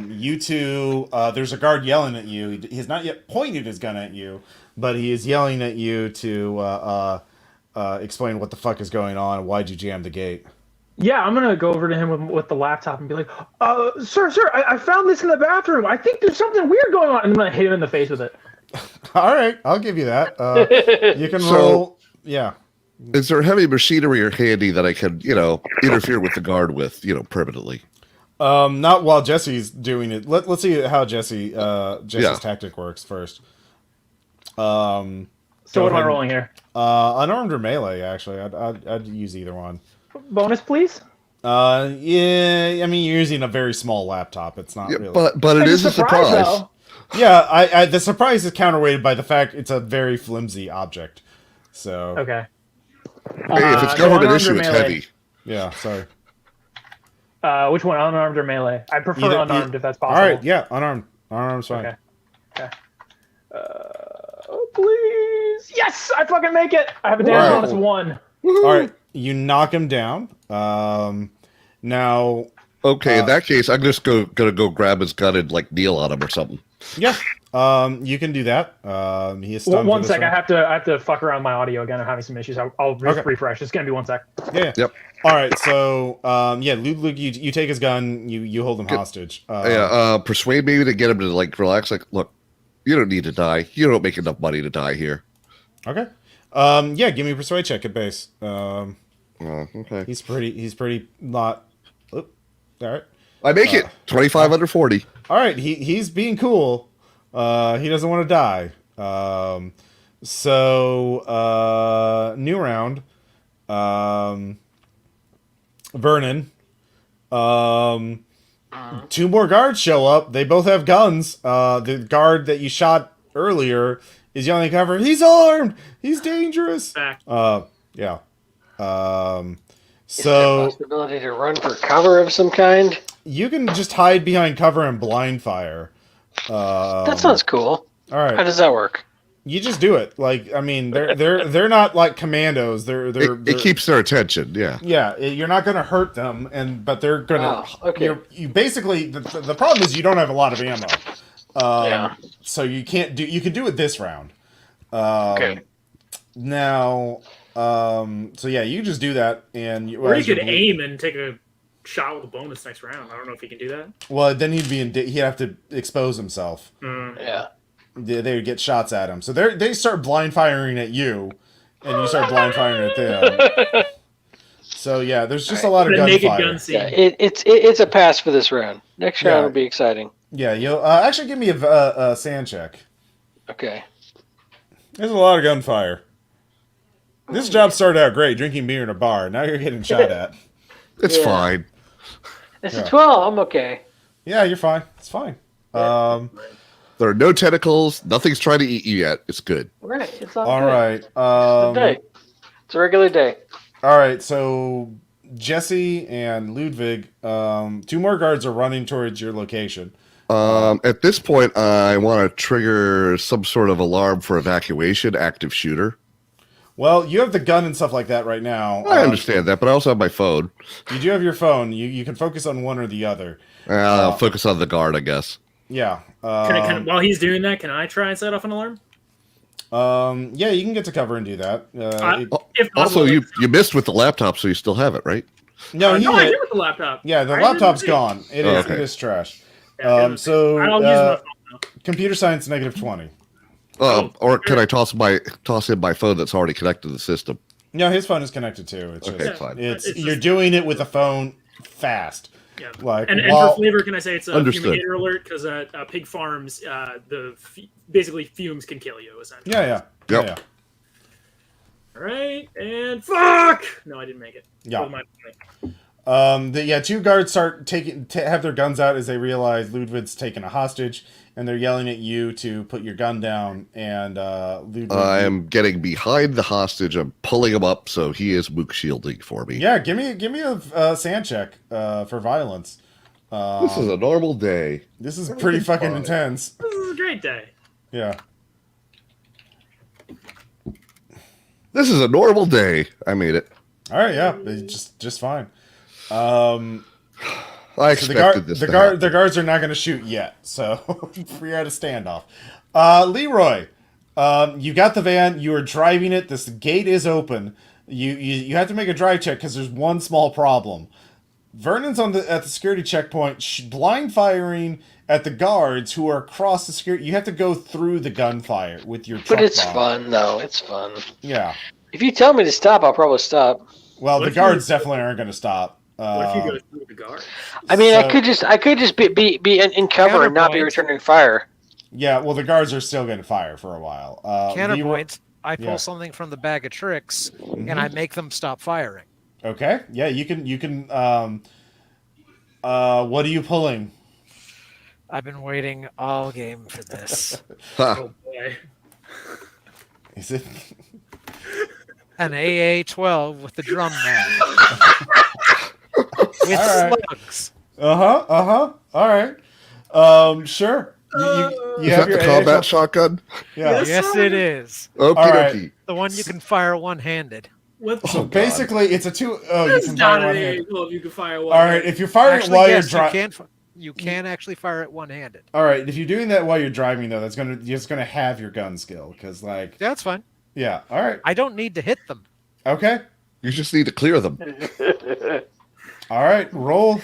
[SPEAKER 1] You two, there's a guard yelling at you. He's not yet pointed his gun at you, but he is yelling at you to explain what the fuck is going on and why'd you jam the gate.
[SPEAKER 8] Yeah, I'm gonna go over to him with the laptop and be like, sir, I found this in the bathroom. I think there's something weird going on. And I'm gonna hit him in the face with it.
[SPEAKER 1] All right, I'll give you that. You can
[SPEAKER 4] So-
[SPEAKER 1] roll. Yeah.
[SPEAKER 4] Is there heavy machinery or handy that I can, interfere with the guard with, permanently?
[SPEAKER 1] Not while Jesse's doing it. Let's see how Jesse's tactic works first.
[SPEAKER 8] So
[SPEAKER 1] Go
[SPEAKER 8] what am I
[SPEAKER 1] ahead.
[SPEAKER 8] rolling here?
[SPEAKER 1] Unarmed or melee? Actually, I'd use either one.
[SPEAKER 8] Bonus, please.
[SPEAKER 1] Yeah. I mean, you're using a very small laptop. It's not
[SPEAKER 4] Yeah,
[SPEAKER 1] really.
[SPEAKER 4] but it is a surprise.
[SPEAKER 8] though.
[SPEAKER 1] Yeah. I the surprise is counterweighted by the fact it's a very flimsy object. So.
[SPEAKER 8] Okay.
[SPEAKER 4] Hey, if it's
[SPEAKER 8] So
[SPEAKER 4] government
[SPEAKER 8] unarmed
[SPEAKER 4] issue,
[SPEAKER 8] or
[SPEAKER 4] it's
[SPEAKER 8] melee?
[SPEAKER 4] heavy.
[SPEAKER 1] Yeah. Sorry.
[SPEAKER 8] Which one, unarmed or melee? I prefer
[SPEAKER 1] Either-
[SPEAKER 8] unarmed if that's
[SPEAKER 1] All
[SPEAKER 8] possible.
[SPEAKER 1] right. Yeah. Unarmed. Unarmed's fine.
[SPEAKER 8] Okay. Oh, please. Yes, I fucking make it. I have a damage
[SPEAKER 1] Wow.
[SPEAKER 8] bonus 1.
[SPEAKER 1] All right. You knock him down. Now.
[SPEAKER 4] Okay, in that case, I'm just gonna go grab his gun and kneel on him or something.
[SPEAKER 1] Yeah. You can do that. He is stunned.
[SPEAKER 8] One sec. I have to fuck around my audio again. I'm having some issues. I'll refresh. It's gonna be 1 sec.
[SPEAKER 1] Yeah.
[SPEAKER 4] Yep.
[SPEAKER 1] All right. So, Luke, you take his gun. You hold him hostage.
[SPEAKER 4] Persuade me to get him to like relax. Like, look, you don't need to die. You don't make enough money to die here.
[SPEAKER 1] Okay. Give me a persuade check at base.
[SPEAKER 4] Okay.
[SPEAKER 1] He's pretty not. Oh, all right.
[SPEAKER 4] I make it 25 under 40.
[SPEAKER 1] All right. He's being cool. He doesn't want to die. New round. Vernon. 2 more guards show up. They both have guns. The guard that you shot earlier is yelling at cover. He's armed. He's dangerous.
[SPEAKER 2] Back.
[SPEAKER 1] Yeah.
[SPEAKER 3] Is there a possibility to run for cover of some kind?
[SPEAKER 1] You can just hide behind cover and blind fire.
[SPEAKER 3] That sounds cool.
[SPEAKER 1] All right.
[SPEAKER 3] How does that work?
[SPEAKER 1] You just do it. Like, I mean, they're not like commandos.
[SPEAKER 4] It keeps their attention. Yeah.
[SPEAKER 1] Yeah, you're not going to hurt them, but they're going to.
[SPEAKER 3] Oh, okay.
[SPEAKER 1] You basically the problem is you don't have a lot of ammo.
[SPEAKER 3] Yeah.
[SPEAKER 1] So you can't do. You can do it this round.
[SPEAKER 3] Okay.
[SPEAKER 1] Now, you just do that, and
[SPEAKER 2] Or you could aim and take a shot with a bonus next round. I don't know if he can do that.
[SPEAKER 1] Well, then he'd have to expose himself.
[SPEAKER 3] Yeah.
[SPEAKER 1] They would get shots at him. So they start blind firing at you, and you start blind firing at them. So yeah, there's just a lot of gunfire.
[SPEAKER 3] Yeah, it's a pass for this round. Next round will be exciting.
[SPEAKER 1] Yeah, you'll actually give me a sand check.
[SPEAKER 3] Okay.
[SPEAKER 1] There's a lot of gunfire. This job started out great, drinking beer in a bar. Now you're getting shot at.
[SPEAKER 4] It's fine.
[SPEAKER 3] It's a 12. I'm okay.
[SPEAKER 1] Yeah, you're fine. It's fine.
[SPEAKER 4] There are no tentacles. Nothing's trying to eat you yet. It's good.
[SPEAKER 3] Right. It's all
[SPEAKER 1] All
[SPEAKER 3] good.
[SPEAKER 1] right.
[SPEAKER 3] It's a day. It's a regular day.
[SPEAKER 1] All right. So Jesse and Ludwig, 2 more guards are running towards your location.
[SPEAKER 4] At this point, I want to trigger some sort of alarm for evacuation. Active shooter.
[SPEAKER 1] Well, you have the gun and stuff like that right now.
[SPEAKER 4] I understand that, but I also have my phone.
[SPEAKER 1] You do have your phone. You can focus on one or the other.
[SPEAKER 4] I'll focus on the guard, I guess.
[SPEAKER 1] Yeah.
[SPEAKER 2] While he's doing that, can I try and set off an alarm?
[SPEAKER 1] Yeah, you can get to cover and do that.
[SPEAKER 2] If
[SPEAKER 4] Also,
[SPEAKER 2] possible,
[SPEAKER 4] you missed with the laptop, so you still have it, right?
[SPEAKER 1] No,
[SPEAKER 2] I did with the laptop.
[SPEAKER 1] Yeah, the
[SPEAKER 2] I
[SPEAKER 1] laptop's
[SPEAKER 2] didn't
[SPEAKER 1] gone. It is trash.
[SPEAKER 2] Yeah,
[SPEAKER 1] I'll use my phone now. Computer science -20.
[SPEAKER 4] Or can I toss in my phone that's already connected to the system?
[SPEAKER 1] No, his phone is connected too. It's
[SPEAKER 4] Okay,
[SPEAKER 1] just,
[SPEAKER 4] fine.
[SPEAKER 1] You're doing it with a phone fast.
[SPEAKER 2] Yeah.
[SPEAKER 1] Like,
[SPEAKER 2] and for flavor, can I say it's a
[SPEAKER 4] Understood.
[SPEAKER 2] fumigator alert? Because pig farms, basically fumes can kill you, essentially.
[SPEAKER 1] Yeah.
[SPEAKER 4] Yep.
[SPEAKER 1] Yeah.
[SPEAKER 2] All right, and fuck! No, I didn't make it.
[SPEAKER 1] Yeah.
[SPEAKER 2] Oh,
[SPEAKER 1] 2 guards start have their guns out as they realize Ludwig's taken a hostage, and they're yelling at you to put your gun down. And Ludwig,
[SPEAKER 4] I am getting behind the hostage. I'm pulling him up, so he is mook shielding for me.
[SPEAKER 1] Yeah, give me a sand check for violence.
[SPEAKER 4] This is a normal day.
[SPEAKER 1] This is pretty fucking intense.
[SPEAKER 2] This is a great day.
[SPEAKER 1] Yeah.
[SPEAKER 4] This is a normal day. I made it.
[SPEAKER 1] All right. Yeah. Just fine.
[SPEAKER 4] I expected this.
[SPEAKER 1] The guards are not going to shoot yet, so we're at a standoff. Leroy, you got the van. You are driving it. This gate is open. You have to make a drive check because there's one small problem. Vernon's at the security checkpoint, blind firing at the guards who are across the security. You have to go through the gunfire with your truck.
[SPEAKER 3] But it's
[SPEAKER 1] bomb.
[SPEAKER 3] fun, though. It's fun.
[SPEAKER 1] Yeah.
[SPEAKER 3] If you tell me to stop, I'll probably stop.
[SPEAKER 1] Well, the guards definitely aren't going to stop.
[SPEAKER 2] What if you go through the guard?
[SPEAKER 3] I mean, I could just be in cover and not be returning fire.
[SPEAKER 1] Yeah, well, the guards are still going to fire for a while.
[SPEAKER 6] Counterpoint, I pull something from the bag of tricks, and I make them stop firing.
[SPEAKER 1] Okay. Yeah, you can. What are you pulling?
[SPEAKER 6] I've been waiting all game for this.
[SPEAKER 2] Oh boy.
[SPEAKER 1] Is it
[SPEAKER 6] an AA-12 with the drum mag? With slugs.
[SPEAKER 1] All right. Sure. You
[SPEAKER 4] Is that the combat shotgun?
[SPEAKER 1] Yeah.
[SPEAKER 6] Yes, it is.
[SPEAKER 4] Okie dokie.
[SPEAKER 6] The one you can fire one-handed.
[SPEAKER 1] So basically, it's a two. Oh, you can fire one hand.
[SPEAKER 2] You can fire one.
[SPEAKER 1] All right. If you're firing
[SPEAKER 6] Actually,
[SPEAKER 1] while
[SPEAKER 6] yes,
[SPEAKER 1] you're
[SPEAKER 6] you
[SPEAKER 1] driving,
[SPEAKER 6] You can actually fire it one-handed.
[SPEAKER 1] All right, if you're doing that while you're driving, though, you're just gonna have your gun skill, because like,
[SPEAKER 6] That's fine.
[SPEAKER 1] yeah. All right,
[SPEAKER 6] I don't need to hit them.
[SPEAKER 1] okay,
[SPEAKER 4] You just need to clear them.
[SPEAKER 1] all right. Roll.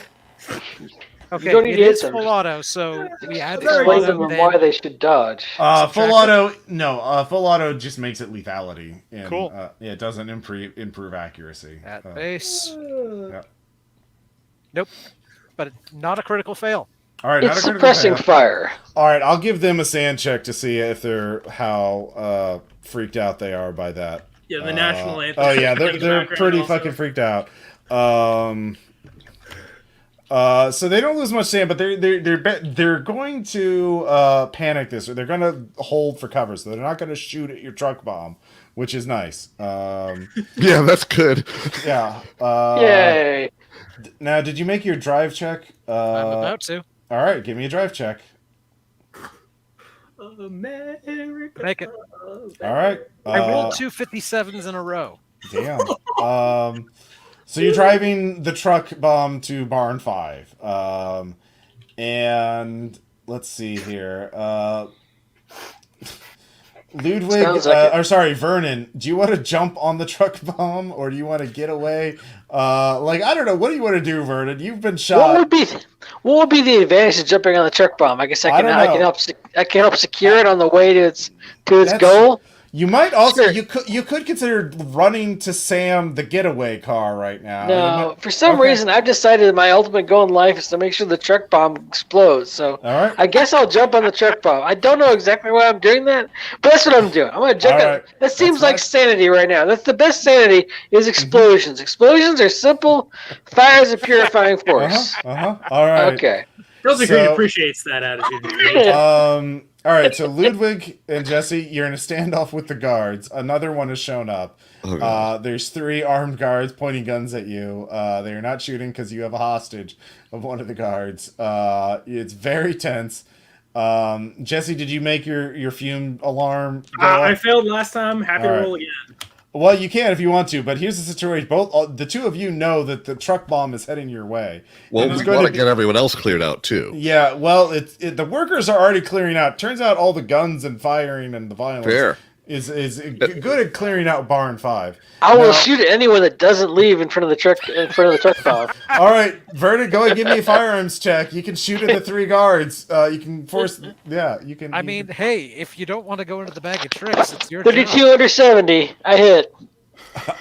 [SPEAKER 6] Okay,
[SPEAKER 3] don't need
[SPEAKER 6] it
[SPEAKER 3] to hit
[SPEAKER 6] is
[SPEAKER 3] them.
[SPEAKER 6] full auto, so we add
[SPEAKER 3] Explain
[SPEAKER 6] full
[SPEAKER 3] to
[SPEAKER 6] auto.
[SPEAKER 3] them
[SPEAKER 6] Then
[SPEAKER 3] why they should dodge.
[SPEAKER 1] Full
[SPEAKER 6] Subtract
[SPEAKER 1] auto. No, full auto just makes it lethality. And,
[SPEAKER 6] Cool.
[SPEAKER 1] Yeah, it doesn't improve accuracy.
[SPEAKER 6] at base.
[SPEAKER 1] Yeah.
[SPEAKER 6] Nope, but not a critical fail.
[SPEAKER 1] All right,
[SPEAKER 3] It's
[SPEAKER 1] not a critical
[SPEAKER 3] suppressing
[SPEAKER 1] fail.
[SPEAKER 3] fire.
[SPEAKER 1] All right, I'll give them a sand check to see if they're how freaked out they are by that.
[SPEAKER 2] Yeah, the national anthem.
[SPEAKER 1] Oh yeah,
[SPEAKER 2] in the
[SPEAKER 1] they're
[SPEAKER 2] background
[SPEAKER 1] pretty
[SPEAKER 2] also.
[SPEAKER 1] fucking freaked out. So they don't lose much sand, but they're going to panic this, or they're going to hold for cover, so they're not going to shoot at your truck bomb, which is nice.
[SPEAKER 4] Yeah, that's good.
[SPEAKER 1] Yeah.
[SPEAKER 3] Yay!
[SPEAKER 1] Now, did you make your drive check?
[SPEAKER 6] I'm about to
[SPEAKER 1] All right, give me a drive check.
[SPEAKER 2] America.
[SPEAKER 6] make it.
[SPEAKER 1] All right.
[SPEAKER 6] I rolled 2 57s in a row.
[SPEAKER 1] Damn. So you're driving the truck bomb to Barn 5. And let's see here. Ludwig,
[SPEAKER 3] Sounds like it.
[SPEAKER 1] or sorry, Vernon, do you want to jump on the truck bomb, or do you want to get away? Like, I don't know. What do you want to do, Vernon? You've been shot.
[SPEAKER 3] What would be the advantage of jumping on the truck bomb? I guess I
[SPEAKER 1] don't
[SPEAKER 3] can
[SPEAKER 1] know.
[SPEAKER 3] help secure it on the way to its
[SPEAKER 1] That's-
[SPEAKER 3] goal.
[SPEAKER 1] You might also
[SPEAKER 3] Sure.
[SPEAKER 1] you could consider running to Sam the getaway car right now. You
[SPEAKER 3] No,
[SPEAKER 1] might-
[SPEAKER 3] for some
[SPEAKER 1] okay.
[SPEAKER 3] reason I've decided my ultimate goal in life is to make sure the truck bomb explodes. So
[SPEAKER 1] All right.
[SPEAKER 3] I guess I'll jump on the truck bomb. I don't know exactly why I'm doing that, but that's what I'm doing. I'm gonna jump
[SPEAKER 1] All
[SPEAKER 3] on.
[SPEAKER 1] right.
[SPEAKER 3] That seems
[SPEAKER 1] That's
[SPEAKER 3] like
[SPEAKER 1] fine.
[SPEAKER 3] sanity right now. That's the best sanity is explosions. Explosions are simple. Fire is a purifying force.
[SPEAKER 1] All right.
[SPEAKER 3] Okay.
[SPEAKER 2] Feels like he
[SPEAKER 1] So-
[SPEAKER 2] appreciates that attitude.
[SPEAKER 1] All right, so Ludwig and Jesse, you're in a standoff with the guards. Another one has shown up.
[SPEAKER 4] Oh, God.
[SPEAKER 1] There's 3 armed guards pointing guns at you. They are not shooting because you have a hostage of one of the guards. It's very tense. Jesse, did you make your fume alarm go
[SPEAKER 2] I
[SPEAKER 1] off?
[SPEAKER 2] failed last time. Happy to
[SPEAKER 1] All right.
[SPEAKER 2] roll again.
[SPEAKER 1] Well, you can if you want to, but here's the situation. The two of you know that the truck bomb is heading your way.
[SPEAKER 4] Well,
[SPEAKER 1] And it's
[SPEAKER 4] we
[SPEAKER 1] going
[SPEAKER 4] want to
[SPEAKER 1] be-
[SPEAKER 4] get everyone else cleared out too.
[SPEAKER 1] Yeah, well, the workers are already clearing out. Turns out all the guns and firing and the violence
[SPEAKER 4] Fair.
[SPEAKER 1] is good at clearing out Barn 5.
[SPEAKER 3] I will
[SPEAKER 1] Now-
[SPEAKER 3] shoot at anyone that doesn't leave in front of the truck bomb.
[SPEAKER 1] All right, Vernon, go and give me a firearms check. You can shoot at the 3 guards. You can force. Yeah, you can.
[SPEAKER 6] I
[SPEAKER 1] you
[SPEAKER 6] mean,
[SPEAKER 1] can-
[SPEAKER 6] hey, if you don't want to go into the bag of tricks, it's your
[SPEAKER 3] 32
[SPEAKER 6] job.
[SPEAKER 3] under 70. I hit.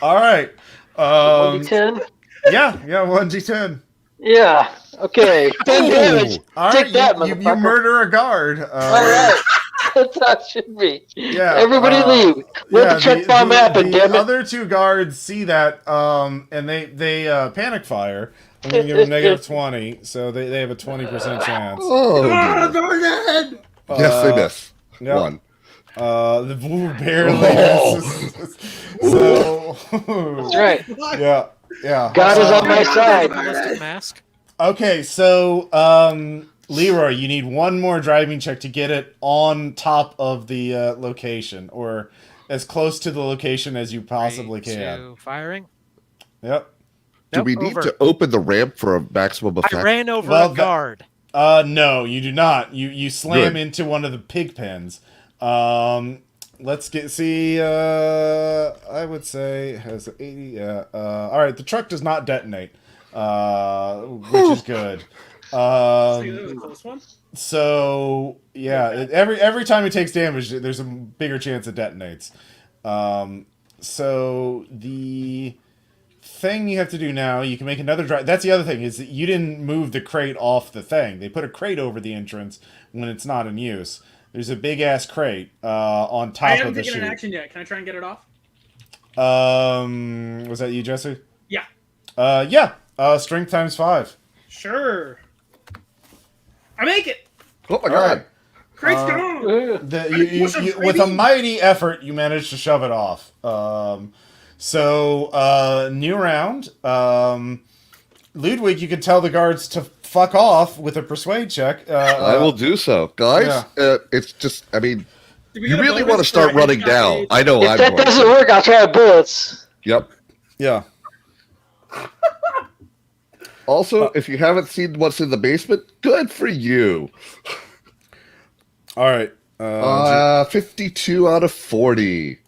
[SPEAKER 1] all right.
[SPEAKER 3] 10.
[SPEAKER 1] Yeah, 1d10.
[SPEAKER 3] Yeah. Okay. 10 damage.
[SPEAKER 1] All
[SPEAKER 3] Take
[SPEAKER 1] right,
[SPEAKER 3] that,
[SPEAKER 1] you
[SPEAKER 3] motherfucker.
[SPEAKER 1] murder a guard.
[SPEAKER 3] All right. That's how it should be.
[SPEAKER 1] Yeah,
[SPEAKER 3] Everybody leave. Let the truck bomb happen,
[SPEAKER 1] the
[SPEAKER 3] damn it.
[SPEAKER 1] other 2 guards see that, and they panic fire. I'm gonna give them negative 20, so they have a 20% chance.
[SPEAKER 4] Oh, dear. Yes, they miss.
[SPEAKER 1] Yep.
[SPEAKER 4] One.
[SPEAKER 1] The blue barely
[SPEAKER 4] Oh.
[SPEAKER 1] misses. So
[SPEAKER 3] That's right.
[SPEAKER 1] yeah.
[SPEAKER 3] God is on my side.
[SPEAKER 6] Ballistic mask.
[SPEAKER 1] Okay, so Leroy, you need one more driving check to get it on top of the location, or as close to the location as you possibly
[SPEAKER 6] Right
[SPEAKER 1] can.
[SPEAKER 6] to firing.
[SPEAKER 1] Yep.
[SPEAKER 4] Do we
[SPEAKER 6] Nope,
[SPEAKER 4] need
[SPEAKER 6] over.
[SPEAKER 4] to open the ramp for a maximum effect?
[SPEAKER 6] I ran over
[SPEAKER 1] Well,
[SPEAKER 6] a guard.
[SPEAKER 1] No, you do not. You slam
[SPEAKER 4] Good.
[SPEAKER 1] into one of the pig pens. Let's see. I would say it has 80. All right, the truck does not detonate, which is good.
[SPEAKER 2] See, that was a close one.
[SPEAKER 1] So yeah, every time it takes damage, there's a bigger chance it detonates. So the thing you have to do now, you can make another drive. That's the other thing, is that you didn't move the crate off the thing. They put a crate over the entrance when it's not in use. There's a big ass crate on
[SPEAKER 2] I
[SPEAKER 1] top
[SPEAKER 2] haven't
[SPEAKER 1] of the
[SPEAKER 2] taken an
[SPEAKER 1] chute.
[SPEAKER 2] action yet. Can I try and get it off?
[SPEAKER 1] Was that you, Jesse?
[SPEAKER 2] Yeah.
[SPEAKER 1] Yeah. Strength times 5.
[SPEAKER 2] Sure. I make it.
[SPEAKER 4] Oh my
[SPEAKER 1] All right.
[SPEAKER 4] god.
[SPEAKER 2] Crate's gone.
[SPEAKER 1] With a mighty effort, you managed to shove it off. New round. Ludwig, you can tell the guards to fuck off with a persuade check.
[SPEAKER 4] I will do so. Guys, it's just, I mean,
[SPEAKER 2] Did we
[SPEAKER 4] you
[SPEAKER 2] get a
[SPEAKER 4] really
[SPEAKER 2] bonus
[SPEAKER 4] want to start
[SPEAKER 2] for
[SPEAKER 4] running
[SPEAKER 2] headshot
[SPEAKER 4] down.
[SPEAKER 2] rate?
[SPEAKER 4] I know
[SPEAKER 3] If
[SPEAKER 4] I'm
[SPEAKER 3] that
[SPEAKER 4] going
[SPEAKER 3] doesn't
[SPEAKER 4] to.
[SPEAKER 3] work, I'll try bullets.
[SPEAKER 4] Yep.
[SPEAKER 1] Yeah.
[SPEAKER 4] Also, if you haven't seen what's in the basement, good for you.
[SPEAKER 1] All right.
[SPEAKER 4] 52 out of 40.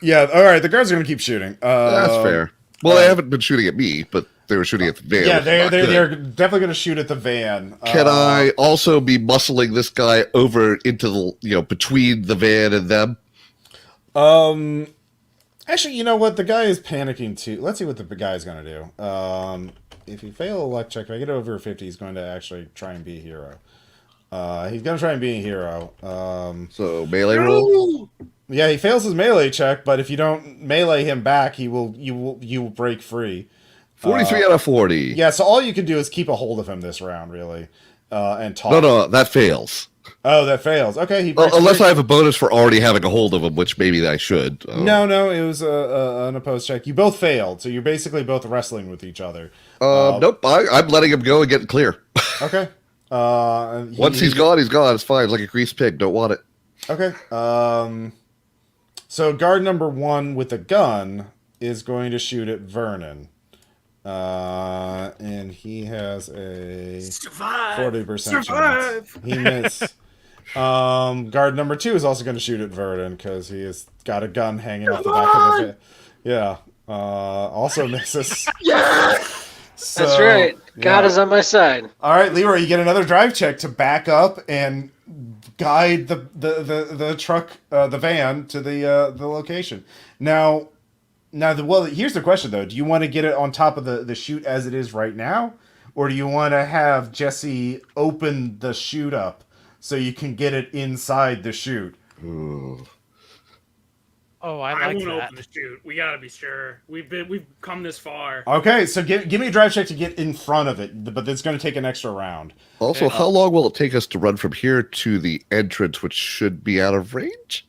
[SPEAKER 1] Yeah. All right. The guards are gonna keep shooting.
[SPEAKER 4] That's fair. Well, they haven't been shooting at me, but they were shooting at the van.
[SPEAKER 1] Yeah,
[SPEAKER 4] which is not good.
[SPEAKER 1] they're definitely gonna shoot at the van.
[SPEAKER 4] Can I also be muscling this guy over into the between the van and them?
[SPEAKER 1] Actually, you know what? The guy is panicking too. Let's see what the guy's gonna do. If he fail a luck check, if I get over 50, he's going to actually try and be a hero. He's gonna try and be a hero.
[SPEAKER 4] So melee roll.
[SPEAKER 1] Yeah, he fails his melee check, but if you don't melee him back, you will break free.
[SPEAKER 4] 43 out of 40.
[SPEAKER 1] Yeah, so all you can do is keep a hold of him this round, really, and talk.
[SPEAKER 4] No, that fails.
[SPEAKER 1] Oh, that fails. Okay, he
[SPEAKER 4] Well,
[SPEAKER 1] breaks
[SPEAKER 4] unless
[SPEAKER 1] free.
[SPEAKER 4] I have a bonus for already having a hold of him, which maybe I should.
[SPEAKER 1] No, it was an opposed check. You both failed, so you're basically both wrestling with each other.
[SPEAKER 4] Nope, I'm letting him go and getting clear.
[SPEAKER 1] Okay.
[SPEAKER 4] Once he's gone, he's gone. It's fine. It's like a greased pig. Don't want it.
[SPEAKER 1] Okay. So guard number 1 with a gun is going to shoot at Vernon. And he has a 40% chance. He missed. Guard number 2 is also going to shoot at Vernon because he has got a gun hanging off the back of the. Yeah. Also misses. So,
[SPEAKER 3] That's right. God
[SPEAKER 1] yeah.
[SPEAKER 3] is on my side.
[SPEAKER 1] All right, Leroy, you get another drive check to back up and guide the truck, the van to the location. Now, here's the question though: do you want to get it on top of the chute as it is right now, or do you want to have Jesse open the chute up so you can get it inside the chute?
[SPEAKER 4] Ooh.
[SPEAKER 6] Oh, I
[SPEAKER 2] I
[SPEAKER 6] like
[SPEAKER 2] won't
[SPEAKER 6] that.
[SPEAKER 2] open the chute. We gotta be sure. We've come this far.
[SPEAKER 1] Okay, so give me a drive check to get in front of it, but it's going to take an extra round.
[SPEAKER 4] Also, how long will it take us to run from here to the entrance, which should be out of range?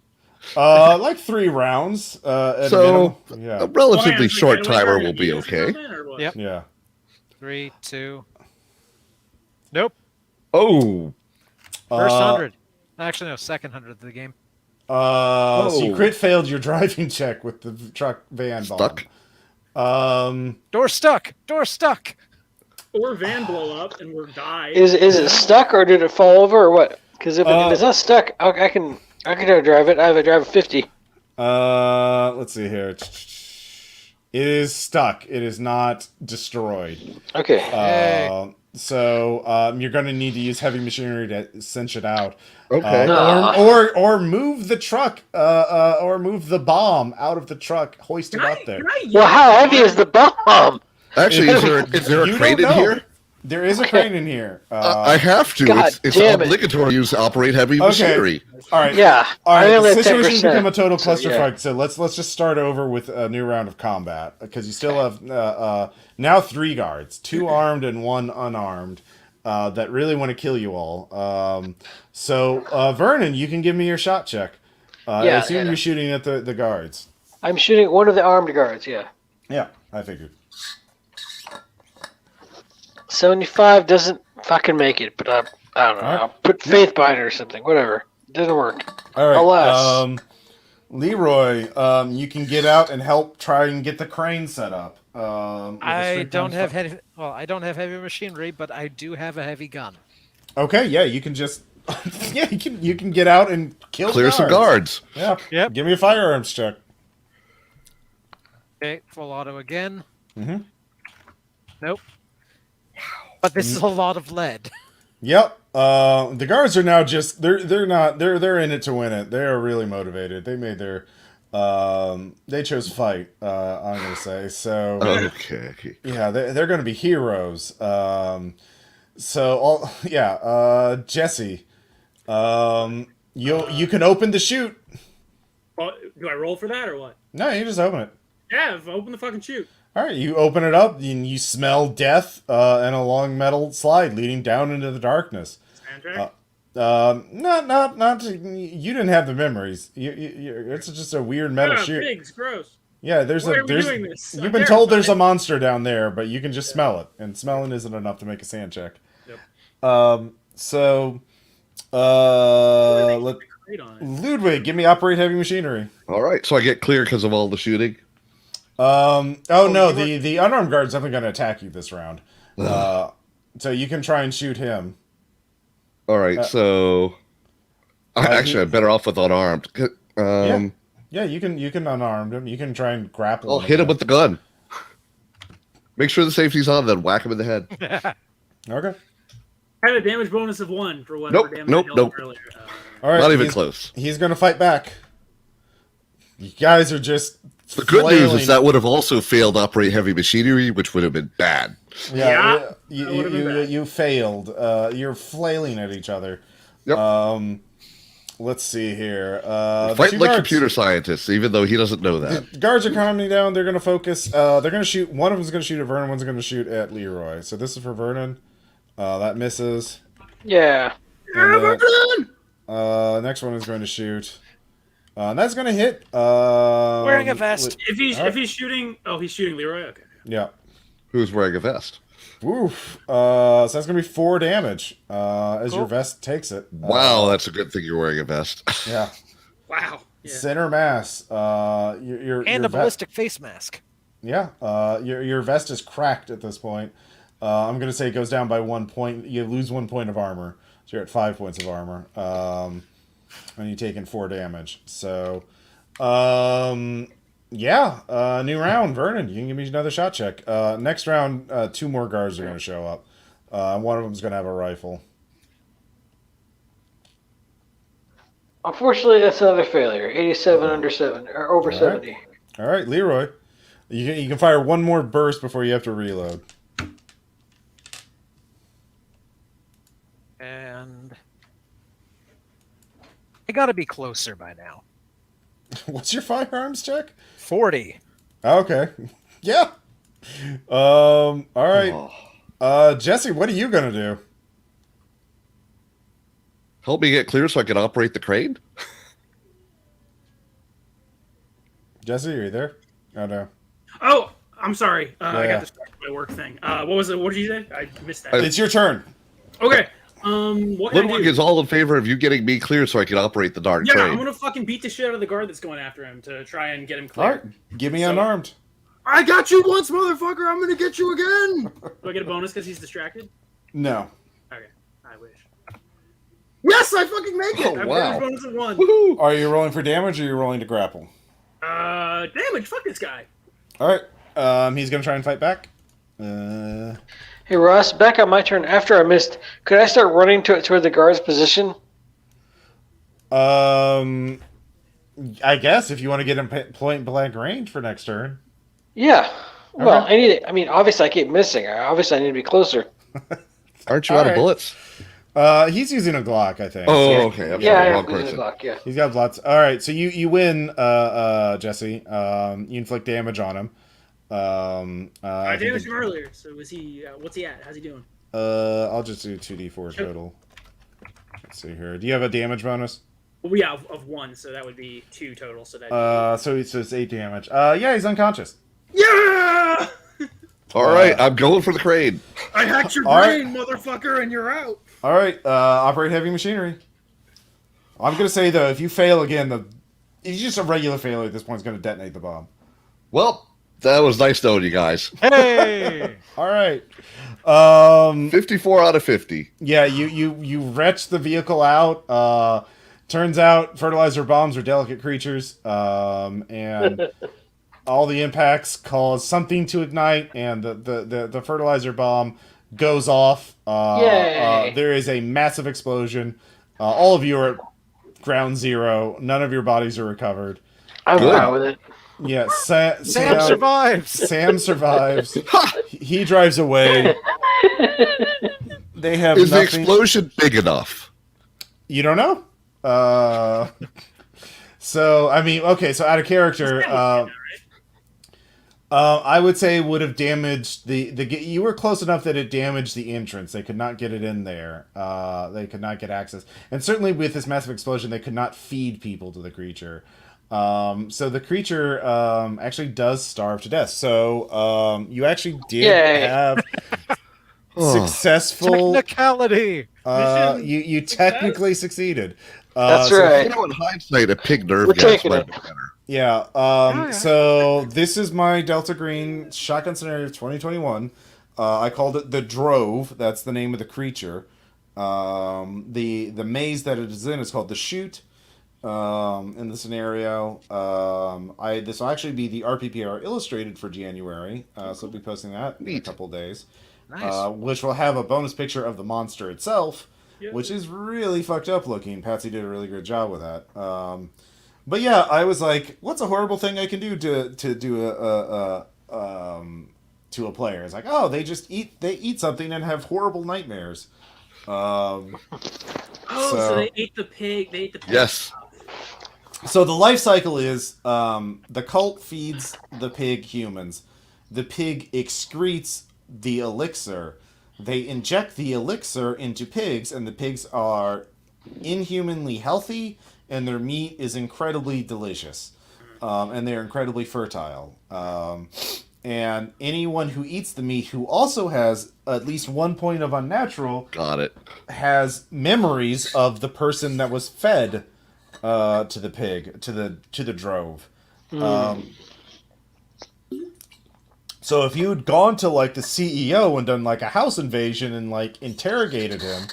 [SPEAKER 1] Like 3 rounds. At
[SPEAKER 4] So,
[SPEAKER 1] minimum. Yeah.
[SPEAKER 4] a relatively
[SPEAKER 2] Oh,
[SPEAKER 4] short
[SPEAKER 2] yeah,
[SPEAKER 4] timer
[SPEAKER 2] we
[SPEAKER 4] will be
[SPEAKER 2] gotta
[SPEAKER 4] okay.
[SPEAKER 2] get or what?
[SPEAKER 6] Yep.
[SPEAKER 1] Yeah.
[SPEAKER 6] 3, 2. Nope.
[SPEAKER 4] Oh,
[SPEAKER 6] First
[SPEAKER 1] Uh,
[SPEAKER 6] 100. Actually, no, second 100 of the game.
[SPEAKER 1] So you crit failed your driving check with the truck van bomb.
[SPEAKER 4] stuck.
[SPEAKER 6] Door stuck. Door stuck.
[SPEAKER 2] Or van blow up and we're die.
[SPEAKER 3] Is it stuck or did it fall over or what? Because if it's not stuck, I can drive it. I have a drive of 50.
[SPEAKER 1] Let's see here. It is stuck. It is not destroyed.
[SPEAKER 3] Okay.
[SPEAKER 1] So you're going to need to use heavy machinery to cinch it out.
[SPEAKER 4] Okay.
[SPEAKER 1] Or move the truck. Or move the bomb out of the truck. Hoist it up there.
[SPEAKER 3] Well, how heavy is the bomb?
[SPEAKER 4] Actually, is there a
[SPEAKER 1] You
[SPEAKER 4] crane
[SPEAKER 1] don't
[SPEAKER 4] in
[SPEAKER 1] know.
[SPEAKER 4] here?
[SPEAKER 1] There is a crane in here.
[SPEAKER 4] I have to.
[SPEAKER 3] God
[SPEAKER 4] It's
[SPEAKER 3] damn it.
[SPEAKER 4] obligatory to use operate heavy machinery.
[SPEAKER 1] All right.
[SPEAKER 3] Yeah.
[SPEAKER 1] All right.
[SPEAKER 3] I only
[SPEAKER 1] The
[SPEAKER 3] have
[SPEAKER 1] situation's
[SPEAKER 3] 10%.
[SPEAKER 1] become a total
[SPEAKER 3] So,
[SPEAKER 1] clusterfuck.
[SPEAKER 3] yeah.
[SPEAKER 1] So let's just start over with a new round of combat because you still have now 3 guards, 2 armed and 1 unarmed, that really want to kill you all. So Vernon, you can give me your shot check. I assume you're shooting at the guards.
[SPEAKER 3] I'm shooting one of the armed guards, yeah.
[SPEAKER 1] Yeah, I figured.
[SPEAKER 3] 75 doesn't fucking make it, but I don't know.
[SPEAKER 1] All right.
[SPEAKER 3] I'll put faith behind it or something. Whatever. Doesn't work.
[SPEAKER 1] All right.
[SPEAKER 3] Alas.
[SPEAKER 1] Leroy, you can get out and help try and get the crane set up.
[SPEAKER 6] I don't have heavy machinery, but I do have a heavy gun.
[SPEAKER 1] Okay, yeah, you can just you can get out and kill
[SPEAKER 4] Clear some guards.
[SPEAKER 1] Yeah.
[SPEAKER 6] Yep.
[SPEAKER 1] Give me a firearms check.
[SPEAKER 6] Okay, full auto again.
[SPEAKER 1] Mhm.
[SPEAKER 6] Nope. But this is a lot of lead.
[SPEAKER 1] Yep. The guards are now just they're in it to win it. They are really motivated. They made their they chose fight, I'm gonna say. So
[SPEAKER 4] Okay.
[SPEAKER 1] yeah, they're gonna be heroes. Jesse, you can open the chute.
[SPEAKER 2] Well, do I roll for that or what?
[SPEAKER 1] No, you just open it.
[SPEAKER 2] Yeah, open the fucking chute.
[SPEAKER 1] All right, you open it up and you smell death and a long metal slide leading down into the darkness.
[SPEAKER 2] Soundtrack?
[SPEAKER 1] Not. You didn't have the memories. It's just a weird metal chute.
[SPEAKER 2] Pigs, gross.
[SPEAKER 1] Yeah,
[SPEAKER 2] Why are we doing this?
[SPEAKER 1] You've been told there's a monster down there, but you can just smell it, and smelling isn't enough to make a sand check.
[SPEAKER 2] Yep.
[SPEAKER 1] Ludwig, give me operate heavy machinery.
[SPEAKER 4] All right. So I get clear because of all the shooting.
[SPEAKER 1] The unarmed guard's definitely going to attack you this round. So you can try and shoot him.
[SPEAKER 4] All right, so I'm better off with unarmed.
[SPEAKER 1] Yeah, you can unarm him. You can try and grapple.
[SPEAKER 4] I'll hit him with the gun. Make sure the safety's on, then whack him in the head.
[SPEAKER 1] Okay.
[SPEAKER 2] I have a damage bonus of 1 for whatever damage I dealt earlier.
[SPEAKER 1] All right,
[SPEAKER 4] not even close.
[SPEAKER 1] He's going to fight back. You guys are just.
[SPEAKER 4] The good news is that would have also failed to operate heavy machinery, which would have been bad.
[SPEAKER 1] Yeah, you failed. You're flailing at each other.
[SPEAKER 4] Yep.
[SPEAKER 1] Let's see here.
[SPEAKER 4] Fight like computer scientists, even though he doesn't know that.
[SPEAKER 1] The guards are calming down. They're going to focus. They're going to shoot. One of them's going to shoot at Vernon. One's going to shoot at Leroy. So this is for Vernon. That misses.
[SPEAKER 3] Yeah.
[SPEAKER 1] Vernon! Next one is going to shoot. And that's going to hit.
[SPEAKER 6] Wearing a vest.
[SPEAKER 2] If he's shooting, he's shooting Leroy. Okay.
[SPEAKER 1] Yeah.
[SPEAKER 4] Who's wearing a vest?
[SPEAKER 1] Oof. So that's going to be 4 damage as your vest takes it.
[SPEAKER 4] Wow, that's a good thing you're wearing a vest.
[SPEAKER 1] Yeah.
[SPEAKER 2] Wow. Yeah.
[SPEAKER 1] Center mass. Your
[SPEAKER 6] a ballistic face mask.
[SPEAKER 1] Yeah. Your vest is cracked at this point. I'm going to say it goes down by 1 point. You lose 1 point of armor. So you're at 5 points of armor. And you've taken 4 damage. So, yeah. New round, Vernon. You can give me another shot check. Next round, 2 more guards are going to show up. One of them's going to have a rifle.
[SPEAKER 3] Unfortunately, that's another failure. 87 under 7 or over 70.
[SPEAKER 1] All right, Leroy. You can fire 1 more burst before you have to reload.
[SPEAKER 6] And I got to be closer by now.
[SPEAKER 1] What's your firearms check?
[SPEAKER 6] 40.
[SPEAKER 1] Okay. Yeah. All right. Jesse, what are you gonna do?
[SPEAKER 4] Help me get clear so I can operate the crane?
[SPEAKER 1] Jesse, are you there? Oh no.
[SPEAKER 2] Oh, I'm sorry. I got distracted by work thing. What was it? What did you say? I missed that.
[SPEAKER 1] It's your turn.
[SPEAKER 2] Okay. What can I do?
[SPEAKER 4] Ludwig is all in favor of you getting me clear so I can operate the darn crane.
[SPEAKER 2] I'm gonna fucking beat the shit out of the guard that's going after him to try and get him clear.
[SPEAKER 1] All right. Give me unarmed.
[SPEAKER 2] I got you once, motherfucker. I'm gonna get you again. Do I get a bonus because he's distracted?
[SPEAKER 1] No.
[SPEAKER 2] Okay. I wish. Yes, I fucking make it.
[SPEAKER 4] Oh,
[SPEAKER 2] I have
[SPEAKER 4] wow.
[SPEAKER 2] a bonus of 1.
[SPEAKER 4] Woohoo!
[SPEAKER 1] Are you rolling for damage or are you rolling to grapple?
[SPEAKER 2] Damage. Fuck this guy.
[SPEAKER 1] All right. He's gonna try and fight back.
[SPEAKER 3] Hey, Ross, back on my turn. After I missed, could I start running toward the guard's position?
[SPEAKER 1] I guess if you want to get him point blank range for next turn.
[SPEAKER 3] Yeah. Well,
[SPEAKER 1] Okay.
[SPEAKER 3] obviously I keep missing. Obviously I need to be closer.
[SPEAKER 4] Aren't you out of bullets?
[SPEAKER 1] He's using a Glock, I think.
[SPEAKER 4] Oh, okay. I'm sorry,
[SPEAKER 3] I
[SPEAKER 4] wrong
[SPEAKER 3] have the
[SPEAKER 4] person.
[SPEAKER 3] clock, yeah.
[SPEAKER 1] He's got lots. All right, so you win, Jesse. You inflict damage on him.
[SPEAKER 2] I damaged him earlier. So was he? What's he at? How's he doing?
[SPEAKER 1] I'll just do 2d4 total. Let's see here. Do you have a damage bonus?
[SPEAKER 2] Well, yeah, of 1, so that would be 2 total. So that.
[SPEAKER 1] So it's 8 damage. Yeah, he's unconscious.
[SPEAKER 2] Yeah.
[SPEAKER 4] All right, I'm going for the crane.
[SPEAKER 2] I hacked your
[SPEAKER 1] All
[SPEAKER 2] brain, motherfucker, and you're out.
[SPEAKER 1] All right, operate heavy machinery. I'm gonna say though, if you fail again, if you just a regular failure at this point, is gonna detonate the bomb.
[SPEAKER 4] Well, that was nice knowing you guys.
[SPEAKER 6] Hey!
[SPEAKER 1] All right.
[SPEAKER 4] 54 out of 50.
[SPEAKER 1] Yeah, you wretch the vehicle out. Turns out fertilizer bombs are delicate creatures, and all the impacts cause something to ignite, and the fertilizer bomb goes off.
[SPEAKER 3] Yay.
[SPEAKER 1] There is a massive explosion. All of you are at ground zero. None of your bodies are recovered.
[SPEAKER 3] I'm fine with it.
[SPEAKER 1] Yeah,
[SPEAKER 6] Sam survives.
[SPEAKER 1] Sam survives. He drives away. They have
[SPEAKER 4] Is the
[SPEAKER 1] nothing.
[SPEAKER 4] explosion big enough?
[SPEAKER 1] You don't know. So I mean, okay. So out of character, I would say it would have damaged the. You were close enough that it damaged the entrance. They could not get it in there. They could not get access, and certainly with this massive explosion, they could not feed people to the creature. So the creature actually does starve to death. So you actually did have successful
[SPEAKER 6] Technicality.
[SPEAKER 1] you technically succeeded.
[SPEAKER 3] That's
[SPEAKER 1] so,
[SPEAKER 3] right.
[SPEAKER 4] You know, in hindsight, a pig nerve
[SPEAKER 3] We're
[SPEAKER 4] gas
[SPEAKER 3] taking
[SPEAKER 4] might
[SPEAKER 3] it.
[SPEAKER 4] be better.
[SPEAKER 1] Yeah. So this is my Delta Green shotgun scenario of 2021. I called it the Drove. That's the name of the creature. The maze that it is in is called the Chute. In the scenario, this will actually be the RPPR illustrated for January, so I'll be posting that in a couple days.
[SPEAKER 6] Nice.
[SPEAKER 1] Which will have a bonus picture of the monster itself,
[SPEAKER 2] Yeah.
[SPEAKER 1] which is really fucked up looking. Patsy did a really good job with that. But yeah, I was like, what's a horrible thing I can do to do to a player? It's like, oh, they eat something and have horrible nightmares.
[SPEAKER 2] Oh, so they ate the pig. They ate the pig.
[SPEAKER 4] Yes.
[SPEAKER 1] So the life cycle is the cult feeds the pig humans. The pig excretes the elixir. They inject the elixir into pigs, and the pigs are inhumanly healthy, and their meat is incredibly delicious. And they're incredibly fertile. And anyone who eats the meat who also has at least 1 point of unnatural
[SPEAKER 4] Got it.
[SPEAKER 1] has memories of the person that was fed to the pig, to the drove. So if you had gone to like the CEO and done like a house invasion and like interrogated him,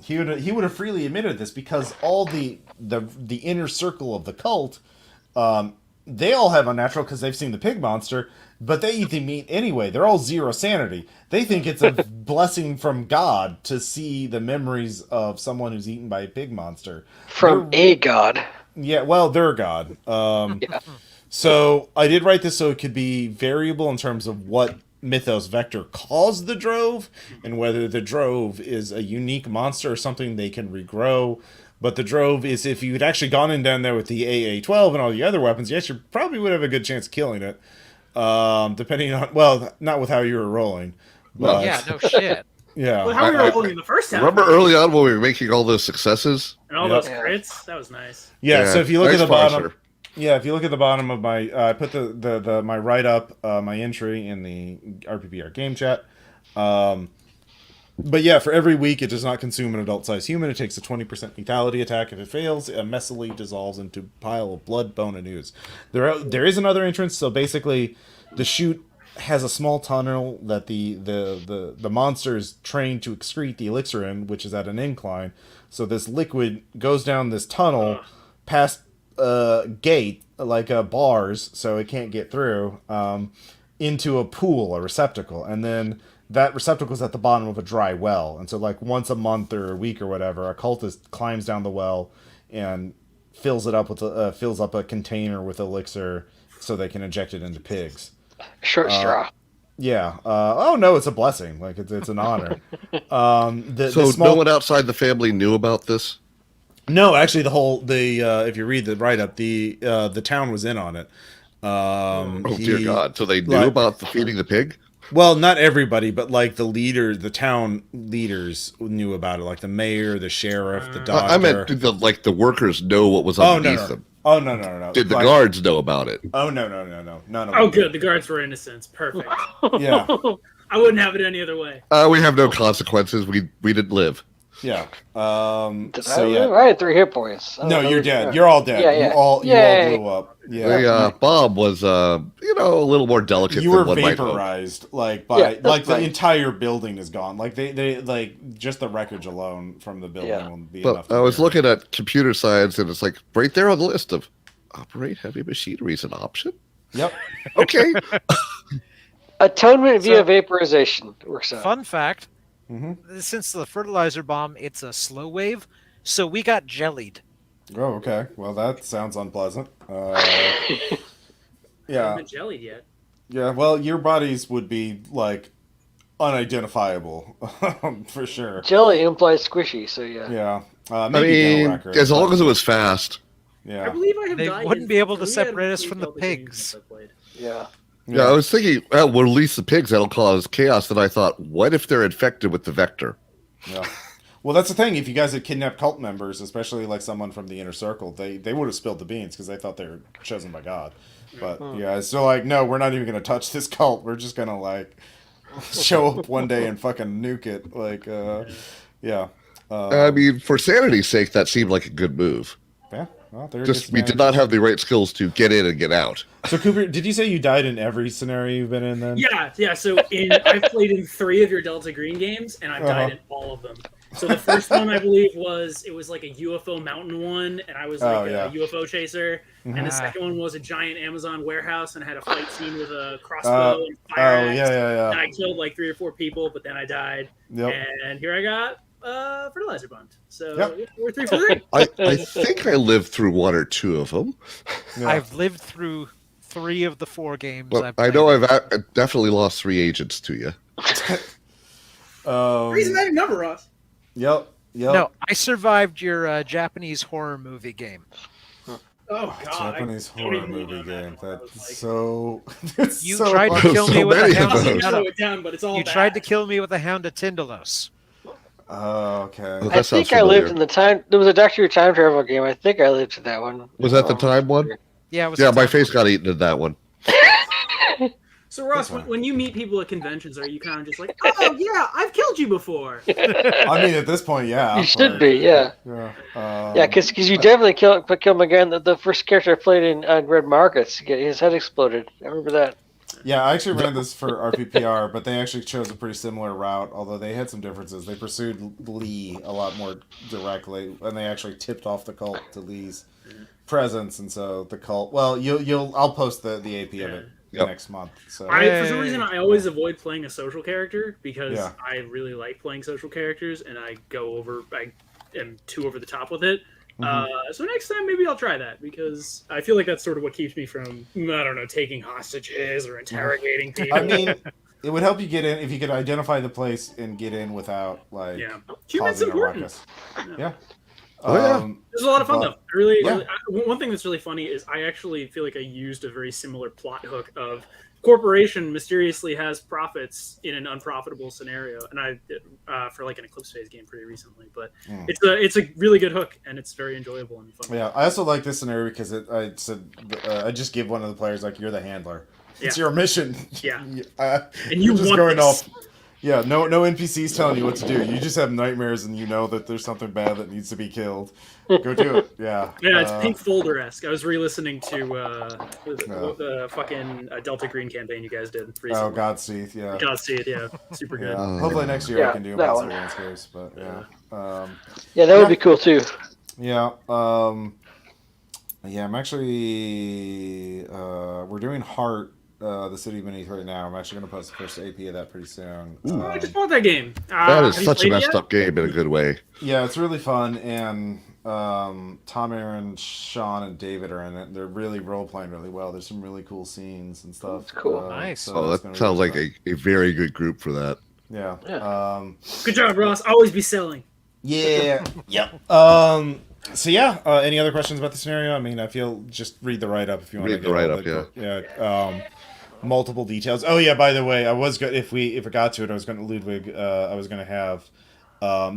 [SPEAKER 1] he would have freely admitted this, because all the inner circle of the cult, they all have unnatural because they've seen the pig monster, but they eat the meat anyway. They're all zero sanity. They think it's a blessing from God to see the memories of someone who's eaten by a pig monster.
[SPEAKER 3] From a god.
[SPEAKER 1] Yeah, well, they're God.
[SPEAKER 3] Yeah.
[SPEAKER 1] So I did write this so it could be variable in terms of what Mythos Vector calls the Drove, and whether the Drove is a unique monster or something they can regrow. But the Drove is, if you'd actually gone in down there with the AA-12 and all the other weapons, yes, you probably would have a good chance of killing it. Depending on, well, not with how you were rolling. But,
[SPEAKER 6] Yeah, no shit.
[SPEAKER 1] Yeah.
[SPEAKER 2] Well, how we were rolling in the first half.
[SPEAKER 4] Remember early on when we were making all those successes?
[SPEAKER 2] And all those crits? That was nice.
[SPEAKER 1] Yeah, so if you look at
[SPEAKER 4] thanks,
[SPEAKER 1] the bottom...
[SPEAKER 4] Parser.
[SPEAKER 1] Yeah, if you look at the bottom of my, I put the my write up, my entry in the RPPR game chat. But yeah, for every week, it does not consume an adult-sized human. It takes a 20% lethality attack. If it fails, it messily dissolves into a pile of blood, bone, and ooze. There is another entrance. So basically, the chute has a small tunnel that the monster is trained to excrete the elixir in, which is at an incline. So this liquid goes down this tunnel past gate, like bars, so it can't get through, into a pool, a receptacle, and then that receptacle is at the bottom of a dry well. And so like once a month or a week or whatever, a cultist climbs down the well and fills it up with fills up a container with elixir so they can inject it into pigs.
[SPEAKER 3] Short straw.
[SPEAKER 1] Yeah. Oh no, it's a blessing. Like it's an honor.
[SPEAKER 4] So no one outside the family knew about this?
[SPEAKER 1] No, actually, if you read the write up, the town was in on it.
[SPEAKER 4] Dear God! So they knew about the feeding the pig?
[SPEAKER 1] Well, not everybody, but like the town leaders knew about it, like the mayor, the sheriff, the doctor.
[SPEAKER 4] I meant did the workers know what was underneath them?
[SPEAKER 1] Oh no.
[SPEAKER 4] Did the guards know about it?
[SPEAKER 1] Oh no. None of them.
[SPEAKER 2] Oh, good. The guards were innocents. Perfect.
[SPEAKER 1] Yeah.
[SPEAKER 2] I wouldn't have it any other way.
[SPEAKER 4] We have no consequences. We didn't live.
[SPEAKER 1] Yeah.
[SPEAKER 3] I had 3 hit points.
[SPEAKER 1] No, you're dead. You're all dead.
[SPEAKER 3] Yeah.
[SPEAKER 1] You all blew up. Yeah.
[SPEAKER 4] Bob was a little more delicate.
[SPEAKER 1] You
[SPEAKER 4] than
[SPEAKER 1] were
[SPEAKER 4] one might hope.
[SPEAKER 1] vaporized, the entire building is gone. Like they like just the wreckage alone from the building will be enough.
[SPEAKER 4] But I was looking at computer science, and it's like right there on the list of operate heavy machinery is an option.
[SPEAKER 1] Yep.
[SPEAKER 4] Okay.
[SPEAKER 3] Atonement via vaporization works out.
[SPEAKER 6] Fun fact: since the fertilizer bomb, it's a slow wave, so we got jellied.
[SPEAKER 1] Oh, okay. Well, that sounds unpleasant.
[SPEAKER 2] I
[SPEAKER 1] Yeah.
[SPEAKER 2] haven't been jellied yet.
[SPEAKER 1] Yeah. Well, your bodies would be like unidentifiable for sure.
[SPEAKER 3] Jelly implies squishy, so yeah.
[SPEAKER 1] Yeah.
[SPEAKER 4] I
[SPEAKER 1] Maybe
[SPEAKER 4] mean,
[SPEAKER 1] dental records,
[SPEAKER 4] as long
[SPEAKER 1] but-
[SPEAKER 4] as it was fast.
[SPEAKER 2] I
[SPEAKER 1] Yeah.
[SPEAKER 2] believe I have
[SPEAKER 6] They
[SPEAKER 2] died
[SPEAKER 6] wouldn't
[SPEAKER 2] in
[SPEAKER 6] be able to
[SPEAKER 2] 3 out of
[SPEAKER 6] separate us
[SPEAKER 2] 3
[SPEAKER 6] from the
[SPEAKER 2] Zelda games
[SPEAKER 6] pigs.
[SPEAKER 2] I played.
[SPEAKER 3] Yeah.
[SPEAKER 4] Yeah, I was thinking, we'll release the pigs. That'll cause chaos. Then I thought, what if they're infected with the vector?
[SPEAKER 1] Yeah. Well, that's the thing. If you guys had kidnapped cult members, especially like someone from the inner circle, they would have spilled the beans because they thought they were chosen by God. But yeah, so like, no, we're not even going to touch this cult. We're just going to like show up one day and fucking nuke it. Like, yeah.
[SPEAKER 4] I mean, for sanity's sake, that seemed like a good move.
[SPEAKER 1] Yeah. Well, there it
[SPEAKER 4] Just
[SPEAKER 1] is,
[SPEAKER 4] we
[SPEAKER 1] man.
[SPEAKER 4] did not have the right skills to get in and get out.
[SPEAKER 1] So Cooper, did you say you died in every scenario you've been in? Then
[SPEAKER 2] Yeah. So I've played in 3 of your Delta Green games, and I've died in all of them. So the first one I believe was like a UFO mountain one, and I was like a UFO chaser. And the second one was a giant Amazon warehouse, and I had a fight scene with a crossbow and fire axe.
[SPEAKER 1] yeah.
[SPEAKER 2] And I killed like 3 or 4 people, but then I died.
[SPEAKER 1] Yep.
[SPEAKER 2] And here I got fertilizer bunt. So
[SPEAKER 1] Yep.
[SPEAKER 2] we're 3 for 3.
[SPEAKER 4] I think I lived through 1 or 2 of them.
[SPEAKER 1] Yeah.
[SPEAKER 6] I've lived through 3 of the 4 games.
[SPEAKER 4] But
[SPEAKER 6] I've
[SPEAKER 4] I
[SPEAKER 6] played.
[SPEAKER 4] know I've definitely lost 3 agents to you.
[SPEAKER 7] Reason that number, Ross.
[SPEAKER 1] Yep.
[SPEAKER 6] No, I survived your Japanese horror movie game.
[SPEAKER 2] Oh God!
[SPEAKER 1] Japanese
[SPEAKER 2] I don't
[SPEAKER 1] horror
[SPEAKER 2] even
[SPEAKER 1] movie
[SPEAKER 2] wanna
[SPEAKER 1] game.
[SPEAKER 2] imagine what that was
[SPEAKER 1] That's
[SPEAKER 2] like.
[SPEAKER 1] so. It's
[SPEAKER 6] You
[SPEAKER 1] so
[SPEAKER 6] tried to
[SPEAKER 1] hard.
[SPEAKER 6] kill
[SPEAKER 4] So
[SPEAKER 6] me with
[SPEAKER 4] many
[SPEAKER 6] a
[SPEAKER 4] of
[SPEAKER 6] hound.
[SPEAKER 4] those.
[SPEAKER 2] Slow it down, but it's all
[SPEAKER 6] You
[SPEAKER 2] bad.
[SPEAKER 6] tried to kill me with a hound of Tindalos.
[SPEAKER 1] Oh, okay.
[SPEAKER 4] Well,
[SPEAKER 3] I
[SPEAKER 4] that sounds
[SPEAKER 3] think I lived
[SPEAKER 4] familiar.
[SPEAKER 3] in the time. There was a Doctor Who time travel game. I think I lived in that one.
[SPEAKER 4] Was that the time one?
[SPEAKER 6] Yeah, it was.
[SPEAKER 4] Yeah,
[SPEAKER 6] a
[SPEAKER 4] my
[SPEAKER 6] time
[SPEAKER 4] face
[SPEAKER 6] one.
[SPEAKER 4] got eaten in that one.
[SPEAKER 2] So Ross,
[SPEAKER 1] That's fine.
[SPEAKER 2] when you meet people at conventions, are you kind of just like, oh yeah, I've killed you before?
[SPEAKER 1] I mean, at this point, yeah.
[SPEAKER 3] You should
[SPEAKER 1] but-
[SPEAKER 3] be, yeah.
[SPEAKER 1] Yeah.
[SPEAKER 3] Yeah, because you definitely killed my guy. The first character I played in Red Markets, his head exploded. I remember that.
[SPEAKER 1] Yeah, I actually ran this for RPPR, but they actually chose a pretty similar route, although they had some differences. They pursued Lee a lot more directly, and they actually tipped off the cult to Lee's presence, and so the cult. Well, I'll post the AP of it
[SPEAKER 4] Yep.
[SPEAKER 1] next month. So
[SPEAKER 2] For some reason, I always avoid playing a social character because
[SPEAKER 1] Yeah.
[SPEAKER 2] I really like playing social characters, and I am too over the top with it. So next time, maybe I'll try that because I feel like that's sort of what keeps me from, I don't know, taking hostages or interrogating people.
[SPEAKER 1] I mean, it would help you get in if you could identify the place and get in without like
[SPEAKER 2] yeah, humans
[SPEAKER 1] causing a
[SPEAKER 2] important.
[SPEAKER 1] ruckus. Yeah.
[SPEAKER 4] Oh, yeah.
[SPEAKER 2] This is a lot of fun,
[SPEAKER 1] But-
[SPEAKER 2] though. Really,
[SPEAKER 1] yeah.
[SPEAKER 2] one thing that's really funny is I actually feel like I used a very similar plot hook of corporation mysteriously has profits in an unprofitable scenario, and I did for like an Eclipse Phase game pretty recently. But it's a really good hook, and it's very enjoyable and fun.
[SPEAKER 1] Yeah, I also like this scenario because I just give one of the players like you're the handler. It's
[SPEAKER 2] Yeah.
[SPEAKER 1] your mission.
[SPEAKER 2] Yeah.
[SPEAKER 1] And
[SPEAKER 2] And you
[SPEAKER 1] just
[SPEAKER 2] want
[SPEAKER 1] going
[SPEAKER 2] this.
[SPEAKER 1] off. Yeah, no NPCs telling you what to do. You just have nightmares and you know that there's something bad that needs to be killed. Go do it. Yeah.
[SPEAKER 2] Yeah, it's Pink Folder-esque. I was re-listening to the fucking Delta Green campaign you guys did recently.
[SPEAKER 1] Oh, Godseed. Yeah.
[SPEAKER 2] Godseed, yeah, super good.
[SPEAKER 1] Yeah. Hopefully next year I
[SPEAKER 3] Yeah,
[SPEAKER 1] can do
[SPEAKER 3] that
[SPEAKER 1] about
[SPEAKER 3] one.
[SPEAKER 1] landscapes, but yeah.
[SPEAKER 3] Yeah, that would be cool too.
[SPEAKER 1] Yeah. Yeah, I'm actually we're doing Heart, the City Beneath right now. I'm actually gonna post the first AP of that pretty soon.
[SPEAKER 2] Oh, I just bought that game.
[SPEAKER 4] That is
[SPEAKER 2] have you
[SPEAKER 4] such a
[SPEAKER 2] played it
[SPEAKER 4] messed
[SPEAKER 2] yet?
[SPEAKER 4] up game in a good way.
[SPEAKER 1] Yeah, it's really fun, and Tom, Aaron, Sean, and David are in it. They're really role playing really well. There's some really cool scenes and stuff.
[SPEAKER 3] Cool.
[SPEAKER 6] Nice.
[SPEAKER 1] So
[SPEAKER 4] Oh,
[SPEAKER 1] that's
[SPEAKER 4] that
[SPEAKER 1] gonna be
[SPEAKER 4] sounds
[SPEAKER 1] really
[SPEAKER 4] like a very good group for that.
[SPEAKER 1] fun.
[SPEAKER 3] Yeah.
[SPEAKER 1] Yeah.
[SPEAKER 2] Good job, Ross. Always be selling.
[SPEAKER 1] Yeah. Yep. So yeah. Any other questions about the scenario? I mean, I feel just read the write up if you want
[SPEAKER 4] Read
[SPEAKER 1] to
[SPEAKER 4] the
[SPEAKER 1] get all
[SPEAKER 4] write-up,
[SPEAKER 1] Yeah. Multiple details. Oh yeah. By the way, I was good if it got to it. I was going to Ludwig. I was going to have.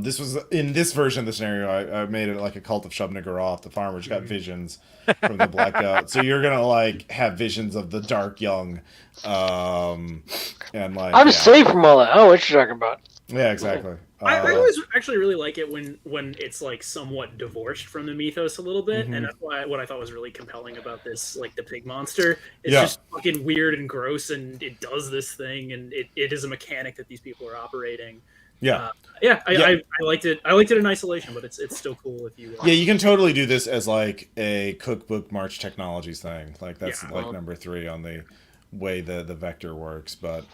[SPEAKER 1] This was in this version of the scenario. I made it like a cult of Shub-Niggurath. The farmer's got visions from the Black Goat. So you're gonna like have visions of the Dark Young, and like
[SPEAKER 3] I'm safe from all that. I don't know what you're talking about.
[SPEAKER 1] Yeah, exactly.
[SPEAKER 2] I always actually really like it when it's like somewhat divorced from the mythos a little bit, and that's why what I thought was really compelling about this, like the pig monster, it's just fucking weird and gross, and it does this thing, and it is a mechanic that these people are operating.
[SPEAKER 1] Yeah.
[SPEAKER 2] I liked it. I liked it in isolation, but it's still cool if you.
[SPEAKER 1] Yeah, you can totally do this as like a cookbook March Technologies thing. Like that's like number 3 on the way the vector works. But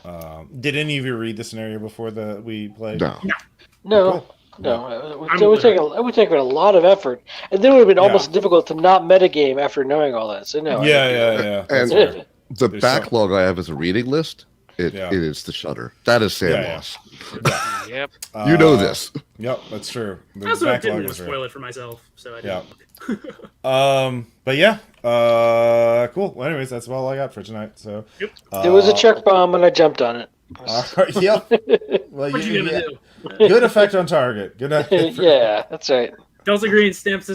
[SPEAKER 1] did any of you read the scenario before we played?
[SPEAKER 3] No.
[SPEAKER 1] Cool.
[SPEAKER 3] No, it would take a lot of effort, and then it would have been almost difficult to not metagame after knowing all that. So no.
[SPEAKER 1] Yeah.
[SPEAKER 4] And
[SPEAKER 1] fair.
[SPEAKER 4] the
[SPEAKER 1] There's
[SPEAKER 4] backlog I have as a reading list, it
[SPEAKER 1] Yeah.
[SPEAKER 4] is the Shutter. That is Sam Moss.
[SPEAKER 6] Yep.
[SPEAKER 4] You know this.
[SPEAKER 1] Yep, that's true. The
[SPEAKER 2] I also didn't
[SPEAKER 1] backlog
[SPEAKER 2] want to
[SPEAKER 1] is real.
[SPEAKER 2] spoil it for myself, so I
[SPEAKER 1] Yeah.
[SPEAKER 2] didn't.
[SPEAKER 1] But yeah. Cool. Well, anyways, that's all I got for tonight. So.
[SPEAKER 2] Yep.
[SPEAKER 3] There was a check bomb, and I jumped on it.
[SPEAKER 1] Yep. Well,
[SPEAKER 2] What you gonna do?
[SPEAKER 1] Good effect on target. Good.
[SPEAKER 3] Yeah, that's right.
[SPEAKER 2] Delta Green stamps